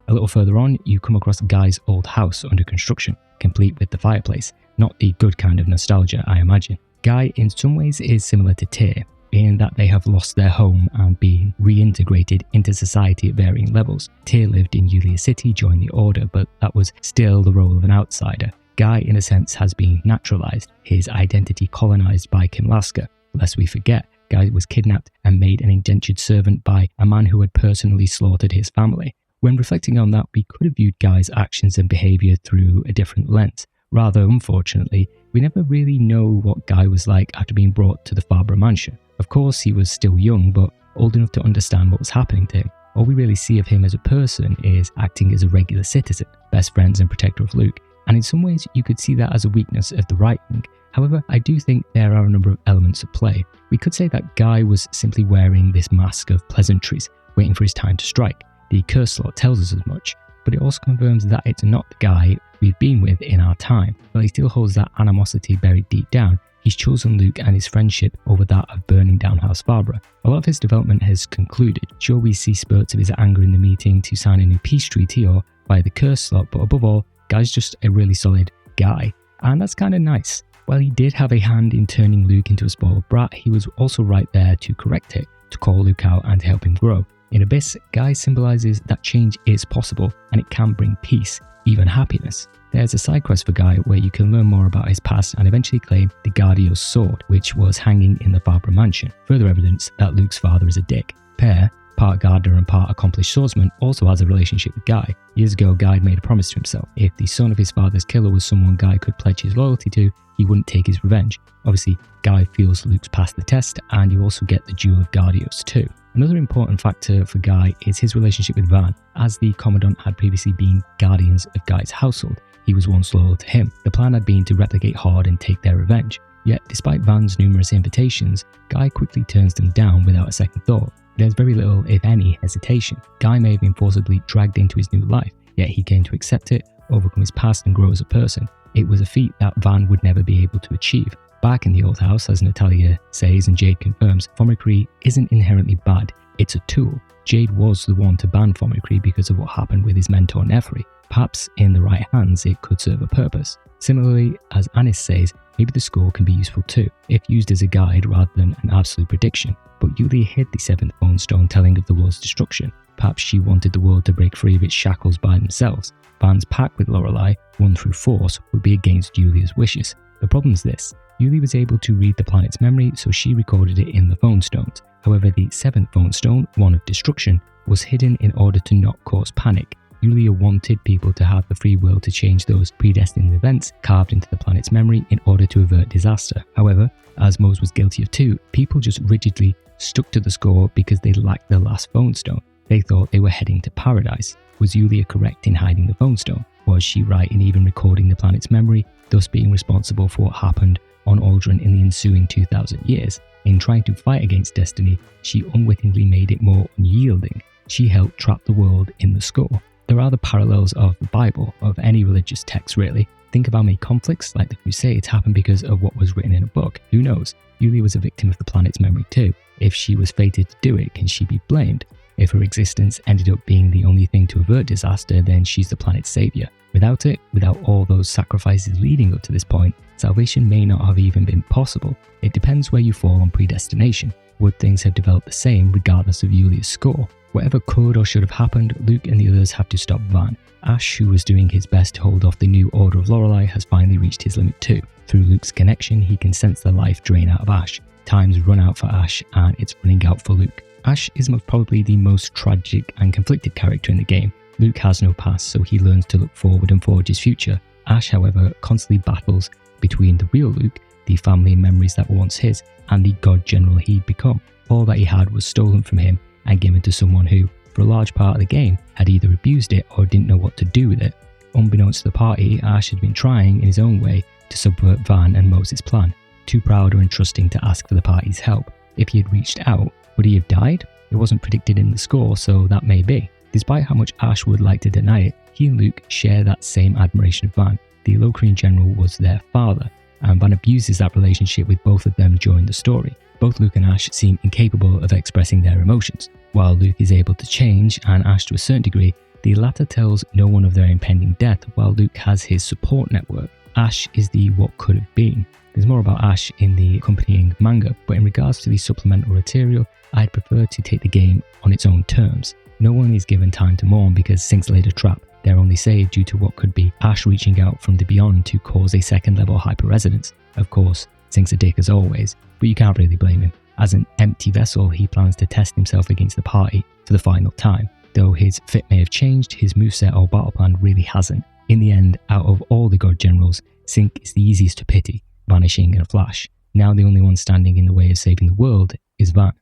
A little further on, you come across Guy's old house under construction, complete with the fireplace. Not the good kind of nostalgia, I imagine. Guy in some ways is similar to Tyr, in that they have lost their home and been reintegrated into society at varying levels. Tyr lived in Yulia City, joined the Order, but that was still the role of an outsider. Guy, in a sense, has been naturalized, his identity colonized by Kimlaska. Lest we forget, Guy was kidnapped and made an indentured servant by a man who had personally slaughtered his family. When reflecting on that, we could have viewed Guy's actions and behaviour through a different lens. Rather, unfortunately, we never really know what Guy was like after being brought to the Fabre mansion. Of course, he was still young, but old enough to understand what was happening to him. All we really see of him as a person is acting as a regular citizen, best friends and protector of Luke, and in some ways you could see that as a weakness of the writing. However, I do think there are a number of elements at play. We could say that Guy was simply wearing this mask of pleasantries, waiting for his time to strike. The curse slot tells us as much, but it also confirms that it's not the Guy we've been with in our time. While he still holds that animosity buried deep down, he's chosen Luke and his friendship over that of burning down House Barbara. A lot of his development has concluded. Sure, we see spurts of his anger in the meeting to sign a new peace treaty or buy the curse slot, but above all, Guy's just a really solid guy, and that's kind of nice. While he did have a hand in turning Luke into a spoiled brat, he was also right there to correct it, to call Luke out and to help him grow. In Abyss, Guy symbolizes that change is possible and it can bring peace, even happiness. There's a side quest for Guy where you can learn more about his past and eventually claim the Guardio's sword, which was hanging in the Barbara mansion. Further evidence that Luke's father is a dick. Pear, part gardener and part accomplished swordsman, also has a relationship with Guy. Years ago, Guy made a promise to himself. If the son of his father's killer was someone Guy could pledge his loyalty to, he wouldn't take his revenge. Obviously, Guy feels Luke's passed the test, and you also get the Jewel of Guardios too. Another important factor for Guy is his relationship with Van. As the Commandant had previously been guardians of Guy's household, he was once loyal to him. The plan had been to replicate Horde and take their revenge. Yet, despite Van's numerous invitations, Guy quickly turns them down without a second thought. There's very little, if any, hesitation. Guy may have been forcibly dragged into his new life, yet he came to accept it, overcome his past and grow as a person. It was a feat that Van would never be able to achieve. Back in the old house, as Natalia says and Jade confirms, Fomicry isn't inherently bad, it's a tool. Jade was the one to ban Fomicry because of what happened with his mentor Nefri. Perhaps in the right hands it could serve a purpose. Similarly, as Anis says, maybe the score can be useful too, if used as a guide rather than an absolute prediction. But Yulia hid the seventh bone stone telling of the world's destruction. Perhaps she wanted the world to break free of its shackles by themselves. Van's pact with Lorelei, won through force, would be against Yulia's wishes. The problem's this: Yulia was able to read the planet's memory, so she recorded it in the phone stones. However, the seventh phone stone, one of destruction, was hidden in order to not cause panic. Yulia wanted people to have the free will to change those predestined events carved into the planet's memory in order to avert disaster. However, as Mose was guilty of too, people just rigidly stuck to the score because they lacked the last phone stone. They thought they were heading to paradise. Was Yulia correct in hiding the phone stone? Was she right in even recording the planet's memory, thus being responsible for what happened on Aldrin in the ensuing 2,000 years? In trying to fight against destiny, she unwittingly made it more unyielding. She helped trap the world in the score. There are the parallels of the Bible, of any religious text really. Think of how many conflicts, like the Crusades, happened because of what was written in a book. Who knows? Yulia was a victim of the planet's memory too. If she was fated to do it, can she be blamed? If her existence ended up being the only thing to avert disaster, then she's the planet's savior. Without it, without all those sacrifices leading up to this point, salvation may not have even been possible. It depends where you fall on predestination. Would things have developed the same regardless of Yulia's score? Whatever could or should have happened, Luke and the others have to stop Van. Ash, who was doing his best to hold off the new Order of Lorelei, has finally reached his limit too. Through Luke's connection, he can sense the life drain out of Ash. Time's run out for Ash, and it's running out for Luke. Ash is most probably the most tragic and conflicted character in the game. Luke has no past, so he learns to look forward and forge his future. Ash, however, constantly battles between the real Luke, the family and memories that were once his, and the god general he'd become. All that he had was stolen from him and given to someone who, for a large part of the game, had either abused it or didn't know what to do with it. Unbeknownst to the party, Ash had been trying, in his own way, to subvert Van and Moses' plan. Too proud or untrusting to ask for the party's help. If he had reached out, would he have died? It wasn't predicted in the score, so that may be. Despite how much Ash would like to deny it, he and Luke share that same admiration of Van. The Locrian general was their father, and Van abuses that relationship with both of them during the story. Both Luke and Ash seem incapable of expressing their emotions. While Luke is able to change, and Ash to a certain degree, the latter tells no one of their impending death, while Luke has his support network. Ash is the what could have been. There's more about Ash in the accompanying manga, but in regards to the supplemental material, I'd prefer to take the game on its own terms. No one is given time to mourn because Sinks laid a trap. They're only saved due to what could be Ash reaching out from the beyond to cause a second level hyper-resonance. Of course, Sinks a dick as always, but you can't really blame him. As an empty vessel, he plans to test himself against the party for the final time. Though his fit may have changed, his moveset or battle plan really hasn't. In the end, out of all the god generals, Sink is the easiest to pity, vanishing in a flash. Now the only one standing in the way of saving the world is Van.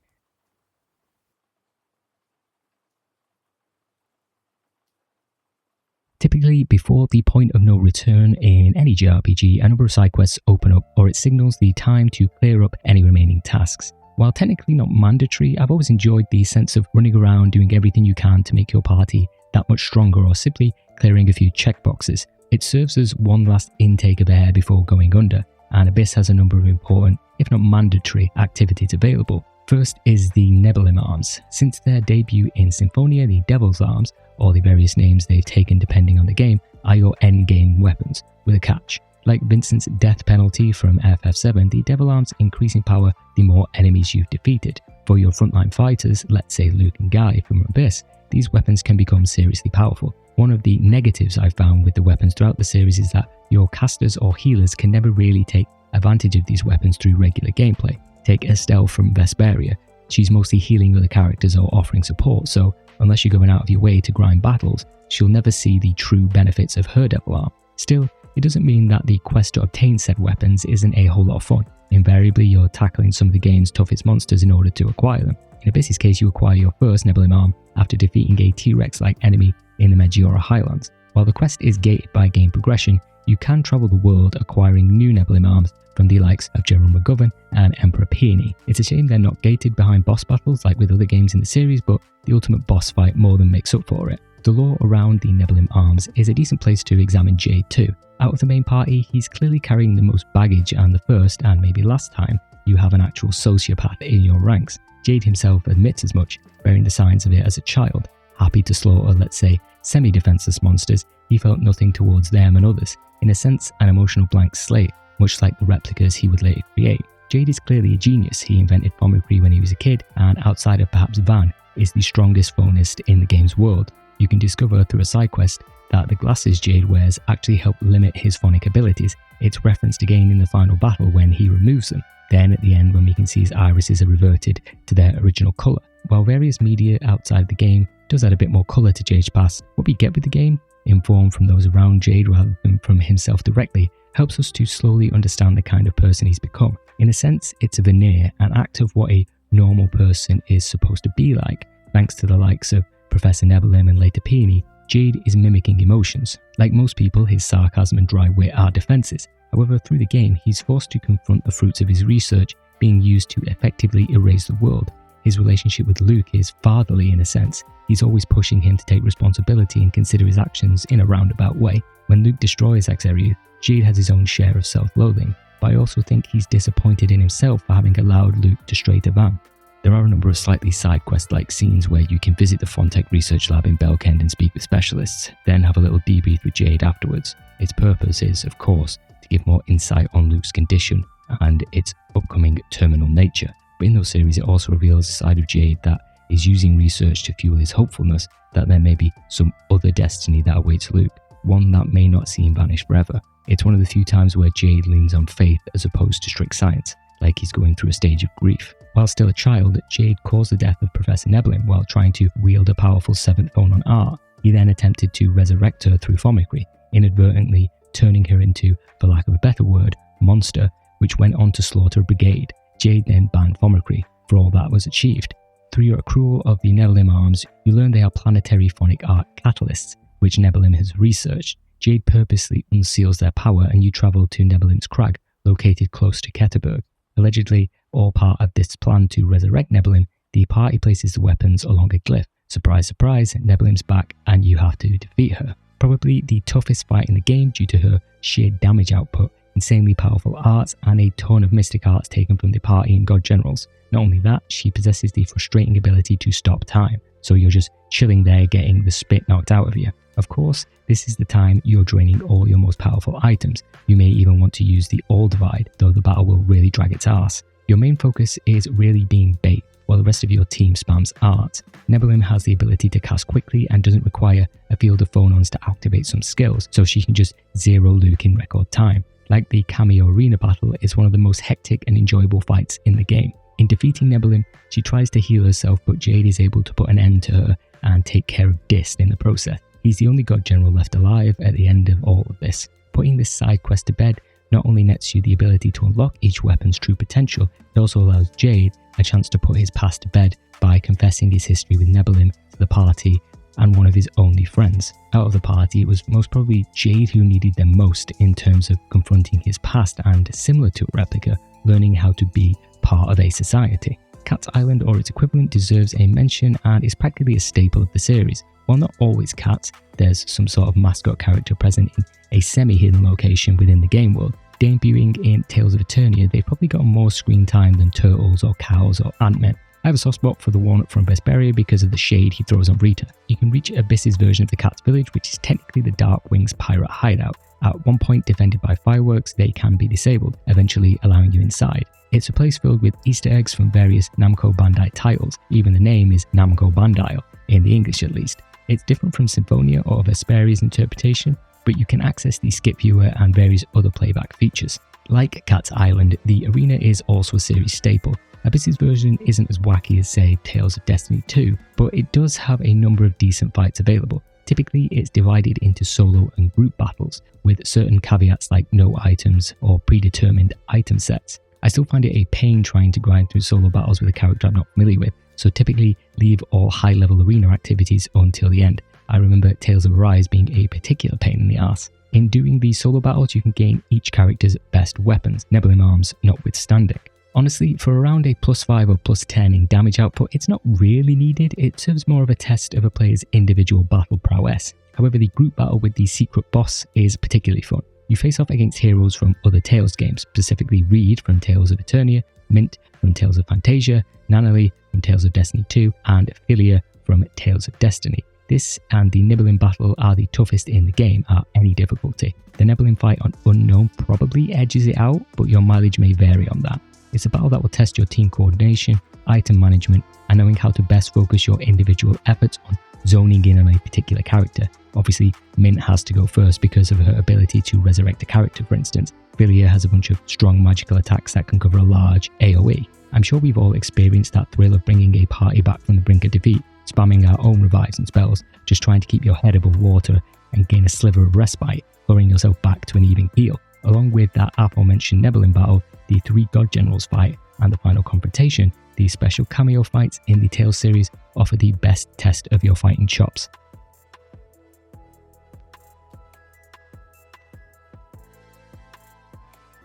Typically, before the point of no return in any JRPG, a number of side quests open up, or it signals the time to clear up any remaining tasks. While technically not mandatory, I've always enjoyed the sense of running around doing everything you can to make your party that much stronger, or simply clearing a few checkboxes. It serves as one last intake of air before going under. and Abyss has a number of important, if not mandatory, activities available. First is the Nebulum Arms. Since their debut in Symphonia, the Devil's Arms, or the various names they've taken depending on the game, are your endgame weapons, with a catch. Like Vincent's death penalty from FF7, the Devil Arms increase in power the more enemies you've defeated. For your frontline fighters, let's say Luke and Guy from Abyss, these weapons can become seriously powerful. One of the negatives I've found with the weapons throughout the series is that your casters or healers can never really take advantage of these weapons through regular gameplay. Take Estelle from Vesperia. She's mostly healing other characters or offering support, so unless you're going out of your way to grind battles, she'll never see the true benefits of her Devil Arm. Still, it doesn't mean that the quest to obtain said weapons isn't a whole lot of fun. Invariably, you're tackling some of the game's toughest monsters in order to acquire them. In Abyss's case, you acquire your first Nebulum Arm after defeating a T-Rex-like enemy in the Meggiora Highlands. While the quest is gated by game progression, you can travel the world acquiring new Nebulum Arms from the likes of General McGovern and Emperor Peony. It's a shame they're not gated behind boss battles like with other games in the series, but the ultimate boss fight more than makes up for it. The lore around the Nebulum Arms is a decent place to examine Jade too. Out of the main party, he's clearly carrying the most baggage, and the first, and maybe last time, you have an actual sociopath in your ranks. Jade himself admits as much, bearing the signs of it as a child. Happy to slaughter, let's say, semi-defenseless monsters, he felt nothing towards them and others. In a sense, an emotional blank slate, much like the replicas he would later create. Jade is clearly a genius. He invented Fomicry when he was a kid, and outside of perhaps Van, is the strongest phonist in the game's world. You can discover through a side quest that the glasses Jade wears actually help limit his phonic abilities. It's referenced again in the final battle when he removes them. Then at the end when we can see his irises are reverted to their original colour. While various media outside the game does add a bit more colour to Jade's past, what we get with the game, informed from those around Jade rather than from himself directly, helps us to slowly understand the kind of person he's become. In a sense, it's a veneer, an act of what a normal person is supposed to be like. Thanks to the likes of Professor Nebulum and later Peony, Jade is mimicking emotions. Like most people, his sarcasm and dry wit are defences. However, through the game, he's forced to confront the fruits of his research being used to effectively erase the world. His relationship with Luke is fatherly in a sense. He's always pushing him to take responsibility and consider his actions in a roundabout way. When Luke destroys Akzeriuth, Jade has his own share of self-loathing, but I also think he's disappointed in himself for having allowed Luke to stray to Van. There are a number of slightly side quest-like scenes where you can visit the Fontech research lab in Belkend and speak with specialists, then have a little debrief with Jade afterwards. Its purpose is, of course, to give more insight on Luke's condition and its upcoming terminal nature. But in those series, it also reveals a side of Jade that is using research to fuel his hopefulness that there may be some other destiny that awaits Luke, one that may not see him vanish forever. It's one of the few times where Jade leans on faith as opposed to strict science, like he's going through a stage of grief. While still a child, Jade caused the death of Professor Nebulum while trying to wield a powerful 7th phone on R. He then attempted to resurrect her through Fomicry, inadvertently turning her into, for lack of a better word, monster, which went on to slaughter a brigade. Jade then banned Fomicry for all that was achieved. Through your accrual of the Nebulum Arms, you learn they are planetary phonic art catalysts, which Nebulum has researched. Jade purposely unseals their power and you travel to Nebulum's Crag, located close to Keterberg. Allegedly, all part of this plan to resurrect Nebulum, the party places the weapons along a glyph. Surprise, surprise, Nebulum's back and you have to defeat her. Probably the toughest fight in the game due to her sheer damage output, insanely powerful arts, and a ton of mystic arts taken from the party and god generals. Not only that, she possesses the frustrating ability to stop time, so you're just chilling there getting the spit knocked out of you. Of course, this is the time you're draining all your most powerful items. You may even want to use the All Divide, though the battle will really drag its ass. Your main focus is really being bait, while the rest of your team spams art. Nebulum has the ability to cast quickly and doesn't require a field of phonons to activate some skills, so she can just zero Luke in record time. Like the Cameo Arena battle, it's one of the most hectic and enjoyable fights in the game. In defeating Nebulum, she tries to heal herself, but Jade is able to put an end to her and take care of Dist in the process. He's the only god general left alive at the end of all of this. Putting this side quest to bed not only nets you the ability to unlock each weapon's true potential, it also allows Jade a chance to put his past to bed by confessing his history with Nebulum to the party and one of his only friends. Out of the party, it was most probably Jade who needed them most in terms of confronting his past and, similar to a replica, learning how to be part of a society. Cat's Island or its equivalent deserves a mention and is practically a staple of the series. While not always cats, there's some sort of mascot character present in a semi-hidden location within the game world. debuting in Tales of Eternia, they've probably gotten more screen time than turtles or cows or ant-men. I have a soft spot for the one from Vesperia because of the shade he throws on Rita. You can reach Abyss's version of the Cat's Village, which is technically the Darkwing's pirate hideout. At one point defended by fireworks, they can be disabled, eventually allowing you inside. It's a place filled with Easter eggs from various Namco Bandai titles. Even the name is Namco Bandai, in the English at least. It's different from Symphonia or Vesperia's interpretation, but you can access the skip viewer and various other playback features. Like Cat's Island, the arena is also a series staple. Abyss's version isn't as wacky as, say, Tales of Destiny 2, but it does have a number of decent fights available. Typically, it's divided into solo and group battles, with certain caveats like no items or predetermined item sets. I still find it a pain trying to grind through solo battles with a character I'm not familiar with, so typically leave all high-level arena activities until the end. I remember Tales of Arise being a particular pain in the ass. In doing these solo battles, you can gain each character's best weapons, Nebulum arms notwithstanding. Honestly, for around a +5 or +10 in damage output, it's not really needed. It serves more of a test of a player's individual battle prowess. However, the group battle with the secret boss is particularly fun. You face off against heroes from other Tales games, specifically Reed from Tales of Eternia, Mint from Tales of Fantasia, Nanali from Tales of Destiny 2, and Philia from Tales of Destiny. This and the Nebulum battle are the toughest in the game at any difficulty. The Nebulum fight on Unknown probably edges it out, but your mileage may vary on that. It's a battle that will test your team coordination, item management, and knowing how to best focus your individual efforts on zoning in on a particular character. Obviously, Mint has to go first because of her ability to resurrect a character, for instance. Philia has a bunch of strong magical attacks that can cover a large AoE. I'm sure we've all experienced that thrill of bringing a party back from the brink of defeat, spamming our own revives and spells, just trying to keep your head above water and gain a sliver of respite, lowering yourself back to an even keel. Along with that aforementioned Nebulum battle, the 3 God Generals fight, and the final confrontation, these special cameo fights in the Tales series offer the best test of your fighting chops.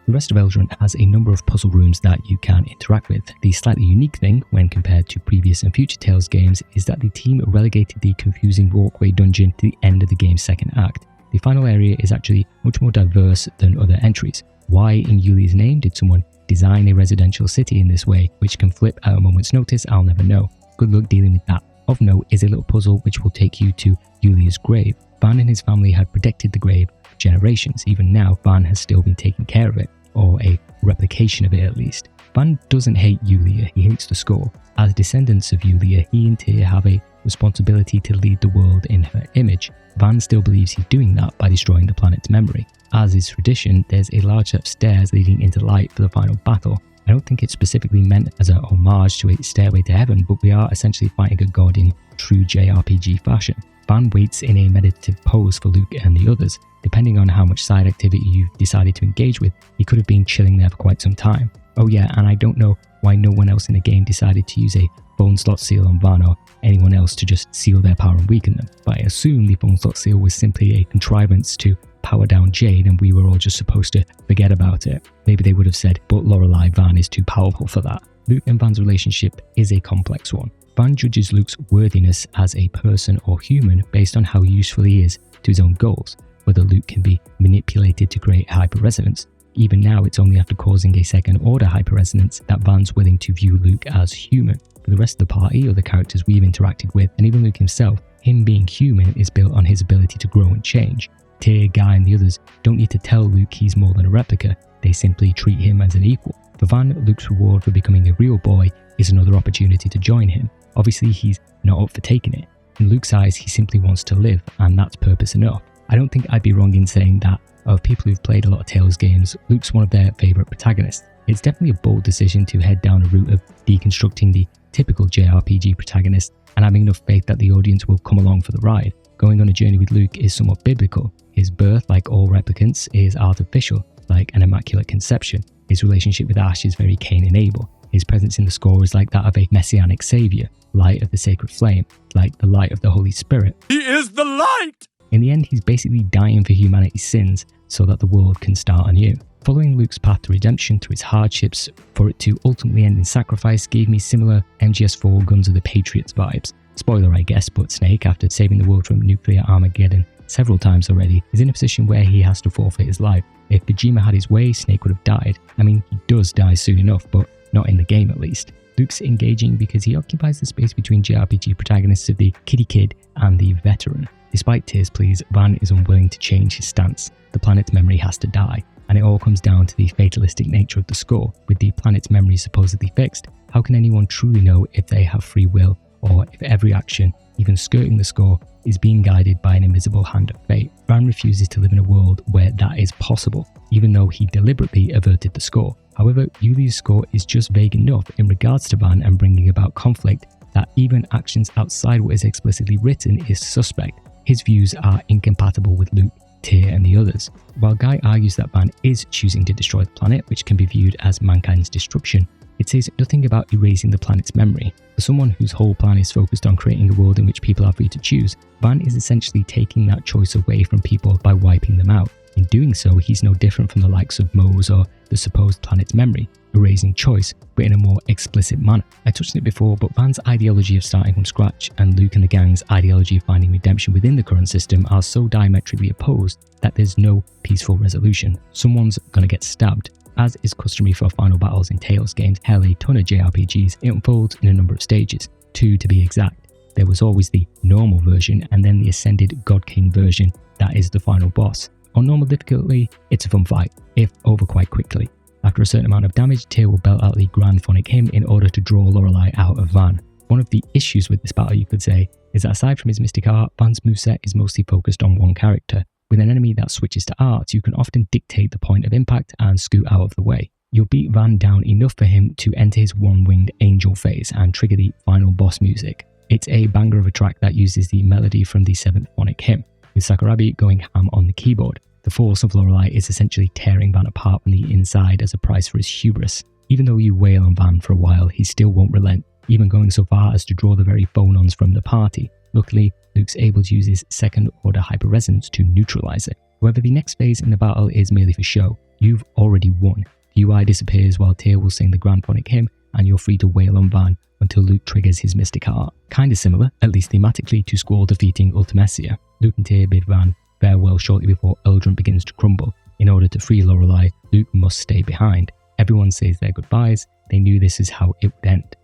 The rest of Eldrant has a number of puzzle rooms that you can interact with. The slightly unique thing, when compared to previous and future Tales games, is that the team relegated the confusing walkway dungeon to the end of the game's second act. The final area is actually much more diverse than other entries. Why in Yulia's name did someone design a residential city in this way, which can flip at a moment's notice? I'll never know. Good luck dealing with that. Of note is a little puzzle which will take you to Yulia's grave. Van and his family had protected the grave for generations. Even now, Van has still been taking care of it, or a replication of it at least. Van doesn't hate Yulia, he hates the skull. As descendants of Yulia, he and Tyr have a responsibility to lead the world in her image. Van still believes he's doing that by destroying the planet's memory. As is tradition, there's a large set of stairs leading into light for the final battle. I don't think it's specifically meant as a homage to a stairway to heaven, but we are essentially fighting a god in true JRPG fashion. Van waits in a meditative pose for Luke and the others. Depending on how much side activity you've decided to engage with, he could have been chilling there for quite some time. Oh yeah, and I don't know why no one else in the game decided to use a phone slot seal on Van or anyone else to just seal their power and weaken them. But I assume the phone slot seal was simply a contrivance to power down Jade and we were all just supposed to forget about it. Maybe they would have said, but Lorelei, Van is too powerful for that. Luke and Van's relationship is a complex one. Van judges Luke's worthiness as a person or human based on how useful he is to his own goals, whether Luke can be manipulated to create hyper-resonance. Even now, it's only after causing a second-order hyper-resonance that Van's willing to view Luke as human. For the rest of the party or the characters we've interacted with, and even Luke himself, him being human is built on his ability to grow and change. Tyr, Guy and the others don't need to tell Luke he's more than a replica, they simply treat him as an equal. For Van, Luke's reward for becoming a real boy is another opportunity to join him. Obviously, he's not up for taking it. In Luke's eyes, he simply wants to live, and that's purpose enough. I don't think I'd be wrong in saying that of people who've played a lot of Tales games, Luke's one of their favourite protagonists. It's definitely a bold decision to head down a route of deconstructing the typical JRPG protagonist and having enough faith that the audience will come along for the ride. Going on a journey with Luke is somewhat biblical. His birth, like all replicants, is artificial, like an immaculate conception. His relationship with Ash is very Cain and Abel. His presence in the score is like that of a messianic saviour, light of the sacred flame, like the light of the Holy Spirit. He is the light! In the end, he's basically dying for humanity's sins so that the world can start anew. Following Luke's path to redemption through his hardships for it to ultimately end in sacrifice gave me similar MGS4 Guns of the Patriots vibes. Spoiler I guess, but Snake, after saving the world from nuclear Armageddon, several times already, is in a position where he has to forfeit his life. If Kojima had his way, Snake would have died. I mean, he does die soon enough, but not in the game at least. Luke's engaging because he occupies the space between JRPG protagonists of the kiddie kid and the veteran. Despite Tyr's pleas, Van is unwilling to change his stance. The planet's memory has to die, and it all comes down to the fatalistic nature of the score. With the planet's memory supposedly fixed, how can anyone truly know if they have free will, or if every action, even skirting the score, is being guided by an invisible hand of fate? Van refuses to live in a world where that is possible, even though he deliberately averted the score. However, Yulia's score is just vague enough in regards to Van and bringing about conflict that even actions outside what is explicitly written is suspect. His views are incompatible with Luke, Tyr and the others. While Guy argues that Van is choosing to destroy the planet, which can be viewed as mankind's destruction, it says nothing about erasing the planet's memory. For someone whose whole plan is focused on creating a world in which people are free to choose, Van is essentially taking that choice away from people by wiping them out. In doing so, he's no different from the likes of Mose or the supposed planet's memory, erasing choice, but in a more explicit manner. I touched on it before, but Van's ideology of starting from scratch and Luke and the gang's ideology of finding redemption within the current system are so diametrically opposed that there's no peaceful resolution. Someone's gonna get stabbed. As is customary for final battles in Tales games, hell a ton of JRPGs, it unfolds in a number of stages, 2 to be exact. There was always the normal version and then the ascended God King version that is the final boss. On normal difficulty, it's a fun fight, if over quite quickly. After a certain amount of damage, Tyr will belt out the grand phonic hymn in order to draw Lorelei out of Van. One of the issues with this battle, you could say, is that aside from his mystic art, Van's moveset is mostly focused on one character. With an enemy that switches to arts, you can often dictate the point of impact and scoot out of the way. You'll beat Van down enough for him to enter his one-winged angel phase and trigger the final boss music. It's a banger of a track that uses the melody from the 7th phonic hymn, with Sakurabi going ham on the keyboard. The force of Lorelei is essentially tearing Van apart from the inside as a price for his hubris. Even though you wail on Van for a while, he still won't relent, even going so far as to draw the very phonons from the party. Luckily, Luke's able to use his second order hyperresonance to neutralize it. However, the next phase in the battle is merely for show. You've already won. The UI disappears while Tyr will sing the grand phonic hymn, and you're free to wail on Van until Luke triggers his mystic art. Kinda similar, at least thematically, to Squall defeating Ultimecia. Luke and Tyr bid Van farewell shortly before Eldrant begins to crumble. In order to free Lorelei, Luke must stay behind. Everyone says their goodbyes. They knew this is how it would end.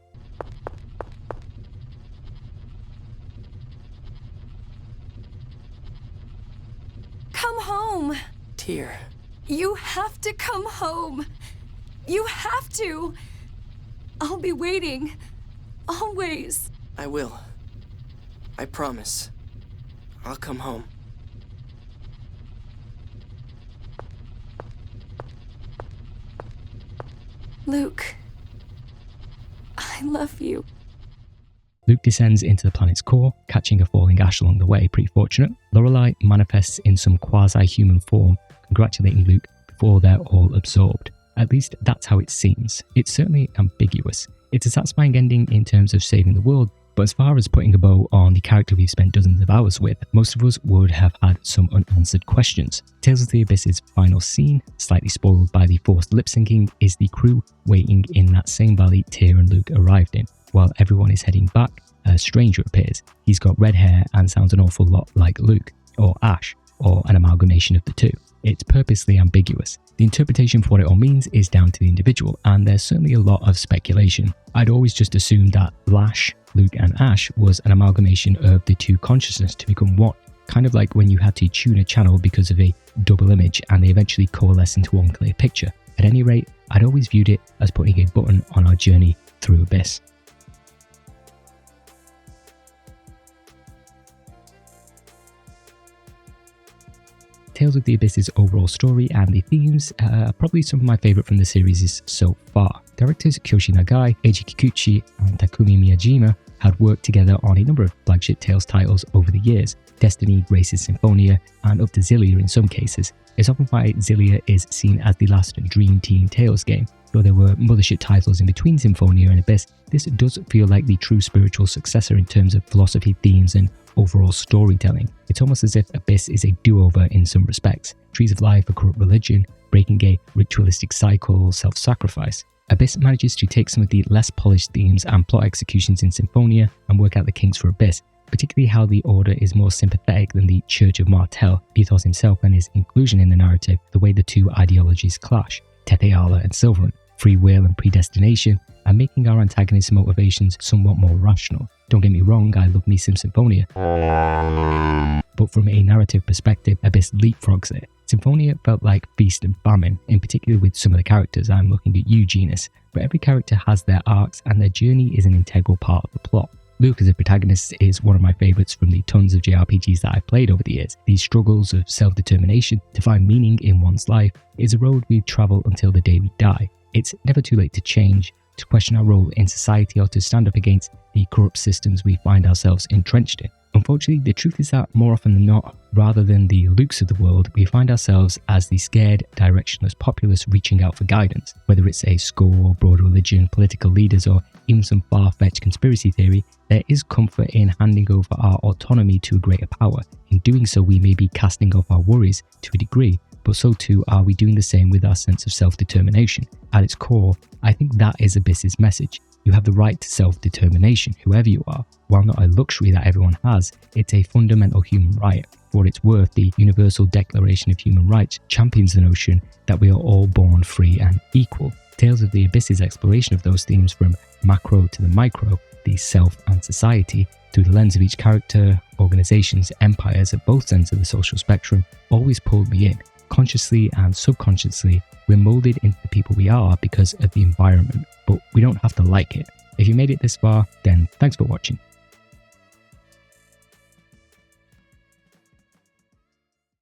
Come home! Tyr. You have to come home. You have to. I'll be waiting. Always. I will. I promise. I'll come home. Luke, I love you. Luke descends into the planet's core, catching a falling ash along the way, pretty fortunate. Lorelei manifests in some quasi-human form, congratulating Luke before they're all absorbed. At least that's how it seems. It's certainly ambiguous. It's a satisfying ending in terms of saving the world, but as far as putting a bow on the character we've spent dozens of hours with, most of us would have had some unanswered questions. Tales of the Abyss's final scene, slightly spoiled by the forced lip-syncing, is the crew waiting in that same valley Tyr and Luke arrived in. While everyone is heading back, a stranger appears. He's got red hair and sounds an awful lot like Luke, or Ash, or an amalgamation of the two. It's purposely ambiguous. The interpretation for what it all means is down to the individual, and there's certainly a lot of speculation. I'd always just assumed that Lash, Luke and Ash was an amalgamation of the two consciousness to become one, kind of like when you had to tune a channel because of a double image and they eventually coalesce into one clear picture. At any rate, I'd always viewed it as putting a button on our journey through Abyss. Tales of the Abyss's overall story and the themes are probably some of my favourite from the series so far. Directors Kyoshi Nagai, Eiji Kikuchi and Takumi Miyajima had worked together on a number of flagship Tales titles over the years. Destiny, Grace's Symphonia, and up to Xillia in some cases. It's often why Xillia is seen as the last Dream Team Tales game. Though there were mothership titles in between Symphonia and Abyss, this does feel like the true spiritual successor in terms of philosophy, themes, and overall storytelling. It's almost as if Abyss is a do-over in some respects. Trees of Life, a corrupt religion, breaking a ritualistic cycle, self-sacrifice. Abyss manages to take some of the less polished themes and plot executions in Symphonia and work out the kinks for Abyss, particularly how the Order is more sympathetic than the Church of Martel, ethos himself and his inclusion in the narrative, the way the two ideologies clash, Tetheala and Silverant, free will and predestination, and making our antagonist's motivations somewhat more rational. Don't get me wrong, I love me some Symphonia, but from a narrative perspective, Abyss leapfrogs it. Symphonia felt like feast and famine, in particular with some of the characters. I'm looking at you, Genus, but every character has their arcs and their journey is an integral part of the plot. Luke as a protagonist is one of my favourites from the tons of JRPGs that I've played over the years. These struggles of self-determination to find meaning in one's life is a road we travel until the day we die. It's never too late to change, to question our role in society, or to stand up against the corrupt systems we find ourselves entrenched in. Unfortunately, the truth is that more often than not, rather than the Lukes of the world, we find ourselves as the scared, directionless populace reaching out for guidance. Whether it's a score, broader religion, political leaders, or even some far-fetched conspiracy theory, there is comfort in handing over our autonomy to a greater power. In doing so, we may be casting off our worries to a degree, but so too are we doing the same with our sense of self-determination. At its core, I think that is Abyss's message. You have the right to self-determination, whoever you are. While not a luxury that everyone has, it's a fundamental human right. For what it's worth, the Universal Declaration of Human Rights champions the notion that we are all born free and equal. Tales of the Abyss's exploration of those themes from macro to the micro, the self and society, through the lens of each character, organizations, empires at both ends of the social spectrum, always pulled me in. Consciously and subconsciously, we're molded into the people we are because of the environment, but we don't have to like it. If you made it this far, then thanks for watching.